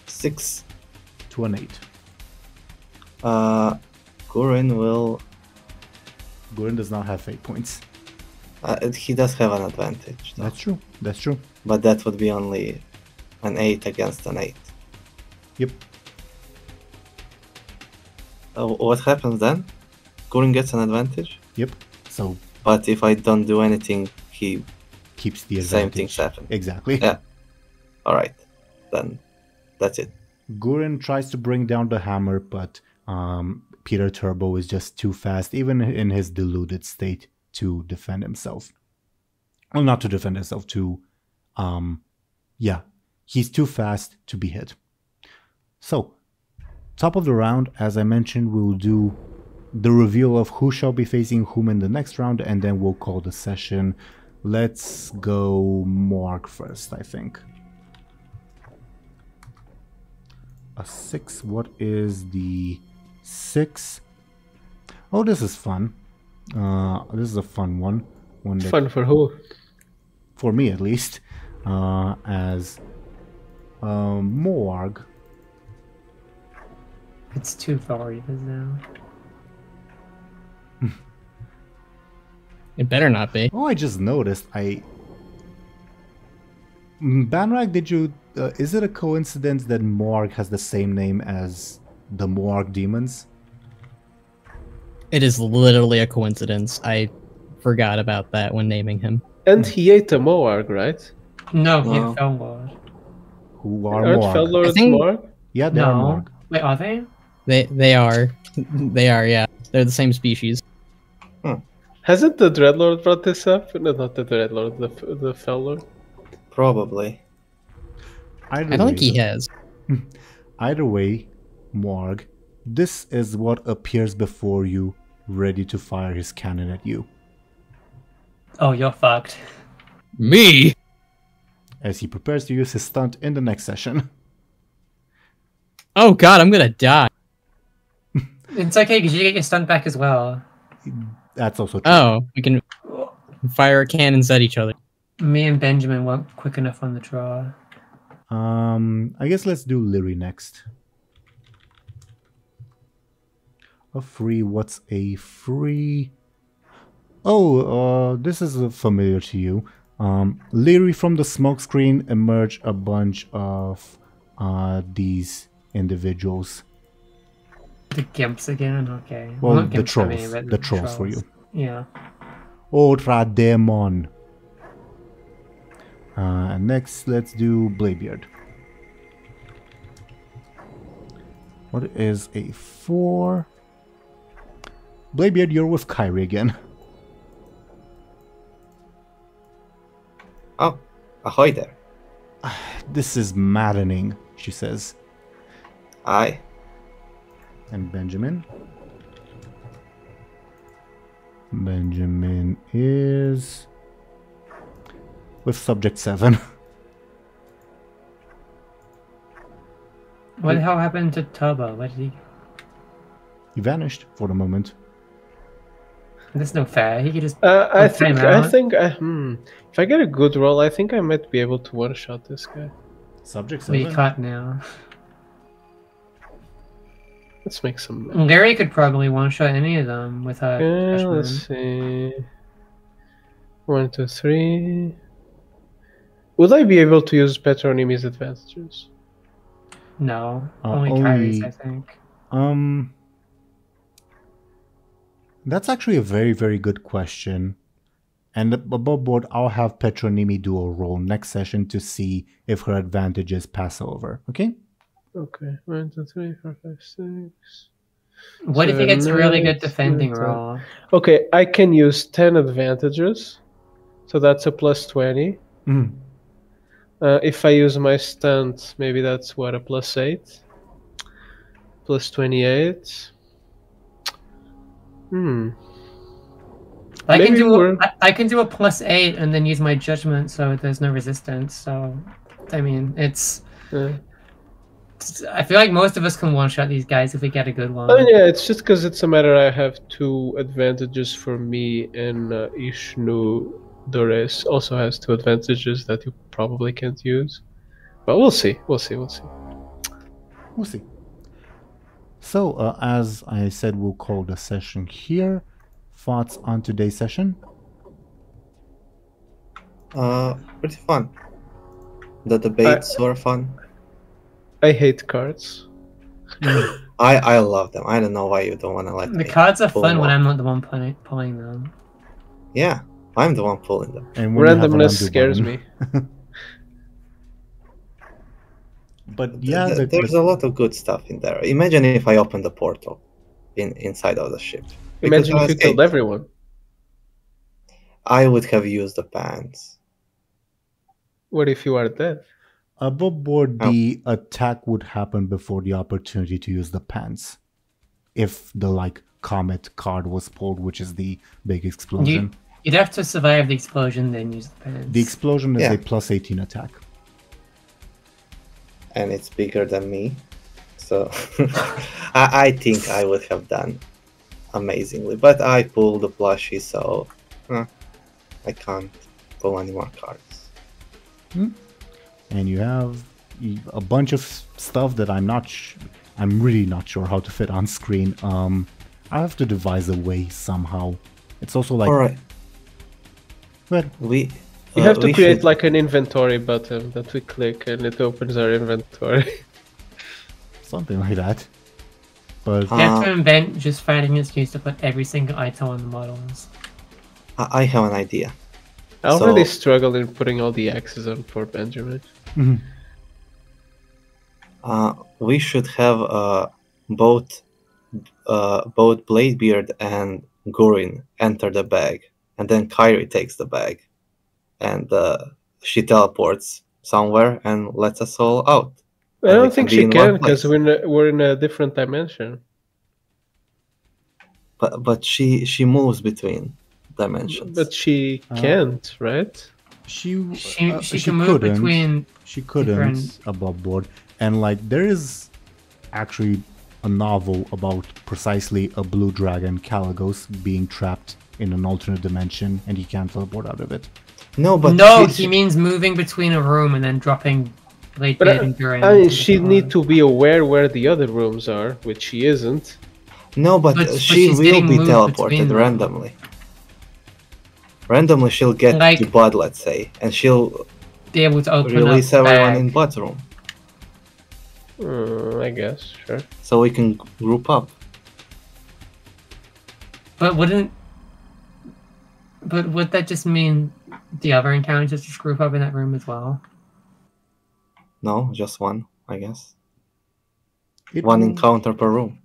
6. To an 8. Goran will... Gurin does not have fate points. he does have an advantage, though. That's true. But that would be only an 8 against an 8. Yep. What happens then? Goran gets an advantage? Yep. So But if I don't do anything, he... keeps the advantage. Same things happen. Exactly. Yeah. Alright. Then that's it. Gurin tries to bring down the hammer, but Peter Turbo is just too fast, even in his deluded state, to defend himself. Well, not to defend himself, to... yeah. He's too fast to be hit. So, top of the round, as I mentioned, we'll do the reveal of who shall be facing whom in the next round, and then we'll call the session. Let's go Morg first, I think. A 6. What is the 6? Oh, this is fun. This is a fun one. One that, Fun for who? for me at least. As Morg. It's too variables now. It better not be. Oh, I just noticed. Banrag, did you? Is it a coincidence that Morg has the same name as the Morg demons? It is literally a coincidence. I forgot about that when naming him. And he ate a Moarg, right? No, No. he fell Lord. Who are Aren't Morg? Fellords I think- Moarg? Yeah, they are No. Morg. Wait, are they? They are. They are, yeah. They're the same species. Hasn't the Dreadlord brought this up? No, not the Dreadlord, the Fellord. Probably. Either I don't way, think he has. Either way, Morg, this is what appears before you, ready to fire his cannon at you. Oh, you're fucked. Me? As he prepares to use his stunt in the next session. Oh god, I'm gonna die. It's okay because you get your stunt back as well. That's also true. Oh, we can fire cannons at each other. Me and Benjamin weren't quick enough on the draw. I guess let's do Lyri next. A free, what's a free? Oh, this is familiar to you. Lyri, from the smokescreen emerge a bunch of these individuals. The gimps again? Okay. Well, not the gimps for me, trolls. but The trolls for you. Yeah. Ultra Demon. And next, let's do Bladebeard. What is a 4? Bladebeard, you're with Kyrie again. Oh, ahoy there. This is maddening, she says. Aye. And Benjamin? Benjamin is with subject 7. What the hell happened to Turbo? Where did he? He vanished for the moment. That's no fair. He could just. I put time think, out. if I get a good roll, I think I might be able to one-shot this guy. Subject We 7? cut now. Let's make some. Lyri could probably one-shot any of them with her. Okay, Freshman. let's see. 1, 2, 3. Would I be able to use Petronimi's advantages? No, Uh, only only- Kyrie's, I think. That's actually a very, very good question. And above board, I'll have Petronimi do a roll next session to see if her advantages pass over. Okay? Okay, 1, 2, 3, 4, 5, 6. What if he So gets a really good nice, defending good. roll? Okay, I can use 10 advantages. So that's a plus 20. Mhm. If I use my stunt, maybe that's what, a plus 8? Plus 28. I can Maybe do we're- I can do a +8 and then use my judgment so there's no resistance. So, I mean, I feel like most of us can one-shot these guys if we get a good one. Oh yeah, it's just because it's a matter I have 2 advantages for me, and Ishnu Dores also has 2 advantages that you probably can't use. But we'll see. We'll see. We'll see. So, as I said, we'll call the session here. Thoughts on today's session? Pretty fun. The debates were fun. I hate cards. I love them. I don't know why you don't want to let The me cards are pull fun when one. I'm not the one pulling them. Yeah, I'm the one pulling them. And when you have a Randomness undo scares button. me. But yeah, There's a lot of good stuff in there. Imagine if I opened the portal inside of the ship. Because Imagine I if you escaped. killed everyone. I would have used the pants. What if you are dead? Above board, Oh. the attack would happen before the opportunity to use the pants. If the, like, comet card was pulled, which is the big explosion. You'd have to survive the explosion, then use the pants. The explosion is Yeah. a plus 18 attack. And it's bigger than me. So I think I would have done amazingly. But I pulled the plushie, so I can't pull any more cards. And you have a bunch of stuff that I'm really not sure how to fit on screen. I have to devise a way somehow. It's also like, Alright, but we... You have to we create should- like an inventory button that we click and it opens our inventory. something like that. But You have to invent just finding an excuse to put every single item on the models. I have an idea. I already So- struggle in putting all the X's on poor Benjamin. We should have both Bladebeard and Gurin enter the bag, and then Kyrie takes the bag, and she teleports somewhere and lets us all out. I And we don't think be she in can one because place. we're in a different dimension. But she moves between dimensions. But she can't, right? she She can move couldn't. between. She couldn't different- above board. And like there is actually a novel about precisely a blue dragon, Caligos, being trapped in an alternate dimension and he can't teleport out of it. no, but No, she- he means moving between a room and then dropping Bladebeard But and Duran. I mean, into the she'd need pod. to be aware where the other rooms are, which she isn't. no, but But she she's will getting be moved teleported between them. randomly. Randomly, she'll get Like- the bud, let's say, and she'll Be able to open release up the everyone bag. in bud's room, I guess, sure. so we can group up. But would that just mean the other encounters just group up in that room as well? No, just one, I guess. It One would- encounter per room.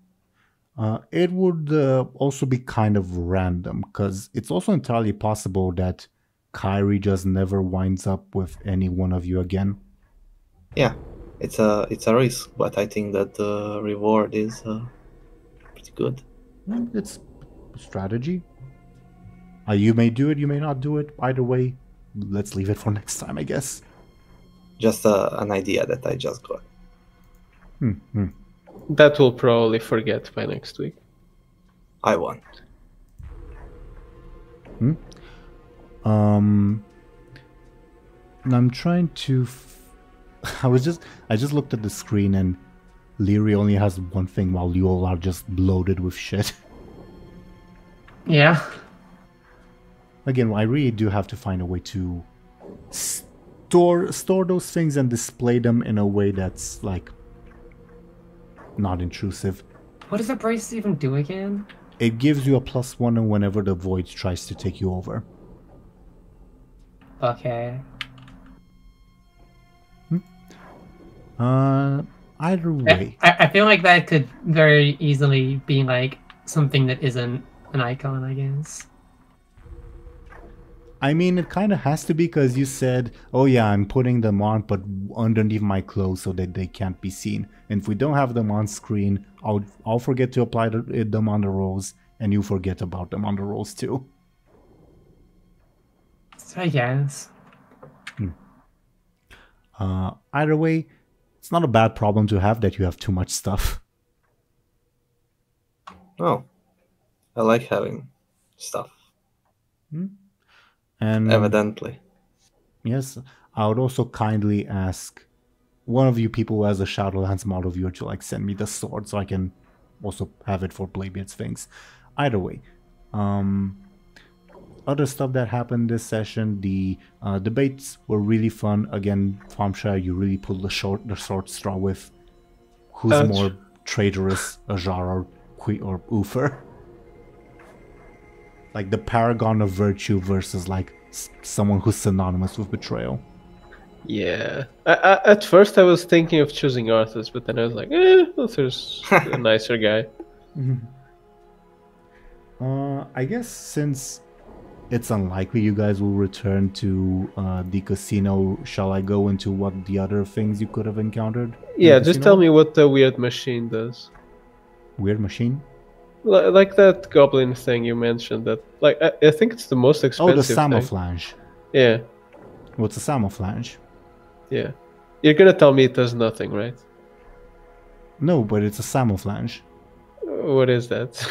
It would also be kind of random because it's also entirely possible that Kyrie just never winds up with any one of you again. Yeah, it's a risk, but I think that the reward is pretty good. It's strategy. You may do it, you may not do it. Either way, let's leave it for next time, I guess. Just an idea that I just got. That we'll probably forget by next week. I won. And I'm trying to. I just looked at the screen and Lyri only has one thing while you all are just bloated with shit. Yeah. Again, I really do have to find a way to store those things and display them in a way that's like not intrusive. What does that bracelet even do again? It gives you a +1 whenever the void tries to take you over. Okay. Either way. I feel like that could very easily be like something that isn't an icon, I guess. I mean, it kind of has to be because you said, oh yeah, I'm putting them on, but underneath my clothes so that they can't be seen. And if we don't have them on screen, I'll forget to apply them on the rolls, and you forget about them on the rolls too. So I guess. Either way, it's not a bad problem to have that you have too much stuff. Oh, I like having stuff. And Evidently. yes, I would also kindly ask one of you people who has a Shadowlands model viewer to like send me the sword so I can also have it for Bladebeard's things. Either way, other stuff that happened this session, the debates were really fun. Again, Thompshire, you really pulled the short straw with who's Ouch. more traitorous, Ajar or Uther. Like the paragon of virtue versus like someone who's synonymous with betrayal. Yeah. At first I was thinking of choosing Arthas, but then I was like, Uther's a nicer guy. I guess since it's unlikely you guys will return to the casino. Shall I go into what the other things you could have encountered? in Yeah, the just casino tell are? me what the weird machine does. Weird machine? Like that goblin thing you mentioned. That I think it's the most Oh, the expensive thing. camouflage. Yeah, What's a camouflage? yeah. You're gonna tell me it does nothing, right? No, but it's a camouflage. What is that?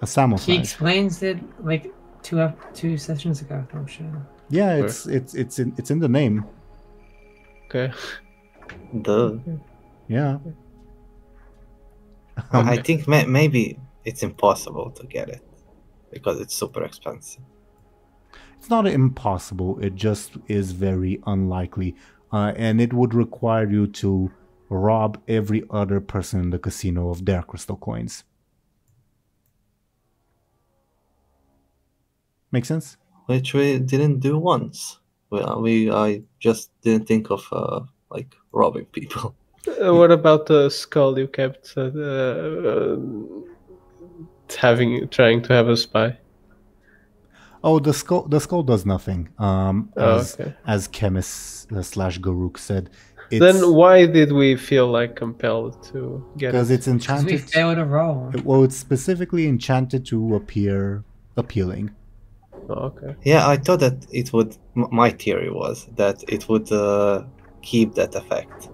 A He camouflage. explains it like two sessions ago, Thompshire. Yeah, it's in the name. Okay. Duh. Yeah. I think maybe it's impossible to get it because it's super expensive. It's not impossible. It just is very unlikely, and it would require you to rob every other person in the casino of their crystal coins. Make sense? Which we didn't do once. I just didn't think of like robbing people. What about the skull you kept trying to have a spy? Oh, the skull does nothing. Okay. As chemist slash Garuk said, it's Then why did we feel like compelled to get because it? it's Because we enchanted. failed a roll. Well, it's specifically enchanted to appear appealing. Oh, okay. Yeah, I thought that it would. My theory was that it would keep that effect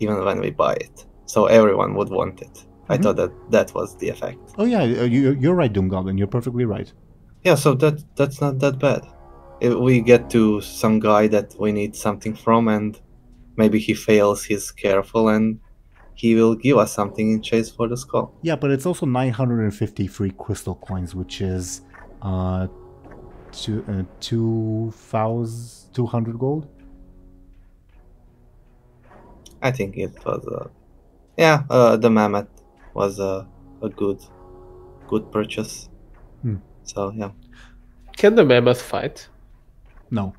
even when we buy it, so everyone would want it. I Mhm. thought that was the effect. Oh yeah, you're right, DoomGoblin. You're perfectly right. Yeah, so that's not that bad. If we get to some guy that we need something from, and maybe he fails, he's careful, and he will give us something in chase for the skull. Yeah, but it's also 953 crystal coins, which is 2,200 gold. I think it was the mammoth was a good purchase. Hmm. So yeah. Can the mammoth fight? No.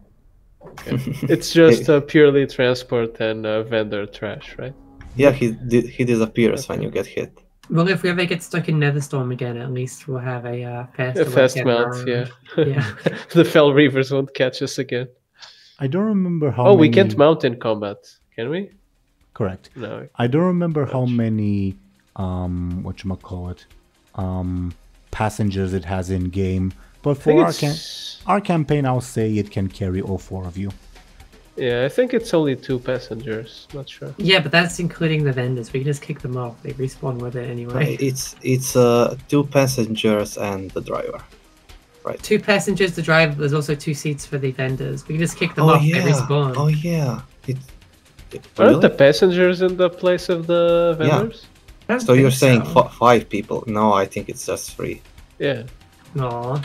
It's just purely transport and vendor trash, right? Yeah, he disappears when you get hit. Well, if we ever get stuck in Netherstorm again, at least we'll have a faster A way fast to get mount, around. yeah. Yeah. The Fell Reavers won't catch us again. I don't remember how Oh, many... we can't mount in combat, can we? Correct. No. I don't remember how Ouch. many whatchamacallit passengers it has in game, but I think for it's... our campaign I'll say it can carry all four of you. Yeah, I think it's only 2 passengers. Not sure. Yeah, but that's including the vendors. We can just kick them off. They respawn with it anyway. It's 2 passengers and the driver. 2 passengers to drive. There's also 2 seats for the vendors. We can just kick them Oh off. They yeah. respawn. Oh yeah. Aren't the Really? passengers in the place of the Yeah. vendors? I don't So you're think saying so. 5 people? No, I think it's just 3. Yeah. Aw.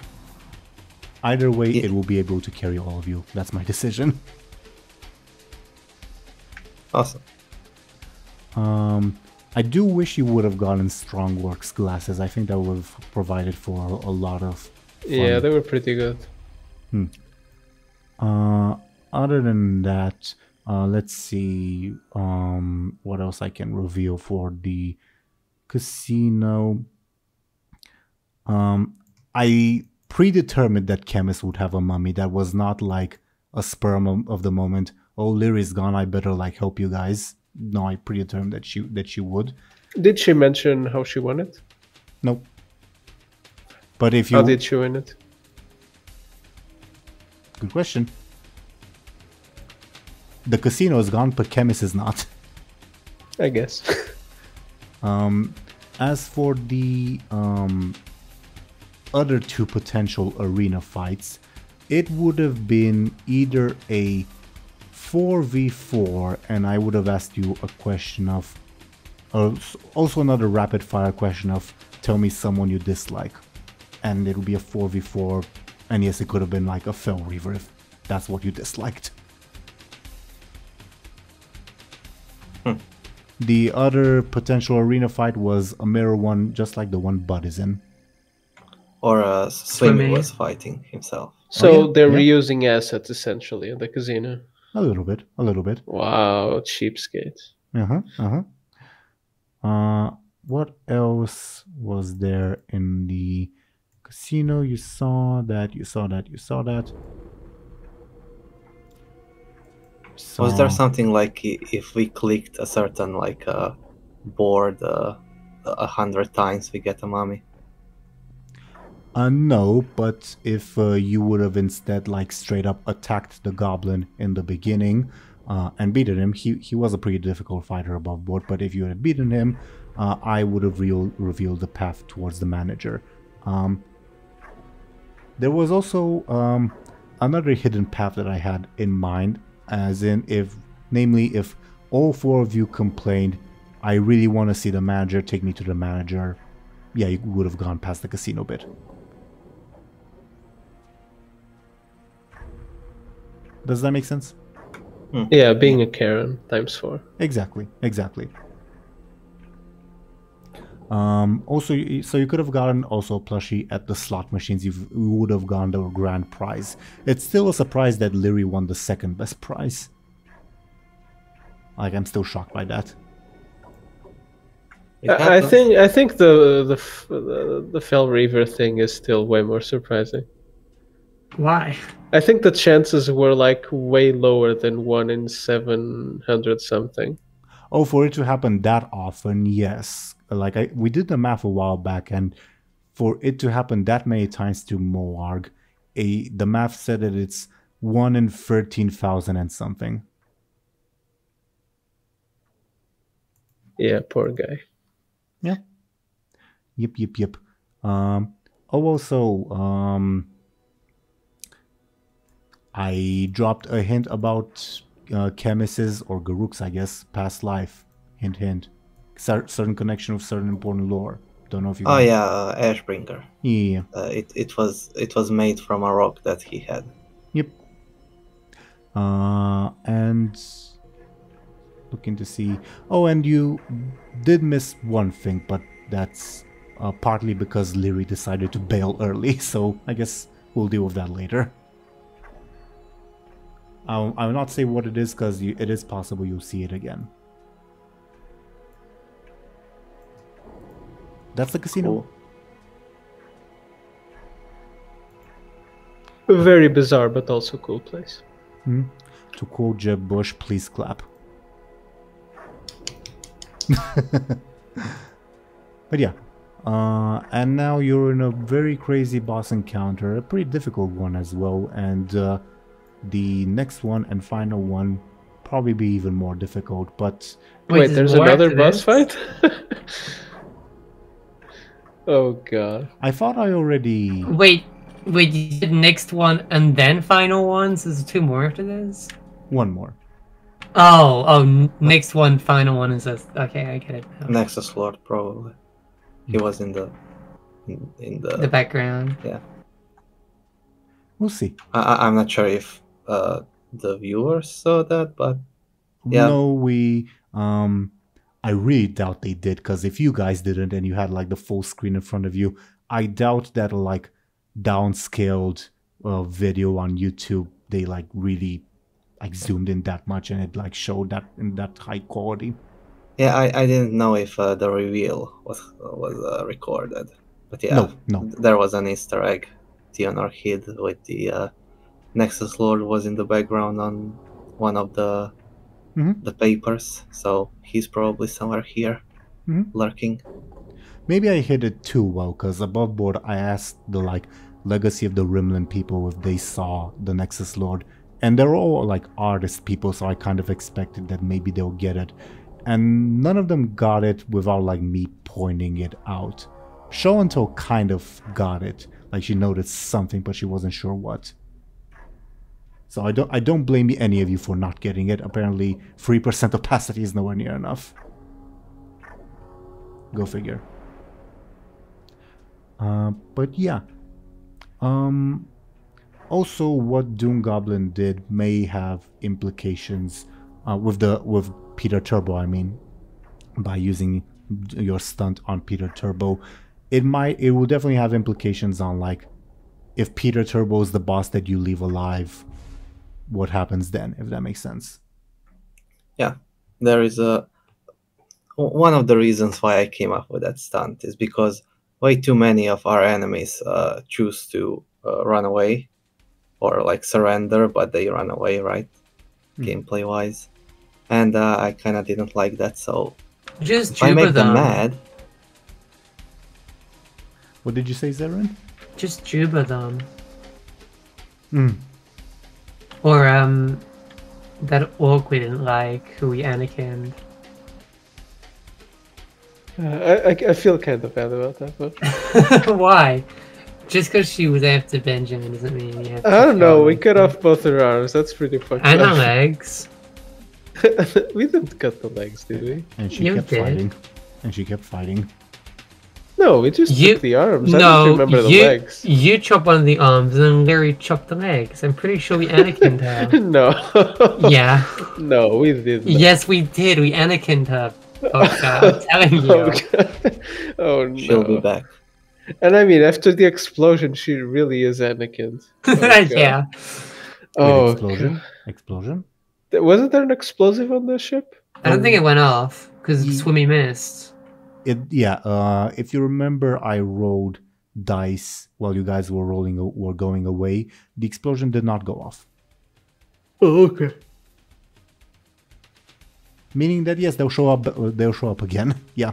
Either way, Yeah. it will be able to carry all of you. That's my decision. Awesome. I do wish you would have gotten Strongworks glasses. I think that would have provided for a lot of fun. Yeah, they were pretty good. Other than that, let's see what else I can reveal for the casino. I predetermined that Chemist would have a mummy. That was not like a spur of the moment. Oh, Lyri's gone. I better like help you guys. No, I predetermined that she would. Did she mention how she won it? Nope. But if you How did she win it? good question. The casino is gone, but Chemist is not. I guess. As for the other 2 potential arena fights, it would have been either a 4v4, and I would have asked you a question of, also another rapid fire question of, tell me someone you dislike, and it would be a 4v4, and yes, it could have been like a Fell Reaver if that's what you disliked. The other potential arena fight was a mirror one, just like the one Bud is in. Or Swimmy Swimmy. was fighting himself. So yeah, they're yeah. reusing assets essentially in the casino. A little bit. Wow, cheapskate. What else was there in the casino, you saw that, you saw that, you saw that. Was there something like if we clicked a certain like board 100 times we get a mummy? No, but if you would have instead like straight up attacked the goblin in the beginning and beaten him, he was a pretty difficult fighter above board, but if you had beaten him, I would have revealed the path towards the manager. There was also another hidden path that I had in mind, as in namely if all four of you complained, I really want to see the manager, take me to the manager, yeah, you would have gone past the casino bit. Does that make sense? Yeah, being a Karen times 4. Exactly. Also, so you could have gotten also a plushie at the slot machines. You would have gotten the grand prize. It's still a surprise that Lyri won the second best prize. Like, I'm still shocked by that. I think the Fell Reaver thing is still way more surprising. Why? I think the chances were like way lower than 1 in 700 something. Oh, for it to happen that often, yes. Like, we did the math a while back, and for it to happen that many times to Moarg, the math said that it's 1 in 13,000 and something. Yeah, poor guy. Yeah. Yep. I dropped a hint about Chemis's or Garuk's, I guess, past life. Hint. Certain connection with certain important lore. Don't know if you. Oh yeah, Ashbringer. Yeah. It was made from a rock that he had. Yep. And looking to see. Oh, and you did miss one thing, but that's partly because Lyri decided to bail early. So I guess we'll deal with that later. I will not say what it is because it is possible you'll see it again. That's the casino. A very bizarre but also cool place. To quote Jeb Bush, please clap. But yeah. And now you're in a very crazy boss encounter. A pretty difficult one as well. And the next one and final one probably be even more difficult. But wait there's another boss fight? Oh god. I thought I already... Wait, you did next one and then final one? So there's 2 more after this? One more. Next one, final one is this. Okay, I get it now. Nexus Lord, probably. He was in the background. Yeah. We'll see. I'm not sure if the viewers saw that, but yeah. No, I really doubt they did, because if you guys didn't and you had like the full screen in front of you, I doubt that like downscaled video on YouTube, they like really like zoomed in that much and it like showed that in that high quality. Yeah, I didn't know if the reveal was recorded, but yeah, no. There was an Easter egg Teeironor hid with the Nexus Lord was in the background on one of the papers, so he's probably somewhere here, lurking. Maybe I hit it too well, because above board I asked the like Legacy of the Rimland people if they saw the Nexus Lord, and they're all like artist people, so I kind of expected that maybe they'll get it, and none of them got it without like me pointing it out. Show and Tell kind of got it, like she noticed something but she wasn't sure what. So I don't blame any of you for not getting it. Apparently 3% opacity is nowhere near enough. Go figure. But yeah. Also, what DoomGoblin did may have implications with Peter Turbo. I mean, by using your stunt on Peter Turbo, it will definitely have implications on like if Peter Turbo is the boss that you leave alive, what happens then, if that makes sense. Yeah, there is one of the reasons why I came up with that stunt is because way too many of our enemies choose to run away or like surrender, but they run away, right? Gameplay wise. And I kind of didn't like that, so Just if I make them them. mad, What did you say, Zeren? Just Juba them. Mm. Or that orc we didn't like, who we Anakin'd. I feel kind of bad about that, but Why? Just because she was after Benjamin doesn't mean you have to I don't know. kill We her. cut off both her arms. That's pretty fucked And her up. legs. We didn't cut the legs, did we? And she You kept did. fighting. And she kept fighting. No, we just You- took the arms. I No, don't remember the you, legs. you chop one of the arms and Lyri chopped the legs. I'm pretty sure we Anakin'd her. No. Yeah. No, we didn't. Yes, we did. We Anakin'd her. Podcast. I'm telling you. Oh, God. Oh no. she'll be back. And I mean, after the explosion, she really is Anakin. Oh, God. Yeah. Oh, Wait, explosion? Explosion? wasn't there an explosive on the ship? I don't think it went off because Ye- Swimmy missed. If you remember, I rolled dice while you guys were going away. The explosion did not go off. Oh, okay. Meaning that yes, they'll show up again. Yeah.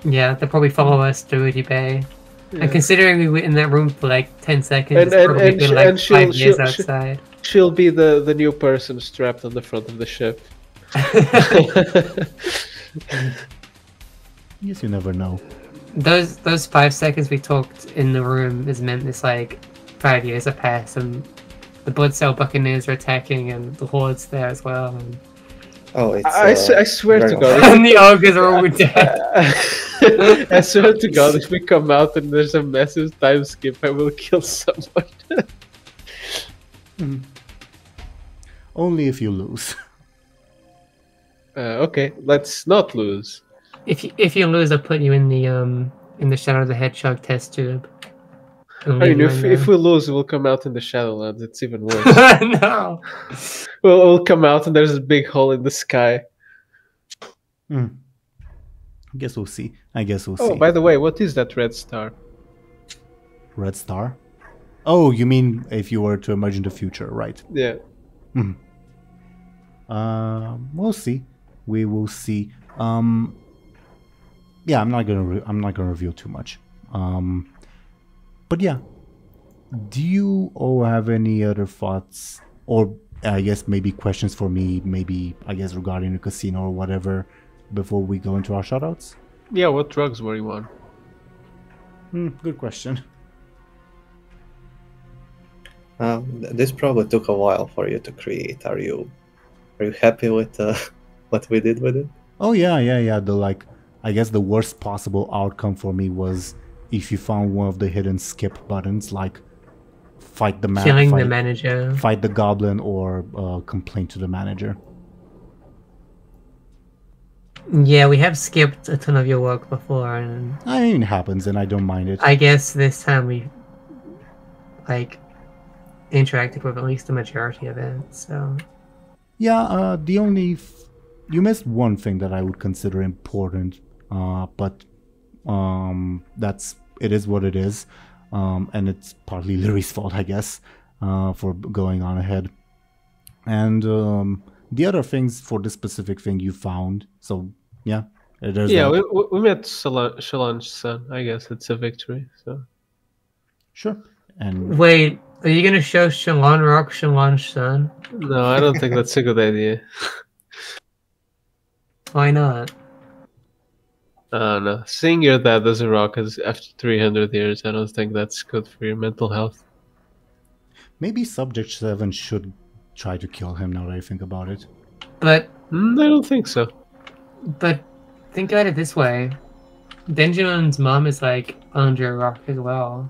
Yeah, they'll probably follow us through the bay. Yeah. And considering we were in that room for like 10 seconds, And- it's probably and been she- like and she'll- 5 years she'll- outside. She'll be the new person strapped on the front of the ship. Yes, you never know. Those 5 seconds we talked in the room is meant it's like 5 years have passed and the Blood Cell Buccaneers are attacking and the Horde's there as well. And, Oh, it's. I swear very to God. and the ogres are all dead. I swear to God, if we come out and there's a massive time skip, I will kill someone. Only if you lose. Okay, let's not lose. If you lose, I'll put you in the Shadow of the Hedgehog test tube. And I leave mean, you if, in if we lose, we'll come out in the Shadowlands. It's even worse. there. No. we'll come out and there's a big hole in the sky. I guess we'll see. Oh, by the way, what is that red star? Red Star? Oh, you mean if you were to emerge in the future, right? Yeah. We'll see. We will see. Yeah, I'm not gonna reveal too much. But yeah, do you all have any other thoughts, or I guess maybe questions for me? Maybe I guess regarding the casino or whatever, before we go into our shoutouts. Yeah, what drugs were you on? Good question. This probably took a while for you to create. Are you happy with what we did with it? Oh yeah. I guess the worst possible outcome for me was if you found one of the hidden skip buttons, like fight the Killing the manager. fight the goblin, or complain to the manager. Yeah, we have skipped a ton of your work before, and I mean, it happens, and I don't mind it. I guess this time we like interacted with at least the majority of it. So Yeah, the only you missed one thing that I would consider important, but it is what it is, and it's partly Lyri's fault, I guess, for going on ahead. And the other things for this specific thing you found, so yeah, there's Yeah, that. we met Shalon's son. I guess it's a victory. So Sure. And wait, are you gonna show Shalon Rock Shalon's son? no, I don't think that's a good idea. Why not? No, seeing your dad as a rock is after 300 years, I don't think that's good for your mental health. maybe Subject 7 should try to kill him, now that I think about it. But I don't think so. think about it this way: Benjamin's mom is like under a rock as well,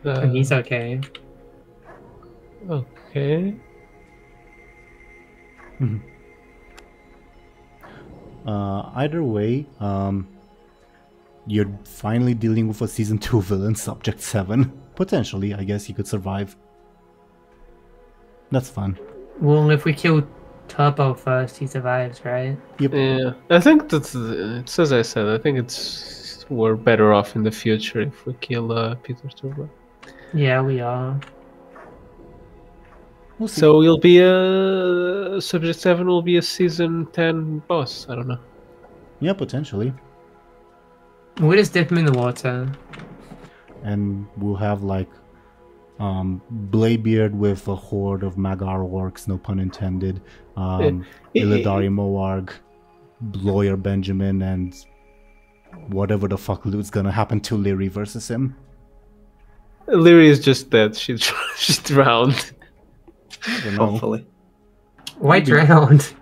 and he's okay. Okay. Either way, you're finally dealing with a Season 2 villain, Subject 7. Potentially, I guess he could survive. That's fun. Well, if we kill Turbo first, he survives, right? Yep. Yeah, I think that's it's as I said. I think it's we're better off in the future if we kill Peter Turbo. Yeah, we are. We'll see. So he'll be a Subject 7 will be a season 10 boss. I don't know. Yeah, potentially. We'll just dip him in the water. And we'll have like Bladebeard with a horde of Magar orcs, no pun intended. Illidari Moarg, Lawyer Benjamin, and whatever the fuck loot's gonna happen to Lyri versus him. Lyri is just dead. She's drowned. I don't know. Hopefully. Why drowned?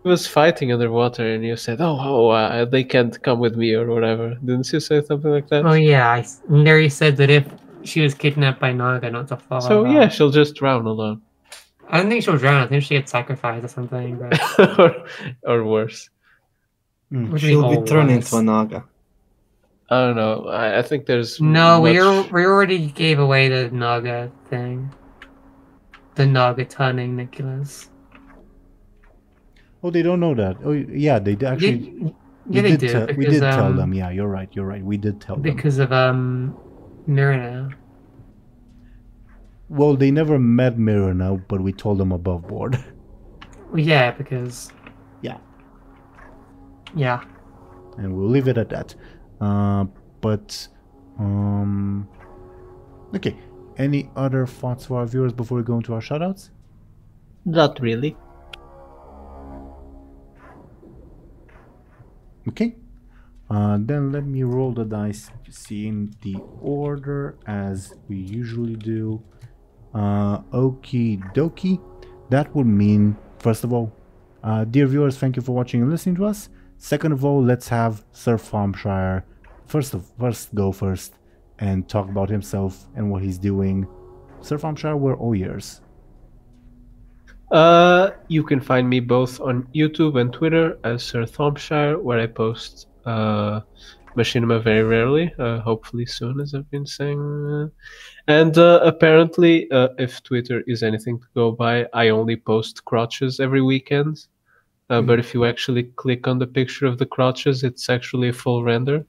He was fighting underwater, and you said, they can't come with me or whatever." Didn't you say something like that? Oh yeah, Lyri said that if she was kidnapped by Naga, not to follow So her. yeah, she'll just drown alone, I don't think she'll drown. I think she gets sacrificed or something. But or worse. Mm. which would She'll all be turned worse. into a Naga. I don't know. I think there's No, we much- already gave away the Naga thing. The Naga turning Nicholas. Oh, they don't know that. Oh, yeah, they actually. Yeah, they do. We did tell them. Yeah, you're right. You're right. We did tell them. Because of Mera. Well, they never met Mera now, but we told them above board. Well, yeah, because Yeah. yeah. And we'll leave it at that. Okay. Any other thoughts for our viewers before we go into our shoutouts? Not really. Okay. Then let me roll the dice, seeing the order as we usually do. Okie dokie. That would mean, first of all, dear viewers, thank you for watching and listening to us. Second of all, let's have Sir Thompshire first go first and talk about himself and what he's doing. Sir Thompshire, we're all ears. You can find me both on YouTube and Twitter as Sir Thompshire, where I post machinima very rarely, hopefully soon, as I've been saying. And apparently, if Twitter is anything to go by, I only post crotches every weekend. But if you actually click on the picture of the crotches, it's actually a full render.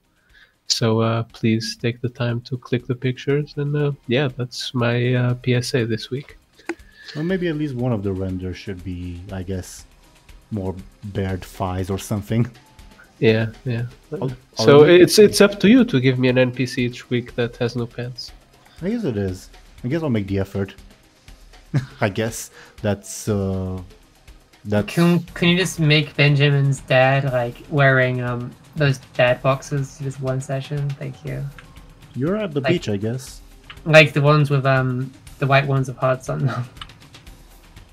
So please take the time to click the pictures. And yeah, that's my PSA this week. Well, maybe at least one of the renders should be, I guess, more bared thighs or something. Yeah. I'll So leave it's up to you to give me an NPC each week that has no pants. I guess it is. I guess I'll make the effort. I guess that's. Can you just make Benjamin's dad like wearing those dad boxes just one session? Thank you. You're at the beach, I guess. Like the ones with the white ones with hearts on them.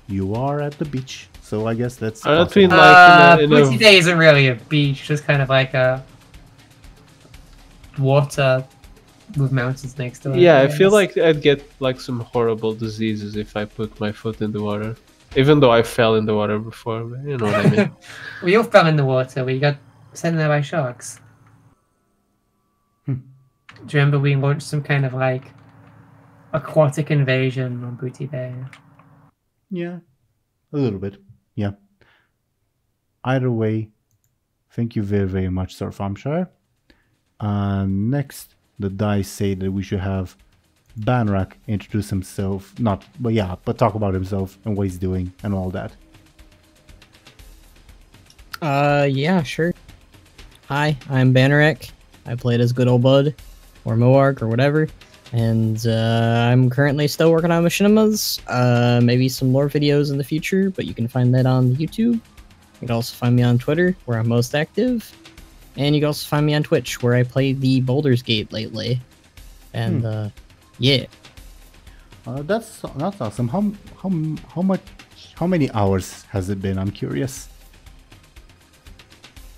You are at the beach, so I guess that's. I don't possible. mean like in Booty a Day isn't really a beach, just kind of like a water with mountains next to it. yeah, I feel guess. like I'd get like some horrible diseases if I put my foot in the water. Even though I fell in the water before, but you know what I mean. We all fell in the water. We got sent there by sharks. Do you remember we launched some kind of like aquatic invasion on Booty Bay? Yeah, a little bit. Yeah. Either way, thank you very, very much, Sir Thompshire. Next, the dice say that we should have Banrak introduce himself, but talk about himself and what he's doing and all that. Yeah, sure. Hi, I'm Bannerek. I played as good old Bud, or Moarg, or whatever. And I'm currently still working on machinimas. Maybe some lore videos in the future, but you can find that on YouTube. You can also find me on Twitter, where I'm most active. And you can also find me on Twitch, where I play the Baldur's Gate lately. And yeah. That's awesome. How many hours has it been? I'm curious.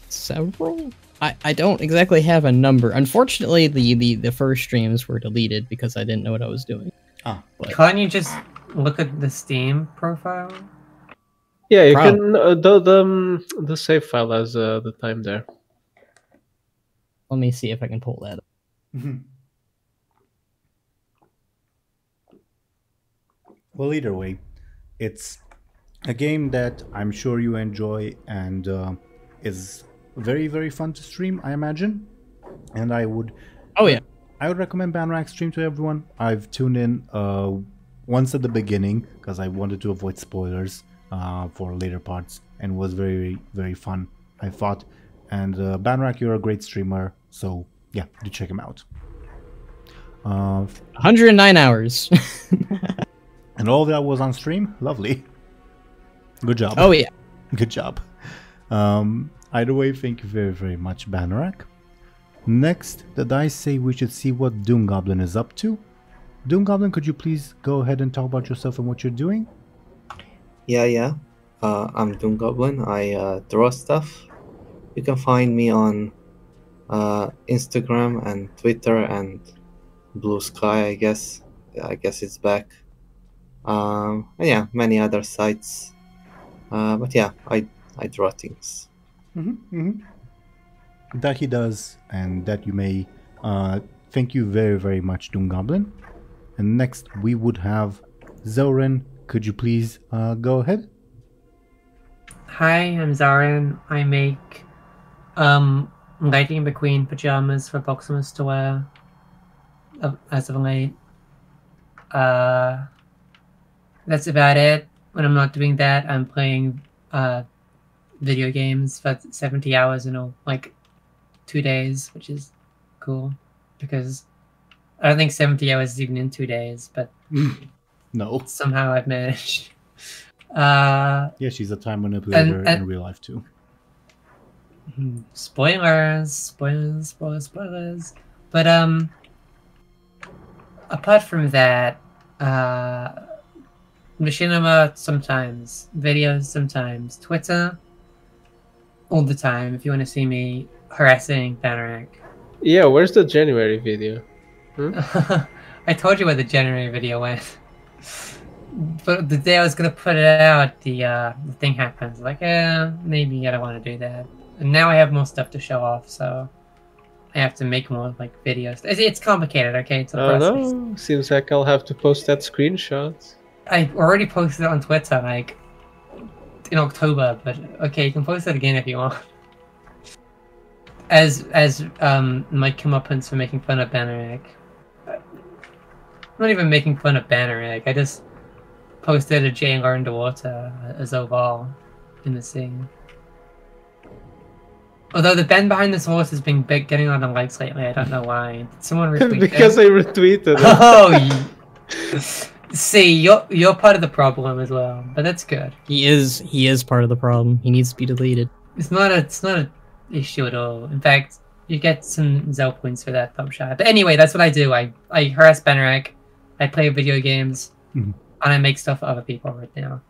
Several? I don't exactly have a number. Unfortunately, the first streams were deleted because I didn't know what I was doing. But Can't you just look at the Steam profile? Yeah, you can the save file has the time there. let me see if I can pull that up. Well, either way, it's a game that I'm sure you enjoy and is very, very fun to stream, I imagine. And I would Oh yeah. I would recommend Banrak's stream to everyone. I've tuned in once at the beginning because I wanted to avoid spoilers for later parts, and was very, very fun, I thought. And Banrak, you're a great streamer, so yeah, do check him out. 109 hours. And all that was on stream? Lovely. Good job. Oh yeah. Good job. Either way, thank you very, very much, Banrak. Next, the dice say we should see what DoomGoblin is up to. DoomGoblin, could you please go ahead and talk about yourself and what you're doing? Yeah. I'm DoomGoblin. I draw stuff. You can find me on Instagram and Twitter and Blue Sky, I guess. I guess it's back. And yeah, many other sites. But yeah, I draw things. That he does, and that you may. Thank you very, very much, DoomGoblin. And next, we would have Zoran. Could you please go ahead? Hi, I'm Aaran. I make Lightning McQueen pajamas for Boxmas to wear as of late. That's about it. When I'm not doing that, I'm playing video games for 70 hours in like 2 days, which is cool because I don't think 70 hours is even in 2 days, but No. somehow I've managed. Yeah, she's a time manipulator in real life too. Spoilers. But apart from that, machinima sometimes, videos sometimes, Twitter all the time if you want to see me harassing Banrak. Yeah, where's the January video? I told you where the January video went. But the day I was gonna put it out, the thing happens. Like, maybe I don't want to do that. And now I have more stuff to show off, so I have to make more like videos. It's complicated, okay? It's a Oh process. no, seems like I'll have to post that screenshot. I already posted it on Twitter, like in October. But okay, you can post it again if you want. As my comeuppance for making fun of Bannerak. I'm not even making fun of Bannerak. I just posted a Jay underwater as overall in the scene. Although the Ben behind this horse has been getting a lot of likes lately, I don't know why. Did someone retweet Because it? I retweeted it. Oh, see, you're part of the problem as well, but that's good. He is part of the problem. He needs to be deleted. It's not an issue at all. In fact, you get some Zell points for that, Thompshire. But anyway, that's what I do. I harass Bannerak, I play video games, and I make stuff for other people right now.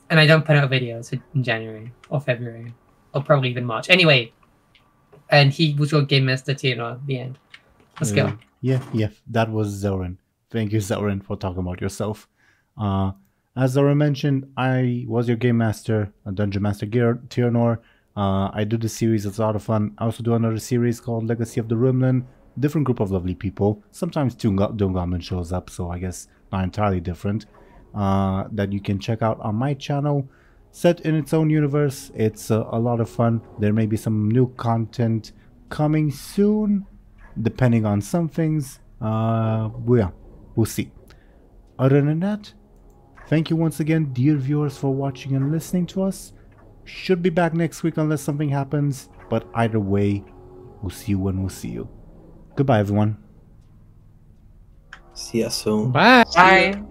And I don't put out videos in January or February, or probably even March. Anyway, and he was your game master, Teeironor, at the end. Let's go. Yeah, that was Zoran. Thank you, Zoran, for talking about yourself. As Zoran mentioned, I was your game master, a dungeon master, Teeironor. I do this series, it's a lot of fun. I also do another series called Legacy of the Rimland. Different group of lovely people. Sometimes DoomGoblin shows up, so I guess not entirely different. That you can check out on my channel. Set in its own universe, it's a lot of fun. There may be some new content coming soon, depending on some things. We'll see. Other than that, thank you once again, dear viewers, for watching and listening to us. Should be back next week unless something happens, but either way, we'll see you when we'll see you. Goodbye, everyone. See ya soon. Bye. Bye.